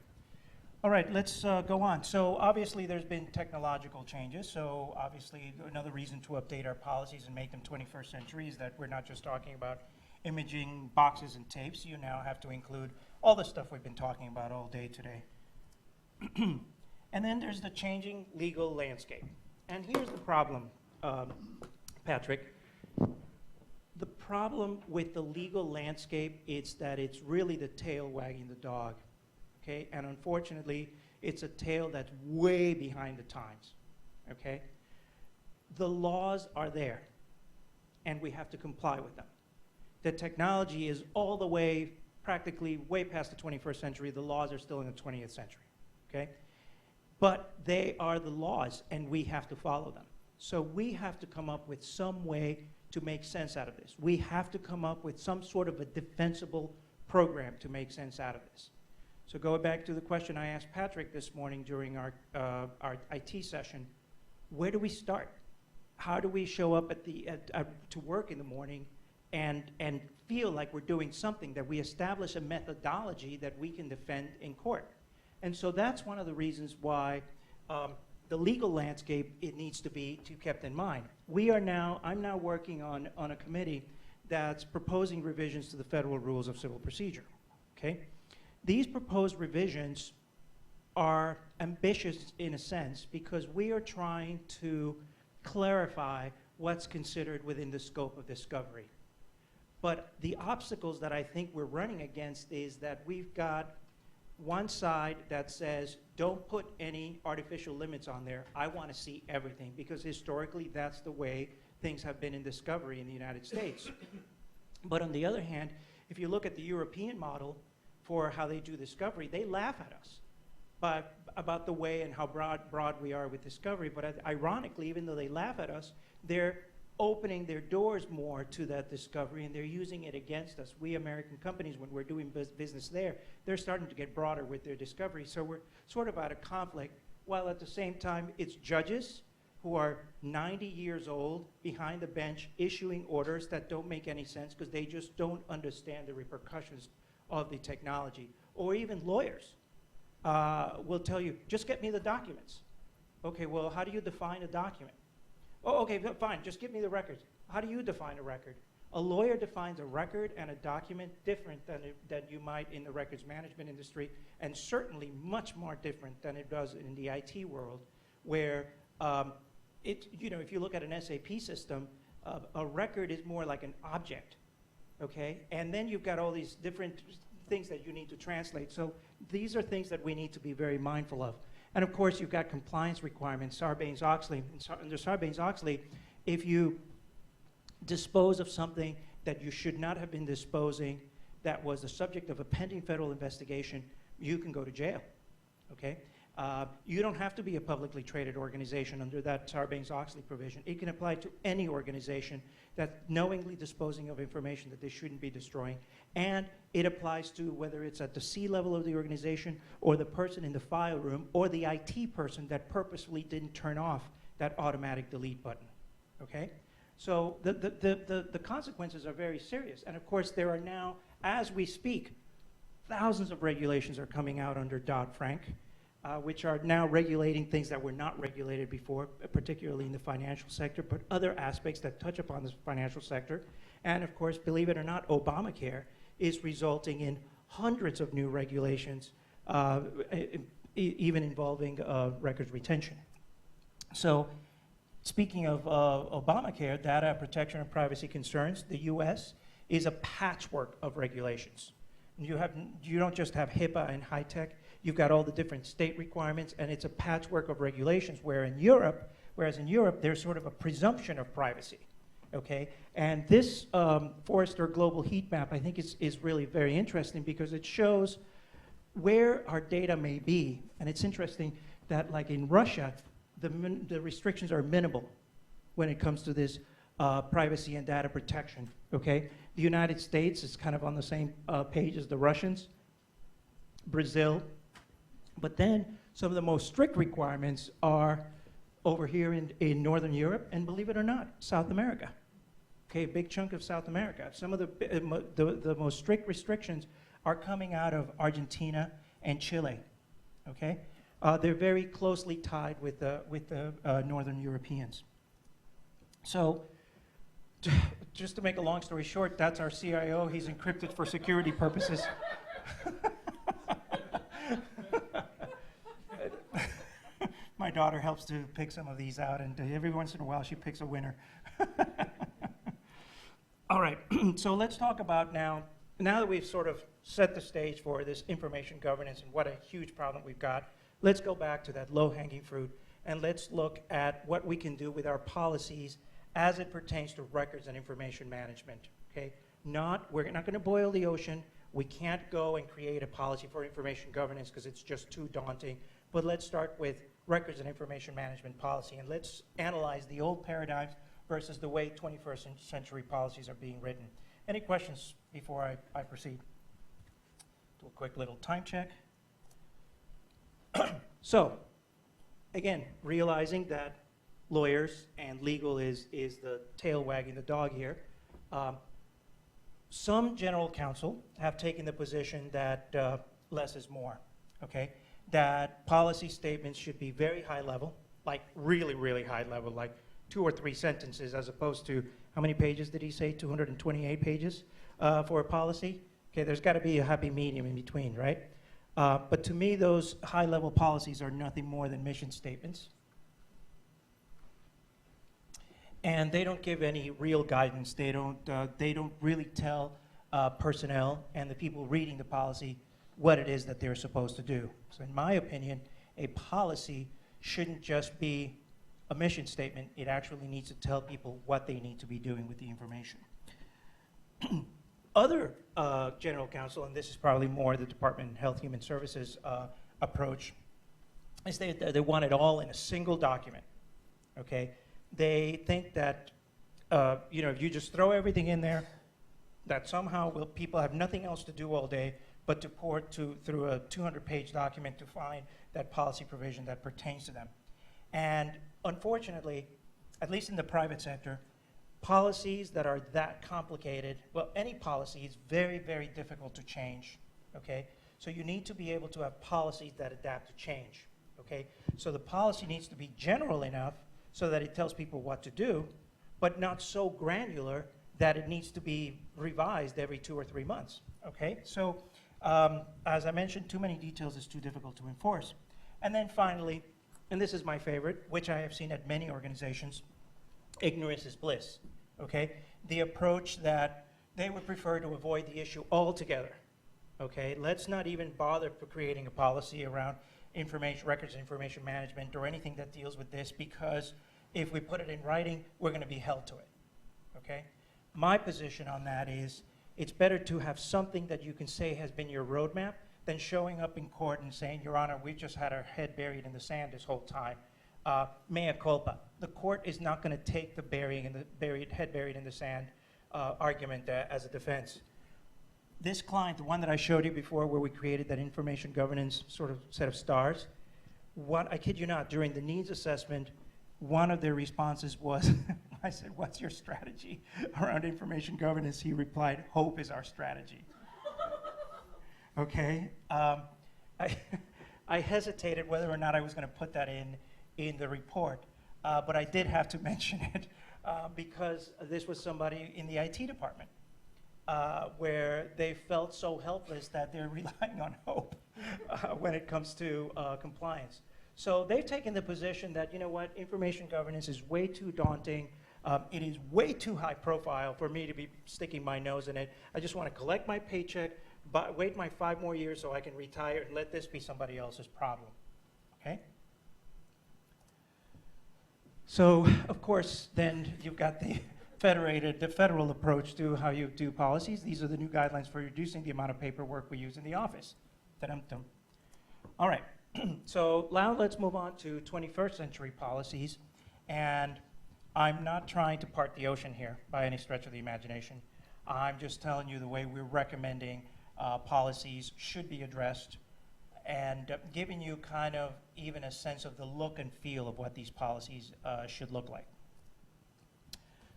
All right, let's go on. So obviously there's been technological changes. So obviously another reason to update our policies and make them 21st century is that we're not just talking about imaging boxes and tapes, you now have to include all the stuff we've been talking about all day today. And then there's the changing legal landscape. And here's the problem, Patrick. The problem with the legal landscape is that it's really the tail wagging the dog, okay? And unfortunately, it's a tail that's way behind the times, okay? The laws are there, and we have to comply with them. The technology is all the way, practically way past the 21st century. The laws are still in the 20th century, okay? But they are the laws, and we have to follow them. So we have to come up with some way to make sense out of this. We have to come up with some sort of a defensible program to make sense out of this. So going back to the question I asked Patrick this morning during our IT session, where do we start? How do we show up to work in the morning and feel like we're doing something, that we establish a methodology that we can defend in court? And so that's one of the reasons why the legal landscape, it needs to be kept in mind. I'm now working on a committee that's proposing revisions to the Federal Rules of Civil Procedure, okay? These proposed revisions are ambitious in a sense because we are trying to clarify what's considered within the scope of discovery. But the obstacles that I think we're running against is that we've got one side that says, don't put any artificial limits on there. I want to see everything, because historically that's the way things have been in discovery in the United States. But on the other hand, if you look at the European model for how they do discovery, they laugh at us about the way and how broad we are with discovery. But ironically, even though they laugh at us, they're opening their doors more to that discovery, and they're using it against us. We American companies, when we're doing business there, they're starting to get broader with their discovery. So we're sort of out of conflict, while at the same time it's judges who are 90 years old behind the bench issuing orders that don't make any sense because they just don't understand the repercussions of the technology. Or even lawyers will tell you, just get me the documents. Okay, well, how do you define a document? Oh, okay, fine, just give me the records. How do you define a record? A lawyer defines a record and a document different than you might in the records management industry, and certainly much more different than it does in the IT world, where if you look at an SAP system, a record is more like an object, okay? And then you've got all these different things that you need to translate. So these are things that we need to be very mindful of. And of course, you've got compliance requirements, Sarbanes-Oxley. Under Sarbanes-Oxley, if you dispose of something that you should not have been disposing, that was the subject of a pending federal investigation, you can go to jail, okay? You don't have to be a publicly traded organization under that Sarbanes-Oxley provision. It can apply to any organization that's knowingly disposing of information that they shouldn't be destroying. And it applies to whether it's at the C level of the organization or the person in the file room or the IT person that purposefully didn't turn off that automatic delete button, okay? So the consequences are very serious. And of course, there are now, as we speak, thousands of regulations are coming out under Dodd-Frank, which are now regulating things that were not regulated before, particularly in the financial sector, but other aspects that touch upon the financial sector. And of course, believe it or not, Obamacare is resulting in hundreds of new regulations, even involving records retention. So speaking of Obamacare, data protection and privacy concerns, the US is a patchwork of regulations. You don't just have HIPAA and high-tech, you've got all the different state requirements, and it's a patchwork of regulations, whereas in Europe, there's sort of a presumption of privacy, okay? And this Forrester Global Heat Map, I think, is really very interesting because it shows where our data may be. And it's interesting that, like in Russia, the restrictions are minimal when it comes to this privacy and data protection, okay? The United States is kind of on the same page as the Russians, Brazil, but then some of the most strict requirements are over here in Northern Europe, and believe it or not, South America. Okay, a big chunk of South America. Some of the most strict restrictions are coming out of Argentina and Chile, okay? They're very closely tied with the Northern Europeans. So Just to make a long story short, that's our CIO. He's encrypted for security purposes. My daughter helps to pick some of these out, and every once in a while she picks a winner. All right, so let's talk about now that we've sort of set the stage for this information governance and what a huge problem we've got, let's go back to that low-hanging fruit, and let's look at what we can do with our policies as it pertains to records and information management, okay? We're not gonna boil the ocean. We can't go and create a policy for information governance because it's just too daunting. But let's start with records and information management policy, and let's analyze the old paradigms versus the way 21st century policies are being written. Any questions before I proceed? Do a quick little time check. So, again, realizing that lawyers and legal is the tail wagging the dog here, some general counsel have taken the position that less is more, okay? That policy statements should be very high level, like really, really high level, like 2 or 3 sentences as opposed to, how many pages did he say? 228 pages for a policy? Okay, there's got to be a happy medium in between, right? But to me, those high-level policies are nothing more than mission statements. And they don't give any real guidance. They don't really tell personnel and the people reading the policy what it is that they're supposed to do. So in my opinion, a policy shouldn't just be a mission statement. It actually needs to tell people what they need to be doing with the information. Other general counsel, and this is probably more the Department of Health Human Services approach, is they want it all in a single document, okay? They think that, if you just throw everything in there, that somehow people have nothing else to do all day but to pour through a 200-page document to find that policy provision that pertains to them. And unfortunately, at least in the private sector, policies that are that complicated, well, any policy is very, very difficult to change, okay? So you need to be able to have policies that adapt to change, okay? So the policy needs to be general enough so that it tells people what to do, but not so granular that it needs to be revised every 2 or 3 months, okay? So as I mentioned, too many details is too difficult to enforce. And then finally, and this is my favorite, which I have seen at many organizations, ignorance is bliss, okay? The approach that they would prefer to avoid the issue altogether, okay? Let's not even bother creating a policy around records and information management or anything that deals with this, because if we put it in writing, we're gonna be held to it, okay? My position on that is it's better to have something that you can say has been your roadmap than showing up in court and saying, Your Honor, we've just had our head buried in the sand this whole time. Mea culpa. The court is not going to take the head buried in the sand argument as a defense. This client, the one that I showed you before where we created that information governance sort of set of stars, I kid you not, during the needs assessment, one of their responses was, I said, what's your strategy around information governance? He replied, hope is our strategy. Okay, I hesitated whether or not I was going to put that in the report, but I did have to mention it because this was somebody in the IT department where they felt so helpless that they're relying on hope when it comes to compliance. So they've taken the position that, you know what, information governance is way too daunting. It is way too high profile for me to be sticking my nose in it. I just want to collect my paycheck, wait my 5 more years so I can retire and let this be somebody else's problem, okay? So, of course, then you've got the federal approach to how you do policies. These are the new guidelines for reducing the amount of paperwork we use in the office. Ta-dum-dum. All right, so now let's move on to 21st century policies. And I'm not trying to part the ocean here by any stretch of the imagination. I'm just telling you the way we're recommending policies should be addressed and giving you kind of even a sense of the look and feel of what these policies should look like.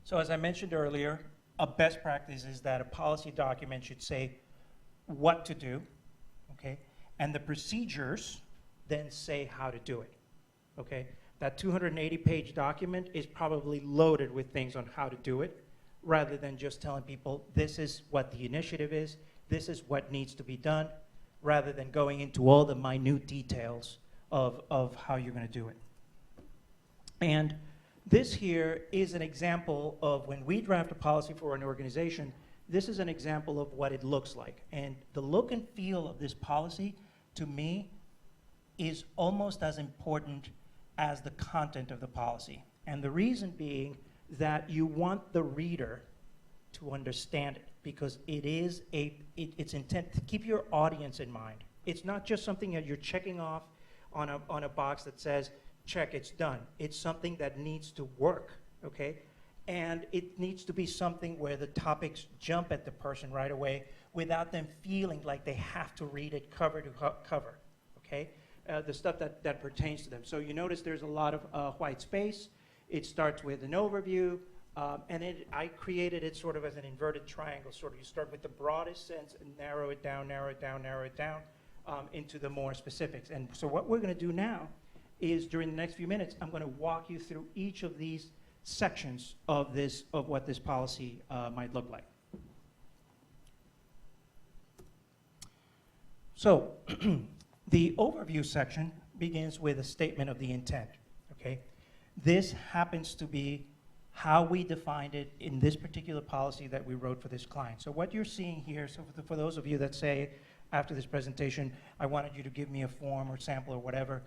So as I mentioned earlier, a best practice is that a policy document should say what to do, okay? And the procedures then say how to do it, okay? That 280-page document is probably loaded with things on how to do it. rather than just telling people this is what the initiative is, this is what needs to be done, rather than going into all the minute details of how you're going to do it. And this here is an example of when we draft a policy for an organization, this is an example of what it looks like. And the look and feel of this policy, to me, is almost as important as the content of the policy. And the reason being that you want the reader to understand it, because it is it's intent to keep your audience in mind. It's not just something that you're checking off on a box that says, check, it's done. It's something that needs to work, okay? And it needs to be something where the topics jump at the person right away without them feeling like they have to read it cover to cover, okay? The stuff that pertains to them. So you notice there's a lot of white space. It starts with an overview, and I created it sort of as an inverted triangle, sort of. You start with the broadest sense and narrow it down, narrow it down, narrow it down into the more specifics. And so what we're going to do now is during the next few minutes, I'm going to walk you through each of these sections of what this policy might look like. So the overview section begins with a statement of the intent, okay? This happens to be how we defined it in this particular policy that we wrote for this client. So what you're seeing here, so for those of you that say after this presentation, I wanted you to give me a form or sample or whatever,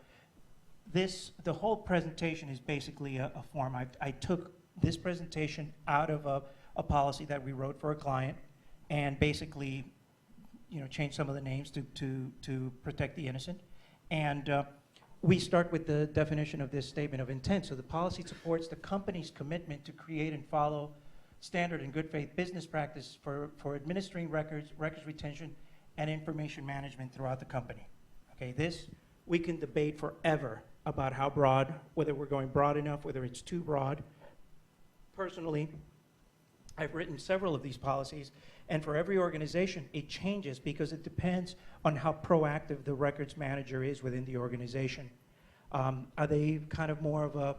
the whole presentation is basically a form. I took this presentation out of a policy that we wrote for a client and basically, changed some of the names to protect the innocent. And we start with the definition of this statement of intent. So the policy supports the company's commitment to create and follow standard and good faith business practice for administering records retention, and information management throughout the company. Okay, this we can debate forever about how broad, whether we're going broad enough, whether it's too broad. Personally, I've written several of these policies, and for every organization, it changes because it depends on how proactive the records manager is within the organization. Are they kind of more of a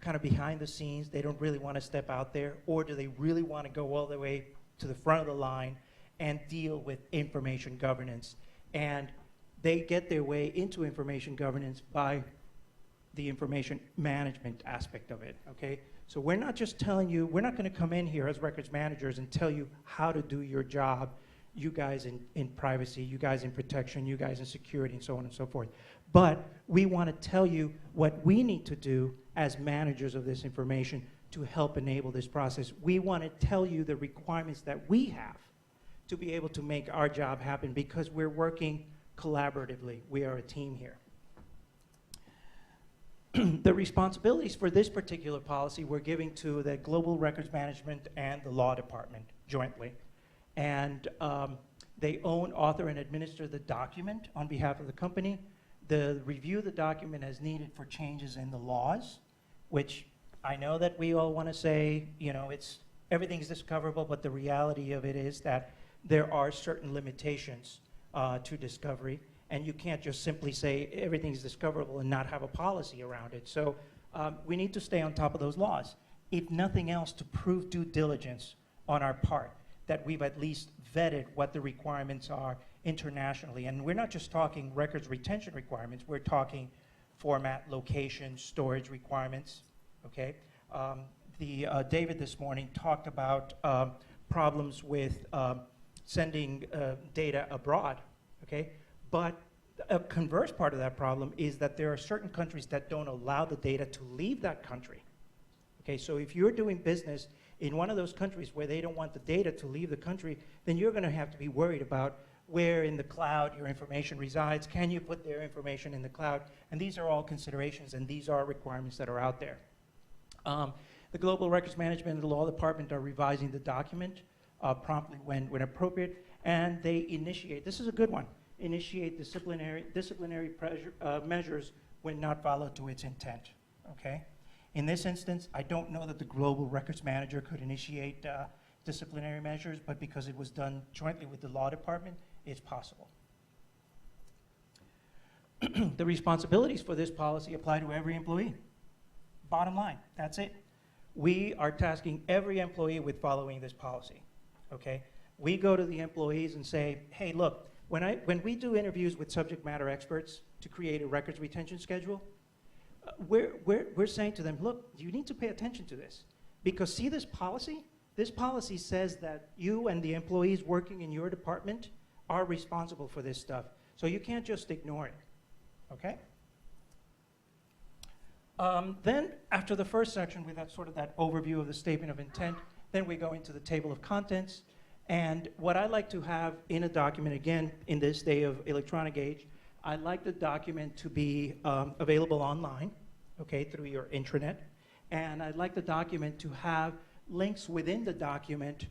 kind of behind the scenes, they don't really want to step out there, or do they really want to go all the way to the front of the line and deal with information governance? And they get their way into information governance by the information management aspect of it, okay? So we're not just telling you, we're not going to come in here as records managers and tell you how to do your job, you guys in privacy, you guys in protection, you guys in security, and so on and so forth. But we want to tell you what we need to do as managers of this information to help enable this process. We want to tell you the requirements that we have to be able to make our job happen because we're working collaboratively. We are a team here. The responsibilities for this particular policy we're giving to the Global Records Management and the Law Department jointly. And they own, author, and administer the document on behalf of the company. The review of the document as needed for changes in the laws, which I know that we all want to say, everything's discoverable, but the reality of it is that there are certain limitations to discovery. And you can't just simply say everything's discoverable and not have a policy around it. So we need to stay on top of those laws. If nothing else, to prove due diligence on our part, that we've at least vetted what the requirements are internationally. And we're not just talking records retention requirements, we're talking format, location, storage requirements, okay? David this morning talked about problems with sending data abroad, okay? But a converse part of that problem is that there are certain countries that don't allow the data to leave that country. Okay, so if you're doing business in one of those countries where they don't want the data to leave the country, then you're going to have to be worried about where in the cloud your information resides. Can you put their information in the cloud? And these are all considerations, and these are requirements that are out there. The Global Records Management and the Law Department are revising the document promptly when appropriate, and they initiate, this is a good one, initiate disciplinary measures when not followed to its intent, okay? In this instance, I don't know that the Global Records Manager could initiate disciplinary measures, but because it was done jointly with the Law Department, it's possible. The responsibilities for this policy apply to every employee. Bottom line, that's it. we are tasking every employee with following this policy, okay? We go to the employees and say, hey, look, when we do interviews with subject matter experts to create a records retention schedule, we're saying to them, look, you need to pay attention to this. Because see this policy? This policy says that you and the employees working in your department are responsible for this stuff. So you can't just ignore it, okay? Then after the first section, with that sort of that overview of the statement of intent, then we go into the table of contents. And what I like to have in a document, again, in this day of electronic age, I like the document to be available online, okay, through your intranet. And I'd like the document to have links within the document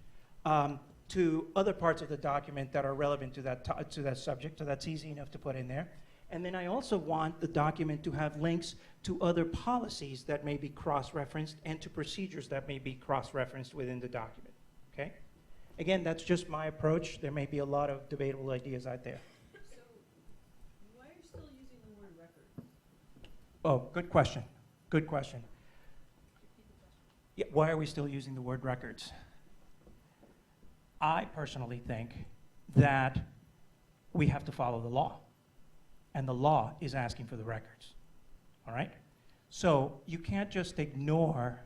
to other parts of the document that are relevant to that subject, so that's easy enough to put in there. And then I also want the document to have links to other policies that may be cross-referenced and to procedures that may be cross-referenced within the document, okay? Again, that's just my approach. There may be a lot of debatable ideas out there. So, why are you still using the word record? Oh, good question. Good question. Yeah, why are we still using the word records? I personally think that we have to follow the law. And the law is asking for the records, all right? So you can't just ignore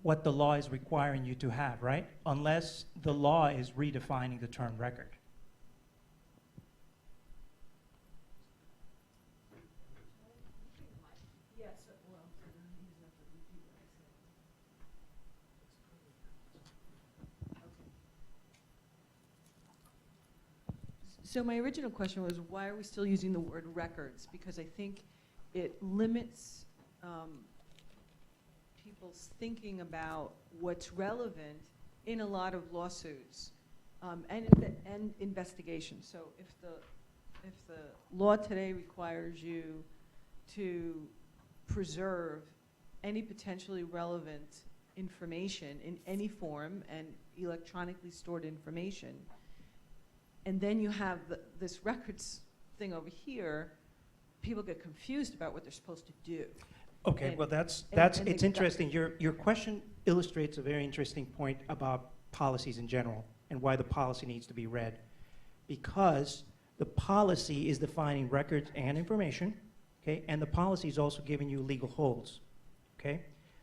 what the law is requiring you to have, right? Unless the law is redefining the term record. Yes, well, he's going to have to repeat what I said. Okay. So my original question was, why are we still using the word records? Because I think it limits people's thinking about what's relevant in a lot of lawsuits and investigations. So if the law today requires you to preserve any potentially relevant information in any form and electronically stored information, and then you have this records thing over here, people get confused about what they're supposed to do. Okay, And- well, it's and interesting. Your question illustrates a very interesting point about policies in general and why the policy needs to be read. Because the policy is defining records and information, okay, and the policy is also giving you legal holds, okay?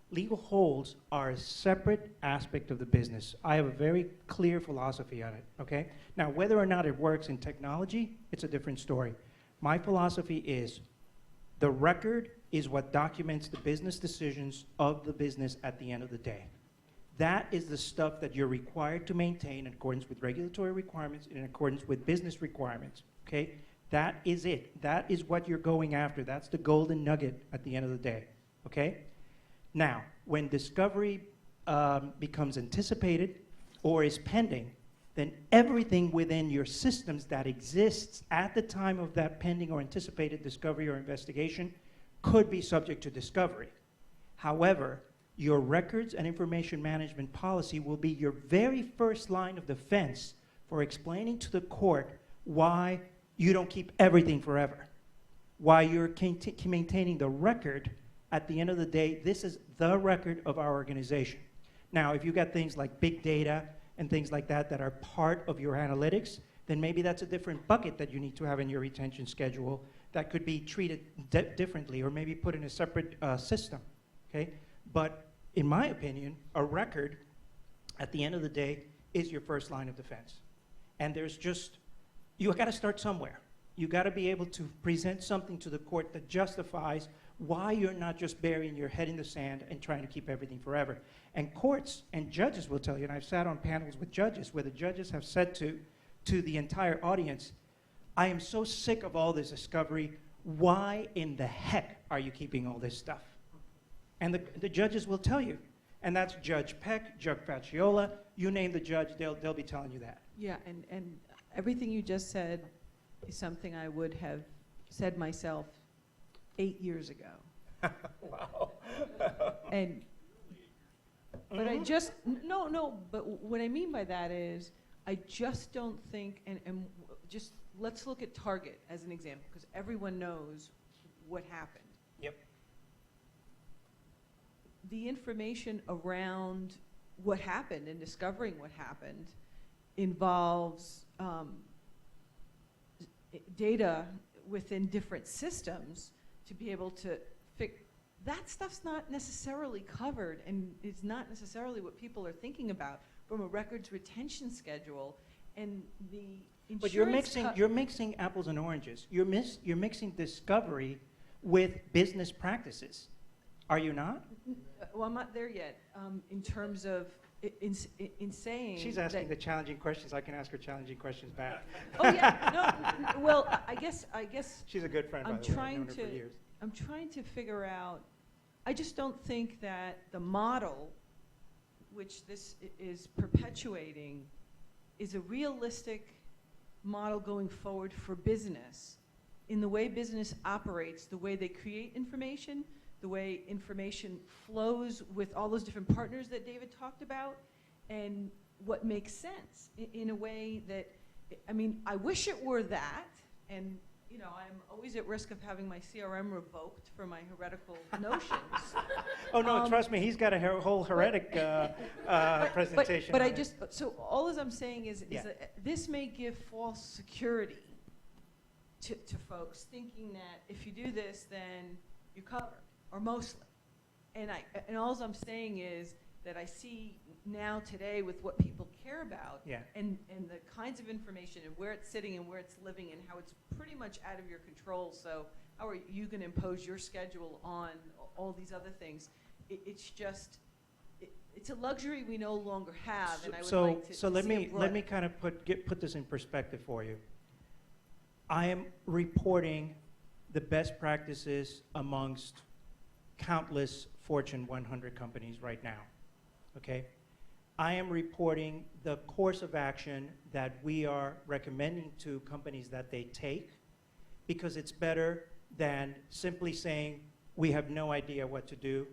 Legal holds are a separate aspect of the business. I have a very clear philosophy on it, okay? Now, whether or not it works in technology, it's a different story. My philosophy is the record is what documents the business decisions of the business at the end of the day. That is the stuff that you're required to maintain in accordance with regulatory requirements, in accordance with business requirements, okay? That is it. That is what you're going after. That's the golden nugget at the end of the day, okay? Now, when discovery becomes anticipated or is pending, then everything within your systems that exists at the time of that pending or anticipated discovery or investigation could be subject to discovery. However, your records and information management policy will be your very first line of defense for explaining to the court why you don't keep everything forever, why you're maintaining the record. At the end of the day, this is the record of our organization. Now, if you got things like big data and things like that that are part of your analytics, then maybe that's a different bucket that you need to have in your retention schedule that could be treated differently or maybe put in a separate system, okay? But in my opinion, a record, at the end of the day, is your first line of defense. And there's just, you gotta start somewhere. You gotta be able to present something to the court that justifies why you're not just burying your head in the sand and trying to keep everything forever. And courts and judges will tell you, and I've sat on panels with judges where the judges have said to the entire audience, I am so sick of all this discovery. Why in the heck are you keeping all this stuff? And the judges will tell you. And that's Judge Peck, Judge Facciola, you name the judge, they'll be telling you that. Yeah, and everything you just said is something I would have said myself 8 years ago. Wow. But I just, no, but what I mean by that is, I just don't think, and just, let's look at Target as an example, because everyone knows what happened. Yep. the information around what happened and discovering what happened involves data within different systems to be able to fix. That stuff's not necessarily covered, and it's not necessarily what people are thinking about from a records retention schedule. And the insurance But you're mixing apples and oranges. You're mixing discovery with business practices. Are you not? Well, I'm not there yet. In terms of in saying She's asking that, the challenging questions. I can ask her challenging questions back. oh yeah, no. Well, I guess She's a good friend. By I'm the way. I've trying known her for to years. I'm trying to figure out. I just don't think that the model, which this is perpetuating, is a realistic model going forward for business. In the way business operates, the way they create information, the way information flows with all those different partners that David talked about, and what makes sense in a way that, I mean, I wish it were that, and you know, I'm always at risk of having my CRM revoked for my heretical notions. Oh no, trust me, he's got a whole heretic presentation. But on I it. just, so all as I'm saying is Yeah. that this may give false security to folks, thinking that if you do this, then you're covered, or mostly. And all I'm saying is that I see now today with what people care about, Yeah. and the kinds of information and where it's sitting and where it's living and how it's pretty much out of your control. So how are you going to impose your schedule on all these other things? It's just, it's a luxury we no longer have, and I would like to So let see it me brought- kind of put this in perspective for you. I am reporting the best practices amongst countless Fortune 100 companies right now. Okay? I am reporting the course of action that we are recommending to companies that they take, because it's better than simply saying we have no idea what to do.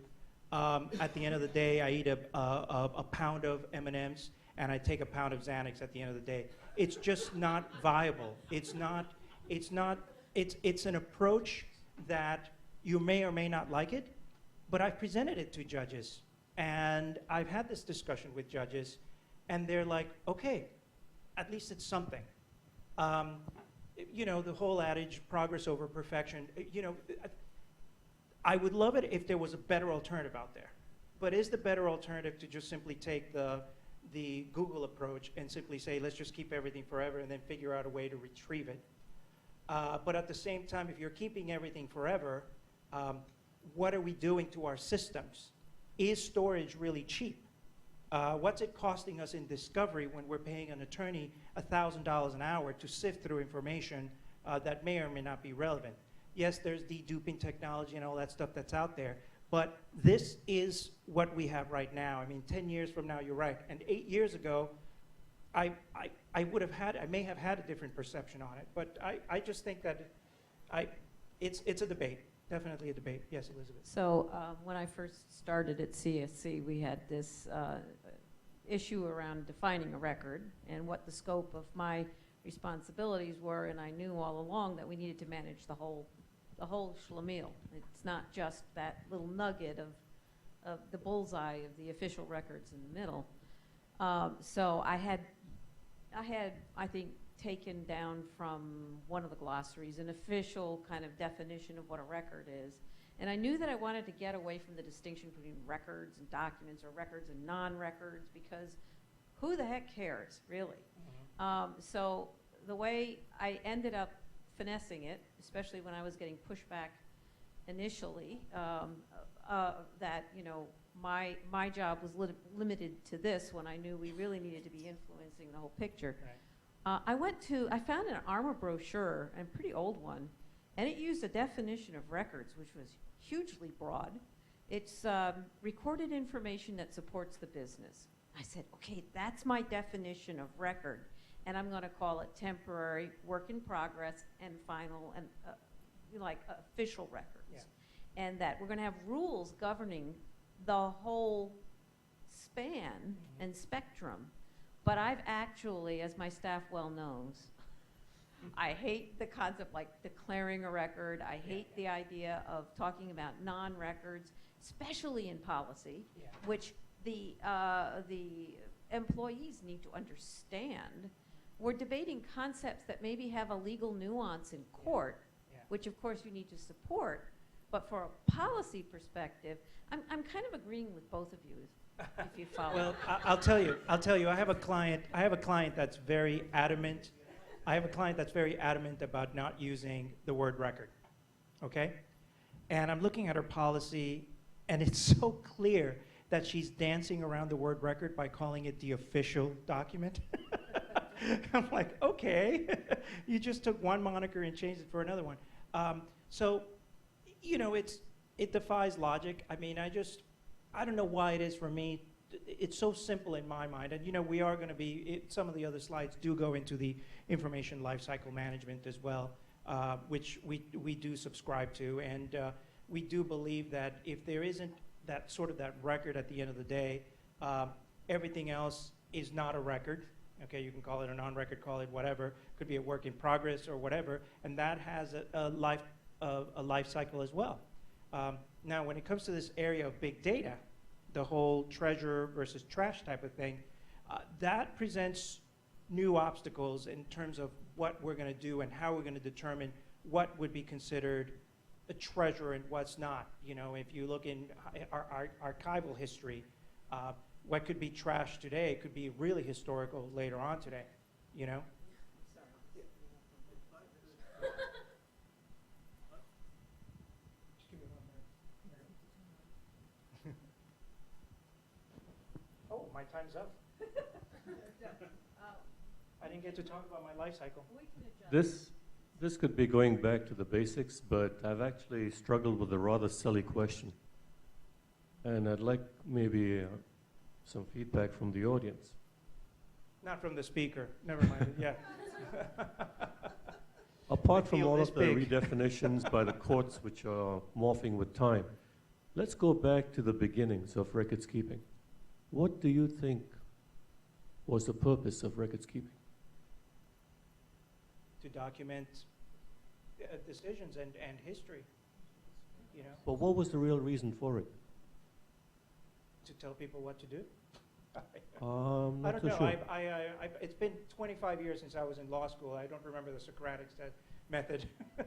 At the end of the day, I eat a pound of M&Ms and I take a pound of Xanax at the end of the day. It's just not viable. It's an approach that you may or may not like it, but I've presented it to judges. And I've had this discussion with judges, and they're like, okay, at least it's something. You know, the whole adage, progress over perfection, you know, I would love it if there was a better alternative out there. But is the better alternative to just simply take the Google approach and simply say, let's just keep everything forever and then figure out a way to retrieve it? But at the same time, if you're keeping everything forever, what are we doing to our systems? Is storage really cheap? What's it costing us in discovery when we're paying an attorney $1,000 an hour to sift through information that may or may not be relevant? Yes, there's deduping technology and all that stuff that's out there, but this is what we have right now. I mean, 10 years from now, you're right. And 8 years ago, I may have had a different perception on it, but I just think that it's a debate. Definitely a debate. Yes, Elizabeth. So when I first started at CSC, we had this issue around defining a record and what the scope of my responsibilities were, and I knew all along that we needed to manage the whole schlemiel. It's not just that little nugget of the bullseye of the official records in the middle. So I had, I think, taken down from one of the glossaries an official kind of definition of what a record is. And I knew that I wanted to get away from the distinction between records and documents, or records and non-records, because who the heck cares, really? So the way I ended up finessing it, especially when I was getting pushback initially, that, you know, my job was limited to this when I knew we really needed to be influencing the whole picture. Right. I found an ARMA brochure, a pretty old one, and it used a definition of records, which was hugely broad. It's recorded information that supports the business. I said, okay, that's my definition of record, and I'm going to call it temporary, work in progress, and final, and like official records. Yeah. And that we're going to have rules governing the whole span and spectrum. But I've actually, as my staff well knows, I hate the concept like declaring a record. I hate the idea of talking about non-records. especially in policy, Yeah. which the employees need to understand. We're debating concepts that maybe have a legal nuance in court, Yeah. which of course you need to support. But for a policy perspective, I'm kind of agreeing with both of you, if you follow. Well, I'll tell you, I have a client that's very adamant. I have a client that's very adamant about not using the word record, okay? And I'm looking at her policy, and it's so clear that she's dancing around the word record by calling it the official document. I'm like, okay, you just took one moniker and changed it for another one. So, you know, it defies logic. I mean, I don't know why it is for me. It's so simple in my mind. And, you know, we are going to be, some of the other slides do go into the information lifecycle management as well, which we do subscribe to. And we do believe that if there isn't that sort of that record at the end of the day, everything else is not a record. Okay, you can call it a non-record, call it whatever. Could be a work in progress or whatever. And that has a life cycle as well. Now, when it comes to this area of big data, the whole treasure versus trash type of thing, that presents new obstacles in terms of what we're going to do and how we're going to determine what would be considered a treasure and what's not. You know, if you look in our archival history, what could be trash today could be really historical later on today, you know? Oh, my time's up. I didn't get to talk about my life cycle. This could be going back to the basics, but I've actually struggled with a rather silly question. And I'd like maybe some feedback from the audience. Not from the speaker, never mind, yeah. Apart from feel all this of the big. redefinitions by the courts which are morphing with time, let's go back to the beginnings of records keeping. What do you think was the purpose of records keeping? To document decisions and history, you know, But what was the real reason for it? to tell people what to do. I Not don't too know. sure. It's been 25 years since I was in law school. I don't remember the Socratic method.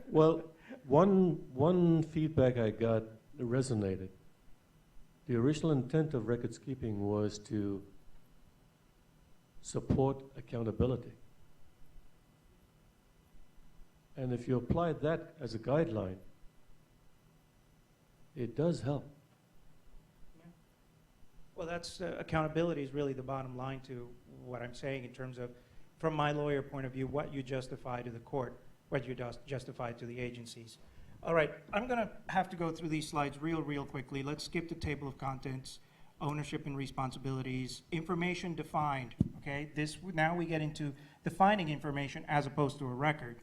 Well, one feedback I got resonated. The original intent of records keeping was to support accountability. And if you apply that as a guideline, it does help. Well, that's accountability is really the bottom line to what I'm saying in terms of, from my lawyer point of view, what you justify to the court, what you justify to the agencies. All right, I'm going to have to go through these slides real quickly. Let's skip the table of contents, ownership and responsibilities, information defined, okay? Now we get into defining information as opposed to a record,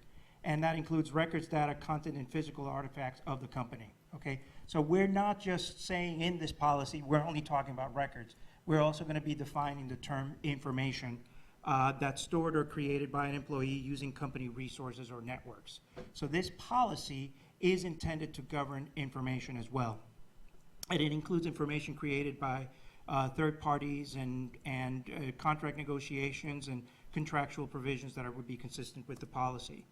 and that includes records, data, content, and physical artifacts of the company, okay? So we're not just saying in this policy, we're only talking about records. We're also going to be defining the term information that's stored or created by an employee using company resources or networks. So this policy is intended to govern information as well. And it includes information created by third parties and contract negotiations and contractual provisions that would be consistent with the policy.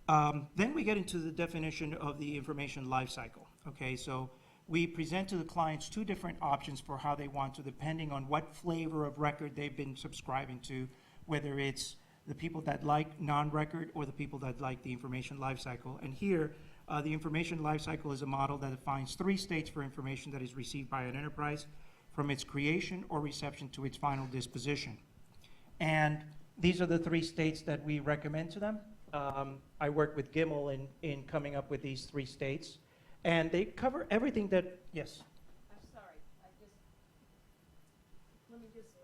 Then we get into the definition of the information lifecycle. Okay, so we present to the clients two different options for how they want to, depending on what flavor of record they've been subscribing to, whether it's the people that like non-record or the people that like the information lifecycle. And here, the information lifecycle is a model that defines 3 states for information that is received by an enterprise, from its creation or reception to its final disposition. And these are the 3 states that we recommend to them. I worked with Gimel in coming up with these 3 states, and they cover everything that, yes? I'm sorry, let me just.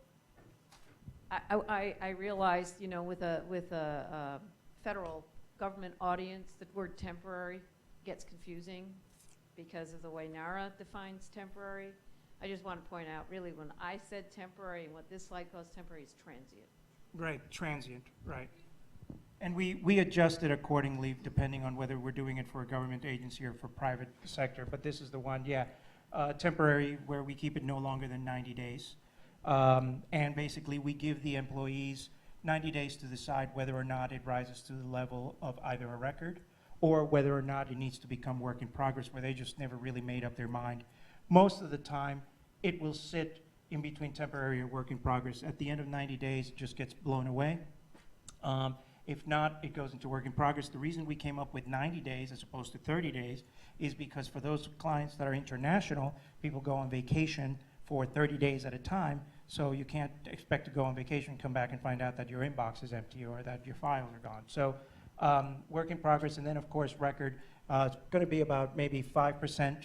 I realized, you know, with a federal government audience, the word temporary gets confusing because of the way NARA defines temporary. I just want to point out, really, when I said temporary, and what this slide calls temporary is transient. Right, transient, right. And we adjust it accordingly, depending on whether we're doing it for a government agency or for private sector, but this is the one, yeah. temporary, where we keep it no longer than 90 days. And basically, we give the employees 90 days to decide whether or not it rises to the level of either a record or whether or not it needs to become work in progress, where they just never really made up their mind. Most of the time, it will sit in between temporary or work in progress. At the end of 90 days, it just gets blown away. If not, it goes into work in progress. The reason we came up with 90 days as opposed to 30 days is because for those clients that are international, people go on vacation for 30 days at a time, so you can't expect to go on vacation, come back and find out that your inbox is empty or that your files are gone. So work in progress, and then of course record. It's going to be about maybe 5%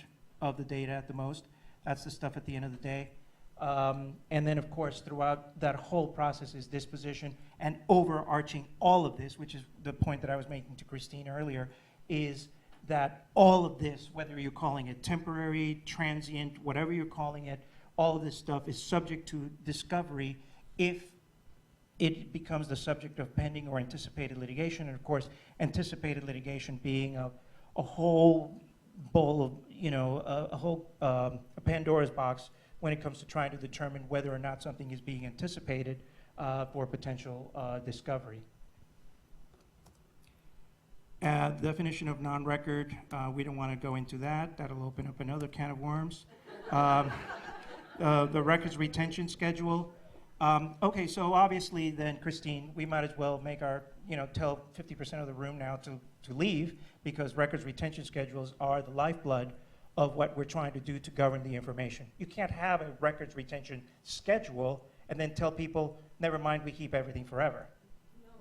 of the data at the most. That's the stuff at the end of the day. And then of course throughout that whole process is disposition, and overarching all of this, which is the point that I was making to Christine earlier, is that all of this, whether you're calling it temporary, transient, whatever you're calling it, all of this stuff is subject to discovery if it becomes the subject of pending or anticipated litigation. And of course, anticipated litigation being a whole bowl of, a Pandora's box when it comes to trying to determine whether or not something is being anticipated for potential discovery. Definition of non-record, we don't want to go into that. That'll open up another can of worms. The records retention schedule. Okay, so obviously then, Christine, we might as well make our, tell 50% of the room now to leave, because records retention schedules are the lifeblood of what we're trying to do to govern the information. You can't have a records retention schedule and then tell people, never mind, we keep everything forever. No,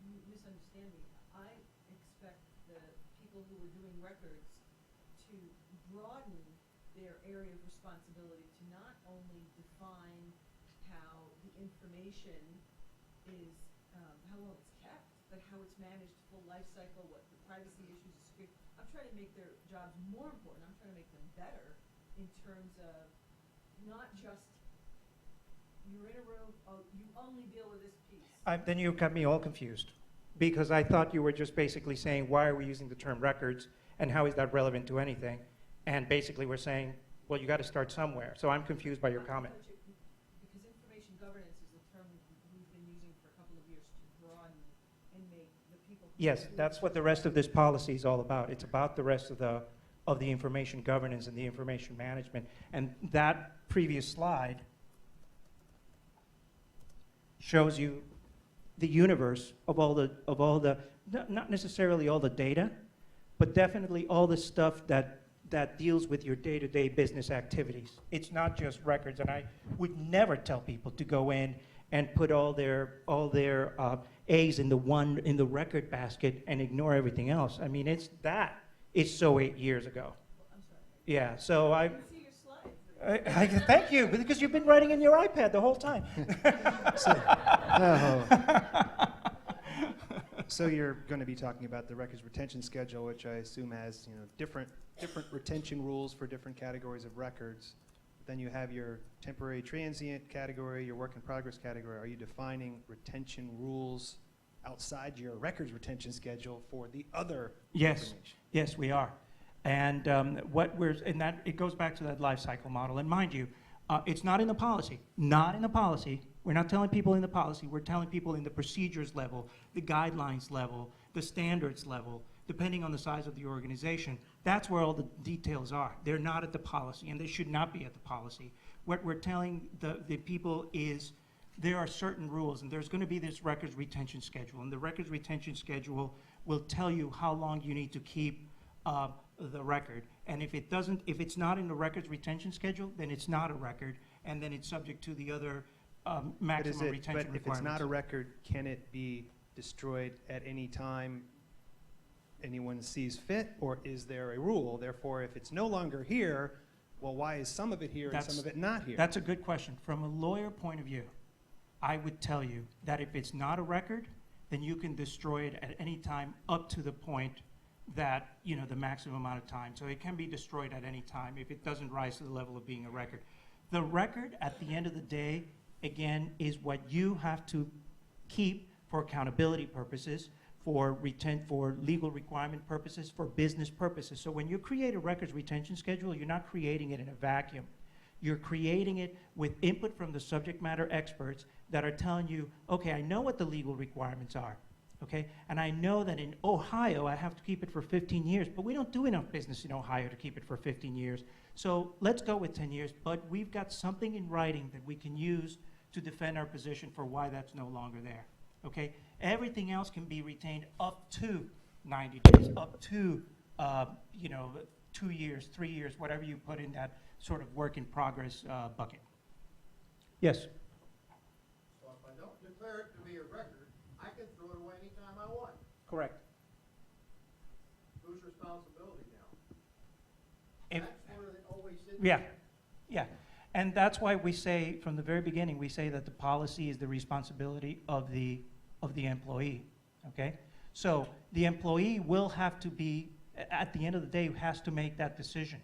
you misunderstand me. I expect the people who are doing records to broaden their area of responsibility to not only define how the information is, how well it's kept, but how it's managed, full life cycle, what the privacy issues, security. I'm trying to make their jobs more important. I'm trying to make them better in terms of not just, you're in a room, oh, you only deal with this piece. Then you got me all confused, because I thought you were just basically saying, why are we using the term records, and how is that relevant to anything? And basically we're saying, well, you got to start somewhere. So I'm confused by your comment. Because information governance is the term we've been using for a couple of years to broaden and make the people. Yes, that's what the rest of this policy is all about. It's about the rest of the information governance and the information management. And that previous slide shows you the universe of all the, not necessarily all the data, but definitely all the stuff that deals with your day-to-day business activities. It's not just records, and I would never tell people to go in and put all their eggs in the record basket and ignore everything else. I mean, it's so 8 years ago. I'm sorry. Yeah, so I can see your slides. thank you, because you've been writing in your iPad the whole time. So you're going to be talking about the records retention schedule, which I assume has different retention rules for different categories of records. Then you have your temporary transient category, your work in progress category. Are you defining retention rules outside your records retention schedule for the other information? Yes, we are. And it goes back to that life cycle model. And mind you, it's not in the policy. Not in the policy. We're not telling people in the policy. We're telling people in the procedures level, the guidelines level, the standards level, depending on the size of the organization. That's where all the details are. They're not at the policy, and they should not be at the policy. What we're telling the people is there are certain rules, and there's going to be this records retention schedule, and the records retention schedule will tell you how long you need to keep the record. And if it's not in the records retention schedule, then it's not a record, and then it's subject to the other maximum retention requirements. But if it's not a record, can it be destroyed at any time anyone sees fit, or is there a rule? Therefore, if it's no longer here, well, why is some of it here and some of it not here? That's a good question. From a lawyer point of view, I would tell you that if it's not a record, then you can destroy it at any time up to the point that, the maximum amount of time. So it can be destroyed at any time if it doesn't rise to the level of being a record. The record, at the end of the day, again, is what you have to keep for accountability purposes, for legal requirement purposes, for business purposes. So when you create a records retention schedule, you're not creating it in a vacuum. You're creating it with input from the subject matter experts that are telling you, okay, I know what the legal requirements are, okay? And I know that in Ohio, I have to keep it for 15 years, but we don't do enough business in Ohio to keep it for 15 years. So let's go with 10 years, but we've got something in writing that we can use to defend our position for why that's no longer there, okay? Everything else can be retained up to 90 days, up to, 2 years, 3 years, whatever you put in that sort of work in progress bucket. Yes? So if I don't declare it to be a record, I can throw it away anytime I want. Correct. Whose responsibility now? If, That's where it always sits. yeah, yeah. And that's why we say, from the very beginning, we say that the policy is the responsibility of the employee, okay? So the employee will have to be, at the end of the day, has to make that decision,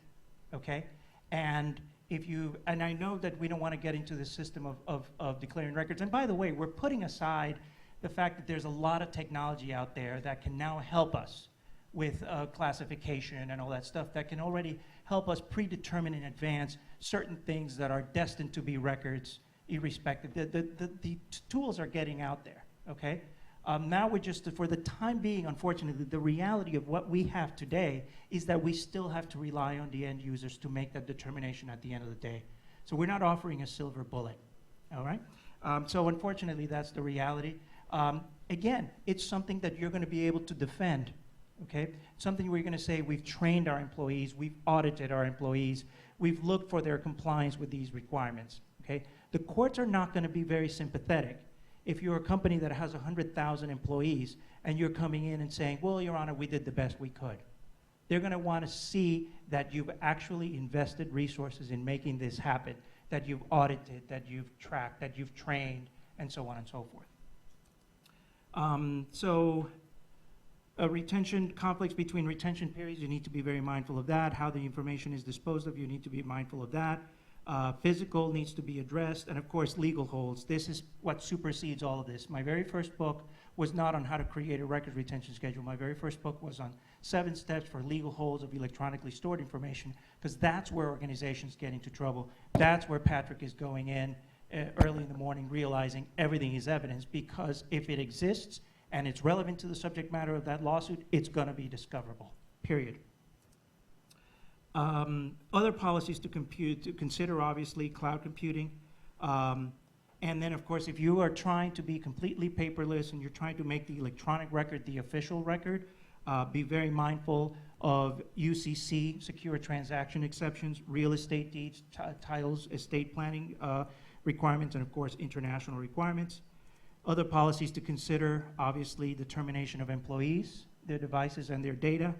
okay? And and I know that we don't want to get into the system of declaring records. And by the way, we're putting aside the fact that there's a lot of technology out there that can now help us with classification and all that stuff that can already help us predetermine in advance certain things that are destined to be records irrespective. The tools are getting out there, okay? Now we're just, for the time being, unfortunately, the reality of what we have today is that we still have to rely on the end users to make that determination at the end of the day. So we're not offering a silver bullet, all right? So unfortunately, that's the reality. Again, it's something that you're going to be able to defend, okay? Something where you're going to say, we've trained our employees, we've audited our employees, we've looked for their compliance with these requirements, okay? The courts are not going to be very sympathetic if you're a company that has 100,000 employees and you're coming in and saying, well, Your Honor, we did the best we could. They're going to want to see that you've actually invested resources in making this happen, that you've audited, that you've tracked, that you've trained, and so on and so forth. Retention, conflicts between retention periods, you need to be very mindful of that. How the information is disposed of, you need to be mindful of that. Physical needs to be addressed, and of course, legal holds. This is what supersedes all of this. My very first book was not on how to create a record retention schedule. My very first book was on 7 steps for legal holds of electronically stored information, because that's where organizations get into trouble. That's where Patrick is going in early in the morning, realizing everything is evidence, because if it exists and it's relevant to the subject matter of that lawsuit, it's going to be discoverable, period. Other policies to consider, obviously, cloud computing. And then, of course, if you are trying to be completely paperless and you're trying to make the electronic record the official record, be very mindful of UCC, secure transaction exceptions, real estate deeds, titles, estate planning requirements, and, of course, international requirements. Other policies to consider, obviously, the termination of employees, their devices, and their data.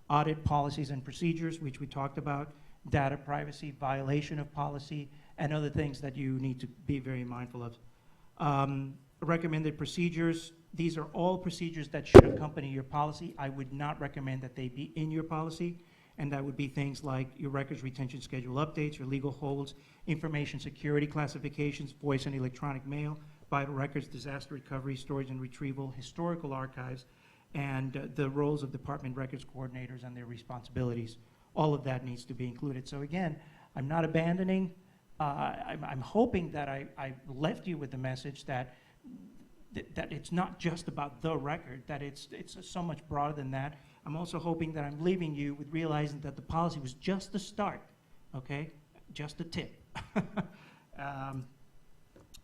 Audit policies and procedures, which we talked about, data privacy, violation of policy, and other things that you need to be very mindful of. Recommended procedures, these are all procedures that should accompany your policy. I would not recommend that they be in your policy, and that would be things like your records retention schedule updates, your legal holds, information security classifications, voice and electronic mail, vital records, disaster recovery, storage and retrieval, historical archives, and the roles of department records coordinators and their responsibilities. All of that needs to be included. So again, I'm not abandoning. I'm hoping that I left you with the message that it's not just about the record, that it's so much broader than that. I'm also hoping that I'm leaving you with realizing that the policy was just the start, okay? Just a tip.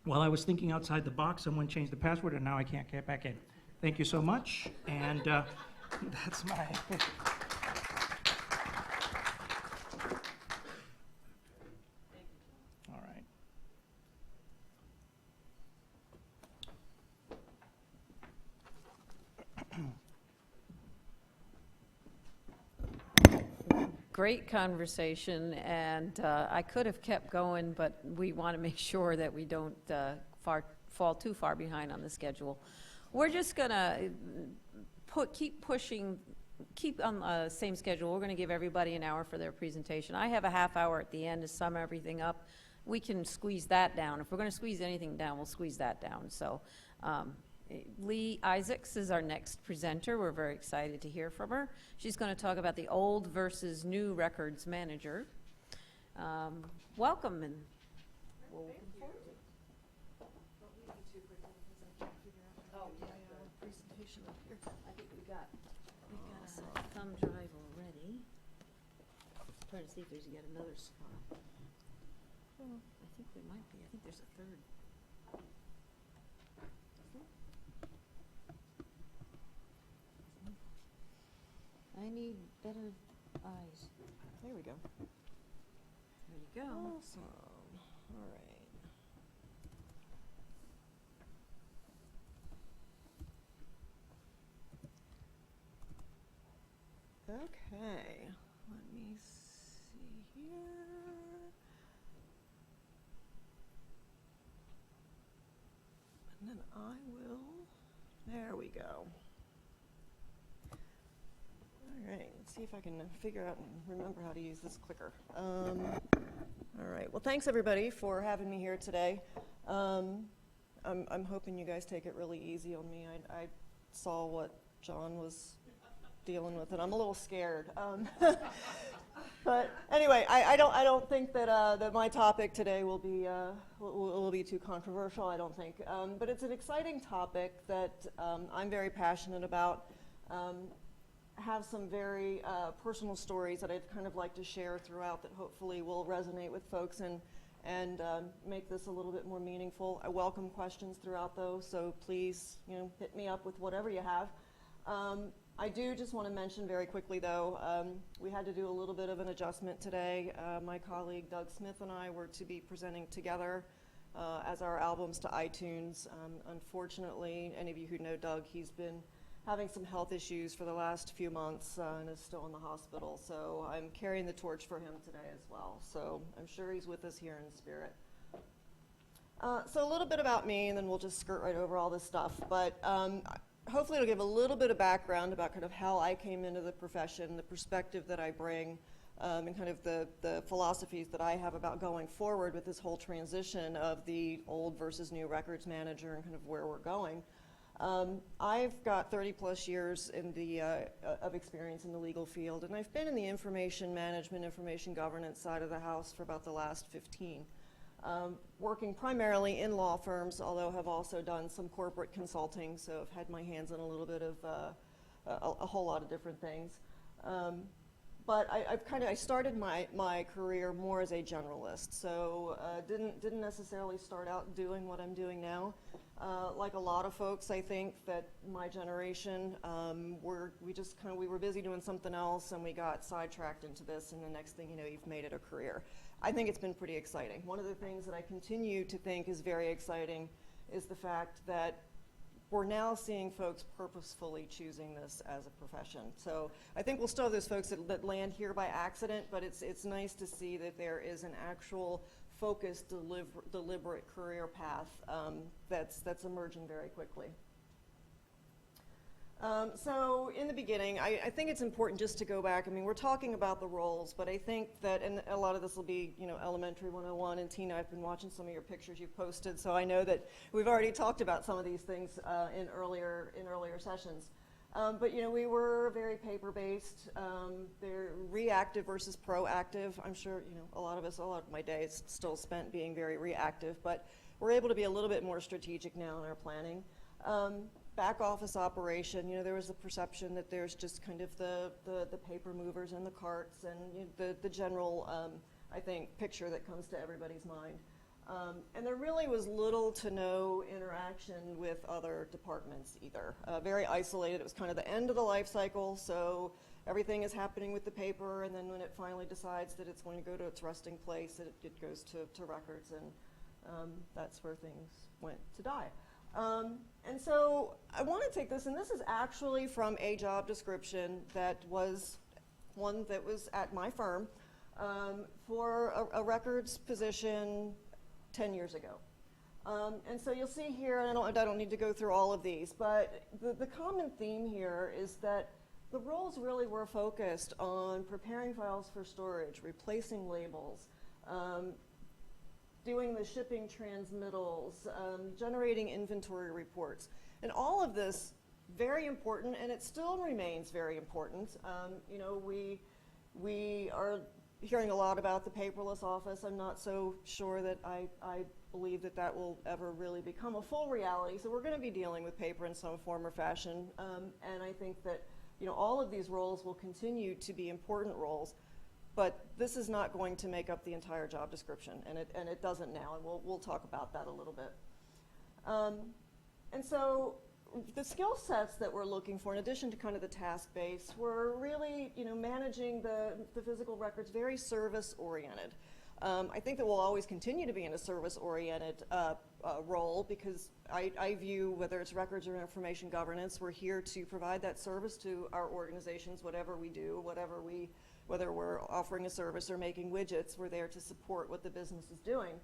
While I was thinking outside the box, someone changed the password, and now I can't get back in. Thank you so much, and that's my... All right. Great conversation, and I could have kept going, but we want to make sure that we don't fall too far behind on the schedule. We're just going to keep on the same schedule. We're going to give everybody an hour for their presentation. I have a half hour at the end to sum everything up. We can squeeze that down. If we're going to squeeze anything down, we'll squeeze that down. So Lee Isaacs is our next presenter. We're very excited to hear from her. She's going to talk about the old versus new records manager. Welcome, and we'll look forward to it. Presentation up here. I think we got a thumb drive already. Trying to see if there's yet another spot. I think there might be. I think there's a third. I need better eyes. There we go. There you go. Awesome. All right. Okay. Let me see here. And then I will. There we go. All right, let's see if I can figure out and remember how to use this clicker. All right, well, thanks everybody for having me here today. I'm hoping you guys take it really easy on me. I saw what John was dealing with, and I'm a little scared. But anyway, I don't think that that my topic today will be too controversial. I don't think, but it's an exciting topic that I'm very passionate about. Have some very personal stories that I'd kind of like to share throughout that hopefully will resonate with folks and make this a little bit more meaningful. I welcome questions throughout though, so please, hit me up with whatever you have. I do just want to mention very quickly though, we had to do a little bit of an adjustment today. My colleague Doug Smith and I were to be presenting together as our albums to iTunes. Unfortunately, any of you who know Doug, he's been having some health issues for the last few months and is still in the hospital. So I'm carrying the torch for him today as well. So I'm sure he's with us here in spirit. So a little bit about me, and then we'll just skirt right over all this stuff. But hopefully it'll give a little bit of background about kind of how I came into the profession, the perspective that I bring, and kind of the philosophies that I have about going forward with this whole transition of the old versus new records manager and kind of where we're going. I've got 30 plus years in the, of experience in the legal field, and I've been in the information management, information governance side of the house for about the last 15. Working primarily in law firms, although have also done some corporate consulting, so I've had my hands on a little bit of a whole lot of different things. But I started my career more as a generalist, so didn't necessarily start out doing what I'm doing now. Like a lot of folks, I think that my generation, we were busy doing something else, and we got sidetracked into this, and the next thing you know, you've made it a career. I think it's been pretty exciting. One of the things that I continue to think is very exciting is the fact that we're now seeing folks purposefully choosing this as a profession. So I think we'll still have those folks that land here by accident, but it's nice to see that there is an actual focused, deliberate career path that's emerging very quickly. So in the beginning, I think it's important just to go back. I mean, we're talking about the roles, but I think that, and a lot of this will be, elementary 101, and Tina, I've been watching some of your pictures you've posted, so I know that we've already talked about some of these things in earlier sessions. But we were very paper-based. They're reactive versus proactive. I'm sure a lot of my day is still spent being very reactive, but we're able to be a little bit more strategic now in our planning. Back office operation, there was the perception that there's just kind of the paper movers and the carts and the general, I think, picture that comes to everybody's mind. And there really was little to no interaction with other departments either. Very isolated. It was kind of the end of the life cycle, so everything is happening with the paper, and then when it finally decides that it's going to go to its resting place, it goes to records, and that's where things went to die. And so I want to take this, and this is actually from a job description that was one that was at my firm for a records position 10 years ago. And so you'll see here, and I don't need to go through all of these, but the common theme here is that the roles really were focused on preparing files for storage, replacing labels, doing the shipping transmittals, generating inventory reports. And all of this, very important, and it still remains very important. You know, we are hearing a lot about the paperless office. I'm not so sure that I believe that that will ever really become a full reality. So we're going to be dealing with paper in some form or fashion. And I think that, you know, all of these roles will continue to be important roles, but this is not going to make up the entire job description, and it doesn't now, and we'll talk about that a little bit. And so the skill sets that we're looking for, in addition to kind of the task base, were really, you know, managing the physical records, very service-oriented. I think that we'll always continue to be in a service-oriented role, because I view, whether it's records or information governance, we're here to provide that service to our organizations, whatever we do, whether we're offering a service or making widgets, we're there to support what the business is doing.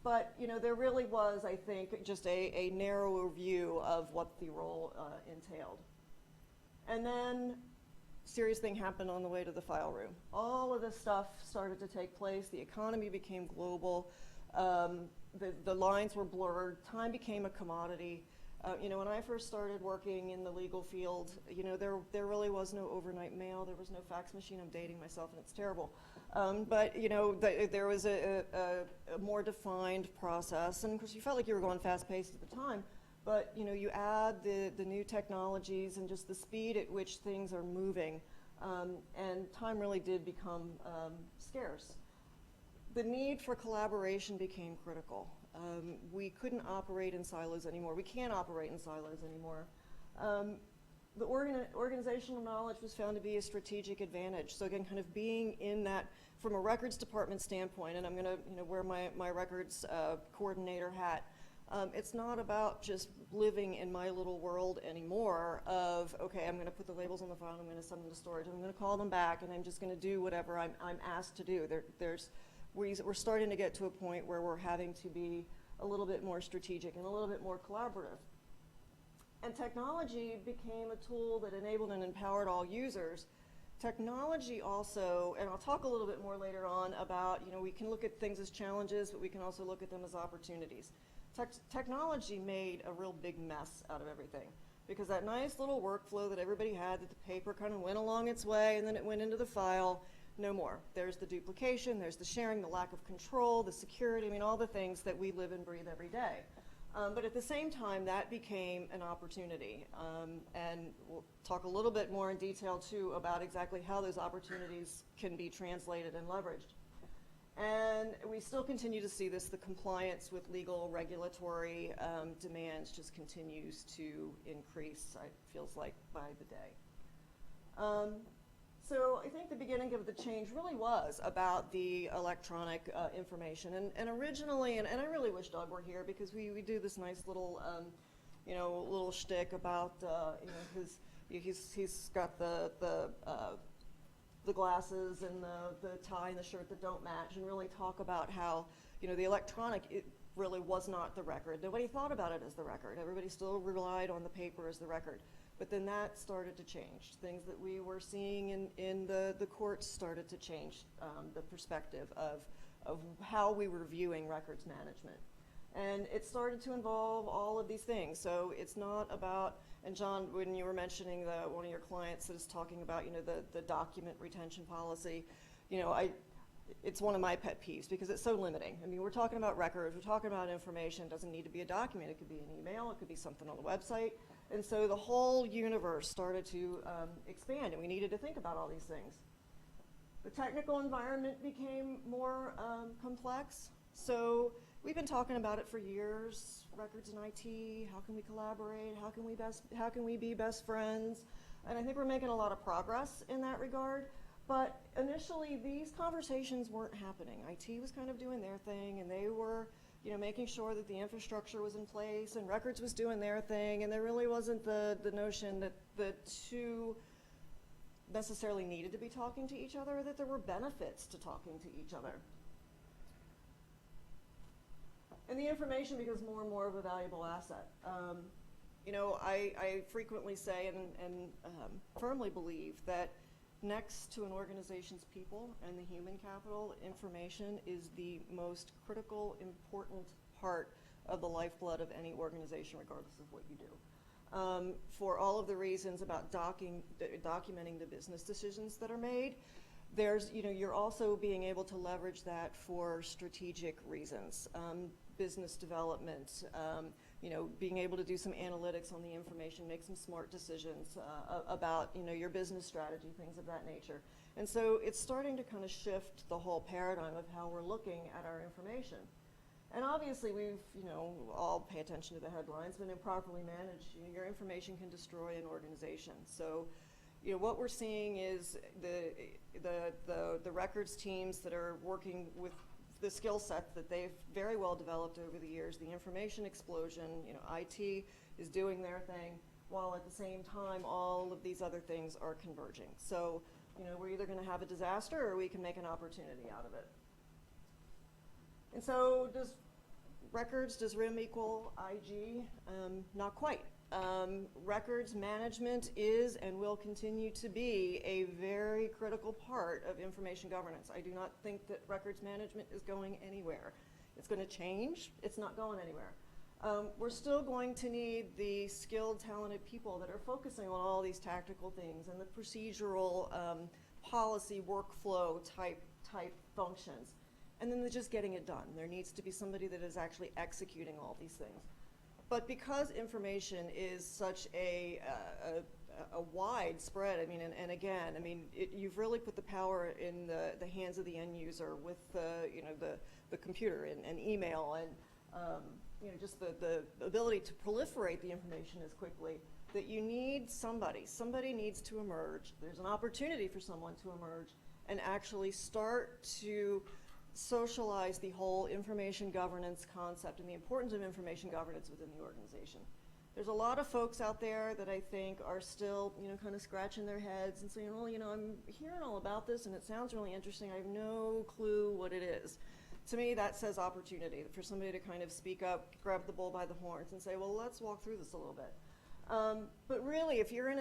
But, you know, there really was, I think, just a narrower view of what the role entailed. And then serious thing happened on the way to the file room. All of this stuff started to take place. The economy became global. The lines were blurred. Time became a commodity. You know, when I first started working in the legal field, you know, there really was no overnight mail. There was no fax machine. I'm dating myself, and it's terrible. But, you know, there was a more defined process. And, of course, you felt like you were going fast-paced at the time. But, you know, you add the new technologies and just the speed at which things are moving, and time really did become scarce. The need for collaboration became critical. We couldn't operate in silos anymore. We can't operate in silos anymore. The organizational knowledge was found to be a strategic advantage. So again, kind of being in that, from a records department standpoint, and I'm going to, you know, wear my records coordinator hat. It's not about just living in my little world anymore of, okay, I'm going to put the labels on the file, I'm going to send them to storage, I'm going to call them back, and I'm just going to do whatever I'm asked to do. We're starting to get to a point where we're having to be a little bit more strategic and a little bit more collaborative. And technology became a tool that enabled and empowered all users. Technology also, and I'll talk a little bit more later on about, you know, we can look at things as challenges, but we can also look at them as opportunities. Technology made a real big mess out of everything, because that nice little workflow that everybody had, that the paper kind of went along its way and then it went into the file, no more. There's the duplication, there's the sharing, the lack of control, the security, I mean, all the things that we live and breathe every day. But at the same time, that became an opportunity. And we'll talk a little bit more in detail, too, about exactly how those opportunities can be translated and leveraged. And we still continue to see this. The compliance with legal regulatory demands just continues to increase, it feels like, by the day. So I think the beginning of the change really was about the electronic information. And originally, and I really wish Doug were here, because we do this nice little, you know, little shtick about, you know, he's got the glasses and the tie and the shirt that don't match, and really talk about how, you know, the electronic, it really was not the record. Nobody thought about it as the record. Everybody still relied on the paper as the record. But then that started to change. Things that we were seeing in the courts started to change the perspective of how we were viewing records management. And it started to involve all of these things. So it's not about, and John, when you were mentioning one of your clients that is talking about, you know, the document retention policy, you know, it's one of my pet peeves, because it's so limiting. I mean, we're talking about records, we're talking about information. It doesn't need to be a document. It could be an email, it could be something on the website. And so the whole universe started to expand, and we needed to think about all these things. The technical environment became more complex. So we've been talking about it for years, records and IT, how can we collaborate, how can we be best friends? And I think we're making a lot of progress in that regard. But initially, these conversations weren't happening. IT was kind of doing their thing, and they were, you know, making sure that the infrastructure was in place, and records was doing their thing, and there really wasn't the notion that the two necessarily needed to be talking to each other, or that there were benefits to talking to each other. And the information becomes more and more of a valuable asset. You know, I frequently say and firmly believe that next to an organization's people and the human capital, information is the most critical, important part of the lifeblood of any organization, regardless of what you do. For all of the reasons about documenting the business decisions that are made, there's, you're also being able to leverage that for strategic reasons, business development, being able to do some analytics on the information, make some smart decisions about, your business strategy, things of that nature. And so it's starting to kind of shift the whole paradigm of how we're looking at our information. And obviously we've, all pay attention to the headlines, but improperly managed, your information can destroy an organization. So, what we're seeing is the records teams that are working with the skill set that they've very well developed over the years, the information explosion, IT is doing their thing, while at the same time all of these other things are converging. So, we're either going to have a disaster or we can make an opportunity out of it. And so does RIM equal IG? Not quite. Records management is and will continue to be a very critical part of information governance. I do not think that records management is going anywhere. It's going to change. It's not going anywhere. We're still going to need the skilled, talented people that are focusing on all these tactical things and the procedural policy workflow type functions. And then they're just getting it done. There needs to be somebody that is actually executing all these things. But because information is such a widespread, and again, you've really put the power in the hands of the end user with the computer and email and just the ability to proliferate the information as quickly that you need somebody needs to emerge. There's an opportunity for someone to emerge and actually start to socialize the whole information governance concept and the importance of information governance within the organization. There's a lot of folks out there that I think are still, kind of scratching their heads and saying, well, I'm hearing all about this and it sounds really interesting. I have no clue what it is. To me, that says opportunity for somebody to kind of speak up, grab the bull by the horns and say, well, let's walk through this a little bit. But really, if you're in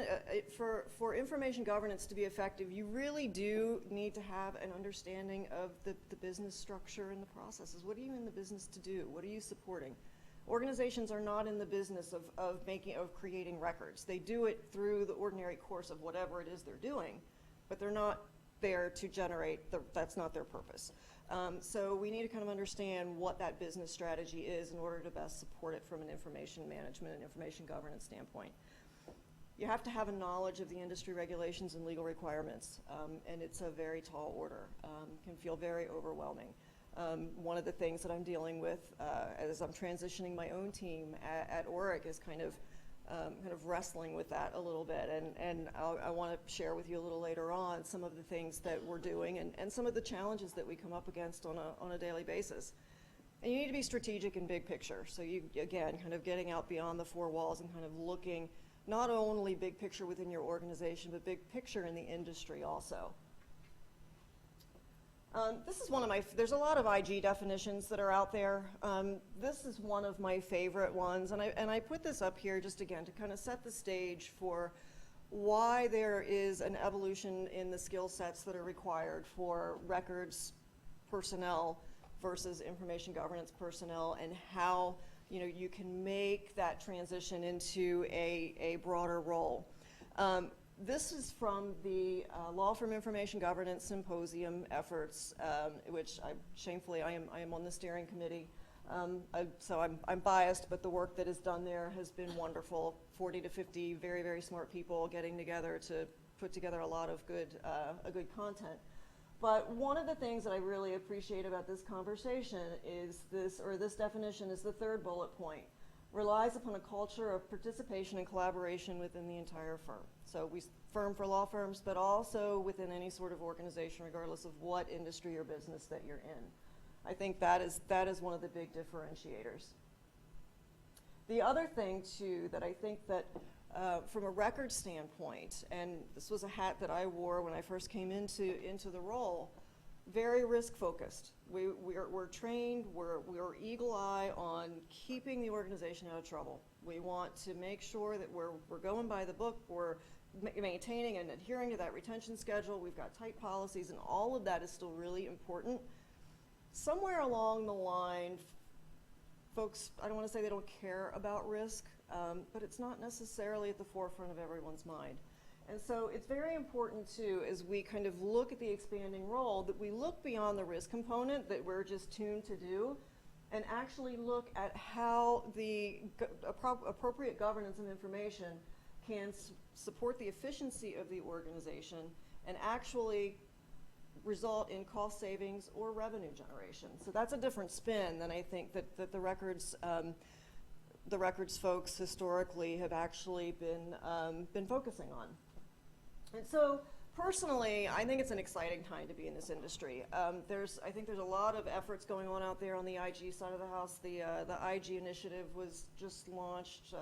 for information governance to be effective, you really do need to have an understanding of the business structure and the processes. What are you in the business to do? What are you supporting? Organizations are not in the business of creating records. They do it through the ordinary course of whatever it is they're doing, but they're not there to generate, that's not their purpose. So we need to kind of understand what that business strategy is in order to best support it from an information management and information governance standpoint. You have to have a knowledge of the industry regulations and legal requirements, and it's a very tall order. Can feel very overwhelming. One of the things that I'm dealing with as I'm transitioning my own team at ORIC is kind of wrestling with that a little bit, and I want to share with you a little later on some of the things that we're doing and some of the challenges that we come up against on a daily basis. And you need to be strategic and big picture. So you, again, kind of getting out beyond the four walls and kind of looking not only big picture within your organization, but big picture in the industry also. This is one of there's a lot of IG definitions that are out there. This is one of my favorite ones, and I put this up here just again to kind of set the stage for why there is an evolution in the skill sets that are required for records personnel versus information governance personnel, and how you can make that transition into a broader role. This is from the Law Firm Information Governance Symposium efforts, which shamefully I am on the steering committee. So I'm biased, but the work that is done there has been wonderful. 40 to 50 very, very smart people getting together to put together a lot of good content. But one of the things that I really appreciate about this conversation is this definition is the third bullet point. Relies upon a culture of participation and collaboration within the entire firm. So firm for law firms, but also within any sort of organization, regardless of what industry or business that you're in. I think that is one of the big differentiators. The other thing too that I think that from a record standpoint, and this was a hat that I wore when I first came into the role, very risk focused. We're trained, we're eagle eye on keeping the organization out of trouble. We want to make sure that we're going by the book, we're maintaining and adhering to that retention schedule. We've got tight policies, and all of that is still really important. Somewhere along the line, folks, I don't want to say they don't care about risk, but it's not necessarily at the forefront of everyone's mind. And so it's very important too, as we kind of look at the expanding role, that we look beyond the risk component that we're just tuned to do, and actually look at how the appropriate governance of information can support the efficiency of the organization and actually result in cost savings or revenue generation. So that's a different spin than I think that the records folks historically have actually been focusing on. And so personally, I think it's an exciting time to be in this industry. I think there's a lot of efforts going on out there on the IG side of the house. The IG initiative was just launched.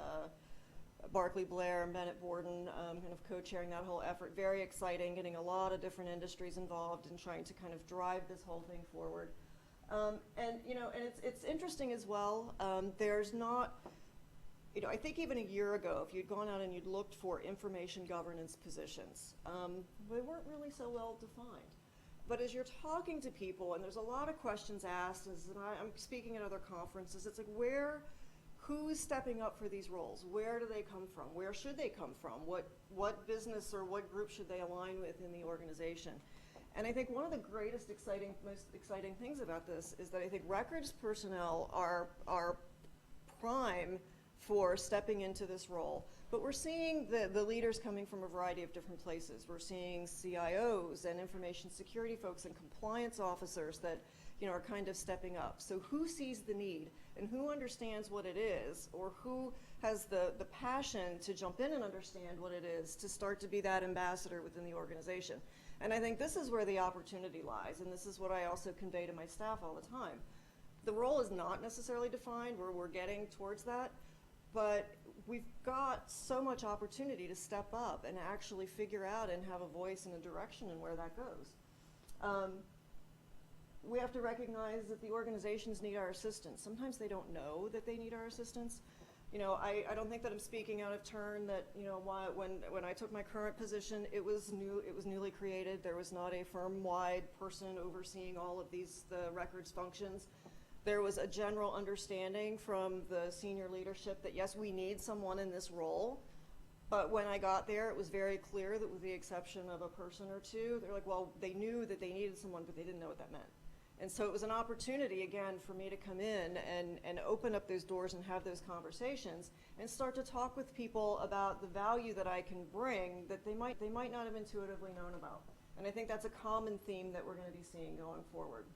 Barclay Blair and Bennett Borden kind of co-chairing that whole effort. Very exciting, getting a lot of different industries involved in trying to kind of drive this whole thing forward. And it's interesting as well. There's not, I think even a year ago, if you'd gone out and you'd looked for information governance positions, they weren't really so well defined. But as you're talking to people, and there's a lot of questions asked, and I'm speaking at other conferences, it's like who's stepping up for these roles? Where do they come from? Where should they come from? What business or what group should they align with in the organization? And I think one of the most exciting things about this is that I think records personnel are prime for stepping into this role. But we're seeing the leaders coming from a variety of different places. We're seeing CIOs and information security folks and compliance officers that are kind of stepping up. So who sees the need and who understands what it is, or who has the passion to jump in and understand what it is to start to be that ambassador within the organization? And I think this is where the opportunity lies, and this is what I also convey to my staff all the time. The role is not necessarily defined, we're getting towards that, but we've got so much opportunity to step up and actually figure out and have a voice and a direction in where that goes. We have to recognize that the organizations need our assistance. Sometimes they don't know that they need our assistance. I don't think that I'm speaking out of turn that, when I took my current position, it was newly created. There was not a firm-wide person overseeing all of the records functions. There was a general understanding from the senior leadership that yes, we need someone in this role. But when I got there, it was very clear that with the exception of a person or two, they're like, well, they knew that they needed someone, but they didn't know what that meant. And so it was an opportunity, again, for me to come in and open up those doors and have those conversations and start to talk with people about the value that I can bring that they might not have intuitively known about. And I think that's a common theme that we're going to be seeing going forward.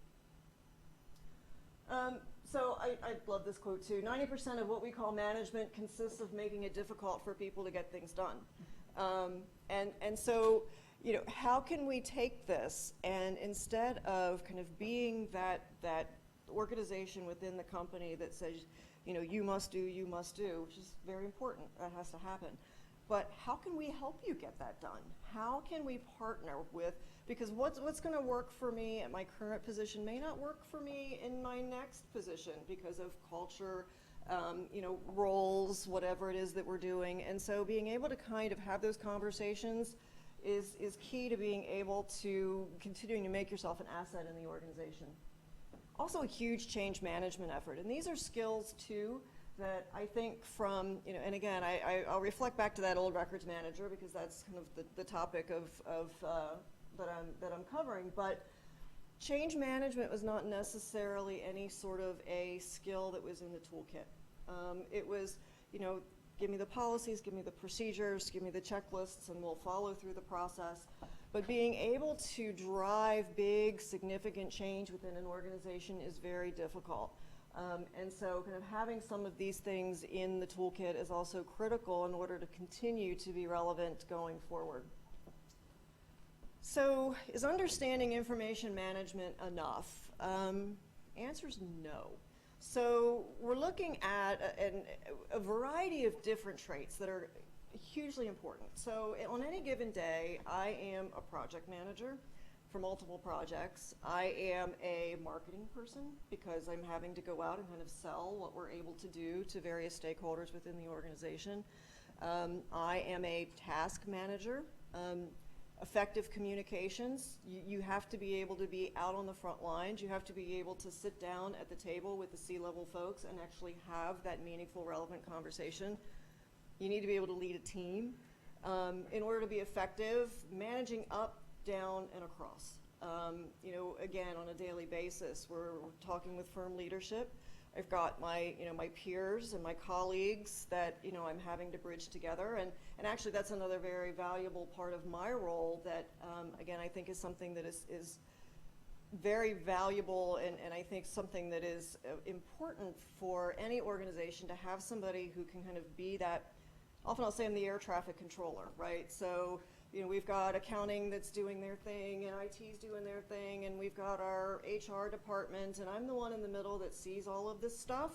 So I love this quote too. 90% of what we call management consists of making it difficult for people to get things done. And so, how can we take this and instead of kind of being that organization within the company that says, you must do, which is very important, that has to happen. But how can we help you get that done? How can we partner with, because what's going to work for me at my current position may not work for me in my next position because of culture, roles, whatever it is that we're doing. And so being able to kind of have those conversations is key to being able to continuing to make yourself an asset in the organization. Also a huge change management effort. And these are skills too that I think from, and again, I'll reflect back to that old records manager because that's kind of the topic that I'm covering. But change management was not necessarily any sort of a skill that was in the toolkit. It was, give me the policies, give me the procedures, give me the checklists, and we'll follow through the process. But being able to drive big, significant change within an organization is very difficult. And so kind of having some of these things in the toolkit is also critical in order to continue to be relevant going forward. So is understanding information management enough? Answer is no. So we're looking at a variety of different traits that are hugely important. So on any given day, I am a project manager for multiple projects. I am a marketing person because I'm having to go out and kind of sell what we're able to do to various stakeholders within the organization. I am a task manager. Effective communications, you have to be able to be out on the front lines. You have to be able to sit down at the table with the C-level folks and actually have that meaningful, relevant conversation. You need to be able to lead a team. In order to be effective, managing up, down, and across. You know, again, on a daily basis, we're talking with firm leadership. I've got my, you know, my peers and my colleagues that, you know, I'm having to bridge together. And actually, that's another very valuable part of my role that, again, I think is something that is very valuable and I think something that is important for any organization to have somebody who can kind of be that, often I'll say I'm the air traffic controller, right? So, you know, we've got accounting that's doing their thing and IT's doing their thing and we've got our HR department and I'm the one in the middle that sees all of this stuff.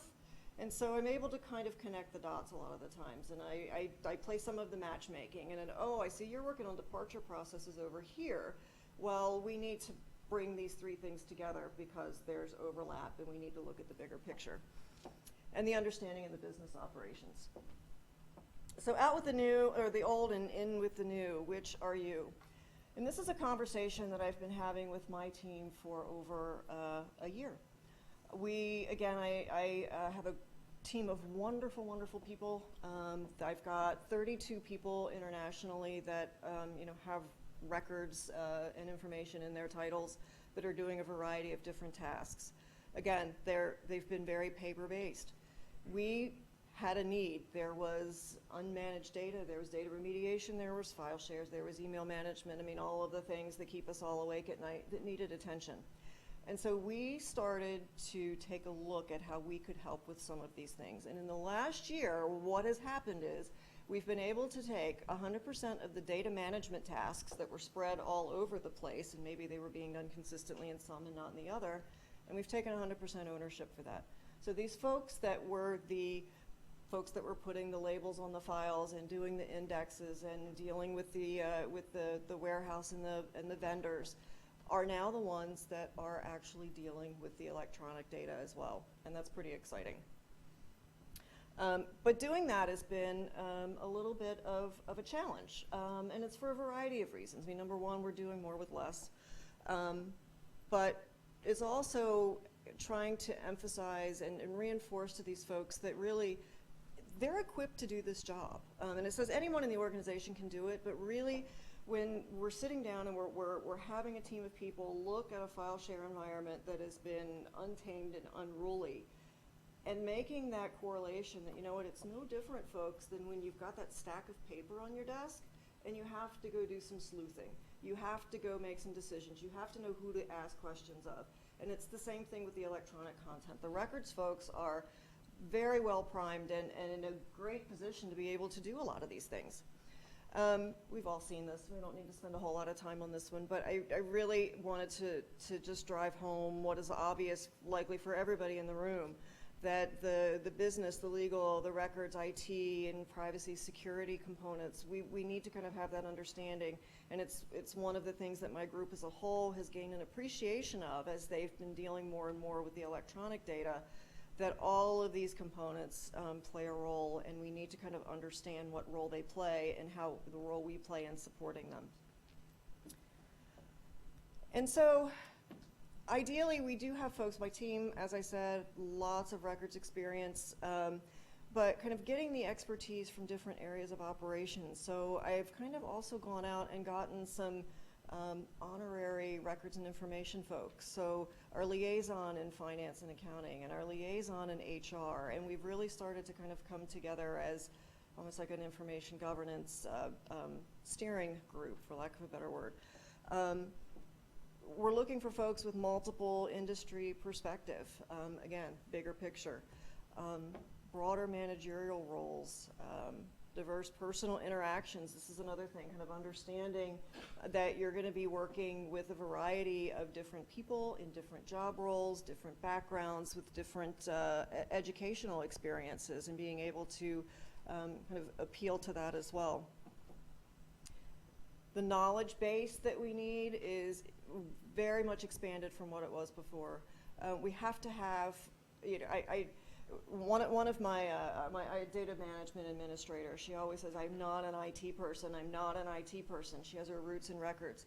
And so I'm able to kind of connect the dots a lot of the times. And I play some of the matchmaking and then, oh, I see you're working on departure processes over here. Well, we need to bring these three things together because there's overlap and we need to look at the bigger picture. And the understanding of the business operations. So out with the new, or the old and in with the new, which are you? And this is a conversation that I've been having with my team for over a year. We, again, I have a team of wonderful, wonderful people. I've got 32 people internationally that, you know, have records and information in their titles that are doing a variety of different tasks. Again, they've been very paper-based. We had a need. There was unmanaged data, there was data remediation, there was file shares, there was email management, I mean, all of the things that keep us all awake at night that needed attention. And so we started to take a look at how we could help with some of these things. And in the last year, what has happened is we've been able to take 100% of the data management tasks that were spread all over the place, and maybe they were being done consistently in some and not in the other, and we've taken 100% ownership for that. So these folks that were the folks that were putting the labels on the files and doing the indexes and dealing with the warehouse and the vendors are now the ones that are actually dealing with the electronic data as well, and that's pretty exciting. But doing that has been a little bit of a challenge, and it's for a variety of reasons. I mean, number one, we're doing more with less, but it's also trying to emphasize and reinforce to these folks that really they're equipped to do this job. And it says anyone in the organization can do it, but really when we're sitting down and we're having a team of people look at a file share environment that has been untamed and unruly, and making that correlation that, you know what, it's no different, folks, than when you've got that stack of paper on your desk and you have to go do some sleuthing. You have to go make some decisions. You have to know who to ask questions of. And it's the same thing with the electronic content. The records folks are very well primed and in a great position to be able to do a lot of these things. We've all seen this. We don't need to spend a whole lot of time on this one, but I really wanted to just drive home what is obvious, likely for everybody in the room, that the business, the legal, the records, IT, and privacy security components, we need to kind of have that understanding. And it's one of the things that my group as a whole has gained an appreciation of as they've been dealing more and more with the electronic data, that all of these components play a role, and we need to kind of understand what role they play and how the role we play in supporting them. And so ideally, we do have folks, my team, as I said, lots of records experience, but kind of getting the expertise from different areas of operations. So I've kind of also gone out and gotten some honorary records and information folks. So our liaison in finance and accounting and our liaison in HR, and we've really started to kind of come together as almost like an information governance steering group, for lack of a better word. We're looking for folks with multiple industry perspective. Again, bigger picture, broader managerial roles, diverse personal interactions. This is another thing, kind of understanding that you're going to be working with a variety of different people in different job roles, different backgrounds, with different educational experiences, and being able to kind of appeal to that as well. The knowledge base that we need is very much expanded from what it was before. We have to have, you know, one of my data management administrator, she always says, I'm not an IT person, I'm not an IT person. She has her roots in records,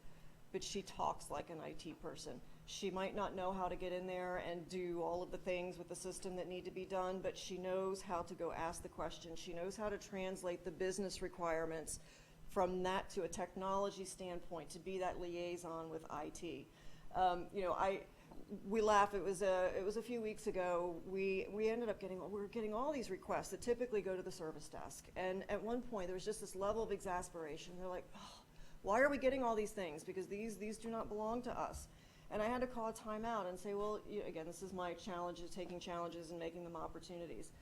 but she talks like an IT person. She might not know how to get in there and do all of the things with the system that need to be done, but she knows how to go ask the question. She knows how to translate the business requirements from that to a technology standpoint, to be that liaison with IT. You know, we laugh. It was a few weeks ago. We ended up getting all these requests that typically go to the service desk, and at one point there was just this level of exasperation. They're like, oh, why are we getting all these things? Because these do not belong to us. And I had to call a timeout and say, well, again, this is my challenge, is taking challenges and making them opportunities.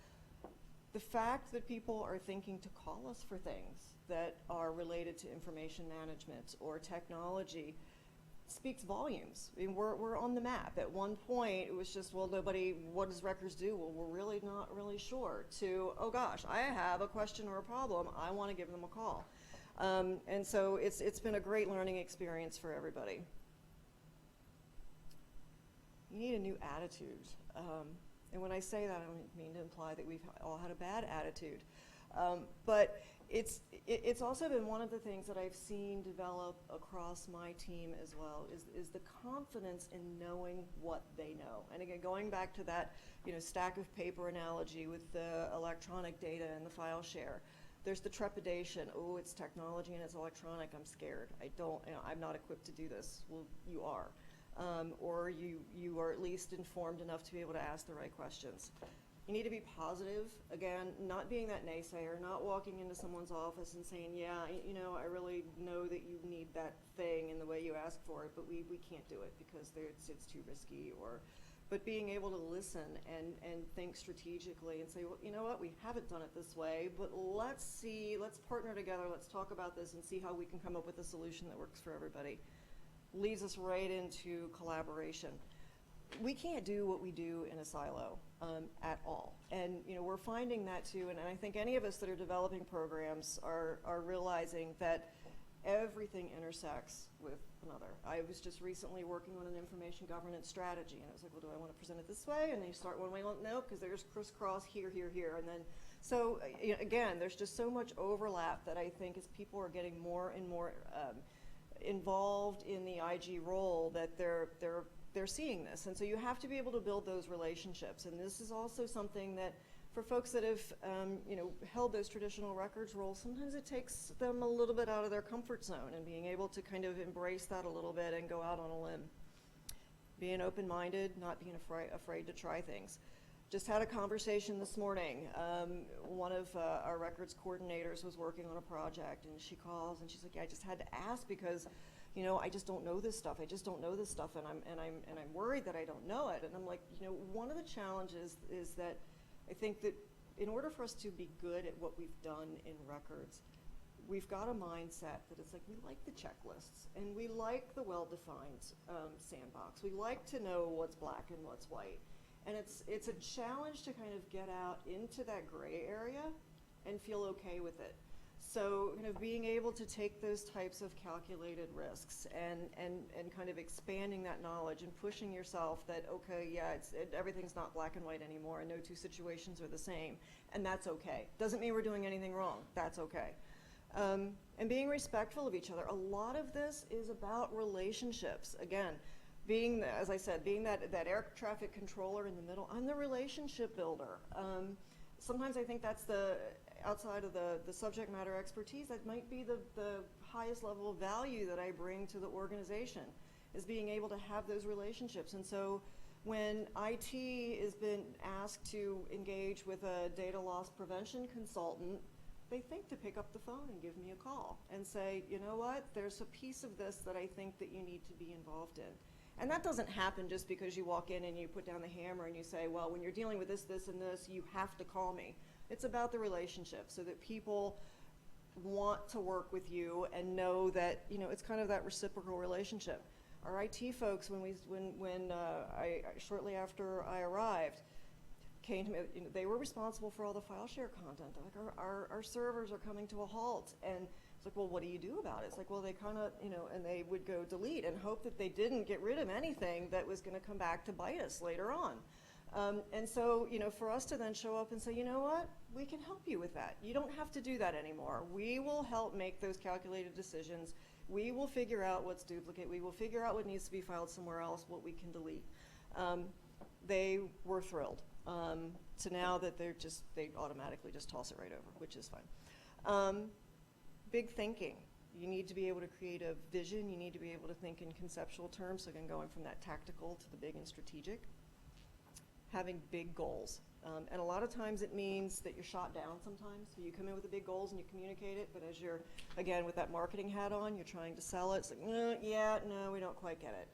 The fact that people are thinking to call us for things that are related to information management or technology speaks volumes. I mean, we're on the map. At one point, it was just, well, what does records do? Well, we're really not really sure, to, oh gosh, I have a question or a problem, I want to give them a call. And so it's been a great learning experience for everybody. You need a new attitude. And when I say that, I don't mean to imply that we've all had a bad attitude. But it's also been one of the things that I've seen develop across my team as well, is the confidence in knowing what they know. And again, going back to that, you know, stack of paper analogy with the electronic data and the file share, there's the trepidation. Oh, it's technology and it's electronic. I'm scared. I'm not equipped to do this. Well, you are. Or you are at least informed enough to be able to ask the right questions. You need to be positive, again, not being that naysayer, not walking into someone's office and saying, yeah, you know, I really know that you need that thing in the way you ask for it, but we can't do it because it's too risky. But being able to listen and think strategically and say, well, you know what, we haven't done it this way, but let's partner together, let's talk about this and see how we can come up with a solution that works for everybody. Leads us right into collaboration. We can't do what we do in a silo at all. And you know, we're finding that too, and I think any of us that are developing programs are realizing that everything intersects with another. I was just recently working on an information governance strategy, and I was like, well, do I want to present it this way? And then you start one way, well, no, because there's crisscross here, here, here. And then, so you know, again, there's just so much overlap that I think as people are getting more and more involved in the IG role, that they're seeing this. And so you have to be able to build those relationships. And this is also something that for folks that have you know, held those traditional records roles, sometimes it takes them a little bit out of their comfort zone, and being able to kind of embrace that a little bit and go out on a limb. Being open-minded, not being afraid to try things. Just had a conversation this morning. One of our records coordinators was working on a project, and she calls and she's like, yeah, I just had to ask because, you know, I just don't know this stuff. I just don't know this stuff, and I'm worried that I don't know it. And I'm like, you know, one of the challenges is that I think that in order for us to be good at what we've done in records, we've got a mindset that it's like, we like the checklists and we like the well-defined sandbox. We like to know what's black and what's white. And it's a challenge to kind of get out into that gray area and feel okay with it. So kind of being able to take those types of calculated risks and kind of expanding that knowledge and pushing yourself that, okay, yeah, everything's not black and white anymore, and no two situations are the same, and that's okay. Doesn't mean we're doing anything wrong. That's okay. And being respectful of each other. A lot of this is about relationships. Again, being, as I said, being that air traffic controller in the middle, I'm the relationship builder. Sometimes I think that's outside of the subject matter expertise, that might be the highest level of value that I bring to the organization, is being able to have those relationships. And so when IT has been asked to engage with a data loss prevention consultant, they think to pick up the phone and give me a call and say, you know what, there's a piece of this that I think that you need to be involved in. And that doesn't happen just because you walk in and you put down the hammer and you say, well, when you're dealing with this, this, and this, you have to call me. It's about the relationship, so that people want to work with you and know that, you know, it's kind of that reciprocal relationship. Our IT folks, when I shortly after I arrived, came to me, you know, they were responsible for all the file share content. They're like, our servers are coming to a halt. And it's like, well, what do you do about it? It's like, well, they kind of, you know, and they would go delete and hope that they didn't get rid of anything that was going to come back to bite us later on. And so, you know, for us to then show up and say, you know what, we can help you with that. You don't have to do that anymore. We will help make those calculated decisions. We will figure out what's duplicate. We will figure out what needs to be filed somewhere else, what we can delete. They were thrilled to now that they automatically just toss it right over, which is fine. Big thinking. You need to be able to create a vision. You need to be able to think in conceptual terms, so again, going from that tactical to the big and strategic. Having big goals. And a lot of times it means that you're shot down sometimes. So you come in with the big goals and you communicate it, but as you're, again, with that marketing hat on, you're trying to sell it. It's like, yeah, no, we don't quite get it.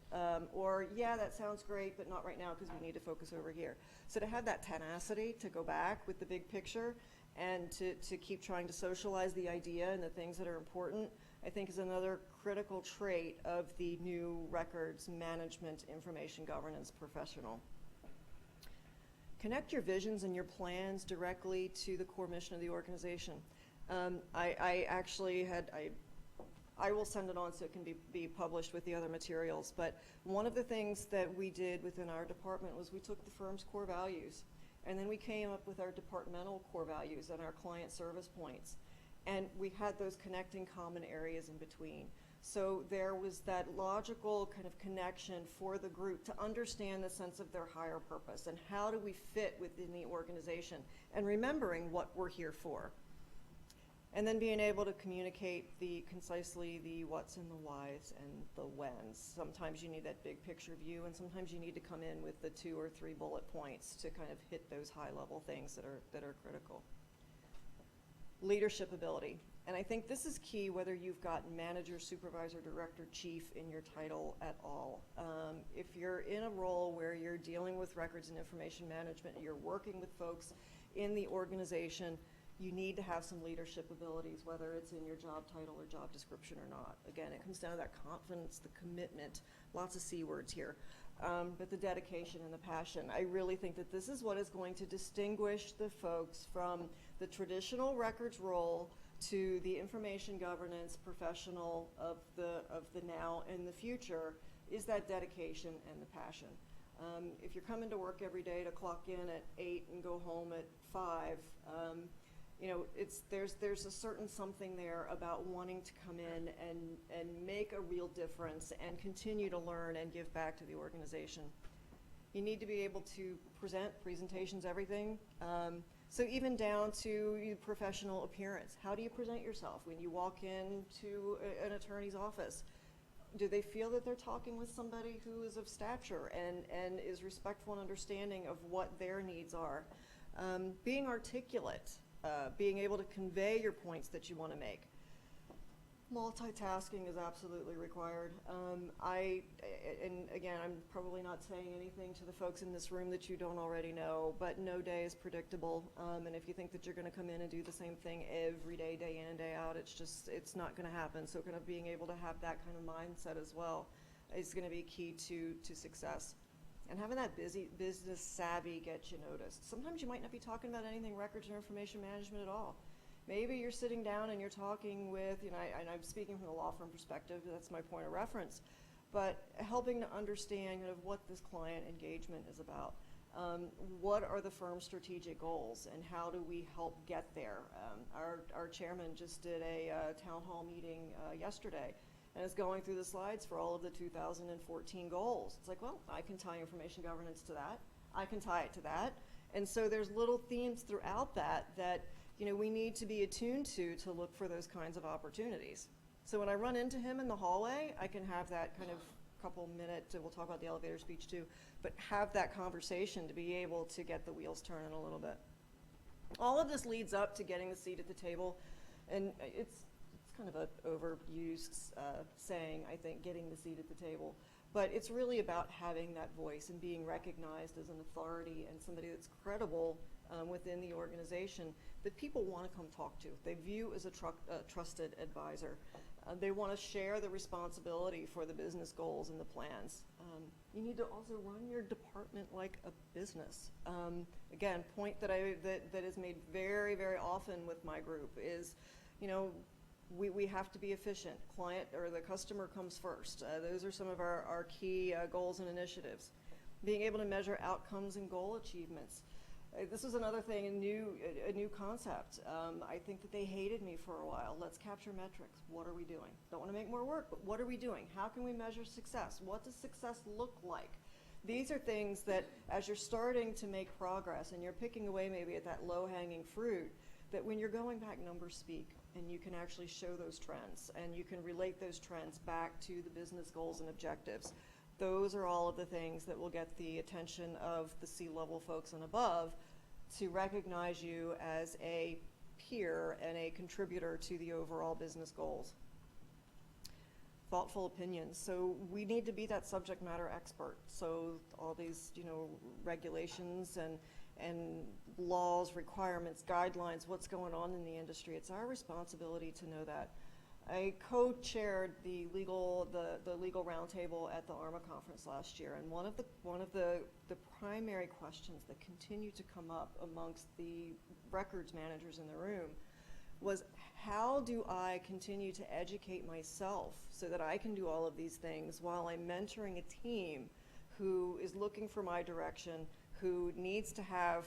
Or, yeah, that sounds great, but not right now because we need to focus over here. So to have that tenacity to go back with the big picture and to keep trying to socialize the idea and the things that are important, I think is another critical trait of the new records management information governance professional. Connect your visions and your plans directly to the core mission of the organization. I actually I will send it on so it can be published with the other materials, but one of the things that we did within our department was we took the firm's core values, and then we came up with our departmental core values and our client service points, and we had those connecting common areas in between. So there was that logical kind of connection for the group to understand the sense of their higher purpose and how do we fit within the organization, and remembering what we're here for. And then being able to communicate concisely the what's and the whys and the whens. Sometimes you need that big picture view, and sometimes you need to come in with the 2 or 3 bullet points to kind of hit those high level things that are critical. Leadership ability. And I think this is key whether you've got manager, supervisor, director, chief in your title at all. If you're in a role where you're dealing with records and information management, you're working with folks in the organization, you need to have some leadership abilities, whether it's in your job title or job description or not. Again, it comes down to that confidence, the commitment, lots of C words here, but the dedication and the passion. I really think that this is what is going to distinguish the folks from the traditional records role to the information governance professional of the now and the future, is that dedication and the passion. If you're coming to work every day to clock in at 8 and go home at 5, you know, there's a certain something there about wanting to come in and make a real difference and continue to learn and give back to the organization. You need to be able to presentations, everything. So even down to professional appearance. How do you present yourself when you walk into an attorney's office? Do they feel that they're talking with somebody who is of stature and is respectful and understanding of what their needs are? Being articulate, being able to convey your points that you want to make. Multitasking is absolutely required. And again, I'm probably not saying anything to the folks in this room that you don't already know, but no day is predictable. And if you think that you're going to come in and do the same thing every day, day in and day out, it's not going to happen. So kind of being able to have that kind of mindset as well is going to be key to success. And having that business savvy get you noticed. Sometimes you might not be talking about anything records or information management at all. Maybe you're sitting down and you're talking with, you know, and I'm speaking from the law firm perspective, that's my point of reference, but helping to understand kind of what this client engagement is about. What are the firm's strategic goals and how do we help get there? Our chairman just did a town hall meeting yesterday and is going through the slides for all of the 2014 goals. It's like, well, I can tie information governance to that. I can tie it to that. And so there's little themes throughout that you know, we need to be attuned to look for those kinds of opportunities. So when I run into him in the hallway, I can have that kind of couple minute, we'll talk about the elevator speech too, but have that conversation to be able to get the wheels turning a little bit. All of this leads up to getting the seat at the table, and it's kind of an overused saying, I think, getting the seat at the table. But it's really about having that voice and being recognized as an authority and somebody that's credible within the organization that people want to come talk to. They view as a trusted advisor. They want to share the responsibility for the business goals and the plans. You need to also run your department like a business. Again, point that is made very, very often with my group is, you know, we have to be efficient. Client or the customer comes first. Those are some of our key goals and initiatives. being able to measure outcomes and goal achievements. This was another thing, a new concept. I think that they hated me for a while. Let's capture metrics. What are we doing? Don't want to make more work, but what are we doing? How can we measure success? What does success look like? These are things that as you're starting to make progress and you're picking away maybe at that low-hanging fruit, that when you're going back, numbers speak, and you can actually show those trends, and you can relate those trends back to the business goals and objectives. Those are all of the things that will get the attention of the C-level folks and above to recognize you as a peer and a contributor to the overall business goals. Thoughtful opinions. So we need to be that subject matter expert. So all these, regulations and laws, requirements, guidelines, what's going on in the industry, it's our responsibility to know that. I co-chaired the legal roundtable at the ARMA conference last year, and one of the primary questions that continue to come up amongst the records managers in the room was, how do I continue to educate myself so that I can do all of these things while I'm mentoring a team who is looking for my direction, who needs to have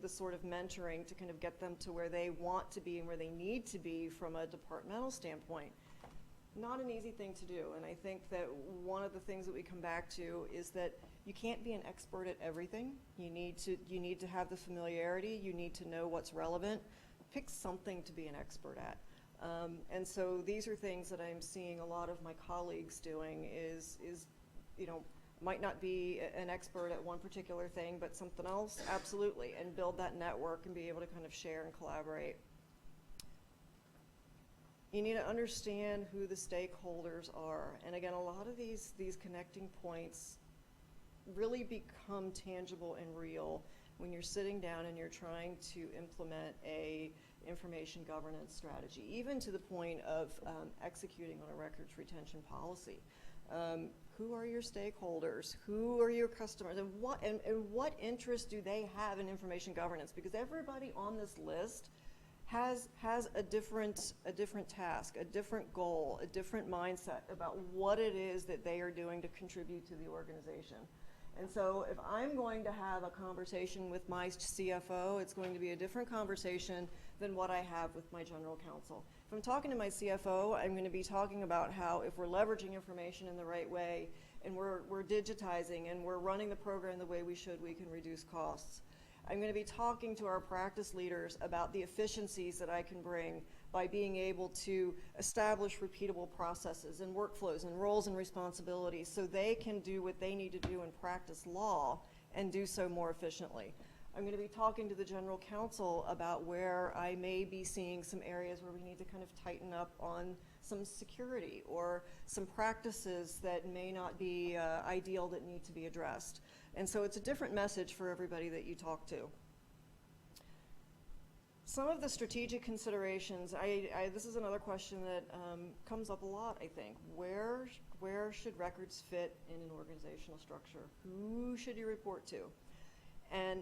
the sort of mentoring to kind of get them to where they want to be and where they need to be from a departmental standpoint. Not an easy thing to do, and I think that one of the things that we come back to is that you can't be an expert at everything. You need to have the familiarity. You need to know what's relevant. Pick something to be an expert at. And so these are things that I'm seeing a lot of my colleagues doing is might not be an expert at one particular thing, but something else, absolutely, and build that network and be able to kind of share and collaborate. You need to understand who the stakeholders are. And again, a lot of these connecting points really become tangible and real when you're sitting down and you're trying to implement a information governance strategy, even to the point of executing on a records retention policy. Who are your stakeholders? Who are your customers? And what interest do they have in information governance? Because everybody on this list has a different task, a different goal, a different mindset about what it is that they are doing to contribute to the organization. And so if I'm going to have a conversation with my CFO, it's going to be a different conversation than what I have with my general counsel. If I'm talking to my CFO, I'm going to be talking about how if we're leveraging information in the right way and we're digitizing and we're running the program the way we should, we can reduce costs. I'm going to be talking to our practice leaders about the efficiencies that I can bring by being able to establish repeatable processes and workflows and roles and responsibilities so they can do what they need to do in practice law and do so more efficiently. I'm going to be talking to the general counsel about where I may be seeing some areas where we need to kind of tighten up on some security or some practices that may not be ideal that need to be addressed. And so it's a different message for everybody that you talk to. Some of the strategic considerations, this is another question that comes up a lot, I think. Where should records fit in an organizational structure? Who should you report to? And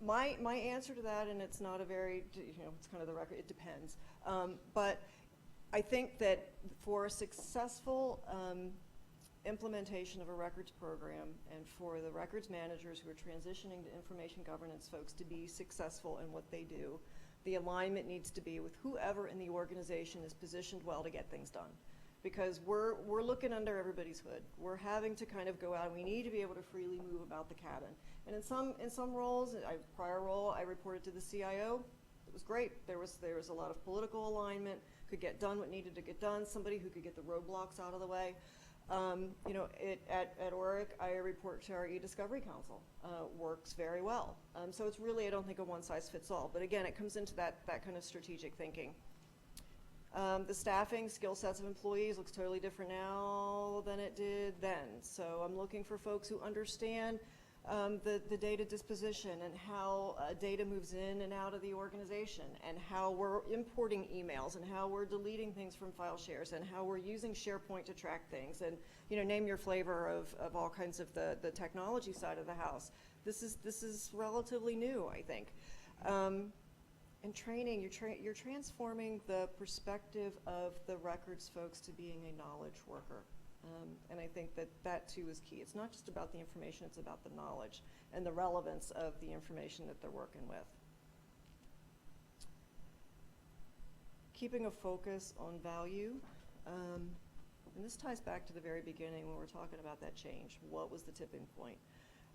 my answer to that, and it's not a very, it's kind of the record, it depends. But I think that for a successful implementation of a records program and for the records managers who are transitioning to information governance folks to be successful in what they do, the alignment needs to be with whoever in the organization is positioned well to get things done. Because we're looking under everybody's hood. We're having to kind of go out and we need to be able to freely move about the cabin. And in some roles, prior role, I reported to the CIO. It was great. There was a lot of political alignment, could get done what needed to get done, somebody who could get the roadblocks out of the way. At ORIC, I report to our e-discovery council. Works very well. So it's really, I don't think, a one-size-fits-all. But again, it comes into that kind of strategic thinking. The staffing, skill sets of employees looks totally different now than it did then. So I'm looking for folks who understand the data disposition and how data moves in and out of the organization and how we're importing emails and how we're deleting things from file shares and how we're using SharePoint to track things and name your flavor of all kinds of the technology side of the house. This is relatively new, I think. And training, you're transforming the perspective of the records folks to being a knowledge worker. And I think that that too is key. It's not just about the information, it's about the knowledge and the relevance of the information that they're working with. Keeping a focus on value. And this ties back to the very beginning when we're talking about that change. What was the tipping point?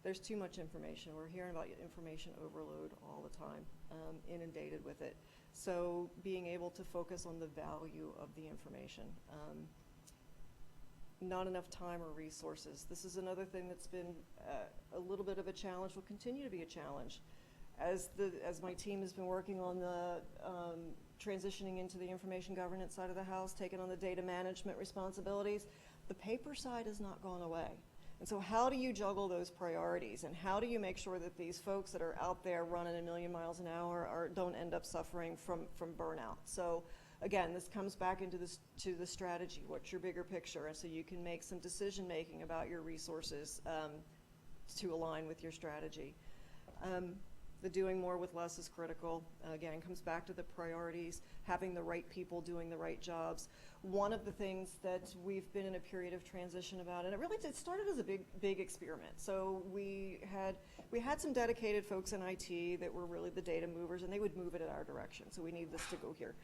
There's too much information. We're hearing about information overload all the time, inundated with it. So being able to focus on the value of the information. Not enough time or resources. This is another thing that's been a little bit of a challenge, will continue to be a challenge. As my team has been working on the transitioning into the information governance side of the house, taking on the data management responsibilities, the paper side has not gone away. And so how do you juggle those priorities, and how do you make sure that these folks that are out there running a million miles an hour don't end up suffering from burnout? So again, this comes back into to the strategy. What's your bigger picture? And so you can make some decision making about your resources to align with your strategy. The doing more with less is critical. Again, it comes back to the priorities, having the right people doing the right jobs. One of the things that we've been in a period of transition about, and it started as a big experiment. So we had some dedicated folks in IT that were really the data movers, and they would move it in our direction. So we need this to go here.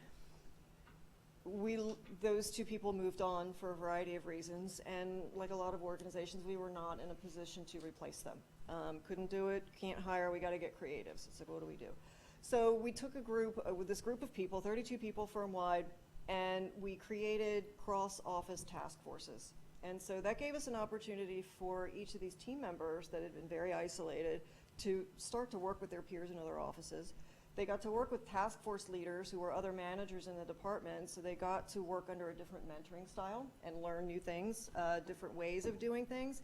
Those two people moved on for a variety of reasons, and like a lot of organizations, we were not in a position to replace them. Couldn't do it, can't hire, we got to get creative. So it's like, what do we do? So we took a group, with this group of people, 32 people firm-wide, and we created cross-office task forces. And so that gave us an opportunity for each of these team members that had been very isolated to start to work with their peers in other offices. They got to work with task force leaders who were other managers in the department, so they got to work under a different mentoring style and learn new things, different ways of doing things.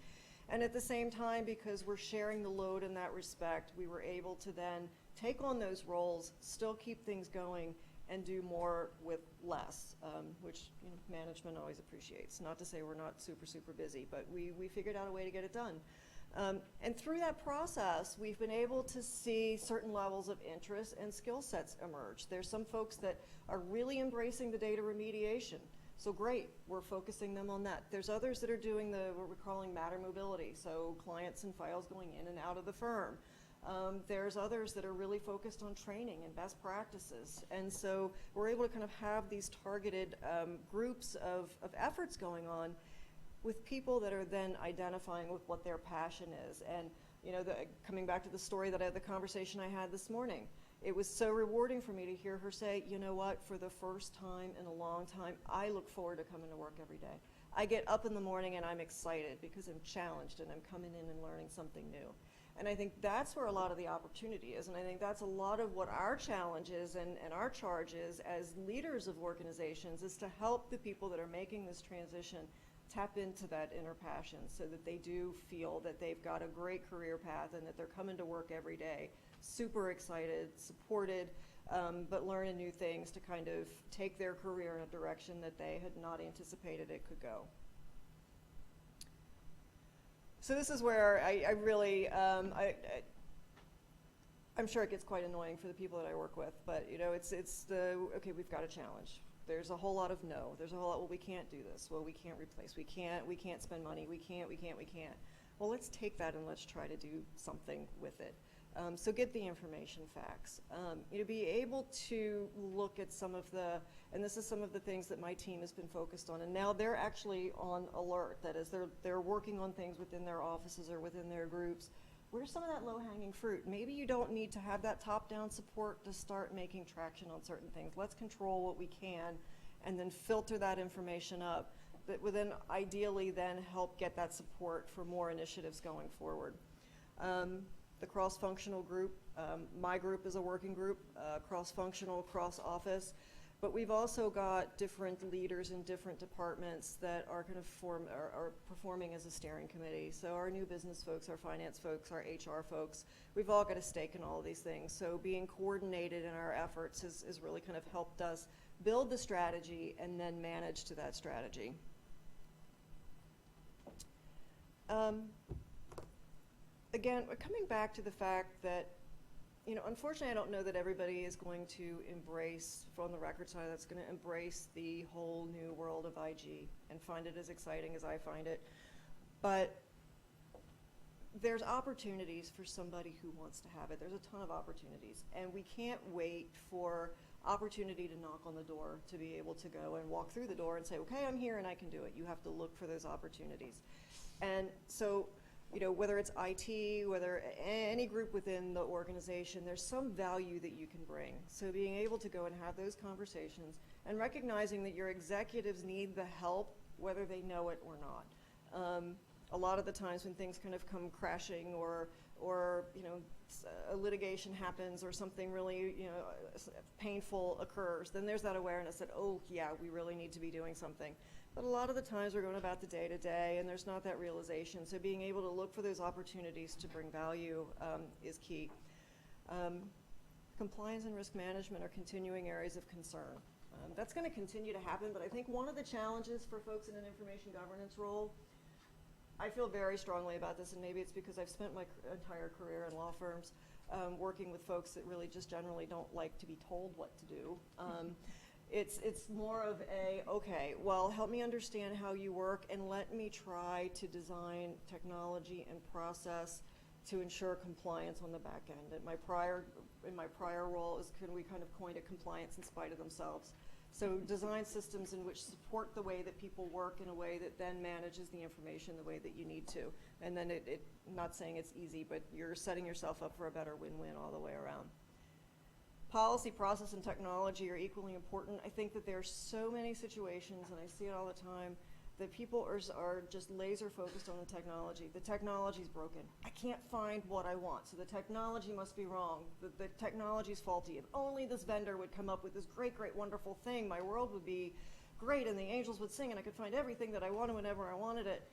And at the same time, because we're sharing the load in that respect, we were able to then take on those roles, still keep things going, and do more with less, which management always appreciates. Not to say we're not super, super busy, but we figured out a way to get it done. And through that process, we've been able to see certain levels of interest and skill sets emerge. There's some folks that are really embracing the data remediation. So great, we're focusing them on that. There's others that are doing what we're calling matter mobility, so clients and files going in and out of the firm. There's others that are really focused on training and best practices. And so we're able to kind of have these targeted groups of efforts going on with people that are then identifying with what their passion is. And coming back to the story the conversation I had this morning, it was so rewarding for me to hear her say, you know what, for the first time in a long time, I look forward to coming to work every day. I get up in the morning and I'm excited because I'm challenged and I'm coming in and learning something new. And I think that's where a lot of the opportunity is, and I think that's a lot of what our challenge is and our charge is as leaders of organizations, is to help the people that are making this transition tap into that inner passion so that they do feel that they've got a great career path and that they're coming to work every day, super excited, supported, but learning new things to kind of take their career in a direction that they had not anticipated it could go. So this is where I really, I'm sure it gets quite annoying for the people that I work with, but it's okay, we've got a challenge. There's a whole lot of no. There's a whole lot, well, we can't do this. Well, we can't replace. We can't spend money. We can't. Well, let's take that and let's try to do something with it. So get the information facts. Be able to look at some of and this is some of the things that my team has been focused on, and now they're actually on alert. That is, they're working on things within their offices or within their groups. Where's some of that low-hanging fruit? Maybe you don't need to have that top-down support to start making traction on certain things. Let's control what we can and then filter that information up that would then ideally then help get that support for more initiatives going forward. The cross-functional group, my group is a working group, cross-functional, cross-office, but we've also got different leaders in different departments that are kind of are performing as a steering committee. So our new business folks, our finance folks, our HR folks, we've all got a stake in all of these things. So being coordinated in our efforts has really kind of helped us build the strategy and then manage to that strategy. Again, coming back to the fact that you know, unfortunately, I don't know that everybody is going to embrace, from the record side, that's going to embrace the whole new world of IG and find it as exciting as I find it. But there's opportunities for somebody who wants to have it. There's a ton of opportunities, and we can't wait for opportunity to knock on the door to be able to go and walk through the door and say, okay, I'm here and I can do it. You have to look for those opportunities. And so, you know, whether it's IT, whether any group within the organization, there's some value that you can bring. So being able to go and have those conversations and recognizing that your executives need the help, whether they know it or not. A lot of the times when things kind of come crashing or you know, a litigation happens or something really, you know, painful occurs, then there's that awareness that, oh yeah, we really need to be doing something. But a lot of the times we're going about the day-to-day and there's not that realization. So being able to look for those opportunities to bring value is key. Compliance and risk management are continuing areas of concern. That's going to continue to happen, but I think one of the challenges for folks in an information governance role, I feel very strongly about this, and maybe it's because I've spent my entire career in law firms working with folks that really just generally don't like to be told what to do. It's more of a, okay, well, help me understand how you work and let me try to design technology and process to ensure compliance on the back end. In my prior role is we kind of coined it compliance in spite of themselves. So design systems in which support the way that people work in a way that then manages the information the way that you need to. And then not saying it's easy, but you're setting yourself up for a better win-win all the way around. Policy, process, and technology are equally important. I think that there are so many situations, and I see it all the time, that people are just laser focused on the technology. The technology's broken. I can't find what I want, so the technology must be wrong. The technology's faulty. If only this vendor would come up with this great, great, wonderful thing, my world would be great and the angels would sing and I could find everything that I wanted whenever I wanted it.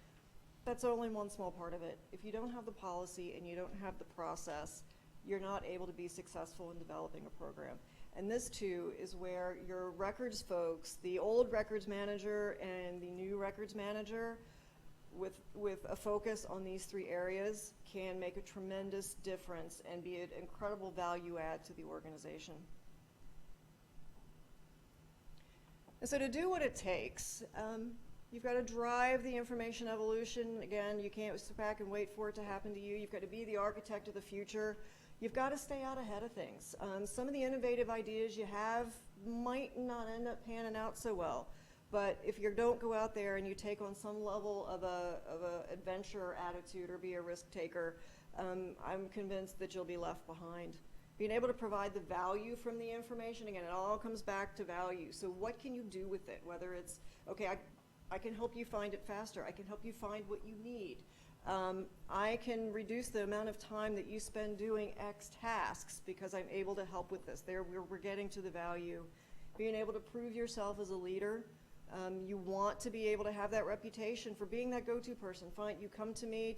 That's only one small part of it. If you don't have the policy and you don't have the process, you're not able to be successful in developing a program. And this too is where your records folks, the old records manager and the new records manager, with a focus on these three areas, can make a tremendous difference and be an incredible value add to the organization. And so to do what it takes, you've got to drive the information evolution. Again, you can't sit back and wait for it to happen to you. You've got to be the architect of the future. You've got to stay out ahead of things. Some of the innovative ideas you have might not end up panning out so well. But if you don't go out there and you take on some level of a adventure attitude or be a risk taker, I'm convinced that you'll be left behind. Being able to provide the value from the information, again, it all comes back to value. So what can you do with it? Whether it's, okay, I can help you find it faster. I can help you find what you need. I can reduce the amount of time that you spend doing X tasks because I'm able to help with this. We're getting to the value. Being able to prove yourself as a leader. You want to be able to have that reputation for being that go-to person. Fine, you come to me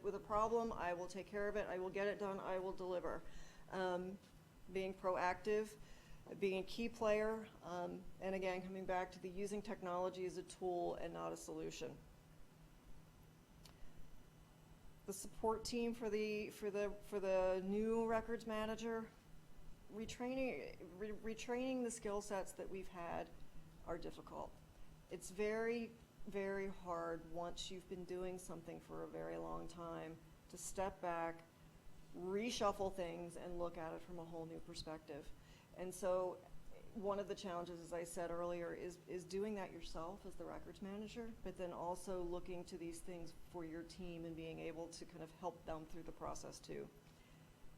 with a problem, I will take care of it, I will get it done, I will deliver. Being proactive, being a key player, and again, coming back to the using technology as a tool and not a solution. The support team for the new records manager, retraining the skill sets that we've had are difficult. It's very, very hard once you've been doing something for a very long time to step back, reshuffle things, and look at it from a whole new perspective. And so one of the challenges, as I said earlier, is doing that yourself as the records manager, but then also looking to these things for your team and being able to kind of help them through the process too.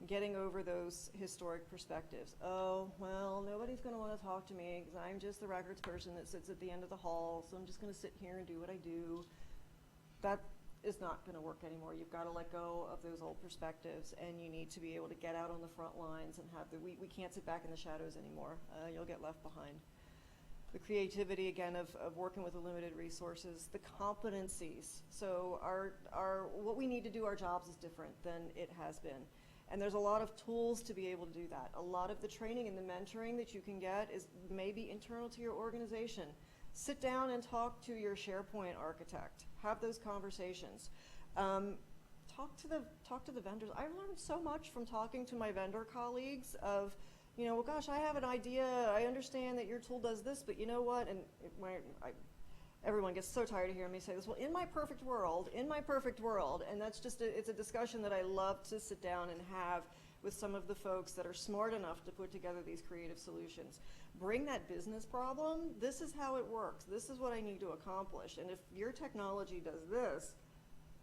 Getting over those historic perspectives. Oh, well, nobody's going to want to talk to me because I'm just the records person that sits at the end of the hall, so I'm just going to sit here and do what I do. That is not going to work anymore. You've got to let go of those old perspectives, and you need to be able to get out on the front lines and have we can't sit back in the shadows anymore. You'll get left behind. The creativity, again, of working with the limited resources, the competencies. So what we need to do our jobs is different than it has been. And there's a lot of tools to be able to do that. A lot of the training and the mentoring that you can get is maybe internal to your organization. Sit down and talk to your SharePoint architect. Have those conversations. talk to the vendors. I learned so much from talking to my vendor colleagues of, you know, well, gosh, I have an idea. I understand that your tool does this, but you know what? And everyone gets so tired of hearing me say this. Well, in my perfect world, and that's just it's a discussion that I love to sit down and have with some of the folks that are smart enough to put together these creative solutions. Bring that business problem. This is how it works. This is what I need to accomplish. And if your technology does this,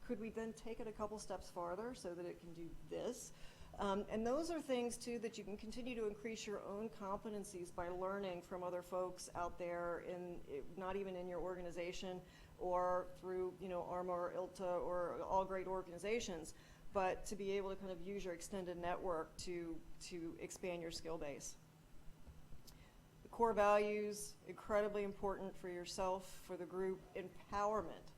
could we then take it a couple steps farther so that it can do this? And those are things, too, that you can continue to increase your own competencies by learning from other folks out there, not even in your organization or through, you know, ARMA or ILTA or all great organizations, but to be able to kind of use your extended network to expand your skill base. The core values, incredibly important for yourself, for the group. Empowerment.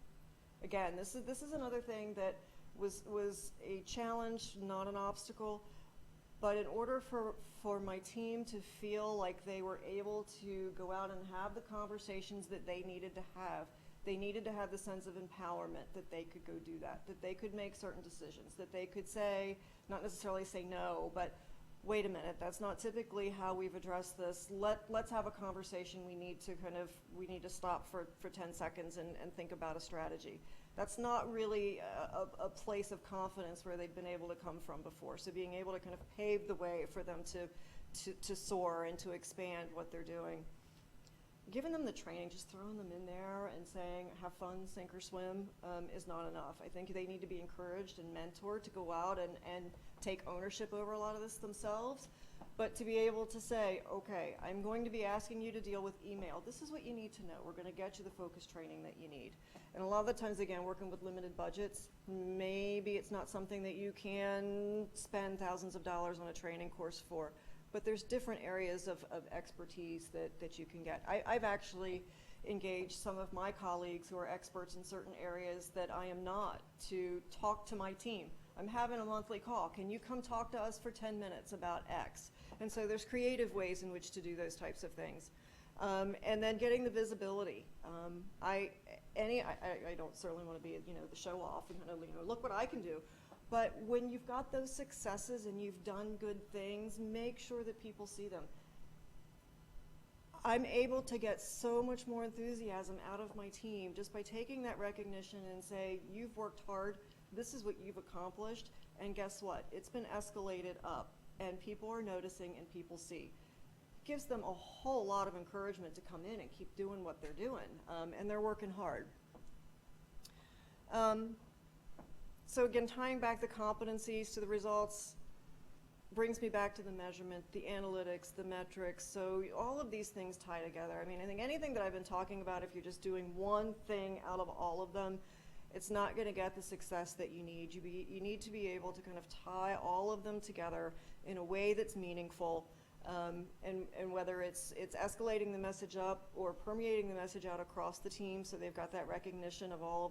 Again, this is another thing that was a challenge, not an obstacle, but in order for my team to feel like they were able to go out and have the conversations that they needed to have, they needed to have the sense of empowerment that they could go do that they could make certain decisions, that they could say, not necessarily say no, but wait a minute, that's not typically how we've addressed this. Let's have a conversation. We need to stop for 10 seconds and think about a strategy. That's not really a place of confidence where they've been able to come from before. So being able to kind of pave the way for them to soar and to expand what they're doing. Giving them the training, just throwing them in there and saying, have fun, sink or swim, is not enough. I think they need to be encouraged and mentored to go out and take ownership over a lot of this themselves. But to be able to say, okay, I'm going to be asking you to deal with email. This is what you need to know. We're going to get you the focus training that you need. And a lot of the times, again, working with limited budgets, maybe it's not something that you can spend thousands of dollars on a training course for. But there's different areas of expertise that you can get. I've actually engaged some of my colleagues who are experts in certain areas that I am not to talk to my team. I'm having a monthly call. Can you come talk to us for 10 minutes about X? And so there's creative ways in which to do those types of things. And then getting the visibility. I don't certainly want to be, you know, the show off and kind of, you know, look what I can do. But when you've got those successes and you've done good things, make sure that people see them. I'm able to get so much more enthusiasm out of my team just by taking that recognition and say, you've worked hard, this is what you've accomplished, and guess what? It's been escalated up, and people are noticing and people see. It gives them a whole lot of encouragement to come in and keep doing what they're doing, and they're working hard. So again, tying back the competencies to the results brings me back to the measurement, the analytics, the metrics. So all of these things tie together. I mean, I think anything that I've been talking about, if you're just doing one thing out of all of them, it's not going to get the success that you need. You need to be able to kind of tie all of them together in a way that's meaningful, and whether it's escalating the message up or permeating the message out across the team, so they've got that recognition of all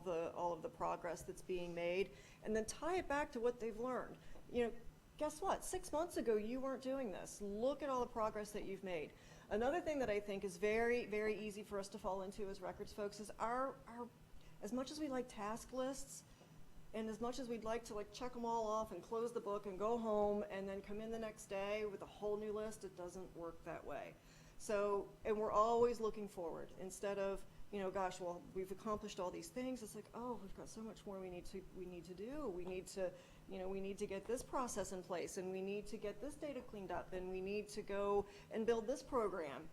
of the progress that's being made, and then tie it back to what they've learned. You know, guess what? 6 months ago, you weren't doing this. Look at all the progress that you've made. Another thing that I think is very, very easy for us to fall into as records folks is our as much as we like task lists, and as much as we'd like to like check them all off and close the book and go home and then come in the next day with a whole new list, it doesn't work that way. So, and we're always looking forward instead of, you know, gosh, well, we've accomplished all these things. It's like, oh, we've got so much more we need to do. We need to, you know, we need to get this process in place, and we need to get this data cleaned up, and we need to go and build this program.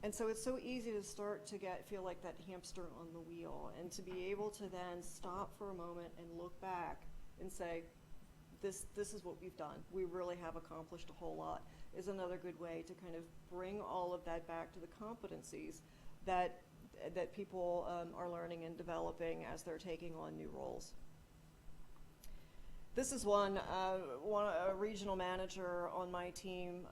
And so it's so easy to start to feel like that hamster on the wheel, and to be able to then stop for a moment and look back and say, this is what we've done. We really have accomplished a whole lot, is another good way to kind of bring all of that back to the competencies that people are learning and developing as they're taking on new roles. This is one, a regional manager on my team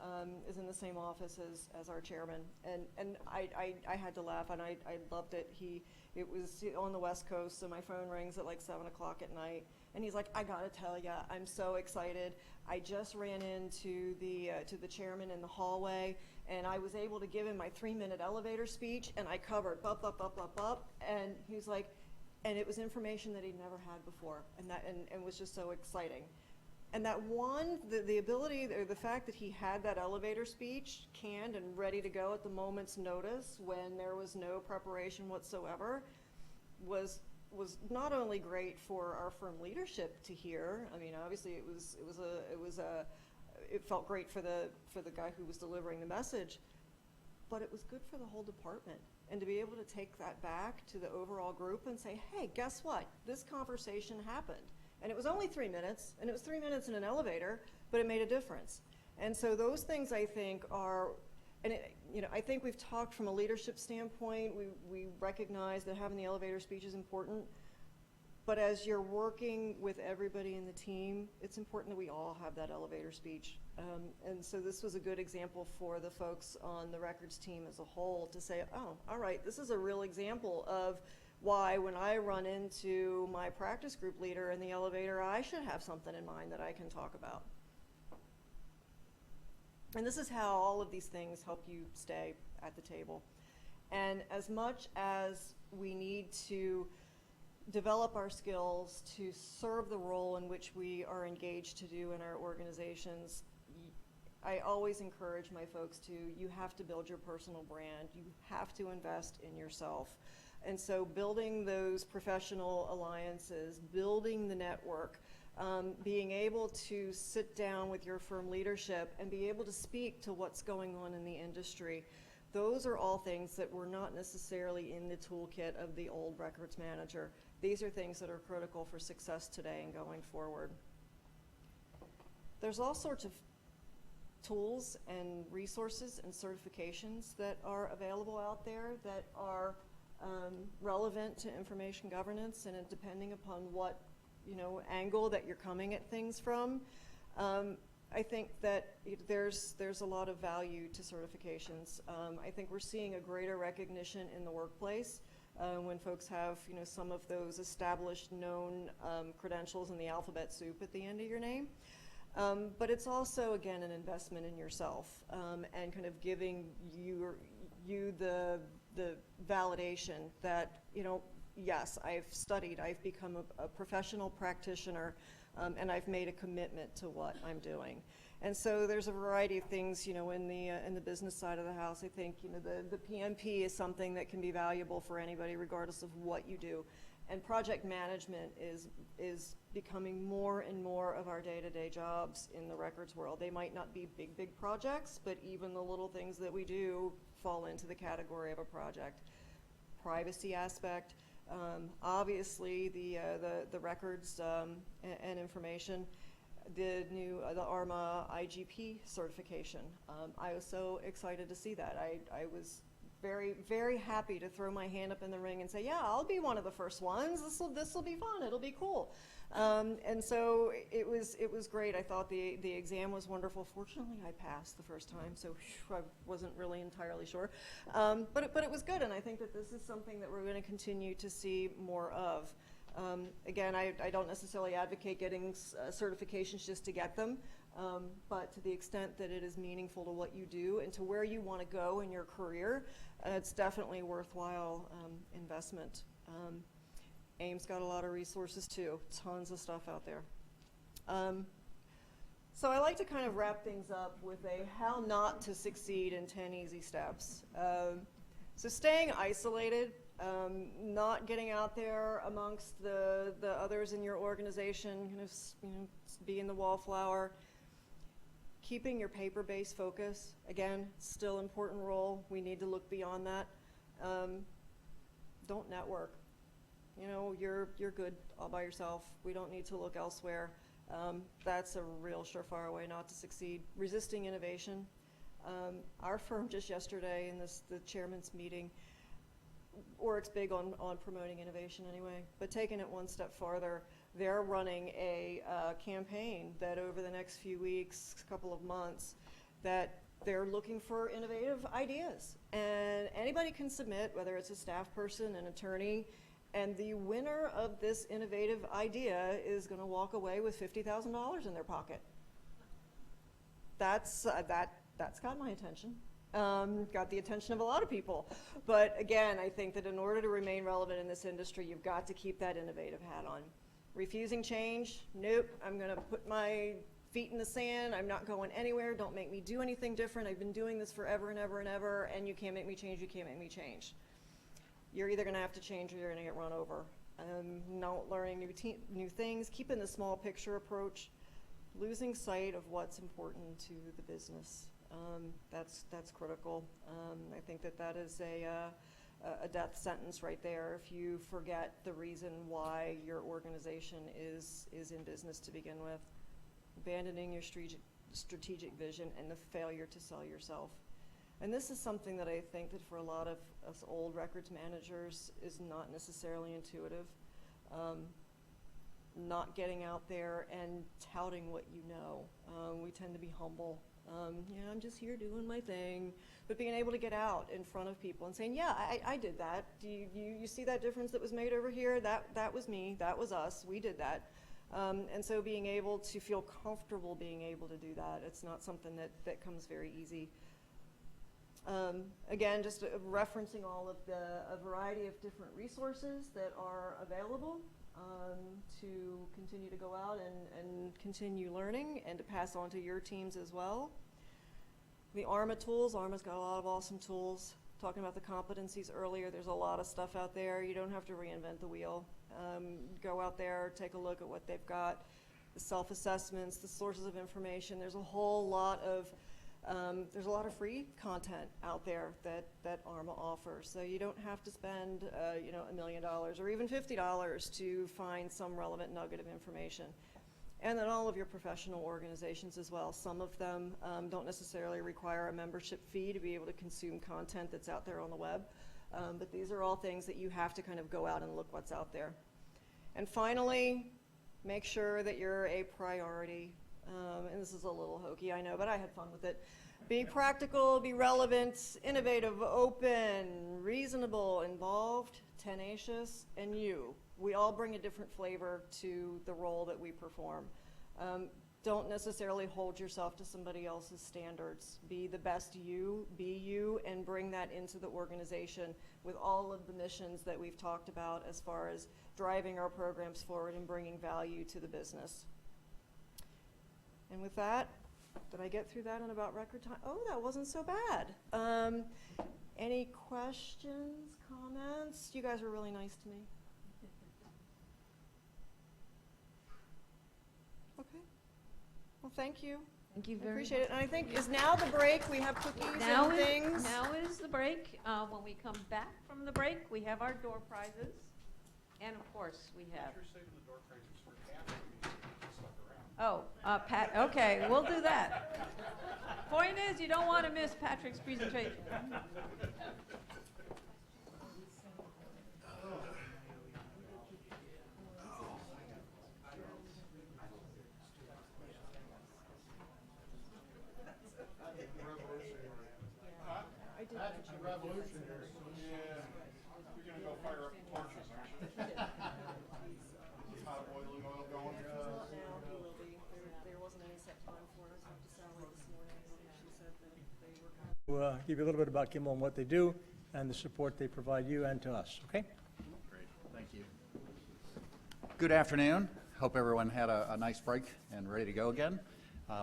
is in the same office as our chairman, and I had to laugh, and I loved it. It was on the West Coast, so my phone rings at like 7 o'clock at night, and he's like, I gotta tell ya, I'm so excited. I just ran into to the chairman in the hallway, and I was able to give him my 3-minute elevator speech, and I covered bup, bup, bup, bup, bup, and he's like, And it was information that he'd never had before, and was just so exciting. And that one, the ability, or the fact that he had that elevator speech canned and ready to go at the moment's notice when there was no preparation whatsoever, was not only great for our firm leadership to hear. I mean, obviously it felt great for the guy who was delivering the message, but it was good for the whole department. And to be able to take that back to the overall group and say, hey, guess what? This conversation happened. And it was only 3 minutes, and it was 3 minutes in an elevator, but it made a difference. And so those things, I think, are, and I think we've talked from a leadership standpoint. We recognize that having the elevator speech is important. But as you're working with everybody in the team, it's important that we all have that elevator speech. And so this was a good example for the folks on the records team as a whole to say, oh, all right, this is a real example of why when I run into my practice group leader in the elevator, I should have something in mind that I can talk about. And this is how all of these things help you stay at the table. And as much as we need to develop our skills to serve the role in which we are engaged to do in our organizations, I always encourage my folks you have to build your personal brand. You have to invest in yourself. And so building those professional alliances, building the network, being able to sit down with your firm leadership and be able to speak to what's going on in the industry, those are all things that were not necessarily in the toolkit of the old records manager. These are things that are critical for success today and going forward. There's all sorts of tools and resources and certifications that are available out there that are relevant to information governance, and depending upon what angle that you're coming at things from, I think that there's a lot of value to certifications. I think we're seeing a greater recognition in the workplace when folks have some of those established known credentials in the alphabet soup at the end of your name. But it's also, again, an investment in yourself and kind of giving you the validation that, yes, I've studied, I've become a professional practitioner, and I've made a commitment to what I'm doing. And so there's a variety of things, in the business side of the house. I think, the PMP is something that can be valuable for anybody regardless of what you do. And project management is becoming more and more of our day-to-day jobs in the records world. They might not be big projects, but even the little things that we do fall into the category of a project. Privacy aspect, obviously the records and information, the ARMA IGP certification. I was so excited to see that. I was very, very happy to throw my hand up in the ring and say, yeah, I'll be one of the first ones. This'll be fun. It'll be cool. And so it was great. I thought the exam was wonderful. Fortunately, I passed the first time, so I wasn't really entirely sure. But it was good, and I think that this is something that we're going to continue to see more of. Again, I don't necessarily advocate getting certifications just to get them. But to the extent that it is meaningful to what you do and to where you want to go in your career, it's definitely a worthwhile investment. AIM's got a lot of resources too, tons of stuff out there. So I like to kind of wrap things up with a how not to succeed in 10 easy steps. So staying isolated, not getting out there amongst the others in your organization, kind of being the wallflower. Keeping your paper-based focus, again, still important role. We need to look beyond that. Don't network. You're good all by yourself. We don't need to look elsewhere. That's a real surefire way not to succeed. Resisting innovation. Our firm just yesterday in the chairman's meeting, Oric's big on promoting innovation anyway, but taking it one step farther, they're running a campaign that over the next few weeks, couple of months, that they're looking for innovative ideas. And anybody can submit, whether it's a staff person, an attorney, and the winner of this innovative idea is going to walk away with $50,000 in their pocket. That's got my attention. got the attention of a lot of people. But again, I think that in order to remain relevant in this industry, you've got to keep that innovative hat on. Refusing change, nope, I'm gonna put my feet in the sand, I'm not going anywhere, don't make me do anything different, I've been doing this forever and ever and ever, and you can't make me change, you can't make me change. You're either gonna have to change or you're gonna get run over. Not learning new things, keeping the small picture approach, losing sight of what's important to the business. That's critical. I think that is a death sentence right there if you forget the reason why your organization is in business to begin with. Abandoning your strategic vision and the failure to sell yourself. And this is something that I think that for a lot of us old records managers is not necessarily intuitive. Not getting out there and touting what you know. We tend to be humble. Yeah, I'm just here doing my thing. But being able to get out in front of people and saying, yeah, I did that. Do you see that difference that was made over here? That was me, that was us, we did that. And so being able to feel comfortable being able to do that, it's not something that comes very easy. Again, just referencing all of a variety of different resources that are available to continue to go out and continue learning and to pass on to your teams as well. The ARMA tools, ARMA's got a lot of awesome tools. Talking about the competencies earlier, there's a lot of stuff out there. You don't have to reinvent the wheel. Go out there, take a look at what they've got, the self-assessments, the sources of information. There's a whole lot of free content out there that ARMA offers. So you don't have to spend $1 million or even $50 to find some relevant nugget of information. And then all of your professional organizations as well. Some of them don't necessarily require a membership fee to be able to consume content that's out there on the web. But these are all things that you have to kind of go out and look what's out there. And finally, make sure that you're a priority. And this is a little hokey, I know, but I had fun with it. Be practical, be relevant, innovative, open, reasonable, involved, tenacious, and you. We all bring a different flavor to the role that we perform. Don't necessarily hold yourself to somebody else's standards. Be the best you, be you, and bring that into the organization with all of the missions that we've talked about as far as driving our programs forward and bringing value to the business. And with that, did I get through that in about record time? Oh, that wasn't so bad. Any questions, comments? You guys were really nice to me. Okay. Well, thank you. Thank you I very appreciate much. it. And I think, is now the break? We have cookies Now and things. Now is the break. When we come back from the break, we have our door prizes. And of course, we have. You're saving the door prizes for Kathy. Oh, Pat, okay, we'll do that. Point is, you don't want to miss Patrick's presentation. That's a revolutionary. Yeah. You're gonna go fire up the torches, aren't you? Hot boiling oil going. He will be. There wasn't any set time for us. I talked to Sally this morning. She said that they were kind of. We'll give you a little bit about Kimmel and what they do and the support they provide you and to us, okay? Great, thank you. Good afternoon. Hope everyone had a nice break and ready to go again.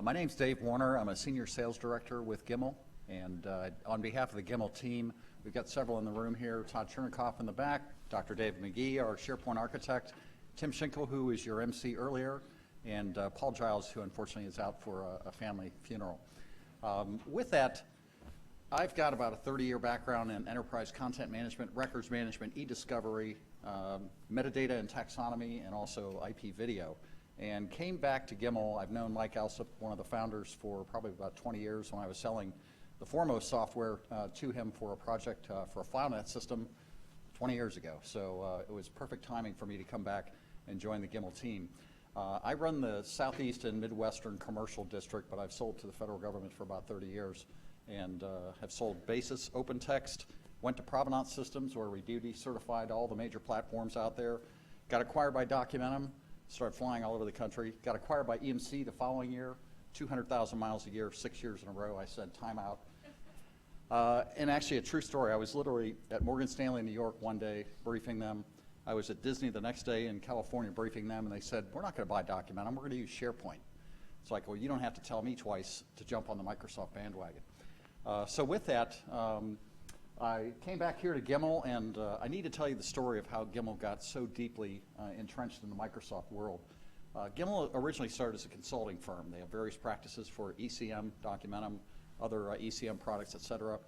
My name's Dave Warner. I'm a senior sales director with Gimmel. And on behalf of the Gimmel team, we've got several in the room here. Todd Chernikoff in the back, Dr. Dave McGee, our SharePoint architect, Tim Schinkel, who was your MC earlier, and Paul Giles, who unfortunately is out for a family funeral. With that, I've got about a 30-year background in enterprise content management, records management, e-discovery, metadata and taxonomy, and also IP video. And came back to Gimmel. I've known Mike Alsop, one of the founders, for probably about 20 years when I was selling the Foremost software to him for a project for a FileNet system 20 years ago. So it was perfect timing for me to come back and join the Gimmel team. I run the Southeast and Midwestern Commercial District, but I've sold to the federal government for about 30 years and have sold Basis, OpenText, went to Provenance Systems where we duty certified all the major platforms out there, got acquired by Documentum, started flying all over the country, got acquired by EMC the following year, 200,000 miles a year, 6 years in a row. I said time out. And actually, a true story. I was literally at Morgan Stanley in New York one day briefing them. I was at Disney the next day in California briefing them, and they said, we're not going to buy Documentum, we're going to use SharePoint. It's like, well, you don't have to tell me twice to jump on the Microsoft bandwagon. So with that, I came back here to Gimmel, and I need to tell you the story of how Gimmel got so deeply entrenched in the Microsoft world. Gimmel originally started as a consulting firm. They have various practices for ECM, Documentum, other ECM products, et cetera,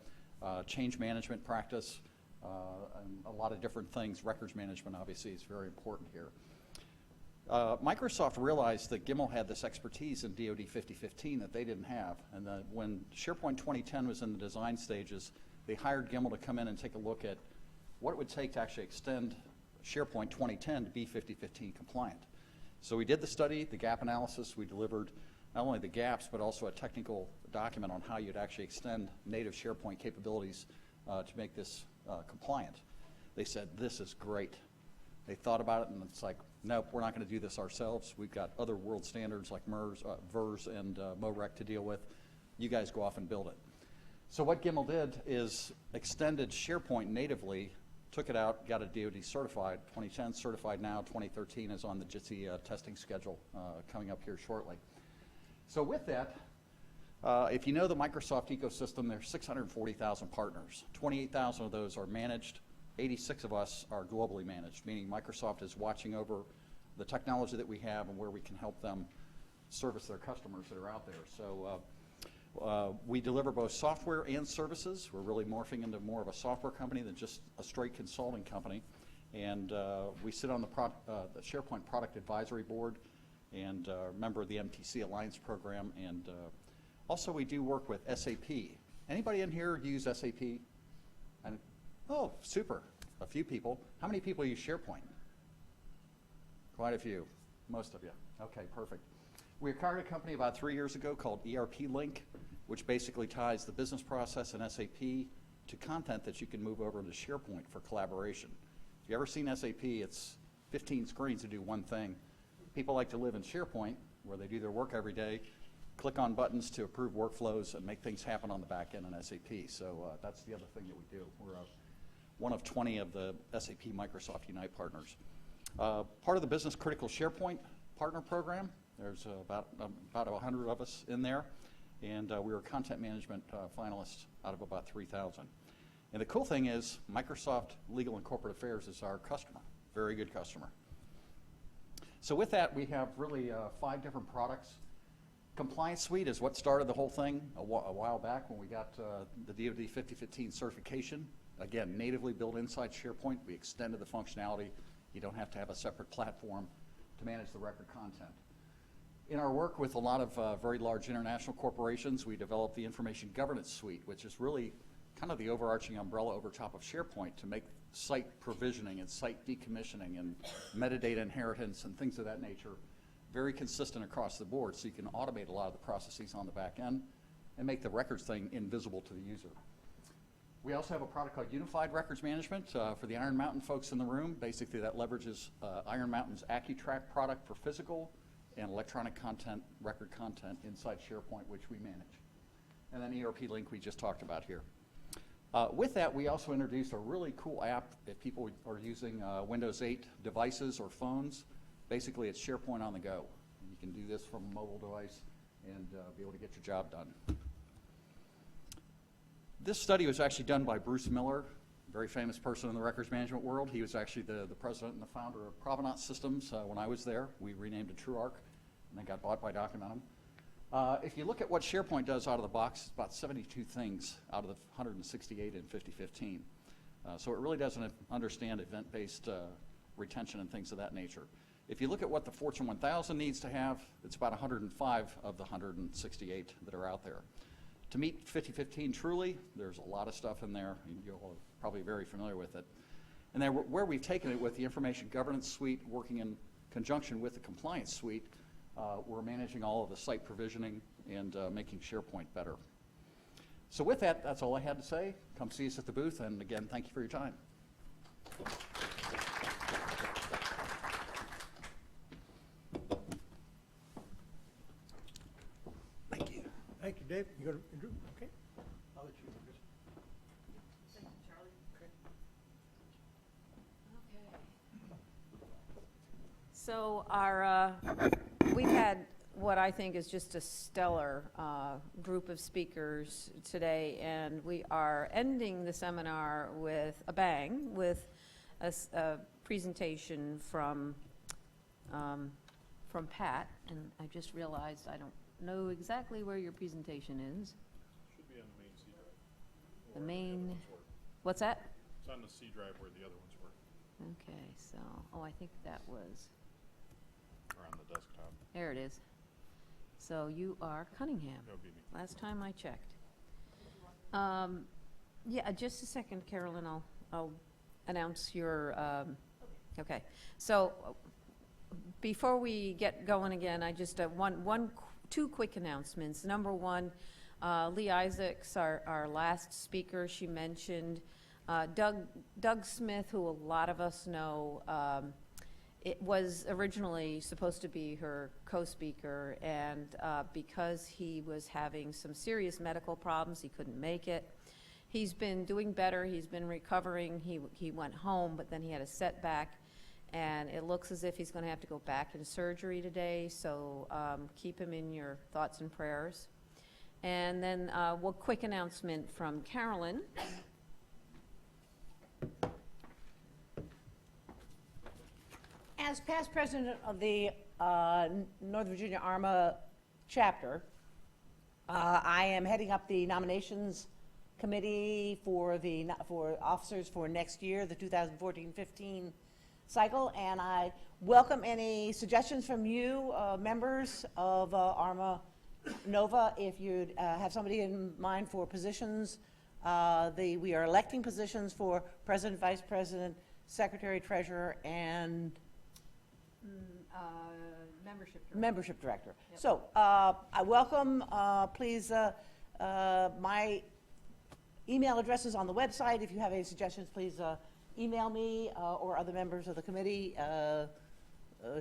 change management practice, and a lot of different things. Records management, obviously, is very important here. Microsoft realized that Gimmel had this expertise in DoD 5015 that they didn't have. And when SharePoint 2010 was in the design stages, they hired Gimmel to come in and take a look at what it would take to actually extend SharePoint 2010 to be 5015 compliant. So we did the study, the gap analysis. We delivered not only the gaps, but also a technical document on how you'd actually extend native SharePoint capabilities to make this compliant. They said, this is great. They thought about it, and it's like, nope, we're not going to do this ourselves. We've got other world standards like VERS and MOREC to deal with. You guys go off and build it. So what Gimmel did is extended SharePoint natively, took it out, got it DoD certified. 2010 certified now. 2013 is on the JITSI testing schedule coming up here shortly. So with that, if you know the Microsoft ecosystem, there's 640,000 partners. 28,000 of those are managed. 86 of us are globally managed, meaning Microsoft is watching over the technology that we have and where we can help them service their customers that are out there. So we deliver both software and services. We're really morphing into more of a software company than just a straight consulting company. And we sit on the SharePoint Product Advisory Board and member of the MTC Alliance program. And also we do work with SAP. Anybody in here use SAP? Oh, super. A few people. How many people use SharePoint? Quite a few. Most of you. Okay, perfect. We acquired a company about 3 years ago called ERP Link, which basically ties the business process in SAP to content that you can move over into SharePoint for collaboration. If you've ever seen SAP, it's 15 screens to do one thing. People like to live in SharePoint, where they do their work every day, click on buttons to approve workflows and make things happen on the back end in SAP. So that's the other thing that we do. We're one of 20 of the SAP Microsoft Unite partners. Part of the Business Critical SharePoint Partner Program, there's about 100 of us in there, and we were content management finalists out of about 3,000. And the cool thing is Microsoft Legal and Corporate Affairs is our customer, very good customer. So with that, we have really 5 different products. Compliance Suite is what started the whole thing a while back when we got the DoD 5015 certification. Again, natively built inside SharePoint. We extended the functionality. You don't have to have a separate platform to manage the record content. In our work with a lot of very large international corporations, we developed the Information Governance Suite, which is really kind of the overarching umbrella over top of SharePoint to make site provisioning and site decommissioning and metadata inheritance and things of that nature very consistent across the board, so you can automate a lot of the processes on the back end and make the records thing invisible to the user. We also have a product called Unified Records Management for the Iron Mountain folks in the room. Basically, that leverages Iron Mountain's AccuTrack product for physical and electronic content, record content inside SharePoint, which we manage. And then ERP Link we just talked about here. With that, we also introduced a really cool app if people are using Windows 8 devices or phones. Basically, it's SharePoint on the go. You can do this from a mobile device and be able to get your job done. This study was actually done by Bruce Miller, a very famous person in the records management world. He was actually the president and the founder of Provenance Systems when I was there. We renamed it TrueArc, and then got bought by Documentum. If you look at what SharePoint does out of the box, it's about 72 things out of the 168 in 5015. So it really doesn't understand event-based retention and things of that nature. If you look at what the Fortune 1000 needs to have, it's about 105 of the 168 that are out there. To meet 5015 truly, there's a lot of stuff in there, and you're all probably very familiar with it. And then where we've taken it with the Information Governance Suite, working in conjunction with the Compliance Suite, we're managing all of the site provisioning and making SharePoint better. So with that, that's all I had to say. Come see us at the booth, and again, thank you for your time. Thank you, Dave. You go to Andrew? Okay. I'll let you do this. So we've had what I think is just a stellar group of speakers today, and we are ending the seminar with a bang, with a presentation from Pat, and I just realized I don't know exactly where your presentation is. Should be on the main C drive. The Or main, other ones were. what's that? It's on the C drive where the other ones were, Okay, so, I think that was, or on the desktop. there it is. So you are Cunningham. That would be me. Last time I checked. Yeah, just a second, Carolyn, I'll announce your, okay. So before we get going again, I just, two quick announcements. Number one, Lee Isaacs, our last speaker, she mentioned Doug Smith, who a lot of us know. It was originally supposed to be her co-speaker, and because he was having some serious medical problems, he couldn't make it. He's been doing better. He's been recovering. He went home, but then he had a setback, and it looks as if he's going to have to go back in surgery today, so keep him in your thoughts and prayers. And then one quick announcement from Carolyn. As past president of the Northern Virginia ARMA chapter, I am heading up the nominations committee for officers for next year, the 2014-15 cycle, and I welcome any suggestions from you, members of ARMA NOVA. If you'd have somebody in mind for positions, we are electing positions for president, vice president, secretary, treasurer, and membership director. Yep. So I welcome, please, my email address is on the website. If you have any suggestions, please email me or other members of the committee,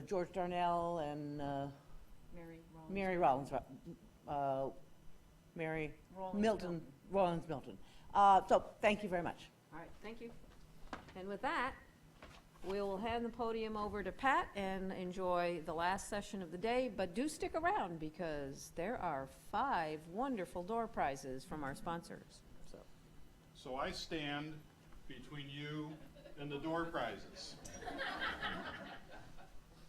George Darnell and Mary Rollins Milton. So thank you very much. All right, thank you. And with that, we'll hand the podium over to Pat and enjoy the last session of the day, but do stick around because there are 5 wonderful door prizes from our sponsors. So I stand between you and the door prizes.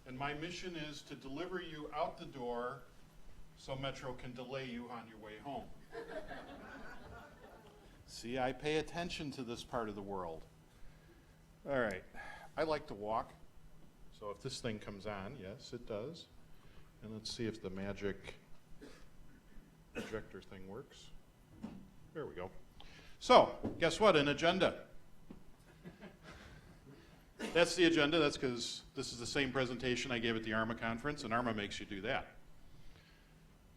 And my mission is to deliver you out the door so Metro can delay you on your way home. See, I pay attention to this part of the world. All right. I like to walk, so if this thing comes on, yes, it does. And let's see if the magic projector thing works. There we go. So, guess what? An agenda. That's the agenda. That's because this is the same presentation I gave at the ARMA conference, and ARMA makes you do that.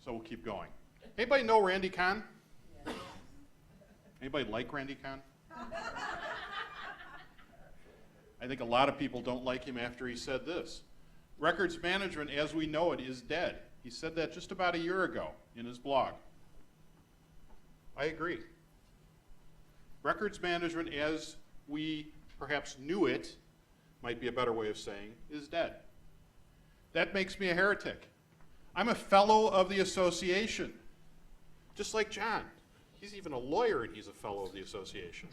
So we'll keep going. Anybody know Randy Kahn? Yeah. Anybody like Randy Kahn? I think a lot of people don't like him after he said this. Records management as we know it is dead. He said that just about a year ago in his blog. I agree. Records management as we perhaps knew it, might be a better way of saying, is dead. That makes me a heretic. I'm a fellow of the association, just like John. He's even a lawyer and he's a fellow of the association.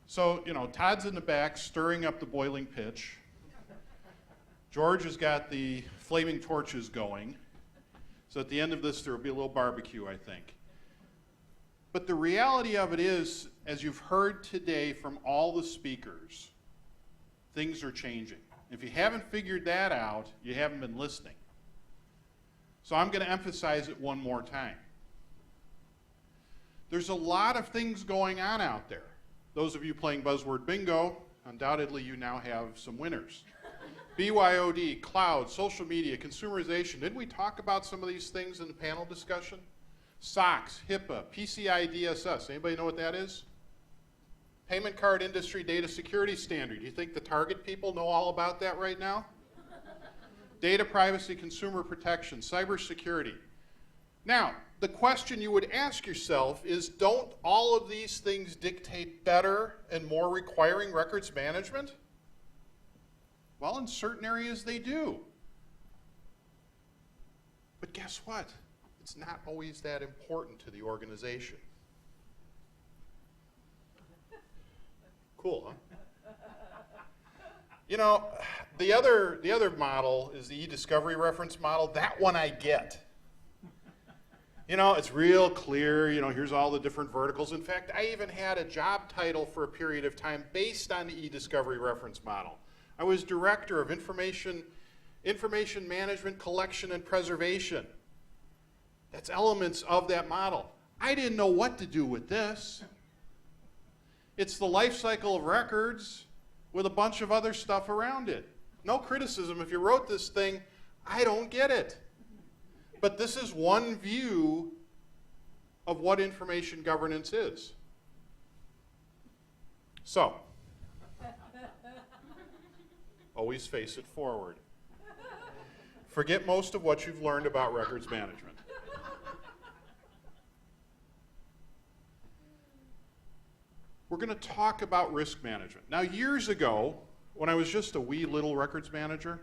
So, you know, Todd's in the back stirring up the boiling pitch. George has got the flaming torches going. So at the end of this, there will be a little barbecue, I think. But the reality of it is, as you've heard today from all the speakers, things are changing. If you haven't figured that out, you haven't been listening. So I'm going to emphasize it one more time. There's a lot of things going on out there. Those of you playing buzzword bingo, undoubtedly you now have some winners. BYOD, cloud, social media, consumerization. Didn't we talk about some of these things in the panel discussion? SOX, HIPAA, PCI DSS. Anybody know what that is? Payment card industry data security standard. Do you think the Target people know all about that right now? Data privacy, consumer protection, cybersecurity. Now, the question you would ask yourself is, don't all of these things dictate better and more requiring records management? Well, in certain areas they do. But guess what? It's not always that important to the organization. Cool, huh? You know, the other model is the e-discovery reference model. That one I get. You know, it's real clear, you know, here's all the different verticals. In fact, I even had a job title for a period of time based on the e-discovery reference model. I was Director of Information Management, Collection, and Preservation. That's elements of that model. I didn't know what to do with this. It's the life cycle of records with a bunch of other stuff around it. No criticism. If you wrote this thing, I don't get it. But this is one view of what information governance is. So, always face it forward. Forget most of what you've learned about records management. We're going to talk about risk management. Now, years ago, when I was just a wee little records manager,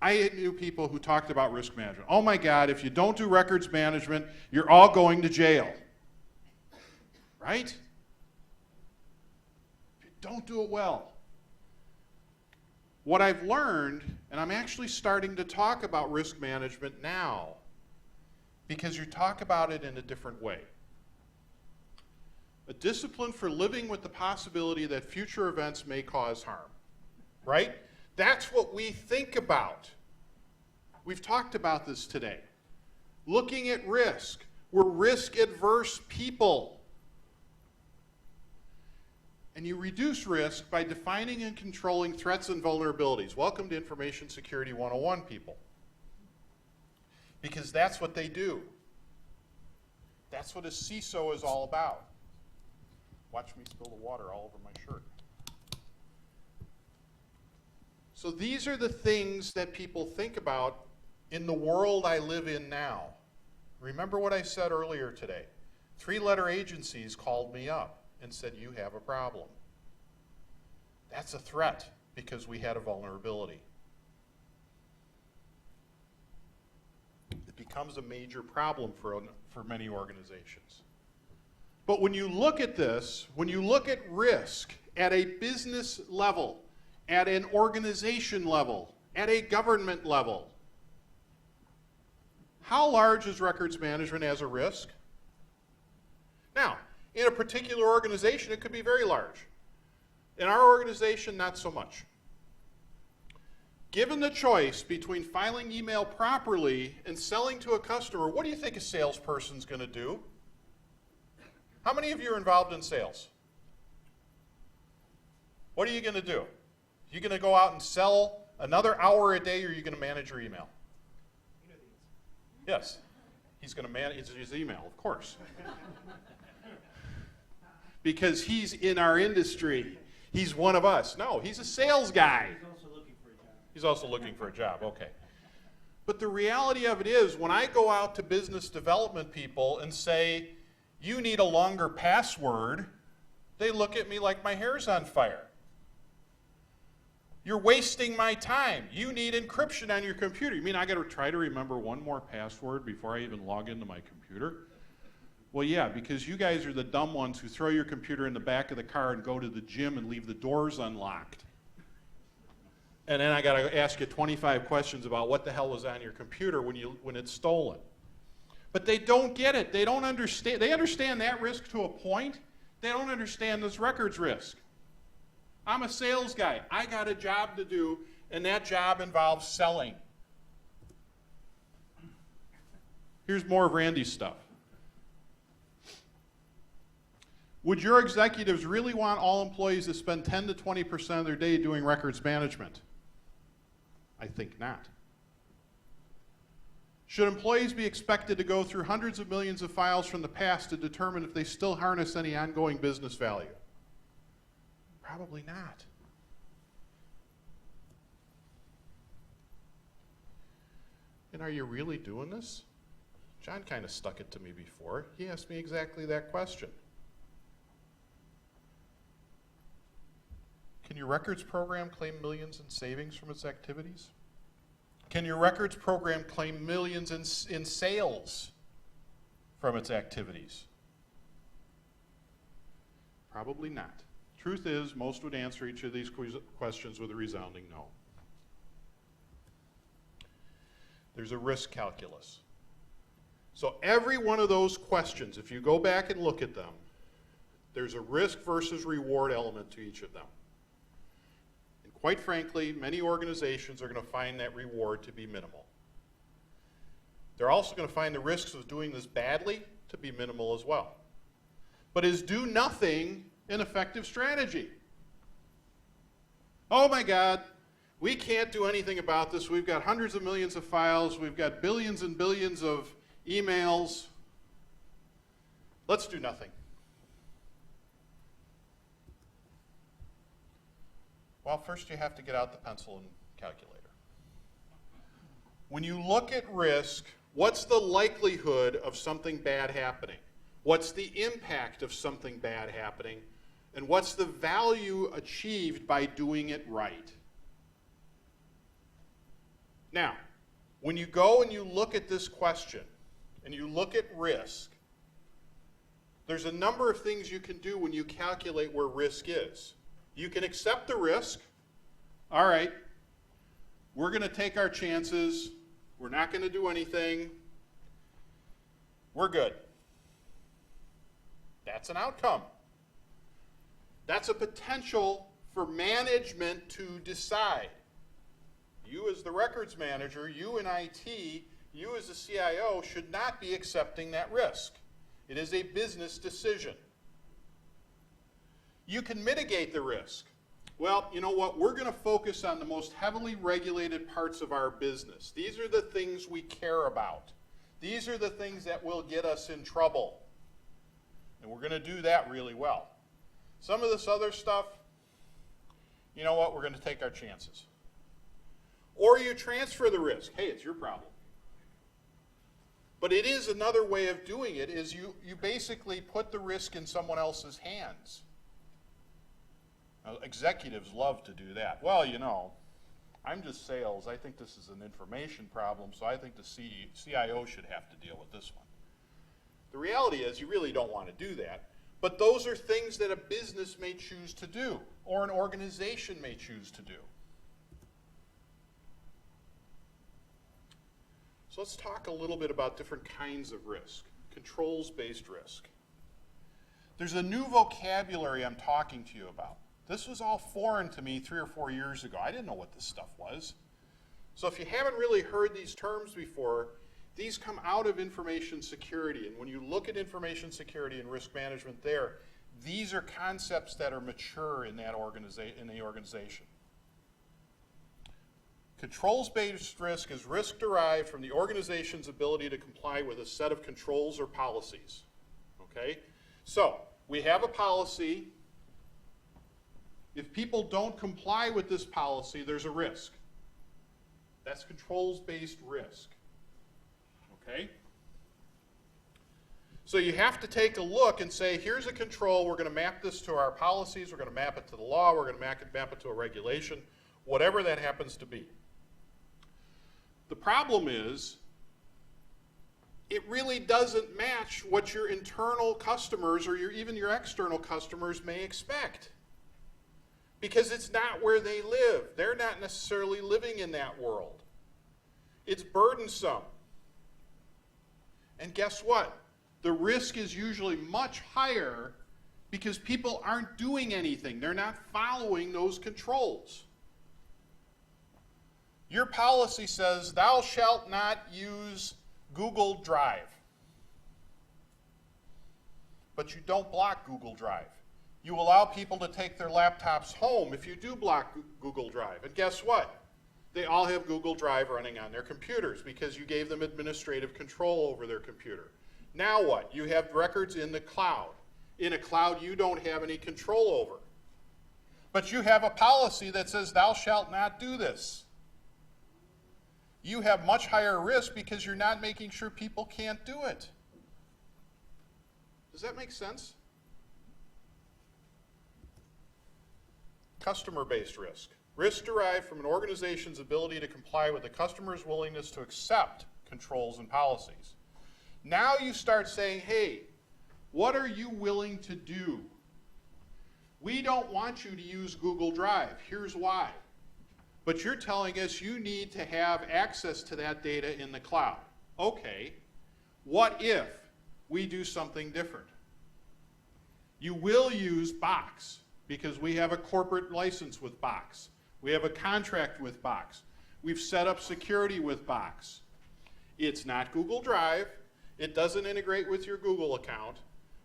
I knew people who talked about risk management. Oh my God, if you don't do records management, you're all going to jail. Right? If you don't do it well. What I've learned, and I'm actually starting to talk about risk management now, because you talk about it in a different way. A discipline for living with the possibility that future events may cause harm, right? That's what we think about. We've talked about this today. Looking at risk. We're risk-averse people. And you reduce risk by defining and controlling threats and vulnerabilities. Welcome to Information Security 101, people. Because that's what they do. That's what a CISO is all about. Watch me spill the water all over my shirt. So these are the things that people think about in the world I live in now. Remember what I said earlier today. 3-letter agencies called me up and said, you have a problem. That's a threat because we had a vulnerability. It becomes a major problem for many organizations. But when you look at this, when you look at risk at a business level, at an organization level, at a government level, how large is records management as a risk? Now, in a particular organization, it could be very large. In our organization, not so much. Given the choice between filing email properly and selling to a customer, what do you think a salesperson's going to do? How many of you are involved in sales? What are you going to do? You going to go out and sell another hour a day, or are you going to manage your email? Yes. He's going to manage his email, of course. Because he's in our industry. He's one of us. No, he's a sales guy. He's also looking for a job. He's also looking for a job, okay. But the reality of it is, when I go out to business development people and say, you need a longer password, they look at me like my hair's on fire. You're wasting my time. You need encryption on your computer. You mean I got to try to remember one more password before I even log into my computer? Well, yeah, because you guys are the dumb ones who throw your computer in the back of the car and go to the gym and leave the doors unlocked. And then I got to ask you 25 questions about what the hell was on your computer when it's stolen. But they don't get it. They don't understand. They understand that risk to a point. They don't understand this records risk. I'm a sales guy. I got a job to do, and that job involves selling. Here's more of Randy's stuff. Would your executives really want all employees to spend 10 to 20% of their day doing records management? I think not. Should employees be expected to go through hundreds of millions of files from the past to determine if they still harness any ongoing business value? Probably not. And are you really doing this? John kind of stuck it to me before. He asked me exactly that question. Can Can your records program claim millions in savings from its activities? Can your records program claim millions in sales from its activities? Probably not. Truth is, most would answer each of these questions with a resounding no. There's a risk calculus. So every one of those questions, if you go back and look at them, there's a risk versus reward element to each of them. And quite frankly, many organizations are going to find that reward to be minimal. They're also going to find the risks of doing this badly to be minimal as well. But is do nothing an effective strategy? Oh my God, we can't do anything about this. We've got hundreds of millions of files. We've got billions and billions of emails. Let's do nothing. Well, first you have to get out the pencil and calculator. When you look at risk, what's the likelihood of something bad happening? What's the impact of something bad happening? And what's the value achieved by doing it right? Now, when you go and you look at this question, and you look at risk, there's a number of things you can do when you calculate where risk is. You can accept the risk. All right, we're going to take our chances. We're not going to do anything. We're good. That's an outcome. That's a potential for management to decide. You as the records manager, you in IT, you as the CIO should not be accepting that risk. It is a business decision. You can mitigate the risk. Well, you know what? We're going to focus on the most heavily regulated parts of our business. These are the things we care about. These are the things that will get us in trouble. And we're going to do that really well. Some of this other stuff, you know what? We're going to take our chances. Or you transfer the risk. Hey, it's your problem. But it is another way of doing it, is you basically put the risk in someone else's hands. Now, executives love to do that. Well, you know, I'm just sales. I think this is an information problem, so I think the CIO should have to deal with this one. The reality is you really don't want to do that, but those are things that a business may choose to do, or an organization may choose to do. So let's talk a little bit about different kinds of risk. Controls-based risk. There's a new vocabulary I'm talking to you about. This was all foreign to me 3 or 4 years ago. I didn't know what this stuff was. So if you haven't really heard these terms before, these come out of information security. And when you look at information security and risk management there, these are concepts that are mature in that organization. Controls-based risk is risk derived from the organization's ability to comply with a set of controls or policies. Okay? So, we have a policy. If people don't comply with this policy, there's a risk. That's controls-based risk. Okay? So you have to take a look and say, here's a control, we're going to map this to our policies, we're going to map it to the law, we're going to map it to a regulation, whatever that happens to be. The problem is, it really doesn't match what your internal customers or even your external customers may expect. Because it's not where they live. They're not necessarily living in that world. It's burdensome. And guess what? The risk is usually much higher because people aren't doing anything. They're not following those controls. Your policy says, thou shalt not use Google Drive. But you don't block Google Drive. You allow people to take their laptops home if you do block Google Drive. And guess what? They all have Google Drive running on their computers because you gave them administrative control over their computer. Now what? You have records in the cloud. In a cloud you don't have any control over. But you have a policy that says, thou shalt not do this. You have much higher risk because you're not making sure people can't do it. Does that make sense? customer-based risk. Risk derived from an organization's ability to comply with the customer's willingness to accept controls and policies. Now you start saying, hey, what are you willing to do? We don't want you to use Google Drive. Here's why. But you're telling us you need to have access to that data in the cloud. Okay, what if we do something different? You will use Box because we have a corporate license with Box. We have a contract with Box. We've set up security with Box. It's not Google Drive. It doesn't integrate with your Google account.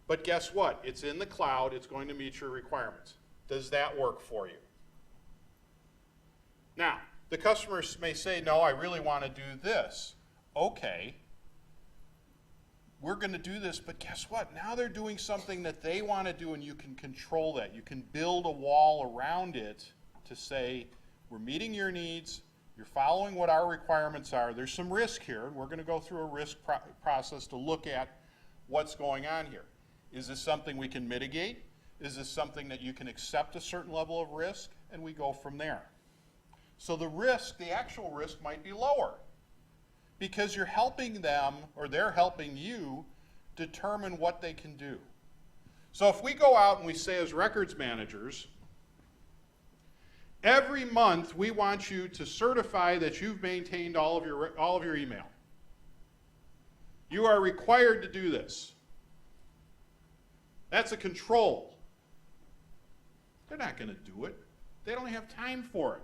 But guess what? It's in the cloud. It's going to meet your requirements. Does that work for you? Now, the customers may say, no, I really want to do this. Okay, we're going to do this, but guess what? Now they're doing something that they want to do, and you can control that. You can build a wall around it to say, we're meeting your needs, you're following what our requirements are. There's some risk here, and we're going to go through a risk process to look at what's going on here. Is this something we can mitigate? Is this something that you can accept a certain level of risk? And we go from there. So the risk, the actual risk might be lower because you're helping them, or they're helping you, determine what they can do. So if we go out and we say as records managers, every month we want you to certify that you've maintained all of your email. You are required to do this. That's a control. They're not going to do it. They don't have time for it.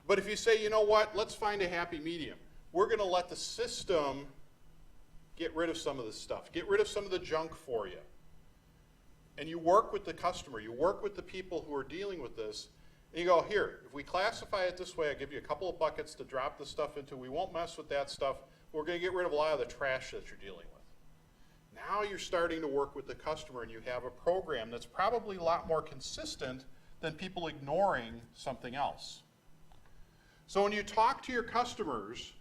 But if you say, you know what, let's find a happy medium. We're going to let the system get rid of some of this stuff, get rid of some of the junk for you. And you work with the customer, you work with the people who are dealing with this, and you go, here, if we classify it this way, I'll give you a couple of buckets to drop the stuff into. We won't mess with that stuff. We're going to get rid of a lot of the trash that you're dealing with. Now you're starting to work with the customer, and you have a program that's probably a lot more consistent than people ignoring something else. So when you talk to your customers,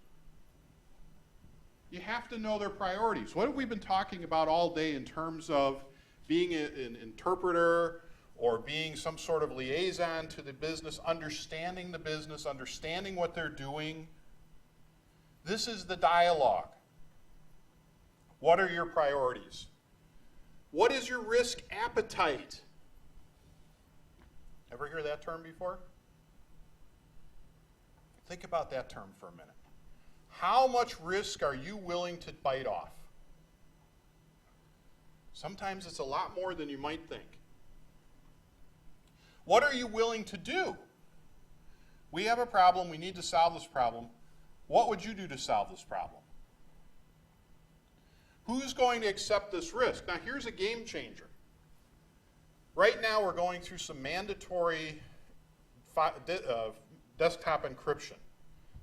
you have to know their priorities. What have we been talking about all day in terms of being an interpreter or being some sort of liaison to the business, understanding what they're doing? This is the dialogue. What are your priorities? What is your risk appetite? Ever hear that term before? Think about that term for a minute. How much risk are you willing to bite off? Sometimes it's a lot more than you might think. What are you willing to do? We have a problem, we need to solve this problem. What would you do to solve this problem? Who's going to accept this risk? Now here's a game changer. Right now we're going through some mandatory desktop encryption.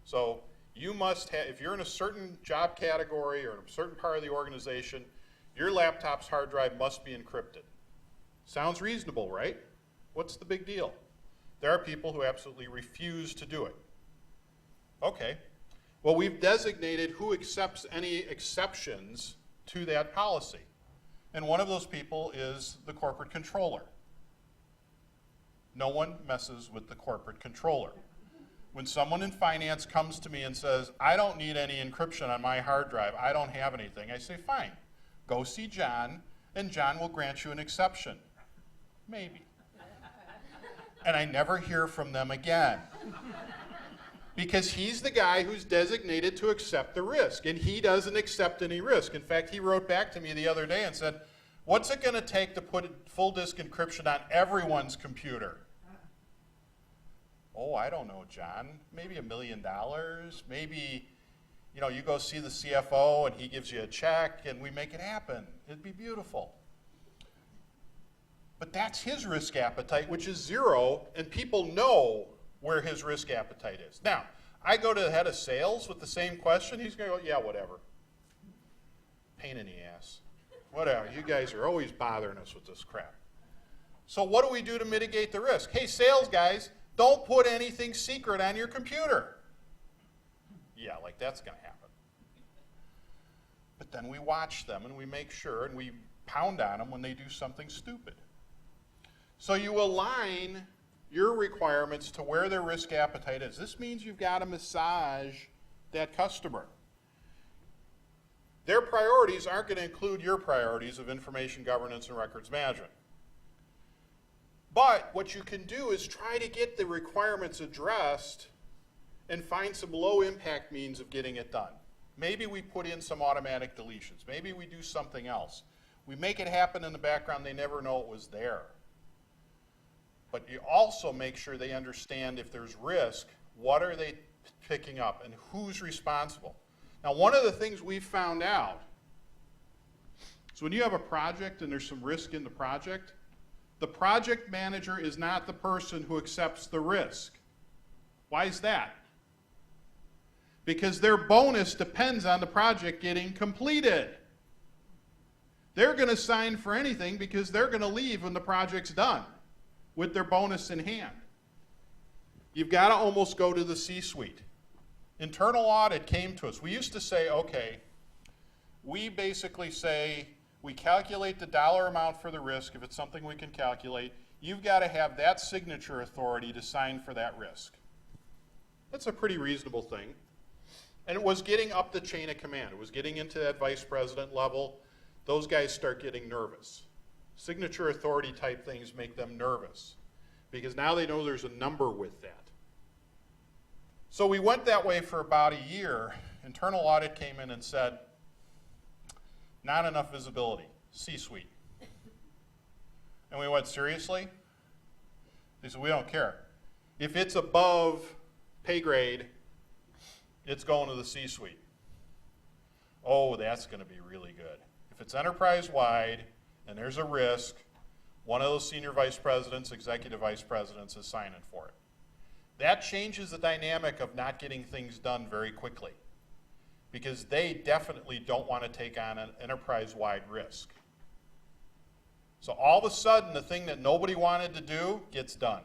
So you must have, if you're in a certain job category or in a certain part of the organization, your laptop's hard drive must be encrypted. Sounds reasonable, right? What's the big deal? There are people who absolutely refuse to do it. Okay. Well, we've designated who accepts any exceptions to that policy. And one of those people is the corporate controller. No one messes with the corporate controller. When someone in finance comes to me and says, I don't need any encryption on my hard drive, I don't have anything, I say, fine, go see John, and John will grant you an exception. Maybe. And I never hear from them again. Because he's the guy who's designated to accept the risk, and he doesn't accept any risk. In fact, he wrote back to me the other day and said, what's it going to take to put full disk encryption on everyone's computer? Oh, I don't know, John. Maybe $1 million. Maybe, you know, you go see the CFO and he gives you a check and we make it happen. It'd be beautiful. But that's his risk appetite, which is zero, and people know where his risk appetite is. Now, I go to the head of sales with the same question. He's going to go, yeah, whatever. Pain in the ass. Whatever. You guys are always bothering us with this crap. So what do we do to mitigate the risk? Hey, sales guys, don't put anything secret on your computer. Yeah, like that's going to happen. But then we watch them and we make sure and we pound on them when they do something stupid. So you align your requirements to where their risk appetite is. This means you've got to massage that customer. Their priorities aren't going to include your priorities of information governance and records management. But what you can do is try to get the requirements addressed and find some low impact means of getting it done. Maybe we put in some automatic deletions. Maybe we do something else. We make it happen in the background, they never know it was there. But you also make sure they understand if there's risk, what are they picking up and who's responsible. Now, one of the things we've found out is when you have a project and there's some risk in the project manager is not the person who accepts the risk. Why is that? Because their bonus depends on the project getting completed. They're going to sign for anything because they're going to leave when the project's done with their bonus in hand. You've got to almost go to the C-suite. Internal audit came to us. We used to say, okay, we basically say, we calculate the dollar amount for the risk. If it's something we can calculate, you've got to have that signature authority to sign for that risk. That's a pretty reasonable thing. And it was getting up the chain of command. It was getting into that vice president level. Those guys start getting nervous. Signature authority type things make them nervous because now they know there's a number with that. So we went that way for about a year. Internal audit came in and said, not enough visibility, C-suite. And we went, seriously? They said, we don't care. If it's above pay grade, it's going to the C-suite. Oh, that's going to be really good. If it's enterprise-wide and there's a risk, one of those senior vice presidents, executive vice presidents is signing for it. That changes the dynamic of not getting things done very quickly because they definitely don't want to take on an enterprise-wide risk. So all of a sudden, the thing that nobody wanted to do gets done.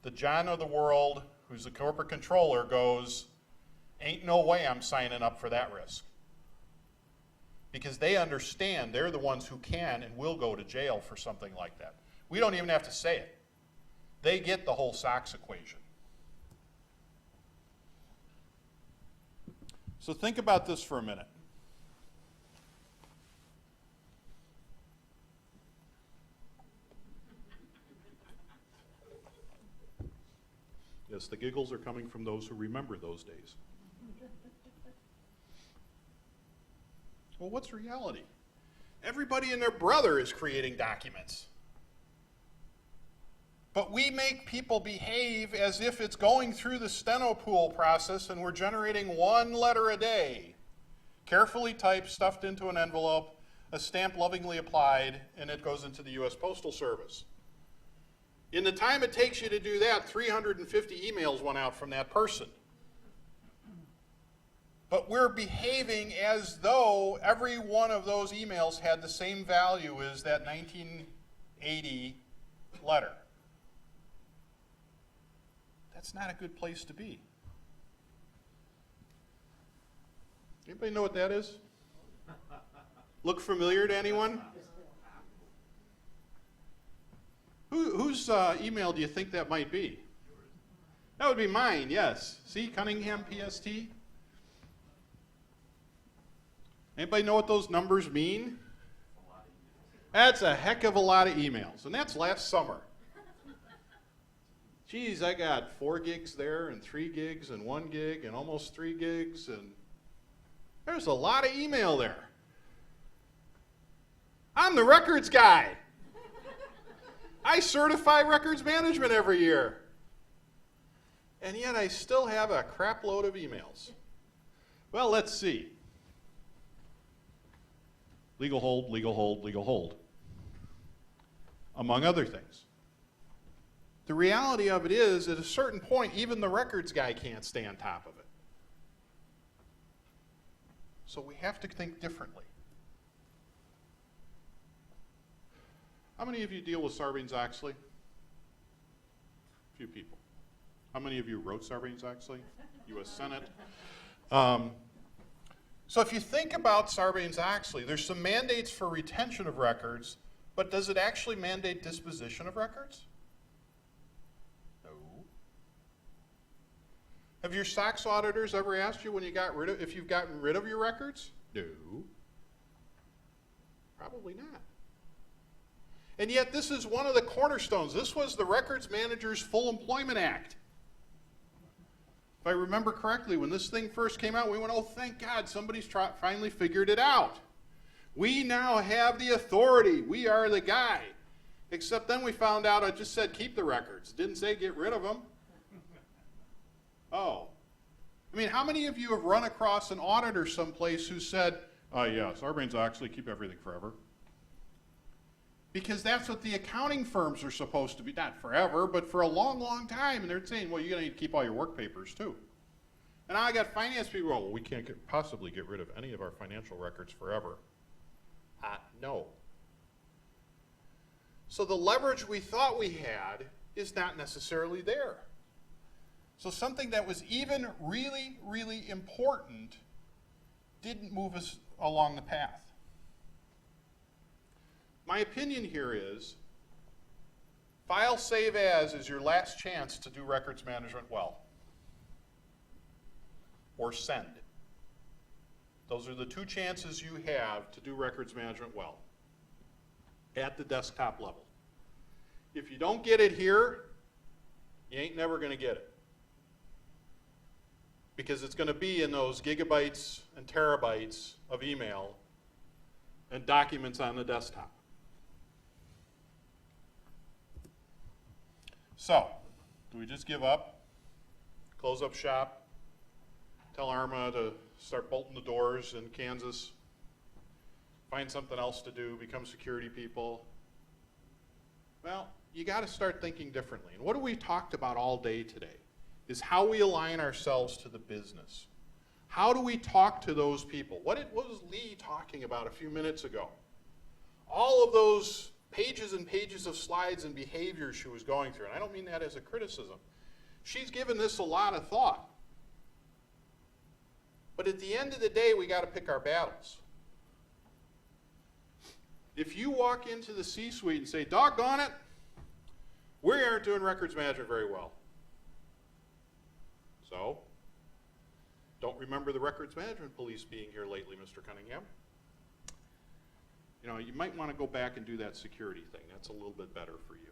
The John of the world, who's the corporate controller, goes, ain't no way I'm signing up for that risk. Because they understand they're the ones who can and will go to jail for something like that. We don't even have to say it. They get the whole SOX equation. So think about this for a minute. Yes, the giggles are coming from those who remember those days. Well, what's reality? Everybody and their brother is creating documents. But we make people behave as if it's going through the steno pool process and we're generating one letter a day. Carefully typed, stuffed into an envelope, a stamp lovingly applied, and it goes into the U.S. Postal Service. In the time it takes you to do that, 350 emails went out from that person. But we're behaving as though every one of those emails had the same value as that 1980 letter. That's not a good place to be. Anybody know what that is? Look familiar to anyone? Whose email do you think that might be? That would be mine, yes. See, Cunningham PST? Anybody know what those numbers mean? That's a heck of a lot of emails, and that's last summer. Geez, I got 4 gigs there, and 3 gigs, and 1 gig, and almost 3 gigs, and there's a lot of email there. I'm the records guy. I certify records management every year. And yet I still have a crap load of emails. Well, let's see. Legal hold, legal hold, legal hold. Among other things. The reality of it is, at a certain point, even the records guy can't stay on top of it. So we have to think differently. How many of you deal with Sarbanes-Oxley? A few people. How many of you wrote Sarbanes-Oxley? U.S. Senate. So if you think about Sarbanes-Oxley, there's some mandates for retention of records, But does it actually mandate disposition of records? No. Have your SOX auditors ever asked you when you got rid of, if you've gotten rid of your records? No. Probably not. And yet this is one of the cornerstones. This was the Records Managers Full Employment Act. If I remember correctly, when this thing first came out, we went, oh, thank God, somebody's finally figured it out. We now have the authority. We are the guy. Except then we found out it just said keep the records. It didn't say get rid of them. Oh. I mean, how many of you have run across an auditor someplace who said, yeah, Sarbanes-Oxley, keep everything forever? Because that's what the accounting firms are supposed to be, not forever, but for a long, long time. And they're saying, well, you're going to need to keep all your work papers too. And now I got finance people, well, we can't possibly get rid of any of our financial records forever. No. So the leverage we thought we had is not necessarily there. So something that was even really, really important didn't move us along the path. My opinion here is file save as is your last chance to do records management well. Or send. Those are the two chances you have to do records management well at the desktop level. If you don't get it here, you ain't never going to get it. Because it's going to be in those gigabytes and terabytes of email and documents on the desktop. So, do we just give up? Close up shop? Tell ARMA to start bolting the doors in Kansas? Find something else to do? Become security people? Well, you got to start thinking differently. And what have we talked about all day today is how we align ourselves to the business. How do we talk to those people? What was Lee talking about a few minutes ago? All of those pages and pages of slides and behaviors she was going through, and I don't mean that as a criticism. She's given this a lot of thought. But at the end of the day, we got to pick our battles. If you walk into the C-suite and say, doggone it, we aren't doing records management very well. So, don't remember the records management police being here lately, Mr. Cunningham. You know, you might want to go back and do that security thing. That's a little bit better for you.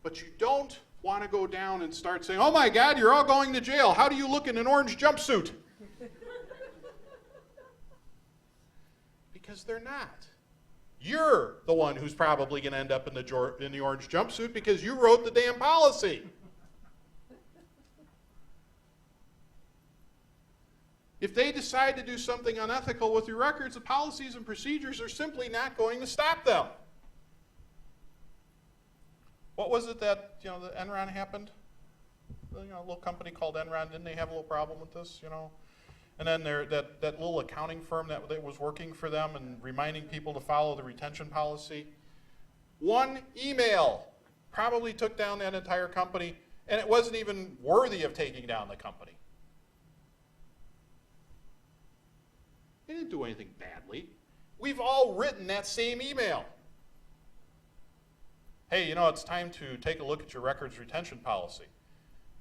But you don't want to go down and start saying, oh my God, you're all going to jail. How do you look in an orange jumpsuit? Because they're not. You're the one who's probably going to end up in the orange jumpsuit because you wrote the damn policy. If they decide to do something unethical with your records, the policies and procedures are simply not going to stop them. What was it that, the Enron happened? A little company called Enron, didn't they have a little problem with this, And then that little accounting firm that was working for them and reminding people to follow the retention policy. One email probably took down that entire company, and it wasn't even worthy of taking down the company. They didn't do anything badly. We've all written that same email. Hey, it's time to take a look at your records retention policy.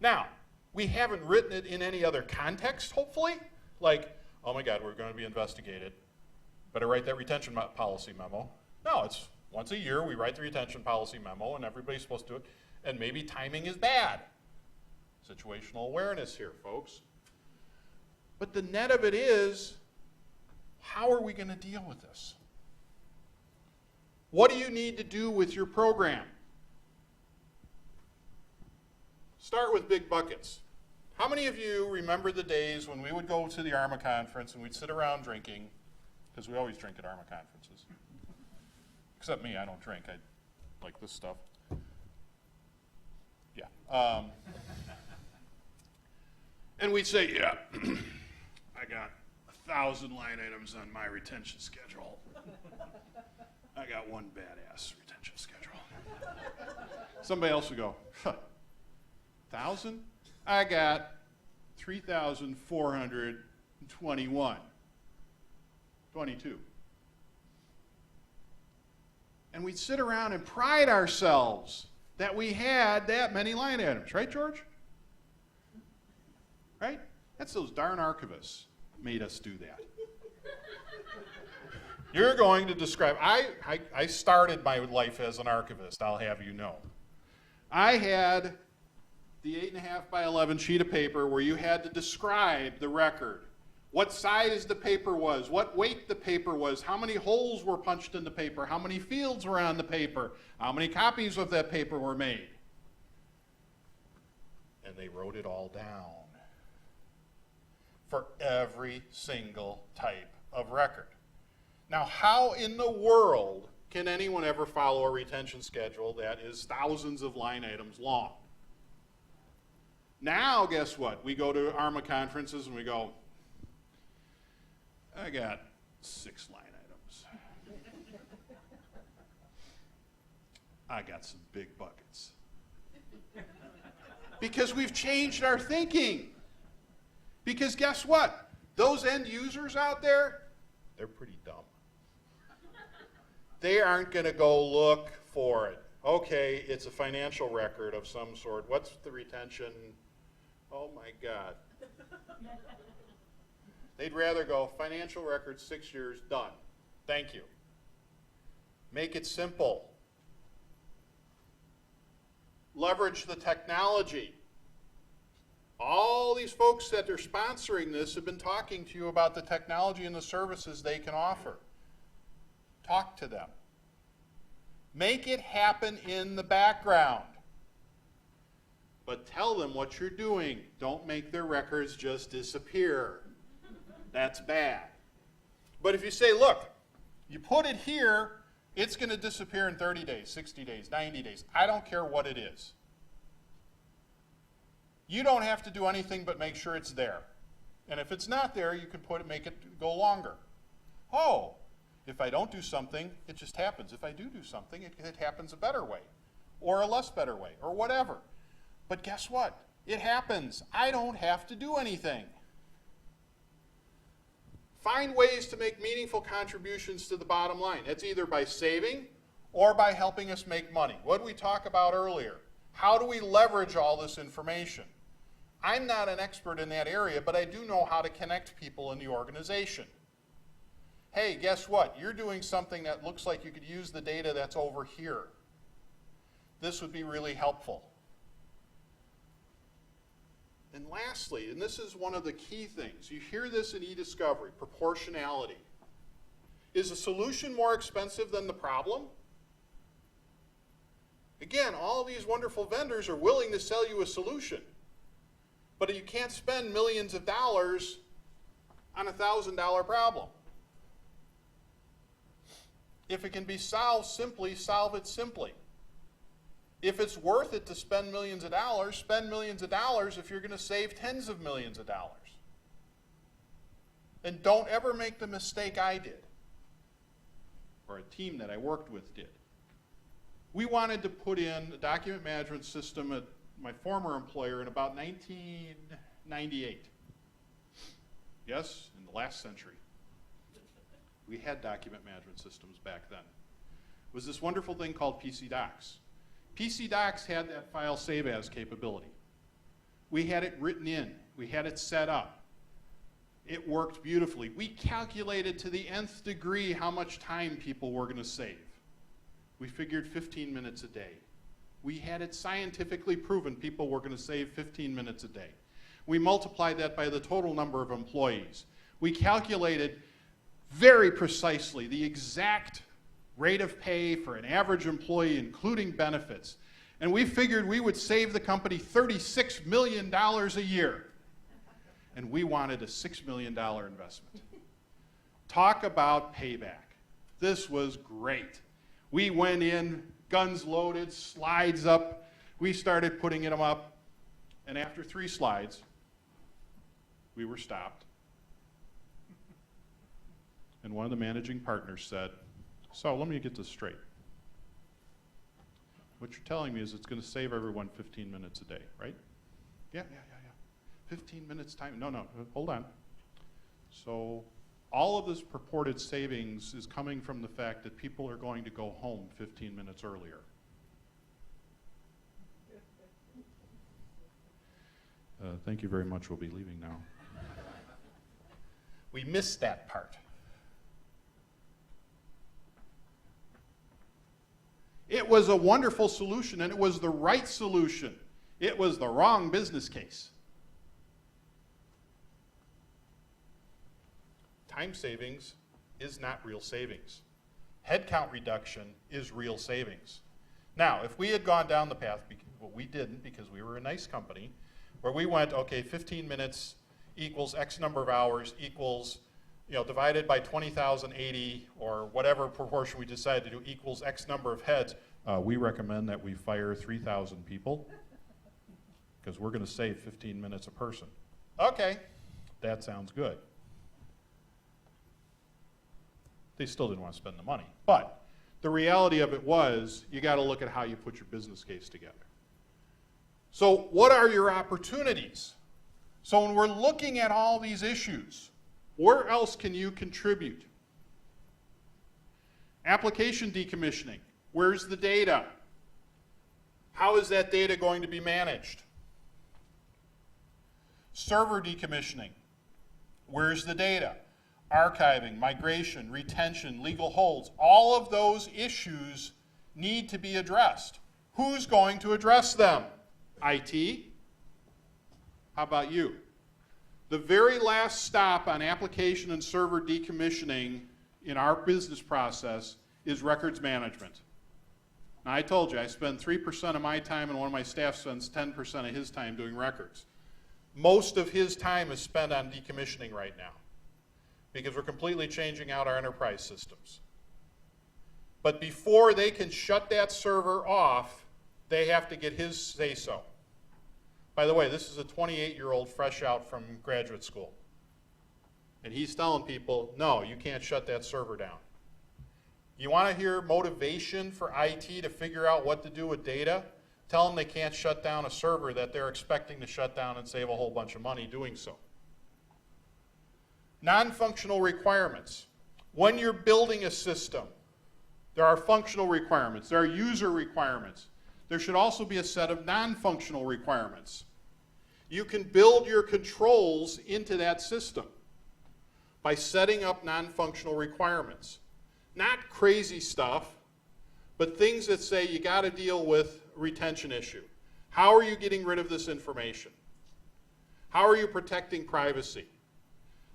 Now, we haven't written it in any other context, hopefully. Like, oh my God, we're going to be investigated. Better write that retention policy memo. No, it's once a year we write the retention policy memo and everybody's supposed to do it. And maybe timing is bad. Situational awareness here, folks. But the net of it is, how are we going to deal with this? What do you need to do with your program? Start with big buckets. How many of you remember the days when we would go to the ARMA conference and we'd sit around drinking, because we always drink at ARMA conferences. Except me, I don't drink. I like this stuff. Yeah. And we'd say, yeah, I got 1,000 line items on my retention schedule. I got one badass retention schedule. Somebody else would go, 1,000? I got 3,421. 22. And we'd sit around and pride ourselves that we had that many line items. Right, George? Right? That's those darn archivists made us do that. You're going to describe, I started my life as an archivist, I'll have you know. I had the 8.5 by 11 sheet of paper where you had to describe the record. What size the paper was, what weight the paper was, how many holes were punched in the paper, how many fields were on the paper, how many copies of that paper were made. And they wrote it all down for every single type of record. Now, how in the world can anyone ever follow a retention schedule that is thousands of line items long? Now, guess what? We go to ARMA conferences and we go, I got 6 line items. I got some big buckets. Because we've changed our thinking. Because guess what? Those end users out there, they're pretty dumb. They aren't going to go look for it. Okay, it's a financial record of some sort. What's the retention? Oh my God. They'd rather go financial record, 6 years, done. Thank you. Make it simple. Leverage the technology. All these folks that are sponsoring this have been talking to you about the technology and the services they can offer. Talk to them. Make it happen in the background. But tell them what you're doing. Don't make their records just disappear. That's bad. But if you say, look, you put it here, it's going to disappear in 30 days, 60 days, 90 days. I don't care what it is. You don't have to do anything but make sure it's there. And if it's not there, you can make it go longer. Oh, if I don't do something, it just happens. If I do something, it happens a better way, or a less better way, or whatever. But guess what? It happens. I don't have to do anything. Find ways to make meaningful contributions to the bottom line. It's either by saving or by helping us make money. What did we talk about earlier? How do we leverage all this information? I'm not an expert in that area, but I do know how to connect people in the organization. Hey, guess what? You're doing something that looks like you could use the data that's over here. This would be really helpful. And lastly, and this is one of the key things, you hear this in e-discovery, proportionality. Is a solution more expensive than the problem? Again, all these wonderful vendors are willing to sell you a solution, but you can't spend millions of dollars on a $1,000 problem. If it can be solved simply, solve it simply. If it's worth it to spend millions of dollars, spend millions of dollars if you're going to save tens of millions of dollars. And don't ever make the mistake I did, or a team that I worked with did. We wanted to put in a document management system at my former employer in about 1998. Yes, in the last century. We had document management systems back then. It was this wonderful thing called PC Docs. PC Docs had that file save as capability. We had it written in. We had it set up. It worked beautifully. We calculated to the nth degree how much time people were going to save. We figured 15 minutes a day. We had it scientifically proven people were going to save 15 minutes a day. We multiplied that by the total number of employees. We calculated very precisely the exact rate of pay for an average employee, including benefits. And we figured we would save the company $36 million a year. And we wanted a $6 million investment. Talk about payback. This was great. We went in, guns loaded, slides up. We started putting them up. And after 3 slides, we were stopped. And one of the managing partners said, so let me get this straight. What you're telling me is it's going to save everyone 15 minutes a day, right? Yeah. 15 minutes time. No, hold on. So all of this purported savings is coming from the fact that people are going to go home 15 minutes earlier. Thank you very much. We'll be leaving now. We missed that part. It was a wonderful solution, and it was the right solution. It was the wrong business case. Time savings is not real savings. Headcount reduction is real savings. Now, if we had gone down the path, well, we didn't because we were a nice company, where we went, okay, 15 minutes equals X number of hours equals, divided by 20,080 or whatever proportion we decided to do equals X number of heads. We recommend that we fire 3,000 people because we're going to save 15 minutes a person. Okay, that sounds good. They still didn't want to spend the money. But the reality of it was, you got to look at how you put your business case together. So what are your opportunities? So when we're looking at all these issues, where else can you contribute? Application decommissioning. Where's the data? How is that data going to be managed? Server decommissioning. Where's the data? Archiving, migration, retention, legal holds. All of those issues need to be addressed. Who's going to address them? IT? How about you? The very last stop on application and server decommissioning in our business process is records management. Now, I told you, I spend 3% of my time and one of my staff spends 10% of his time doing records. Most of his time is spent on decommissioning right now because we're completely changing out our enterprise systems. But before they can shut that server off, they have to get his say-so. By the way, this is a 28-year-old fresh out from graduate school. And he's telling people, no, you can't shut that server down. You want to hear motivation for IT to figure out what to do with data? Tell them they can't shut down a server that they're expecting to shut down and save a whole bunch of money doing so. Non-functional requirements. When you're building a system, there are functional requirements, there are user requirements. There should also be a set of non-functional requirements. You can build your controls into that system by setting up non-functional requirements. Not crazy stuff, but things that say you got to deal with retention issue. How are you getting rid of this information? How are you protecting privacy?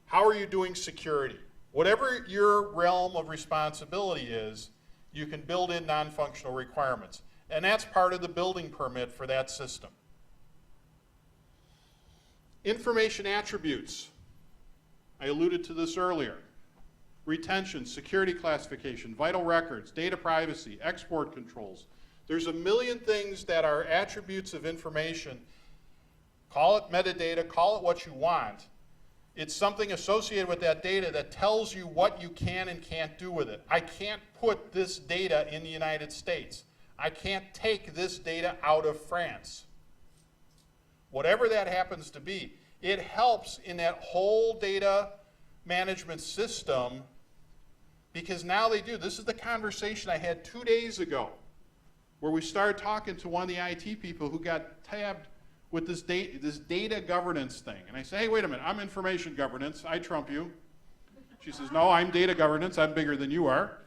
How are you doing security? Whatever your realm of responsibility is, you can build in non-functional requirements. And that's part of the building permit for that system. Information attributes. I alluded to this earlier. Retention, security classification, vital records, data privacy, export controls. There's a million things that are attributes of information. Call it metadata, call it what you want. It's something associated with that data that tells you what you can and can't do with it. I can't put this data in the United States. I can't take this data out of France. Whatever that happens to be, it helps in that whole data management system because now they do. This is the conversation I had 2 days ago where we started talking to one of the IT people who got tabbed with this data governance thing. And I say, hey, wait a minute, I'm information governance, I trump you. She says, no, I'm data governance, I'm bigger than you are.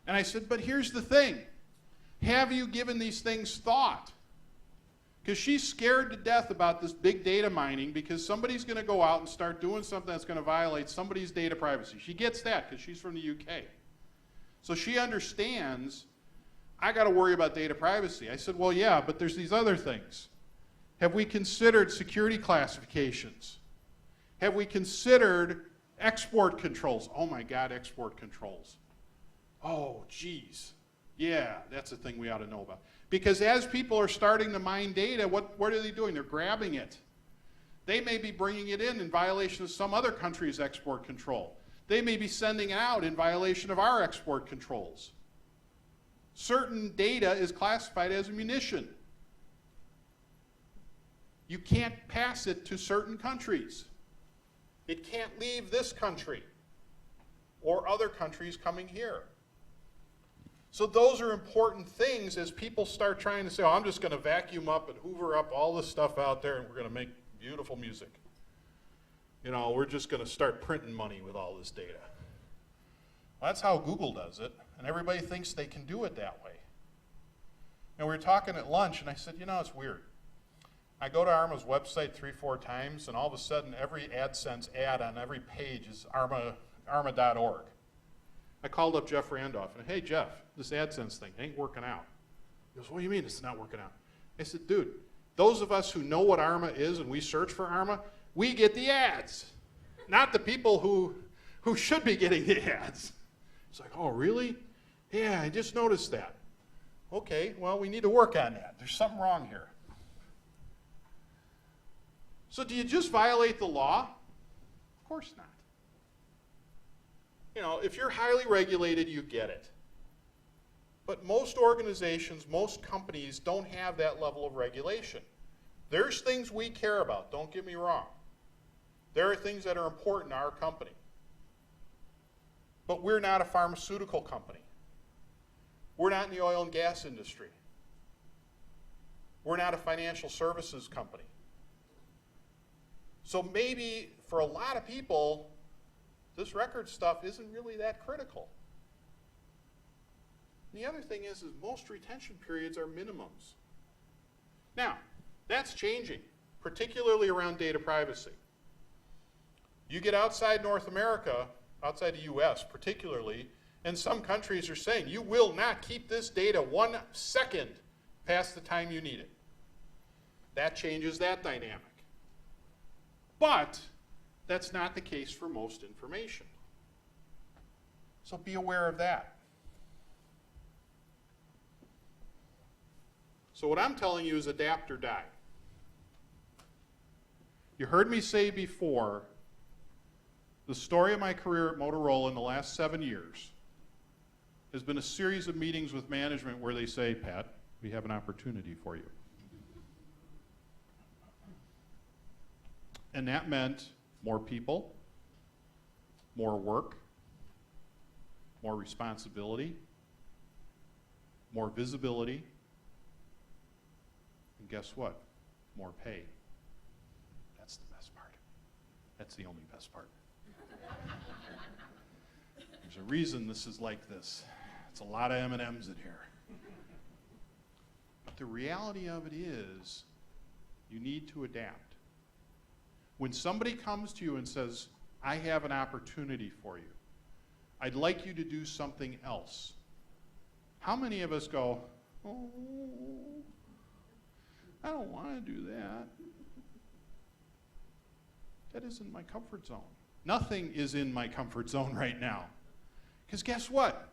And I said, but here's the thing. Have you given these things thought? Because she's scared to death about this big data mining because somebody's going to go out and start doing something that's going to violate somebody's data privacy. She gets that because she's from the UK. So she understands, I got to worry about data privacy. I said, well, yeah, but there's these other things. Have we considered security classifications? Have we considered export controls? Oh my God, export controls. Oh, geez. Yeah, that's a thing we ought to know about. Because as people are starting to mine data, what are they doing? They're grabbing it. They may be bringing it in violation of some other country's export control. They may be sending it out in violation of our export controls. Certain data is classified as munition. You can't pass it to certain countries. It can't leave this country or other countries coming here. So those are important things as people start trying to say, oh, I'm just going to vacuum up and hoover up all this stuff out there and we're going to make beautiful music. You know, we're just going to start printing money with all this data. Well, that's how Google does it, and everybody thinks they can do it that way. And we were talking at lunch, and I said, you know, it's weird. I go to ARMA's website 3-4 times, and all of a sudden, every AdSense ad on every page is ARMA.org. I called up Jeff Randolph, and hey, Jeff, this AdSense thing ain't working out. He goes, what do you mean it's not working out? I said, dude, those of us who know what ARMA is and we search for ARMA, we get the ads, not the people who should be getting the ads. It's like, oh, really? Yeah, I just noticed that. Okay, well, we need to work on that. There's something wrong here. So do you just violate the law? Of course not. You know, if you're highly regulated, you get it. But most organizations, most companies don't have that level of regulation. There's things we care about, don't get me wrong. There are things that are important to our company. But we're not a pharmaceutical company. We're not in the oil and gas industry. We're not a financial services company. So maybe for a lot of people, this record stuff isn't really that critical. And the other thing is most retention periods are minimums. Now, that's changing, particularly around data privacy. You get outside North America, outside the US particularly, and some countries are saying you will not keep this data 1 second past the time you need it. That changes that dynamic. But that's not the case for most information. So be aware of that. So what I'm telling you is adapt or die. You heard me say before, the story of my career at Motorola in the last 7 years has been a series of meetings with management where they say, Pat, we have an opportunity for you. And that meant more people, more work, more responsibility, more visibility, and guess what? More pay. That's the best part. That's the only best part. There's a reason this is like this. It's a lot of M&Ms in here. But the reality of it is, you need to adapt. When somebody comes to you and says, I have an opportunity for you, I'd like you to do something else. How many of us go, oh, I don't want to do that. That isn't my comfort zone. Nothing is in my comfort zone right now. Because guess what?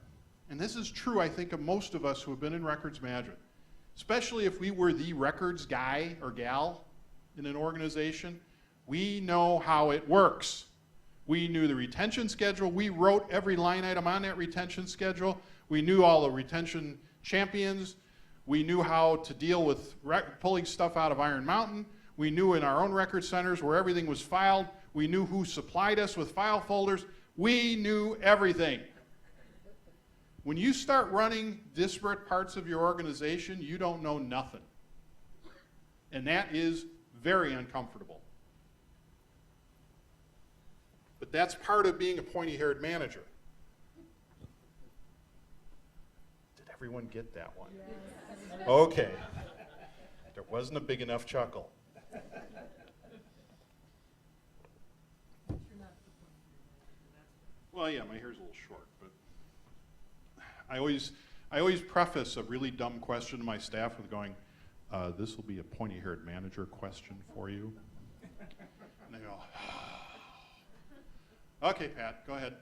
And this is true, I think, of most of us who have been in records management, especially if we were the records guy or gal in an organization, we know how it works. We knew the retention schedule. We wrote every line item on that retention schedule. We knew all the retention champions. We knew how to deal with pulling stuff out of Iron Mountain. We knew in our own record centers where everything was filed. We knew who supplied us with file folders. We knew everything. When you start running disparate parts of your organization, you don't know nothing. And that is very uncomfortable. But that's part of being a pointy-haired manager. Did everyone get that one? Yes. Okay. There wasn't a big enough chuckle. Well, yeah, my hair's a little short, but I always preface a really dumb question to my staff with going, this will be a pointy-haired manager question for you. And they go, okay, Pat, go ahead.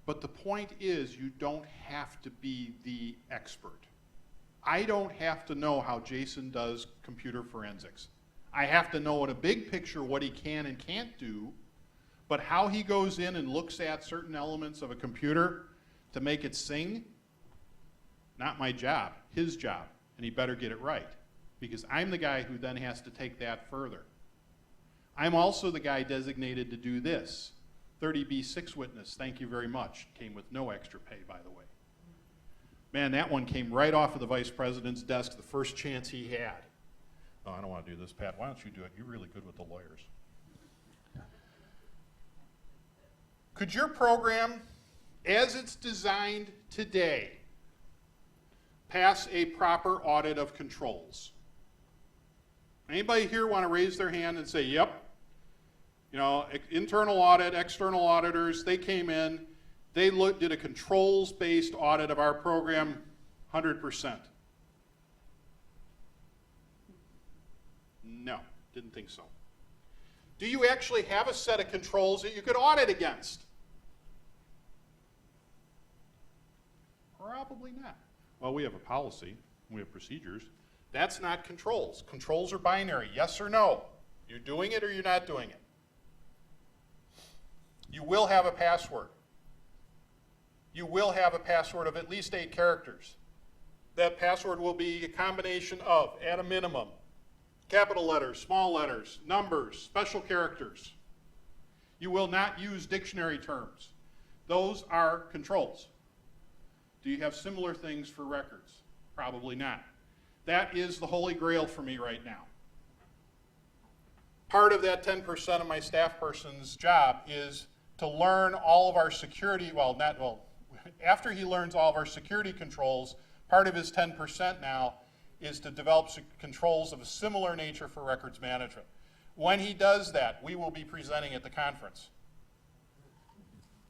But the point is, you don't have to be the expert. I don't have to know how Jason does computer forensics. I have to know in a big picture what he can and can't do, but how he goes in and looks at certain elements of a computer to make it sing, not my job, his job, and he better get it right, because I'm the guy who then has to take that further. I'm also the guy designated to do this. 30B6 witness, thank you very much. Came with no extra pay, by the way. Man, that one came right off of the vice president's desk the first chance he had. Oh, I don't want to do this, Pat. Why don't you do it? You're really good with the lawyers. Could your program, as it's designed today, pass a proper audit of controls? Anybody here want to raise their hand and say, yep? You know, internal audit, external auditors, they came in, they did a controls-based audit of our program, 100%. No, didn't think so. Do you actually have a set of controls that you could audit against? Probably not. Well, we have a policy, we have procedures. That's not controls. Controls are binary, yes or no. You're doing it or you're not doing it. You will have a password. You will have a password of at least 8 characters. That password will be a combination of, at a minimum, capital letters, small letters, numbers, special characters. You will not use dictionary terms. Those are controls. Do you have similar things for records? Probably not. That is the holy grail for me right now. Part of that 10% of my staff person's job is to learn all of our security, after he learns all of our security controls, part of his 10% now is to develop controls of a similar nature for records management. When he does that, we will be presenting at the conference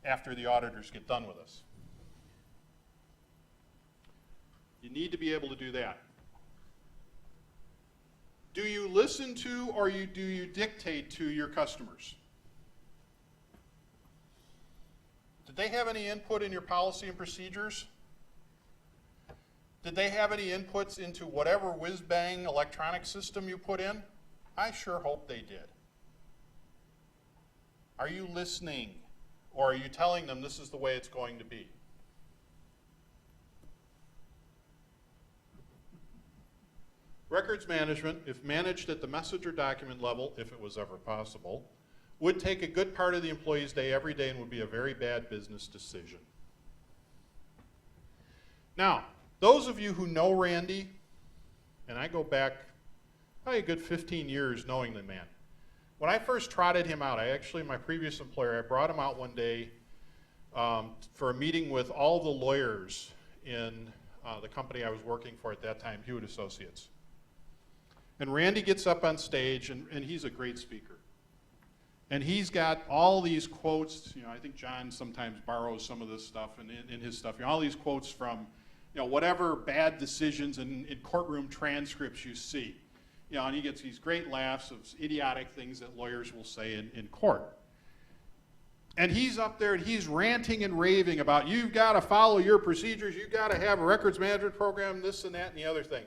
after the auditors get done with us. You need to be able to do that. Do you listen to or do you dictate to your customers? Did they have any input in your policy and procedures? Did they have any inputs into whatever whiz-bang electronic system you put in? I sure hope they did. Are you listening, or are you telling them this is the way it's going to be? Records management, if managed at the message or document level, if it was ever possible, would take a good part of the employee's day every day and would be a very bad business decision. Now, those of you who know Randy, and I go back probably a good 15 years knowing the man. When I first trotted him out, my previous employer, I brought him out one day for a meeting with all the lawyers in the company I was working for at that time, Hewitt Associates. And Randy gets up on stage, and he's a great speaker. And he's got all these quotes, I think John sometimes borrows some of this stuff in his stuff, all these quotes from, whatever bad decisions in courtroom transcripts you see. And he gets these great laughs of idiotic things that lawyers will say in court. And he's up there and he's ranting and raving about, you've got to follow your procedures, you've got to have a records management program, this and that and the other thing.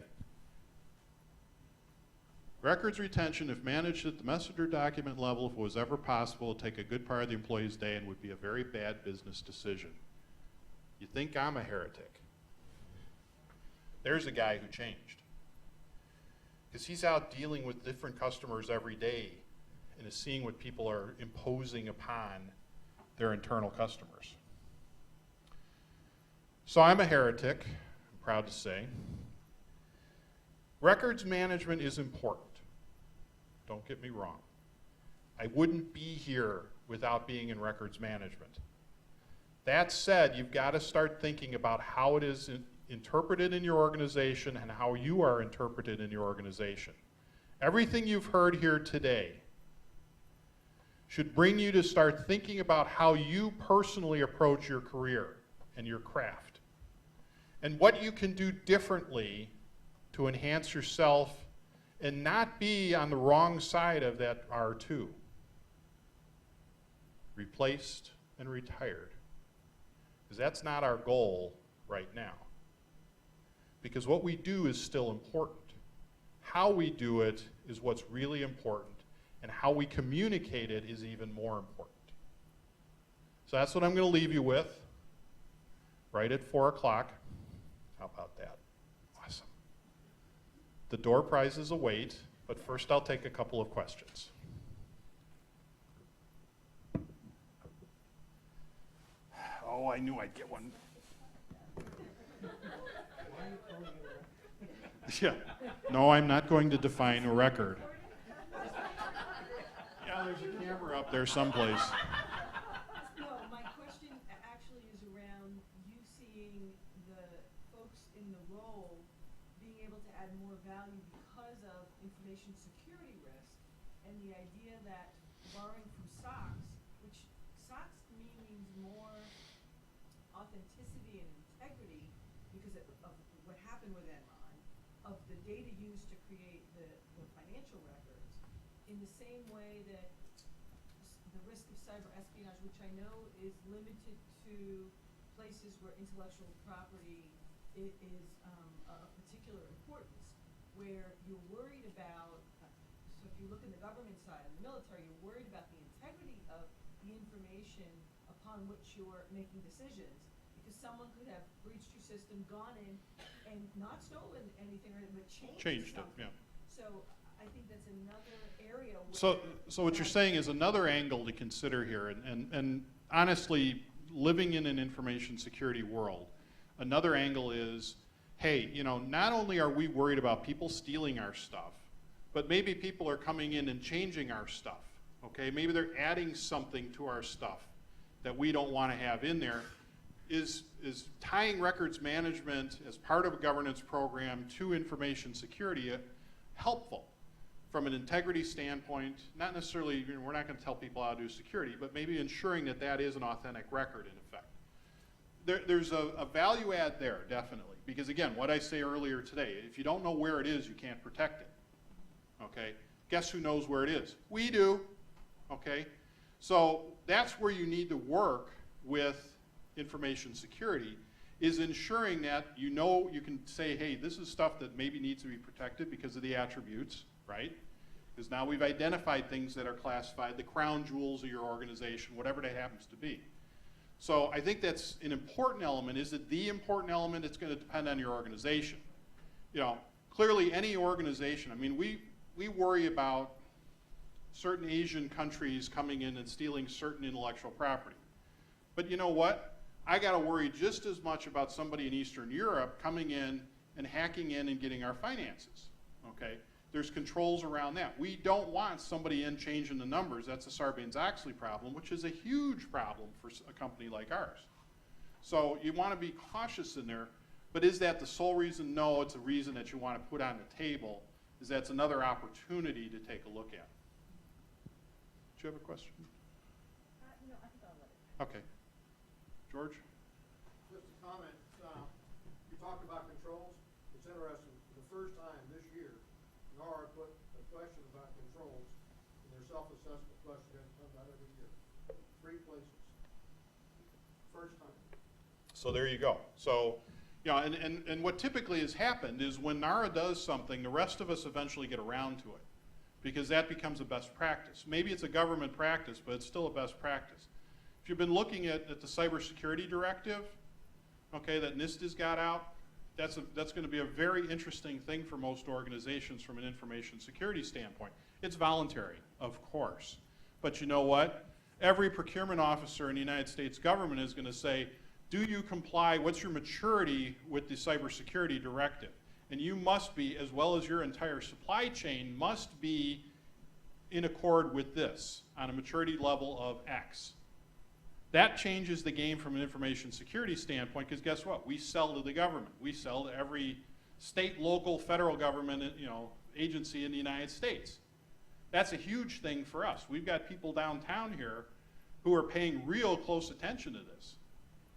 Records retention, if managed at the message or document level, if it was ever possible, would take a good part of the employee's day and would be a very bad business decision. You think I'm a heretic? There's a guy who changed. Because he's out dealing with different customers every day and is seeing what people are imposing upon their internal customers. So I'm a heretic, I'm proud to say. Records management is important. Don't get me wrong. I wouldn't be here without being in records management. That said, you've got to start thinking about how it is interpreted in your organization and how you are interpreted in your organization. Everything you've heard here today should bring you to start thinking about how you personally approach your career and your craft, and what you can do differently to enhance yourself and not be on the wrong side of that R2. Replaced and retired. Because that's not our goal right now. Because what we do is still important. How we do it is what's really important, and how we communicate it is even more important. So that's what I'm going to leave you with, right at 4 o'clock. How about that? Awesome. The door prizes await, but first I'll take a couple of questions. Oh, I knew I'd get one. Yeah. No, I'm not going to define a record. Yeah, there's a camera up there someplace. No, my question actually is around you seeing the folks in the role being able to add more value because of information security risk, and the idea that borrowing from SOX, which SOX to me means more authenticity and integrity because of what happened with Enron, of the data used to create the financial records, in the same way that the risk of cyber espionage, which I know is limited to places where intellectual property is of particular importance, where you're worried about, so if you look in the government side and the military, you're worried about the integrity of the information upon which you're making decisions, because someone could have breached your system, gone in, and not stolen anything, but changed it, something. yeah. So I think that's another area where... So what you're saying is another angle to consider here, and honestly, living in an information security world, another angle is, hey, you know, not only are we worried about people stealing our stuff, but maybe people are coming in and changing our stuff, okay? Maybe they're adding something to our stuff that we don't want to have in there. Is tying records management as part of a governance program to information security helpful from an integrity standpoint? Not necessarily, you know, we're not going to tell people how to do security, but maybe ensuring that that is an authentic record in effect. There's a value add there, definitely, because again, what I say earlier today, if you don't know where it is, you can't protect it, okay? Guess who knows where it is? We do, okay? So that's where you need to work with information security, is ensuring that you know, you can say, hey, this is stuff that maybe needs to be protected because of the attributes, right? Because now we've identified things that are classified, the crown jewels of your organization, whatever that happens to be. So I think that's an important element. Is it the important element? It's going to depend on your organization. You know, clearly any organization, I mean, we worry about certain Asian countries coming in and stealing certain intellectual property. But you know what? I got to worry just as much about somebody in Eastern Europe coming in and hacking in and getting our finances, okay? There's controls around that. We don't want somebody in changing the numbers. That's a Sarbanes-Oxley problem, which is a huge problem for a company like ours. So you want to be cautious in there, but is that the sole reason? No, it's a reason that you want to put on the table, is that's another opportunity to take a look at. Do you have a question? No, I think I'll let it. Okay. George? Just a comment. You talked about controls. It's interesting. For the first time this year, NARA put a question about controls in their self-assessment question that comes out every year. 3 places. First time. So there you go. So, you know, and what typically has happened is when NARA does something, the rest of us eventually get around to it, because that becomes a best practice. Maybe it's a government practice, but it's still a best practice. If you've been looking at the cybersecurity directive, okay, that NIST has got out, that's going to be a very interesting thing for most organizations from an information security standpoint. It's voluntary, of course. But you know what? Every procurement officer in the United States government is going to say, do you comply, what's your maturity with the cybersecurity directive? And you must be, as well as your entire supply chain, must be in accord with this on a maturity level of X. That changes the game from an information security standpoint, because guess what? We sell to the government. We sell to every state, local, federal government, you know, agency in the United States. That's a huge thing for us. We've got people downtown here who are paying real close attention to this,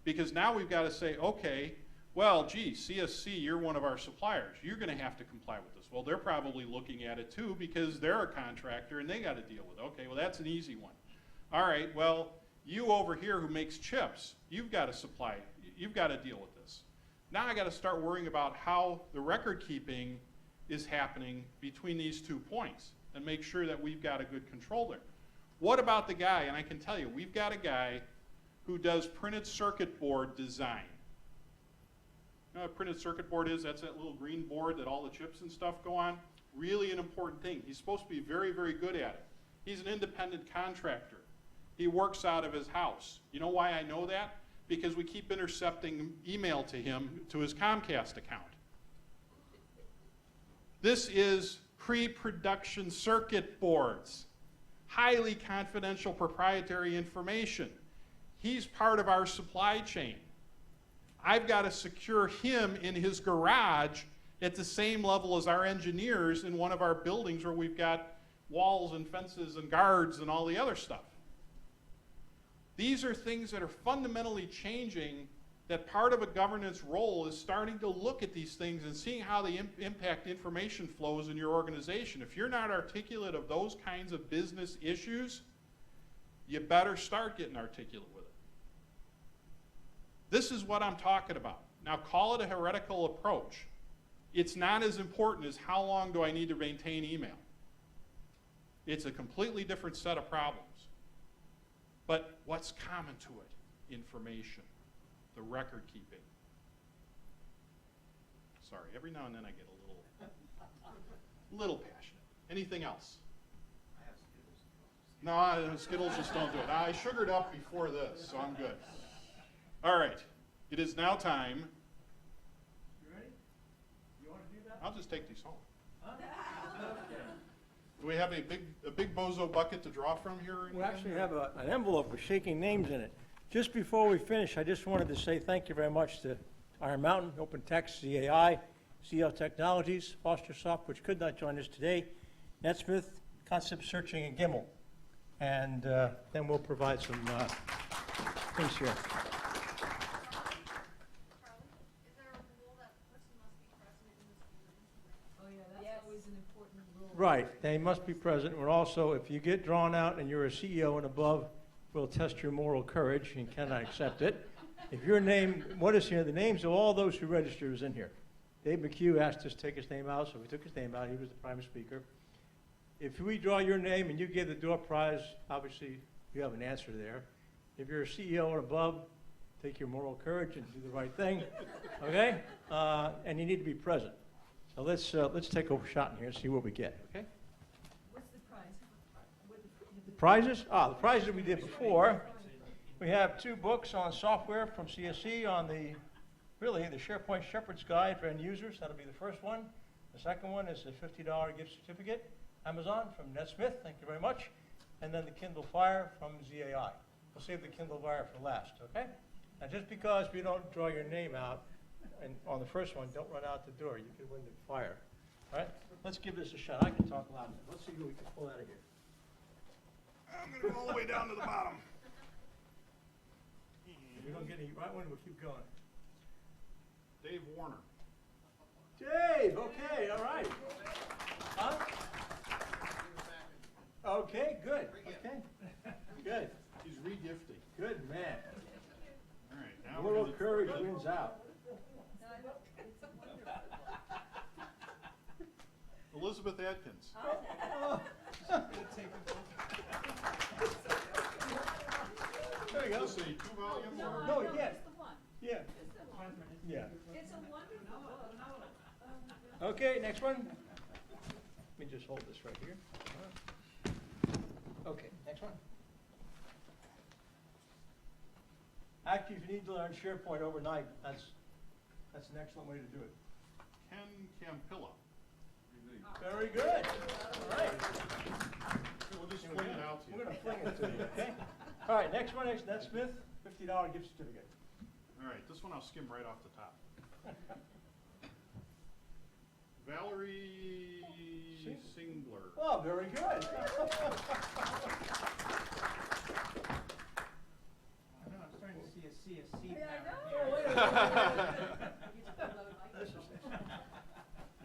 because now we've got to say, okay, well, gee, CSC, you're one of our suppliers. You're going to have to comply with this. Well, they're probably looking at it too, because they're a contractor and they got to deal with it. Okay, well, that's an easy one. All right, well, you over here who makes chips, you've got to supply, you've got to deal with this. Now I got to start worrying about how the record keeping is happening between these 2 points and make sure that we've got a good control there. What about the guy, and I can tell you, we've got a guy who does printed circuit board design. You know what a printed circuit board is? That's that little green board that all the chips and stuff go on. Really an important thing. He's supposed to be very, very good at it. He's an independent contractor. He works out of his house. You know why I know that? because we keep intercepting email to him to his Comcast account. This is pre-production circuit boards, highly confidential proprietary information. He's part of our supply chain. I've got to secure him in his garage at the same level as our engineers in one of our buildings where we've got walls and fences and guards and all the other stuff. These are things that are fundamentally changing, that part of a governance role is starting to look at these things and seeing how they impact information flows in your organization. If you're not articulate of those kinds of business issues, you better start getting articulate with it. This is what I'm talking about. Now, call it a heretical approach. It's not as important as how long do I need to maintain email. It's a completely different set of problems. But what's common to it? Information, the record keeping. Sorry, every now and then I get a little passionate. Anything else? No, Skittles just don't do it. I sugared up before this, so I'm good. All right, it is now time. You ready? You want to do that? I'll just take these home. Huh? Okay. Do we have a big bozo bucket to draw from here? We actually have an envelope with shaking names in it. Just before we finish, I just wanted to say thank you very much to Iron Mountain, OpenText, CAI, CL Technologies, FosterSoft, which could not join us today, NetSmith, Concept Searching, and Gimmel. And then we'll provide some things here. Oh, yeah, that's always an important rule. Right, they must be present. We're also, if you get drawn out and you're a CEO and above, we'll test your moral courage and cannot accept it. If your name, what is here, the names of all those who registered is in here. Dave McHugh asked us to take his name out, so we took his name out. He was the prime speaker. If we draw your name and you give the door prize, obviously you have an answer there. If you're a CEO or above, take your moral courage and do the right thing, okay? And you need to be present. So let's take a shot in here and see what we get, okay? What's the prize? The prizes? The prizes we did before. We have 2 books on software from CSC on the SharePoint Shepherd's Guide for end users. That'll be the first one. The second one is a $50 gift certificate, Amazon from NetSmith, thank you very much. And then the Kindle Fire from ZAI. We'll save the Kindle Fire for last, okay? Now just because we don't draw your name out, and on the first one, don't run out the door. You could win the fire. All right, let's give this a shot. I can talk loud. Let's see who we can pull out of here. I'm going to go all the way down to the bottom. If we don't get any right one, we'll keep going. Dave Warner. Dave, okay, all right. Huh? Okay, good. Okay, good. He's regifting. Good man. All right, now Moral courage wins out. Elizabeth Atkins. There you go. Is this a 2-volume or? No, yeah. Yeah. Yeah. It's a wonderful book. Okay, next one. Let me just hold this right here. Okay, next one. Actually, if you need to learn SharePoint overnight, that's an excellent way to do it. Ken Campilla. Very good. All right. We'll just fling it out to you. We're going to fling it to you, okay? All right, next one is NetSmith, $50 gift certificate. All right, this one I'll skim right off the top. Valerie Singler. Oh, very good. I know, I'm starting to see a CSC pattern here.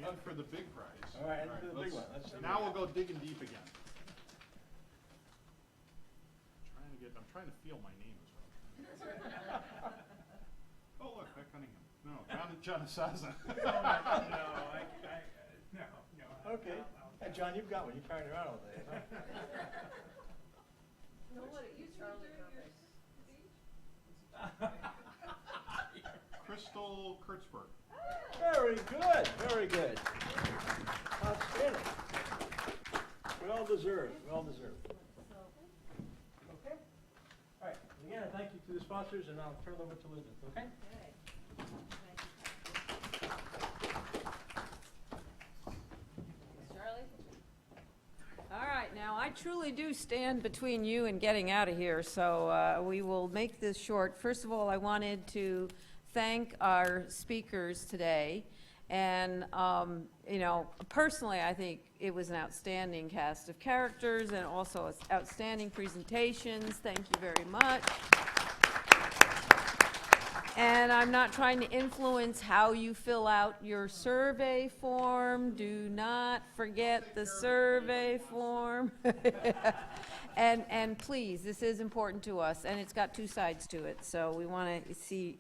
And for the big prize. All right, and for the big one. Let's see. Now we'll go digging deep again. I'm trying to feel my name as well. Oh, look, Beck Cunningham. No, John Asaza. No. Okay. Hey, John, you've got one. You carried it around all day. Huh? You know what it used to be during your speech? Crystal Kurtzberg. Very good. Very good. Outstanding. Well deserved. Well deserved. Okay. All right. Again, I thank you to the sponsors, and I'll turn it over to Elizabeth, okay? All right, now I truly do stand between you and getting out of here, so we will make this short. First of all, I wanted to thank our speakers today. And, you know, personally, I think it was an outstanding cast of characters and also outstanding presentations. Thank you very much. And I'm not trying to influence how you fill out your survey form. Do not forget the survey form. And please, this is important to us, and it's got two sides to it, so we want to see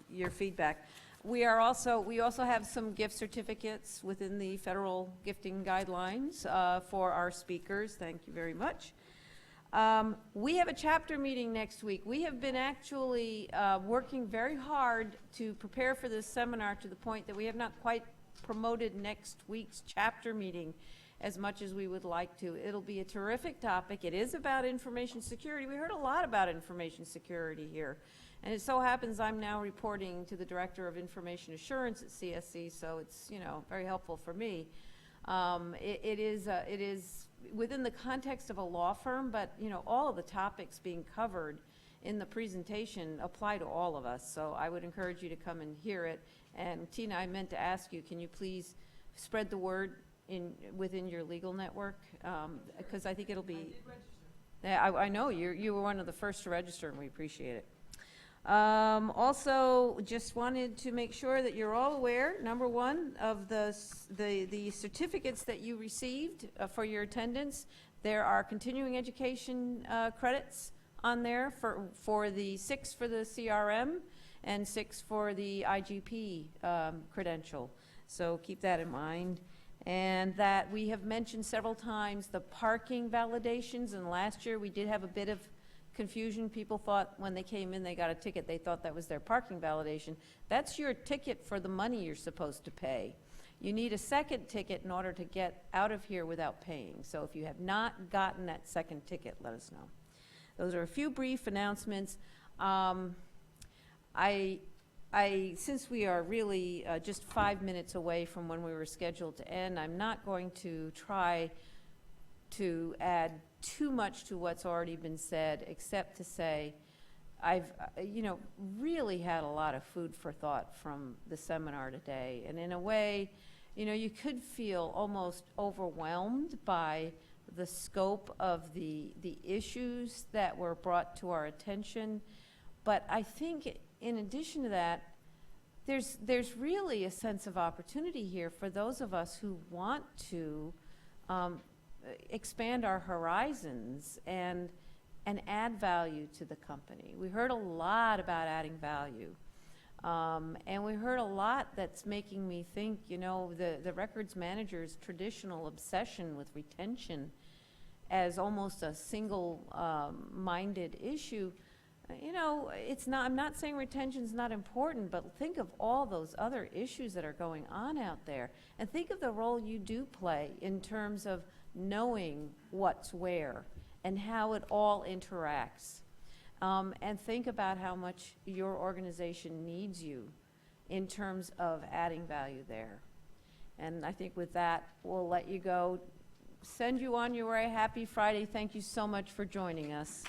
your feedback. We also have some gift certificates within the federal gifting guidelines for our speakers. Thank you very much. We have a chapter meeting next week. We have been actually working very hard to prepare for this seminar to the point that we have not quite promoted next week's chapter meeting as much as we would like to. It'll be a terrific topic. It is about information security. We heard a lot about information security here. And it so happens I'm now reporting to the Director of Information Assurance at CSC, so it's, you know, very helpful for me. It is within the context of a law firm, but, you know, all of the topics being covered in the presentation apply to all of us. So I would encourage you to come and hear it. And Tina, I meant to ask you, can you please spread the word within your legal network? Because I think it'll be... I did register. Yeah, I know. You were one of the first to register, and we appreciate it. Also, just wanted to make sure that you're all aware, number one, of the certificates that you received for your attendance. There are continuing education credits on there for the 6 for the CRM and 6 for the IGP credential. So keep that in mind. And that we have mentioned several times the parking validations, and last year we did have a bit of confusion. People thought when they came in they got a ticket, they thought that was their parking validation. That's your ticket for the money you're supposed to pay. You need a second ticket in order to get out of here without paying. So if you have not gotten that second ticket, let us know. Those are a few brief announcements. Since we are really just 5 minutes away from when we were scheduled to end, I'm not going to try to add too much to what's already been said, except to say I've, you know, really had a lot of food for thought from the seminar today. And in a way, you know, you could feel almost overwhelmed by the scope of the issues that were brought to our attention. But I think in addition to that, there's really a sense of opportunity here for those of us who want to expand our horizons and add value to the company. We heard a lot about adding value. And we heard a lot that's making me think, you know, the records manager's traditional obsession with retention as almost a single-minded issue. You know, it's not, I'm not saying retention's not important, but think of all those other issues that are going on out there. And think of the role you do play in terms of knowing what's where and how it all interacts. And think about how much your organization needs you in terms of adding value there. And I think with that, we'll let you go. Send you on your way. Happy Friday. Thank you so much for joining us.